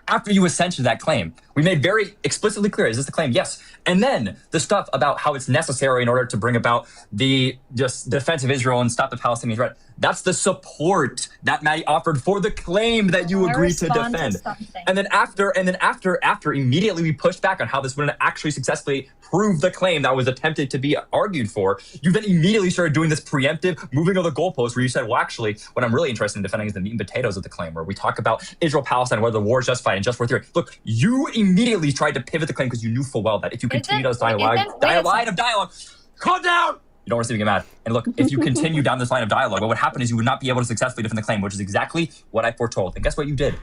After you assented that claim, we made very explicitly clear, is this the claim? Yes. And then the stuff about how it's necessary in order to bring about the defense of Israel and stop the Palestinians, right? That's the support that Maddie offered for the claim that you agreed to defend. And then after immediately we pushed back on how this wouldn't actually successfully prove the claim that was attempted to be argued for, you then immediately started doing this preemptive moving of the goalposts where you said, well, actually, what I'm really interested in defending is the meat and potatoes of the claim, where we talk about Israel-Palestine, whether the war is justified and just war theory. Look, you immediately tried to pivot the claim because you knew full well that if you continue this line of dialogue, calm down! You don't want to see me get mad. And look, if you continue down this line of dialogue, what would happen is you would not be able to successfully defend the claim, which is exactly what I foretold. And guess what you did?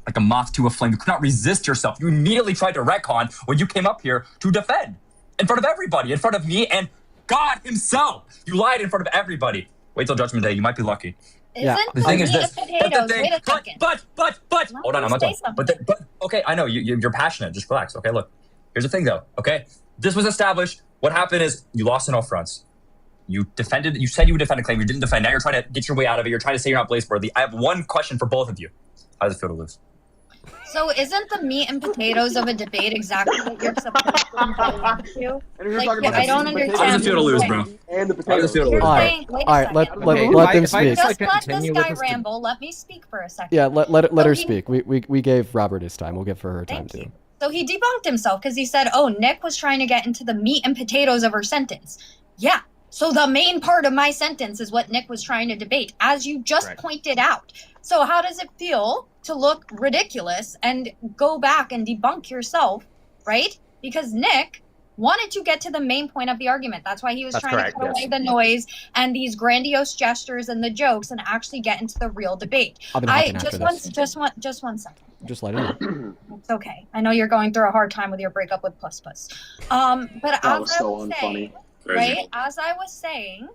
Like a moth to a flame. You could not resist yourself. You immediately tried to retcon when you came up here to defend. In front of everybody. In front of me and God himself. You lied in front of everybody. Wait till Judgment Day. You might be lucky. The thing is this. But hold on, I'm not done. But okay, I know you're passionate. Just relax. Okay, look. Here's the thing though. Okay, this was established. What happened is you lost on all fronts. You said you would defend a claim. You didn't defend. Now you're trying to get your way out of it. You're trying to say you're not blazeworthy. I have one question for both of you. How does it feel to lose? So isn't the meat and potatoes of a debate exactly what you're supposed to do? Like, I don't understand. How does it feel to lose, bro? And the potatoes. All right, let them speak. Just let this guy ramble. Let me speak for a second. Yeah, let her speak. We gave Robert his time. We'll give her time too. So he debunked himself because he said, oh, Nick was trying to get into the meat and potatoes of her sentence. Yeah. So the main part of my sentence is what Nick was trying to debate, as you just pointed out. So how does it feel to look ridiculous and go back and debunk yourself, right? Because Nick wanted to get to the main point of the argument. That's why he was trying to cut away the noise and these grandiose gestures and the jokes and actually get into the real debate. I'll be hopping after this. Just one second. Just let it know. It's okay. I know you're going through a hard time with your breakup with Puss Puss. But that was so unfunny. Right? As I was saying,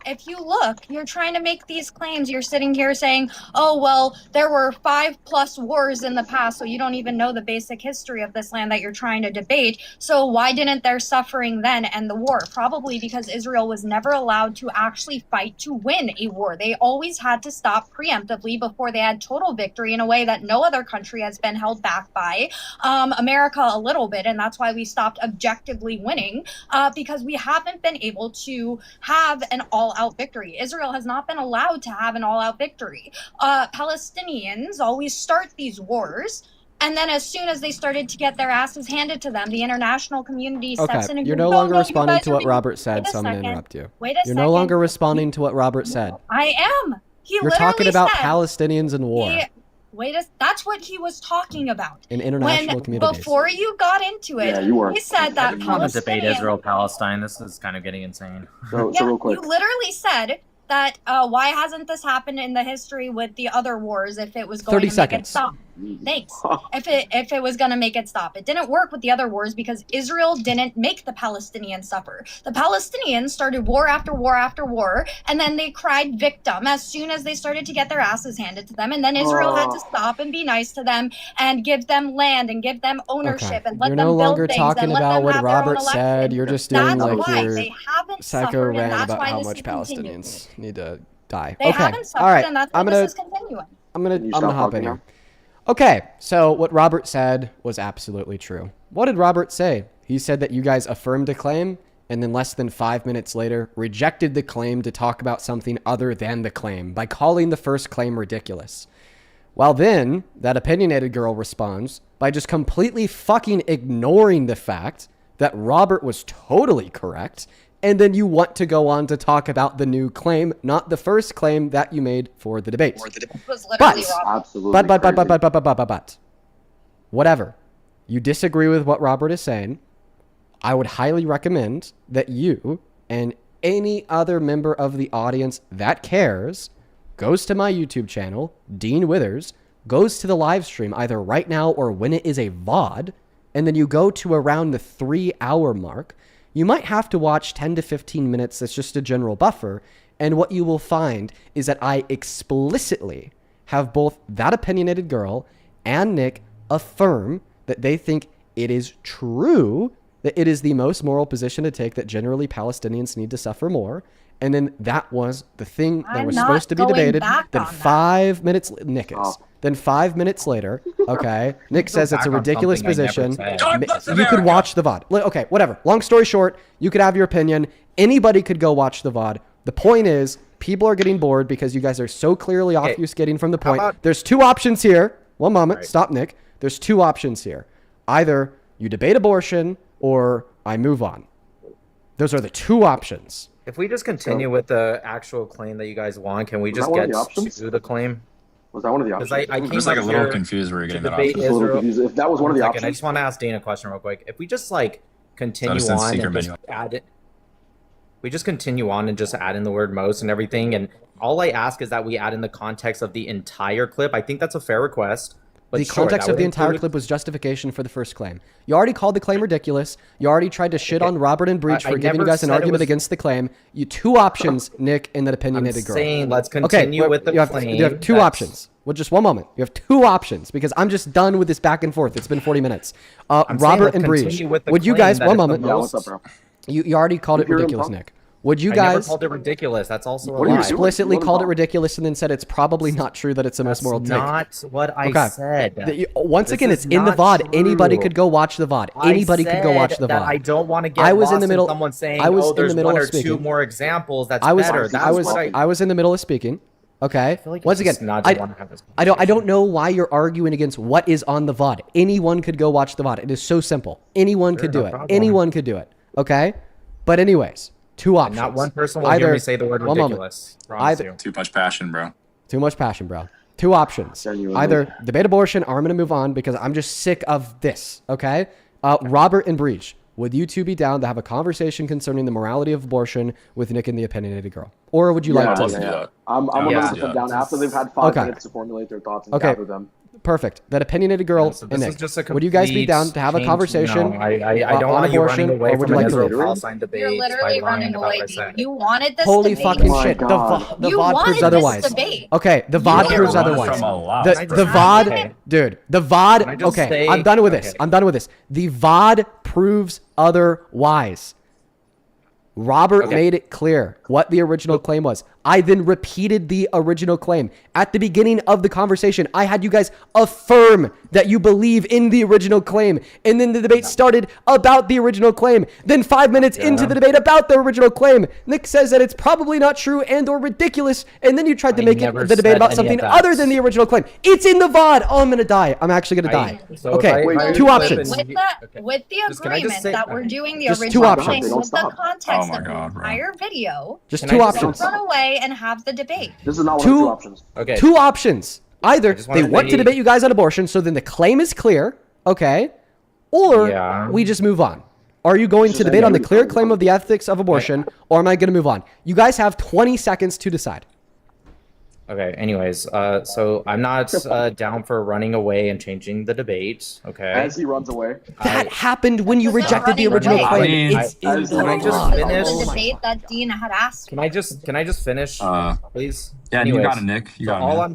if you look, you're trying to make these claims. You're sitting here saying, oh, well, there were 5+ wars in the past, so you don't even know the basic history of this land that you're trying to debate. So why didn't their suffering then end the war? Probably because Israel was never allowed to actually fight to win a war. They always had to stop preemptively before they had total victory in a way that no other country has been held back by. America a little bit, and that's why we stopped objectively winning, because we haven't been able to have an all-out victory. Israel has not been allowed to have an all-out victory. Palestinians always start these wars, and then as soon as they started to get their asses handed to them, the international community steps in and You're goes, no longer responding to what being... Robert said, so I'm going to second. interrupt you. Wait a You're second. no longer responding to what Robert said. I am. You're talking about Palestinians and war. That's what he was talking about. In international communities. Before you got into it, he said that I want to debate Israel-Palestine. This is kind of getting insane. So real quick. You literally said that why hasn't this happened in the history with the other wars if it was going 30 to seconds. make it stop? Thanks. If it was going to make it stop. It didn't work with the other wars because Israel didn't make the Palestinians suffer. The Palestinians started war after war after war, and then they cried victim as soon as they started to get their asses handed to them, and then Israel had to stop and be nice to them and give them land and give them ownership and let You're them no build longer things talking and let about them what have their own Robert said. election. You're just doing That's like why your they haven't psycho suffered, and rant that's about why how this much is continuing. Palestinians need to die. They haven't suffered, all right. and that's why this is continuing. I'm gonna hop in here. Okay, so what Robert said was absolutely true. What did Robert say? He said that you guys affirmed a claim, and then less than 5 minutes later rejected the claim to talk about something other than the claim by calling the first claim ridiculous. Well, then that opinionated girl responds by just completely fucking ignoring the fact that Robert was totally correct. And then you want to go on to talk about the new claim, not the first claim that you made for the debate. But, whatever. You disagree with what Robert is saying. I would highly recommend that you and any other member of the audience that cares goes to my YouTube channel, Dean Withers, goes to the live stream either right now or when it is a VOD, and then you go to around the 3-hour mark. You might have to watch 10 to 15 minutes. That's just a general buffer. And what you will find is that I explicitly have both that opinionated girl and Nick affirm that they think it is true that it is the most moral position to take, that generally Palestinians need to suffer more. And then that was the thing that was supposed to be debated. Then 5 minutes, Nick is. Then 5 minutes later, okay, Nick says it's a ridiculous position. You could watch the VOD. Okay, whatever. Long story short, you could have your opinion. Anybody could go watch the VOD. The point is, people are getting bored because you guys are so clearly obfuscating from the point. There's two options here. One moment. Stop, Nick. There's two options here. Either you debate abortion or I move on. Those are the two options. If we just continue with the actual claim that you guys want, can we just get to the claim? Was that one of the options? I came just like a up little here confused where you're getting to that debate option. Israel. If that was one of the options. I just want to ask Dana a question real quick. If we just like continue That was on secret and just menu. add it, we just continue on and just add in the word most and everything. And all I ask is that we add in the context of the entire clip. I think that's a fair request. But The context of the entire clip was justification for the first claim. You already called the claim ridiculous. You already tried to shit on Robert and Breach for giving you guys an argument against the claim. You two options, Nick and that opinionated girl. Saying let's continue with the claim. You have two options. Well, just one moment. You have two options because I'm just done with this back and forth. It's been 40 minutes. Robert and Breach. Would you guys, one moment. You already called it ridiculous, Nick. Would you I guys... never called it ridiculous. That's also a You lie. explicitly called it ridiculous and then said it's probably not true that it's the most moral take. That's not what I said. Once This again, is it's in the not VOD. true. Anybody could go watch the VOD. Anybody could go watch the VOD. I don't want to get I was lost in the middle. someone saying, I was oh, in there's the middle one of or speaking. two more examples. That's I was. better. I was in the middle of speaking. Okay. like Once it's again, just not wanna have this I don't know why you're arguing against what is on the VOD. Anyone could go watch the VOD. It is so simple. Anyone could do no it. problem. Anyone could do it. Okay. But anyways, two options. Not one person will hear me say the word one moment. ridiculous. Promise you. Too much passion, bro. Too much passion, bro. Two options. Either debate abortion or I'm going to move on because I'm just sick of this, okay? Robert and Breach, would you two be down to have a conversation concerning the morality of abortion with Nick and the opinionated girl? Or would you like to? Yeah. I'm 100% down after they've had 5 minutes to formulate their thoughts and gather them. Perfect. That opinionated girl and Nick. Would you guys be down to have a conversation I don't want on you abortion, running away or would from you an like to? Israel-Palestine debate. You're literally running away. You wanted this Holy debate. fucking shit! The You VOD wanted proves this otherwise. debate. Okay, the VOD You proves wanted otherwise. from a lot. The VOD, dude. The VOD. just Okay, say- I'm done with this. okay. I'm done with this. The VOD proves otherwise. Robert made it clear what the original claim was. I then repeated the original claim. At the beginning of the conversation, I had you guys affirm that you believe in the original claim. And then the debate started about the original claim. Then 5 minutes into the debate about the original claim, Nick says that it's probably not true and or ridiculous. And then you tried to make it never the debate said about any something of that. other than the original claim. It's in the VOD. Oh, I'm going to die. I'm actually going to die. so Okay, if I- two options. With the can I just agreement say- that we're doing the Just two original options. claim They don't with the stop. context Oh my of the God, bro. entire video, Just Can two I just- options. run away and have the debate. This is not one Two- of the 2 options. Okay. Two options. Either just they wanna want to say- debate you guys on abortion, so then the claim is clear, okay? Or Yeah. we just move on. Are you going to debate on the clear claim of the ethics of abortion, or am I going to move on? You guys have 20 seconds to decide. Okay, anyways, so I'm not down for running away and changing the debate, okay? As he runs away. That happened when you This is rejected the running original away. claim. I mean, It's in the Can I just VOD. finish? The debate that Dean had asked. Can I just finish, please? Yeah, you got it, Nick. You got it, all man.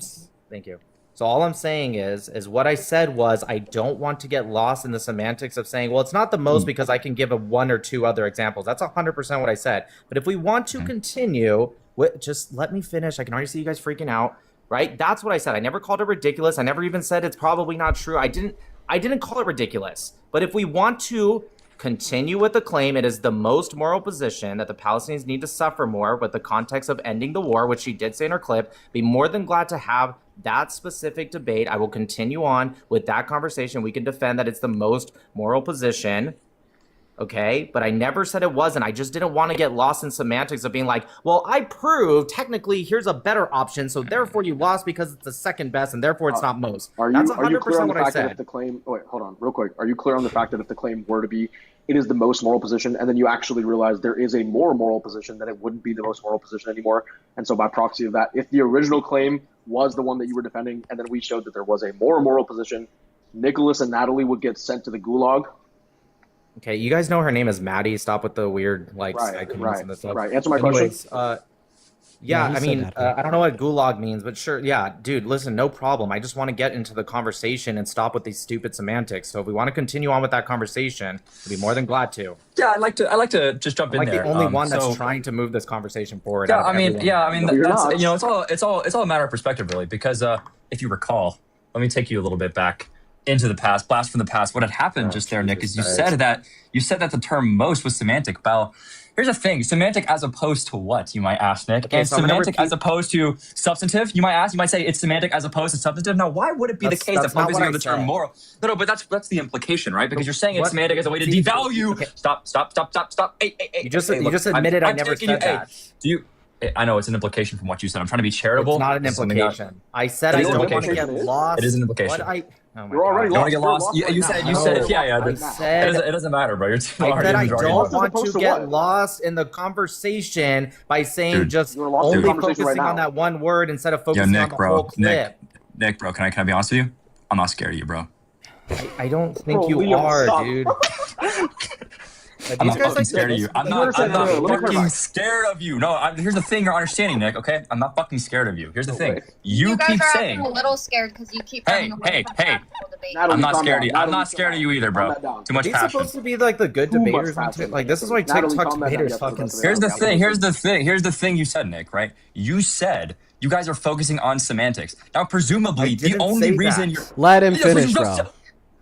thank you. So all I'm saying is what I said was I don't want to get lost in the semantics of saying, well, it's not the most because I can give a 1 or 2 other examples. That's 100% what I said. But if we want to continue, just let me finish. I can already see you guys freaking out, right? That's what I said. I never called it ridiculous. I never even said it's probably not true. I didn't call it ridiculous. But if we want to continue with the claim, it is the most moral position that the Palestinians need to suffer more with the context of ending the war, which she did say in her clip. Be more than glad to have that specific debate. I will continue on with that conversation. We can defend that it's the most moral position. Okay, but I never said it wasn't. I just didn't want to get lost in semantics of being like, well, I proved technically here's a better option, so therefore you lost because it's the second best, and therefore it's not most. That's 100% clear on the what I fact that said. if the claim? Oh, wait, hold on, real quick. Are you clear on the fact that if the claim were to be, it is the most moral position, and then you actually realize there is a more moral position, then it wouldn't be the most moral position anymore, and so by proxy of that, if the original claim was the one that you were defending, and then we showed that there was a more moral position, Nicholas and Natalie would get sent to the gulag. Okay, you guys know her name is Maddie. Stop with the weird Right. Answer my question. Yeah, he I said mean, that. I don't know what gulag means, but sure, yeah, dude, listen, no problem. I just want to get into the conversation and stop with these stupid semantics. So if we want to continue on with that conversation, I'd be more than glad to. Yeah, I'd like to just jump in I'm like there. the only one that's so- trying to move this conversation forward. Yeah, out of I mean, everyone. that's it's all a matter of perspective, really. Because if you recall, let me take you a little bit back into the past, blast from the past. What had happened just there, Nick, is you said that the term "most" was semantic. Well, here's the thing: semantic as opposed to what, you might ask, Nick, Okay, and so I'm gonna semantic as opposed to substantive. You might ask. You might say it's semantic as opposed to substantive. Now, why would it be the case That's that not focusing what on I the term said. moral? No, but that's the implication, right? Because you're saying it's What- semantic as a way to See, devalue. okay. Stop. Hey, You just look, admitted I I'm never taking said you- that. Do you? I know it's an implication from what you said. I'm trying to be charitable. It's not an This is something that- implication. I said It I is an don't want to implication. get lost. It is an implication. What I? Oh my You're already God. You want to get You're lost? lost You right said, now. you said, yeah. I said, it doesn't matter, bro. You're too I hard. said I You're already don't lost. want to opposed to get what? lost in the conversation by saying Dude. just You're lost in the only conversation focusing right on now. that one word instead of Yo, focusing on Nick, the bro. whole clip. Nick, bro. Can I be honest with you? I'm not scared of you, bro. I don't think Bro, you Leo, are, stop. dude. I'm These not guys fucking like scared of you. I'm You not understand- no, let me fucking clarify. scared of you. No, here's the thing you're understanding, Nick, okay? I'm not fucking scared of you. Here's the thing. way. You guys keep are saying, acting a little scared because you keep hey, running away from the actual debate. Natalie, I'm not calm scared down. of you. I'm Natalie, not scared of you either, calm bro. that down. Too much These passion. supposed to be like the good Too much debaters on passion. Like this is why Natalie, TikTok calm that down. debaters Yeah, fucking. that's Here's the Yeah, thing. Here's the thing you said, Nick, right? You said you guys are focusing on semantics. Now, presumably, I the didn't only say reason that. you're Let him Yeah, so finish, you bro. just-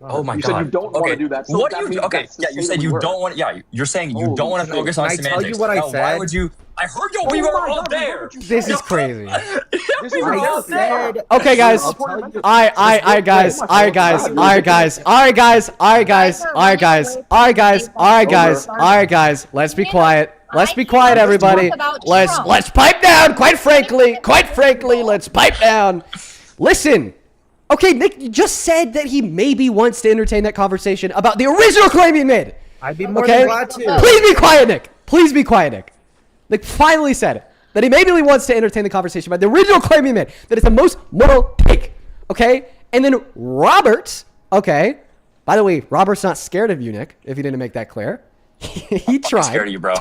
Oh my You god. said you don't want Okay, to do that. So what that do you? means Okay, that's to yeah, say you that said we you were. don't want. Yeah, you're saying you Holy don't want to shit. focus Can on I tell semantics. you what I Now, Why said? would you? I heard you. Oh You my were God, all we heard there. what you This said. is crazy. This is I all there. said. Okay, guys. I'll tell you- All right, guys. All right, guys. All right, guys. All right, guys. All right, guys. All right, guys. All right, guys. All right, guys. All right, guys. Let's be quiet. Let's be quiet, everybody. Let's pipe down. Quite frankly, let's pipe down. Listen. Okay, Nick just said that he maybe wants to entertain that conversation about the original claim he made. I'd be more Okay? than glad to. Please be quiet, Nick. Please be quiet, Nick. Nick finally said that he maybe wants to entertain the conversation about the original claim he made, that it's the most moral take. Okay? And then Robert, okay? By the way, Robert's not scared of you, Nick, if you didn't make that clear. He tried. I'm scared of you, bro.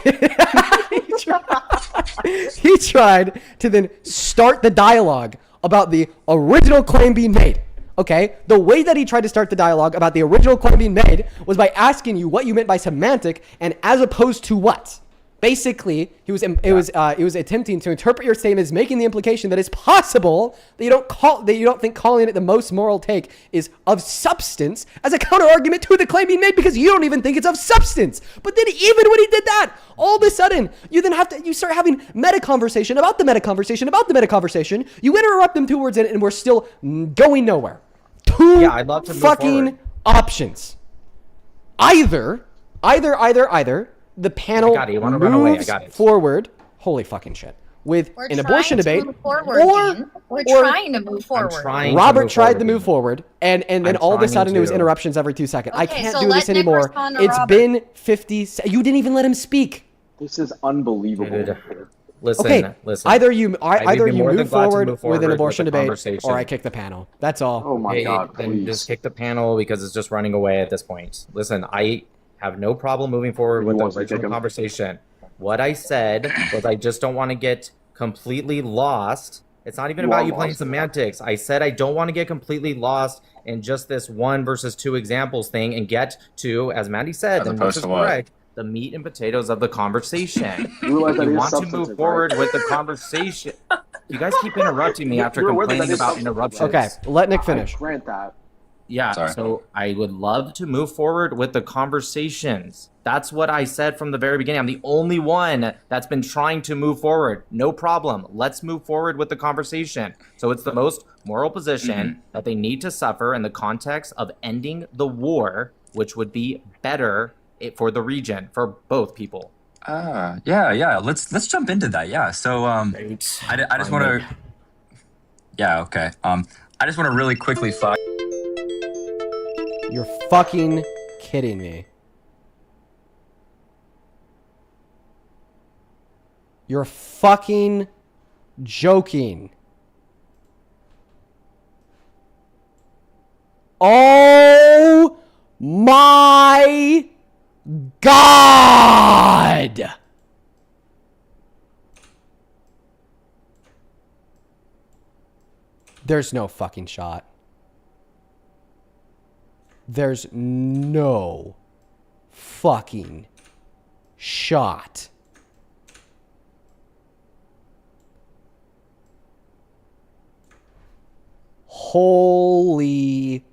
He tried to then start the dialogue about the original claim being made. Okay, the way that he tried to start the dialogue about the original claim being made was by asking you what you meant by semantic and as opposed to what. Basically, he was attempting to interpret your statement as making the implication that it's possible that you don't think calling it the most moral take is of substance as a counter argument to the claim being made because you don't even think it's of substance. But then even when he did that, all of a sudden you start having meta conversation about the meta conversation about the meta conversation. You interrupt them 2 words in it, and we're still going nowhere. I'd love to move fucking forward. options. Either the panel moves forward. Holy fucking shit. With We're an abortion trying to debate, move forward, Dean. We're trying to move forward. Robert tried to move forward, and then I'm all of a trying sudden it was to. interruptions every 2 seconds. I Okay, can't so do let this Nick anymore. respond to It's Robert. been 50. You didn't even let him speak. This is unbelievable. Listen, Okay, listen. either you I'd be more than move glad to forward move with an the abortion debate, conversation. or I kick the panel. That's all. Oh my Hey, God, then please. just kick the panel because it's just running away at this point. Listen, I have no problem moving forward with the wants to kick original him? conversation. What I said was I just don't want to get completely lost. It's not even You about are you playing lost. semantics. I said I don't want to get completely lost in just this 1 versus 2 examples thing and get to, as Mandy said, As and opposed this is to what? correct, the meat and potatoes of the conversation. You realize that You is want to substantive, move forward right? with the conversation. You guys keep interrupting me after You're aware that complaining that is about substantive, interruptions. Okay, let Nick finish. I grant that. Yeah, Sorry. so I would love to move forward with the conversations. That's what I said from the very beginning. I'm the only one that's been trying to move forward. No problem. Let's move forward with the conversation. So it's the most moral position that they need to suffer in the context of ending the war, which would be better for the region, for both people. Yeah. Let's jump into that. Yeah. So I just want to. Yeah. Okay. I just want to really quickly flag. You're fucking kidding me. You're fucking joking. Oh my God. There's no fucking shot. There's no fucking shot. Holy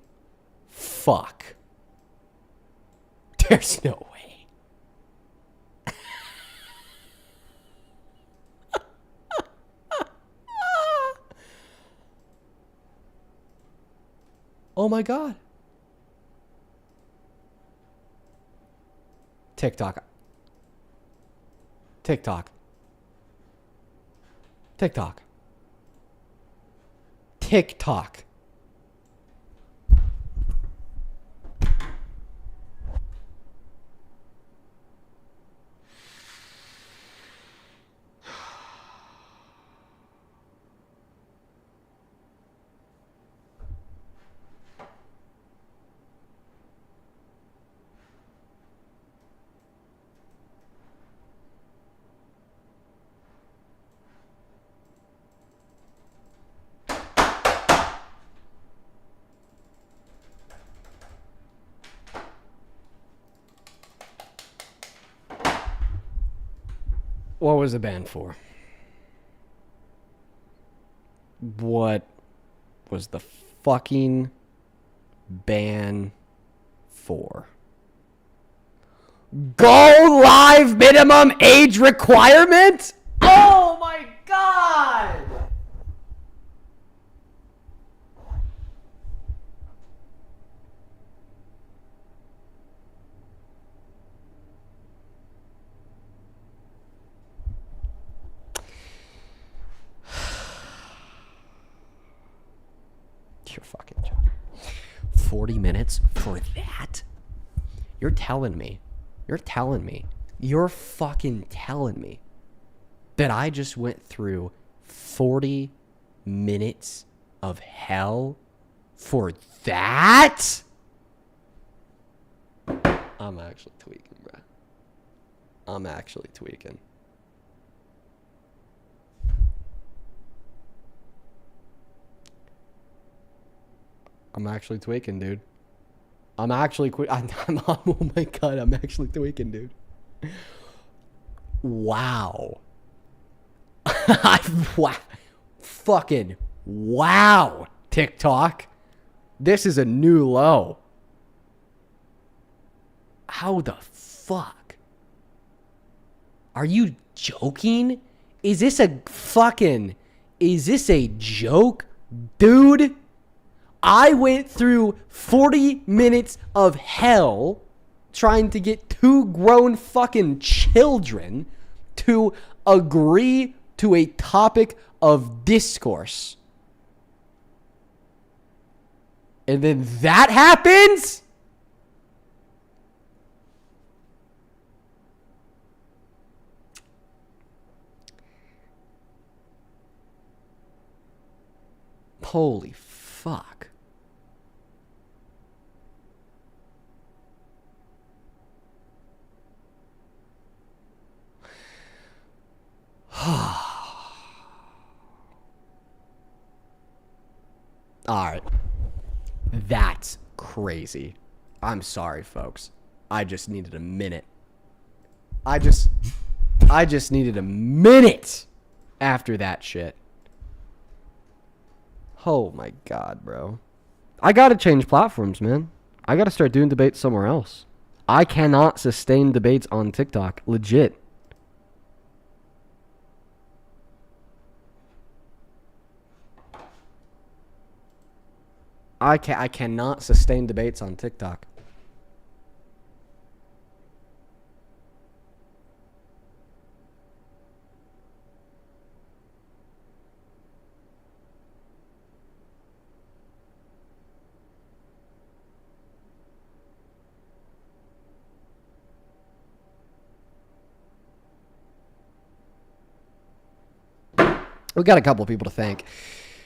fuck. There's no way. Oh my God. TikTok. TikTok. TikTok. TikTok. What was the ban for? What was the fucking ban for? Go live minimum age requirement? Oh my God! You're fucking joking. 40 minutes for that? You're telling me You're fucking telling me that I just went through 40 minutes of hell for that? I'm actually tweaking, bro. I'm actually tweaking. I'm actually tweaking, dude. I'm actually oh my god, I'm actually tweaking, dude. Wow. Wow. Fucking wow, TikTok. This is a new low. How the fuck? Are you joking? Is this a joke? Dude, I went through 40 minutes of hell trying to get two grown fucking children to agree to a topic of discourse. And then that happens? Holy fuck. All right. That's crazy. I'm sorry, folks. I just needed a minute. I just needed a minute after that shit. Oh my god, bro. I gotta change platforms, man. I gotta start doing debates somewhere else. I cannot sustain debates on TikTok. Legit. I cannot sustain debates on TikTok. We got a couple people to thank.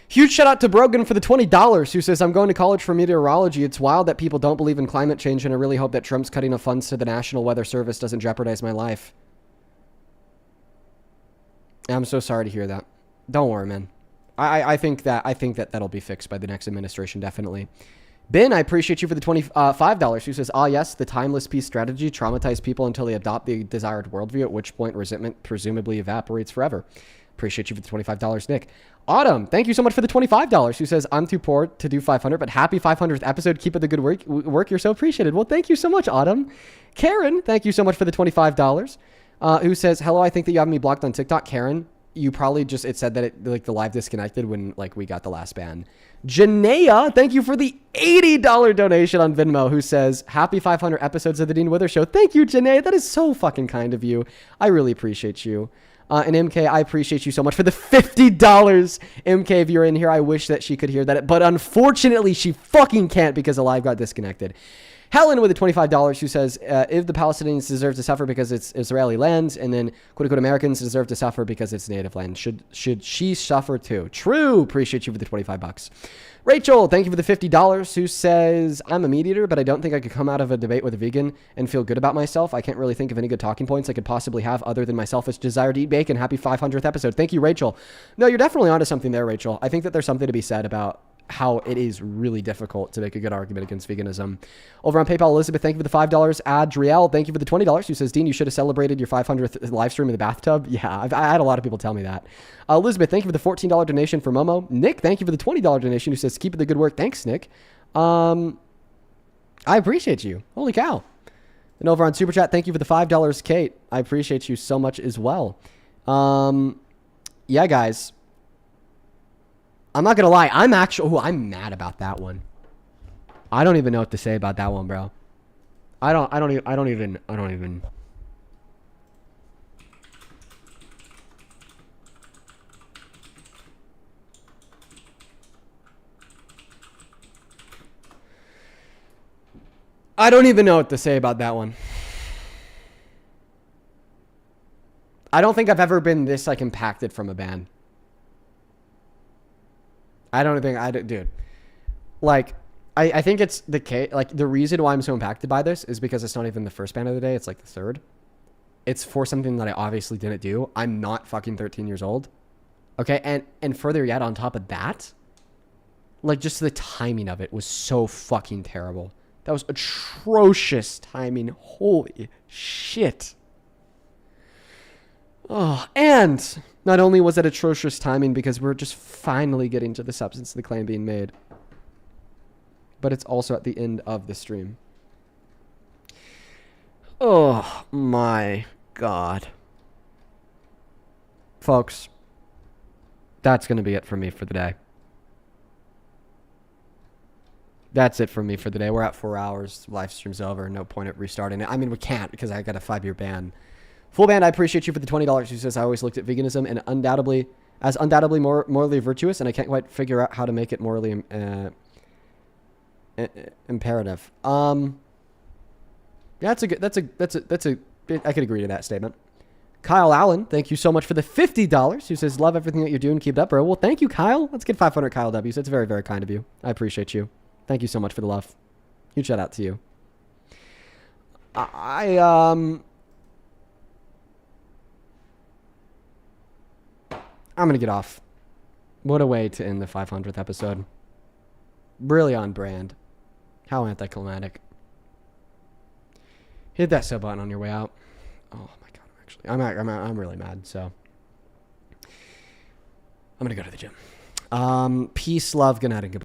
Huge shout out to Brogan for the $20 who says, I'm going to college for meteorology. It's wild that people don't believe in climate change, and I really hope that Trump's cutting of funds to the National Weather Service doesn't jeopardize my life. I'm so sorry to hear that. Don't worry, man. I think that that'll be fixed by the next administration, definitely. Ben, I appreciate you for the $25 who says, yes, the timeless peace strategy traumatize people until they adopt the desired worldview, at which point resentment presumably evaporates forever. Appreciate you for the $25, Nick. Autumn, thank you so much for the $25 who says, I'm too poor to do 500, but happy 500th episode. Keep up the good work. You're so appreciated. Well, thank you so much, Autumn. Karen, thank you so much for the $25 who says, hello, I think that you have me blocked on TikTok. Karen, you probably just, it said that it, like, the live disconnected when, like, we got the last ban. Janaea, thank you for the $80 donation on Venmo who says, happy 500 episodes of the Dean Wither Show. Thank you, Janaea. That is so fucking kind of you. I really appreciate you. And MK, I appreciate you so much for the $50. MK, if you're in here, I wish that she could hear that. But unfortunately, she fucking can't because the live got disconnected. Helen with the $25 who says, if the Palestinians deserve to suffer because it's Israeli lands, and then quote-unquote Americans deserve to suffer because it's native land, should she suffer too? True. Appreciate you for the $25. Rachel, thank you for the $50 who says, I'm a meat eater, but I don't think I could come out of a debate with a vegan and feel good about myself. I can't really think of any good talking points I could possibly have other than my selfish desire to eat bacon. Happy 500th episode. Thank you, Rachel. No, you're definitely onto something there, Rachel. I think that there's something to be said about how it is really difficult to make a good argument against veganism. Over on PayPal, Elizabeth, thank you for the $5. Adriel, thank you for the $20 who says, Dean, you should have celebrated your 500th live stream in the bathtub. Yeah, I had a lot of people tell me that. Elizabeth, thank you for the $14 donation for Momo. Nick, thank you for the $20 donation who says, keep it the good work. Thanks, Nick. I appreciate you. Holy cow. And over on Super Chat, thank you for the $5, Kate. I appreciate you so much as well. Yeah, guys. I'm not gonna lie. I'm mad about that one. I don't even know what to say about that one, bro. I don't even. I don't even know what to say about that one. I don't think I've ever been this like impacted from a ban. I don't think dude. Like, I think it's the case. Like, the reason why I'm so impacted by this is because it's not even the first ban of the day. It's like the third. It's for something that I obviously didn't do. I'm not fucking 13 years old. Okay. And further yet, on top of that, like, just the timing of it was so fucking terrible. That was atrocious timing. Holy shit. Oh, and not only was it atrocious timing because we're just finally getting to the substance of the claim being made, but it's also at the end of the stream. Oh my God. Folks, that's going to be it for me for the day. That's it for me for the day. We're at 4 hours. Live stream's over. No point at restarting it. I mean, we can't because I got a 5-year ban. Full band, I appreciate you for the $20. Who says I always looked at veganism and undoubtedly morally virtuous, and I can't quite figure out how to make it morally imperative. Yeah, that's a I could agree to that statement. Kyle Allen, thank you so much for the $50. Who says love everything that you're doing, keep it up, bro. Well, thank you, Kyle. Let's get 500 Kyle W's. That's very, very kind of you. I appreciate you. Thank you so much for the love. Huge shout out to you. I'm going to get off. What a way to end the 500th episode. Really on brand. How anticlimactic. Hit that sub button on your way out. Oh my God, I'm really mad, so I'm going to go to the gym. Peace, love, good night, and goodbye.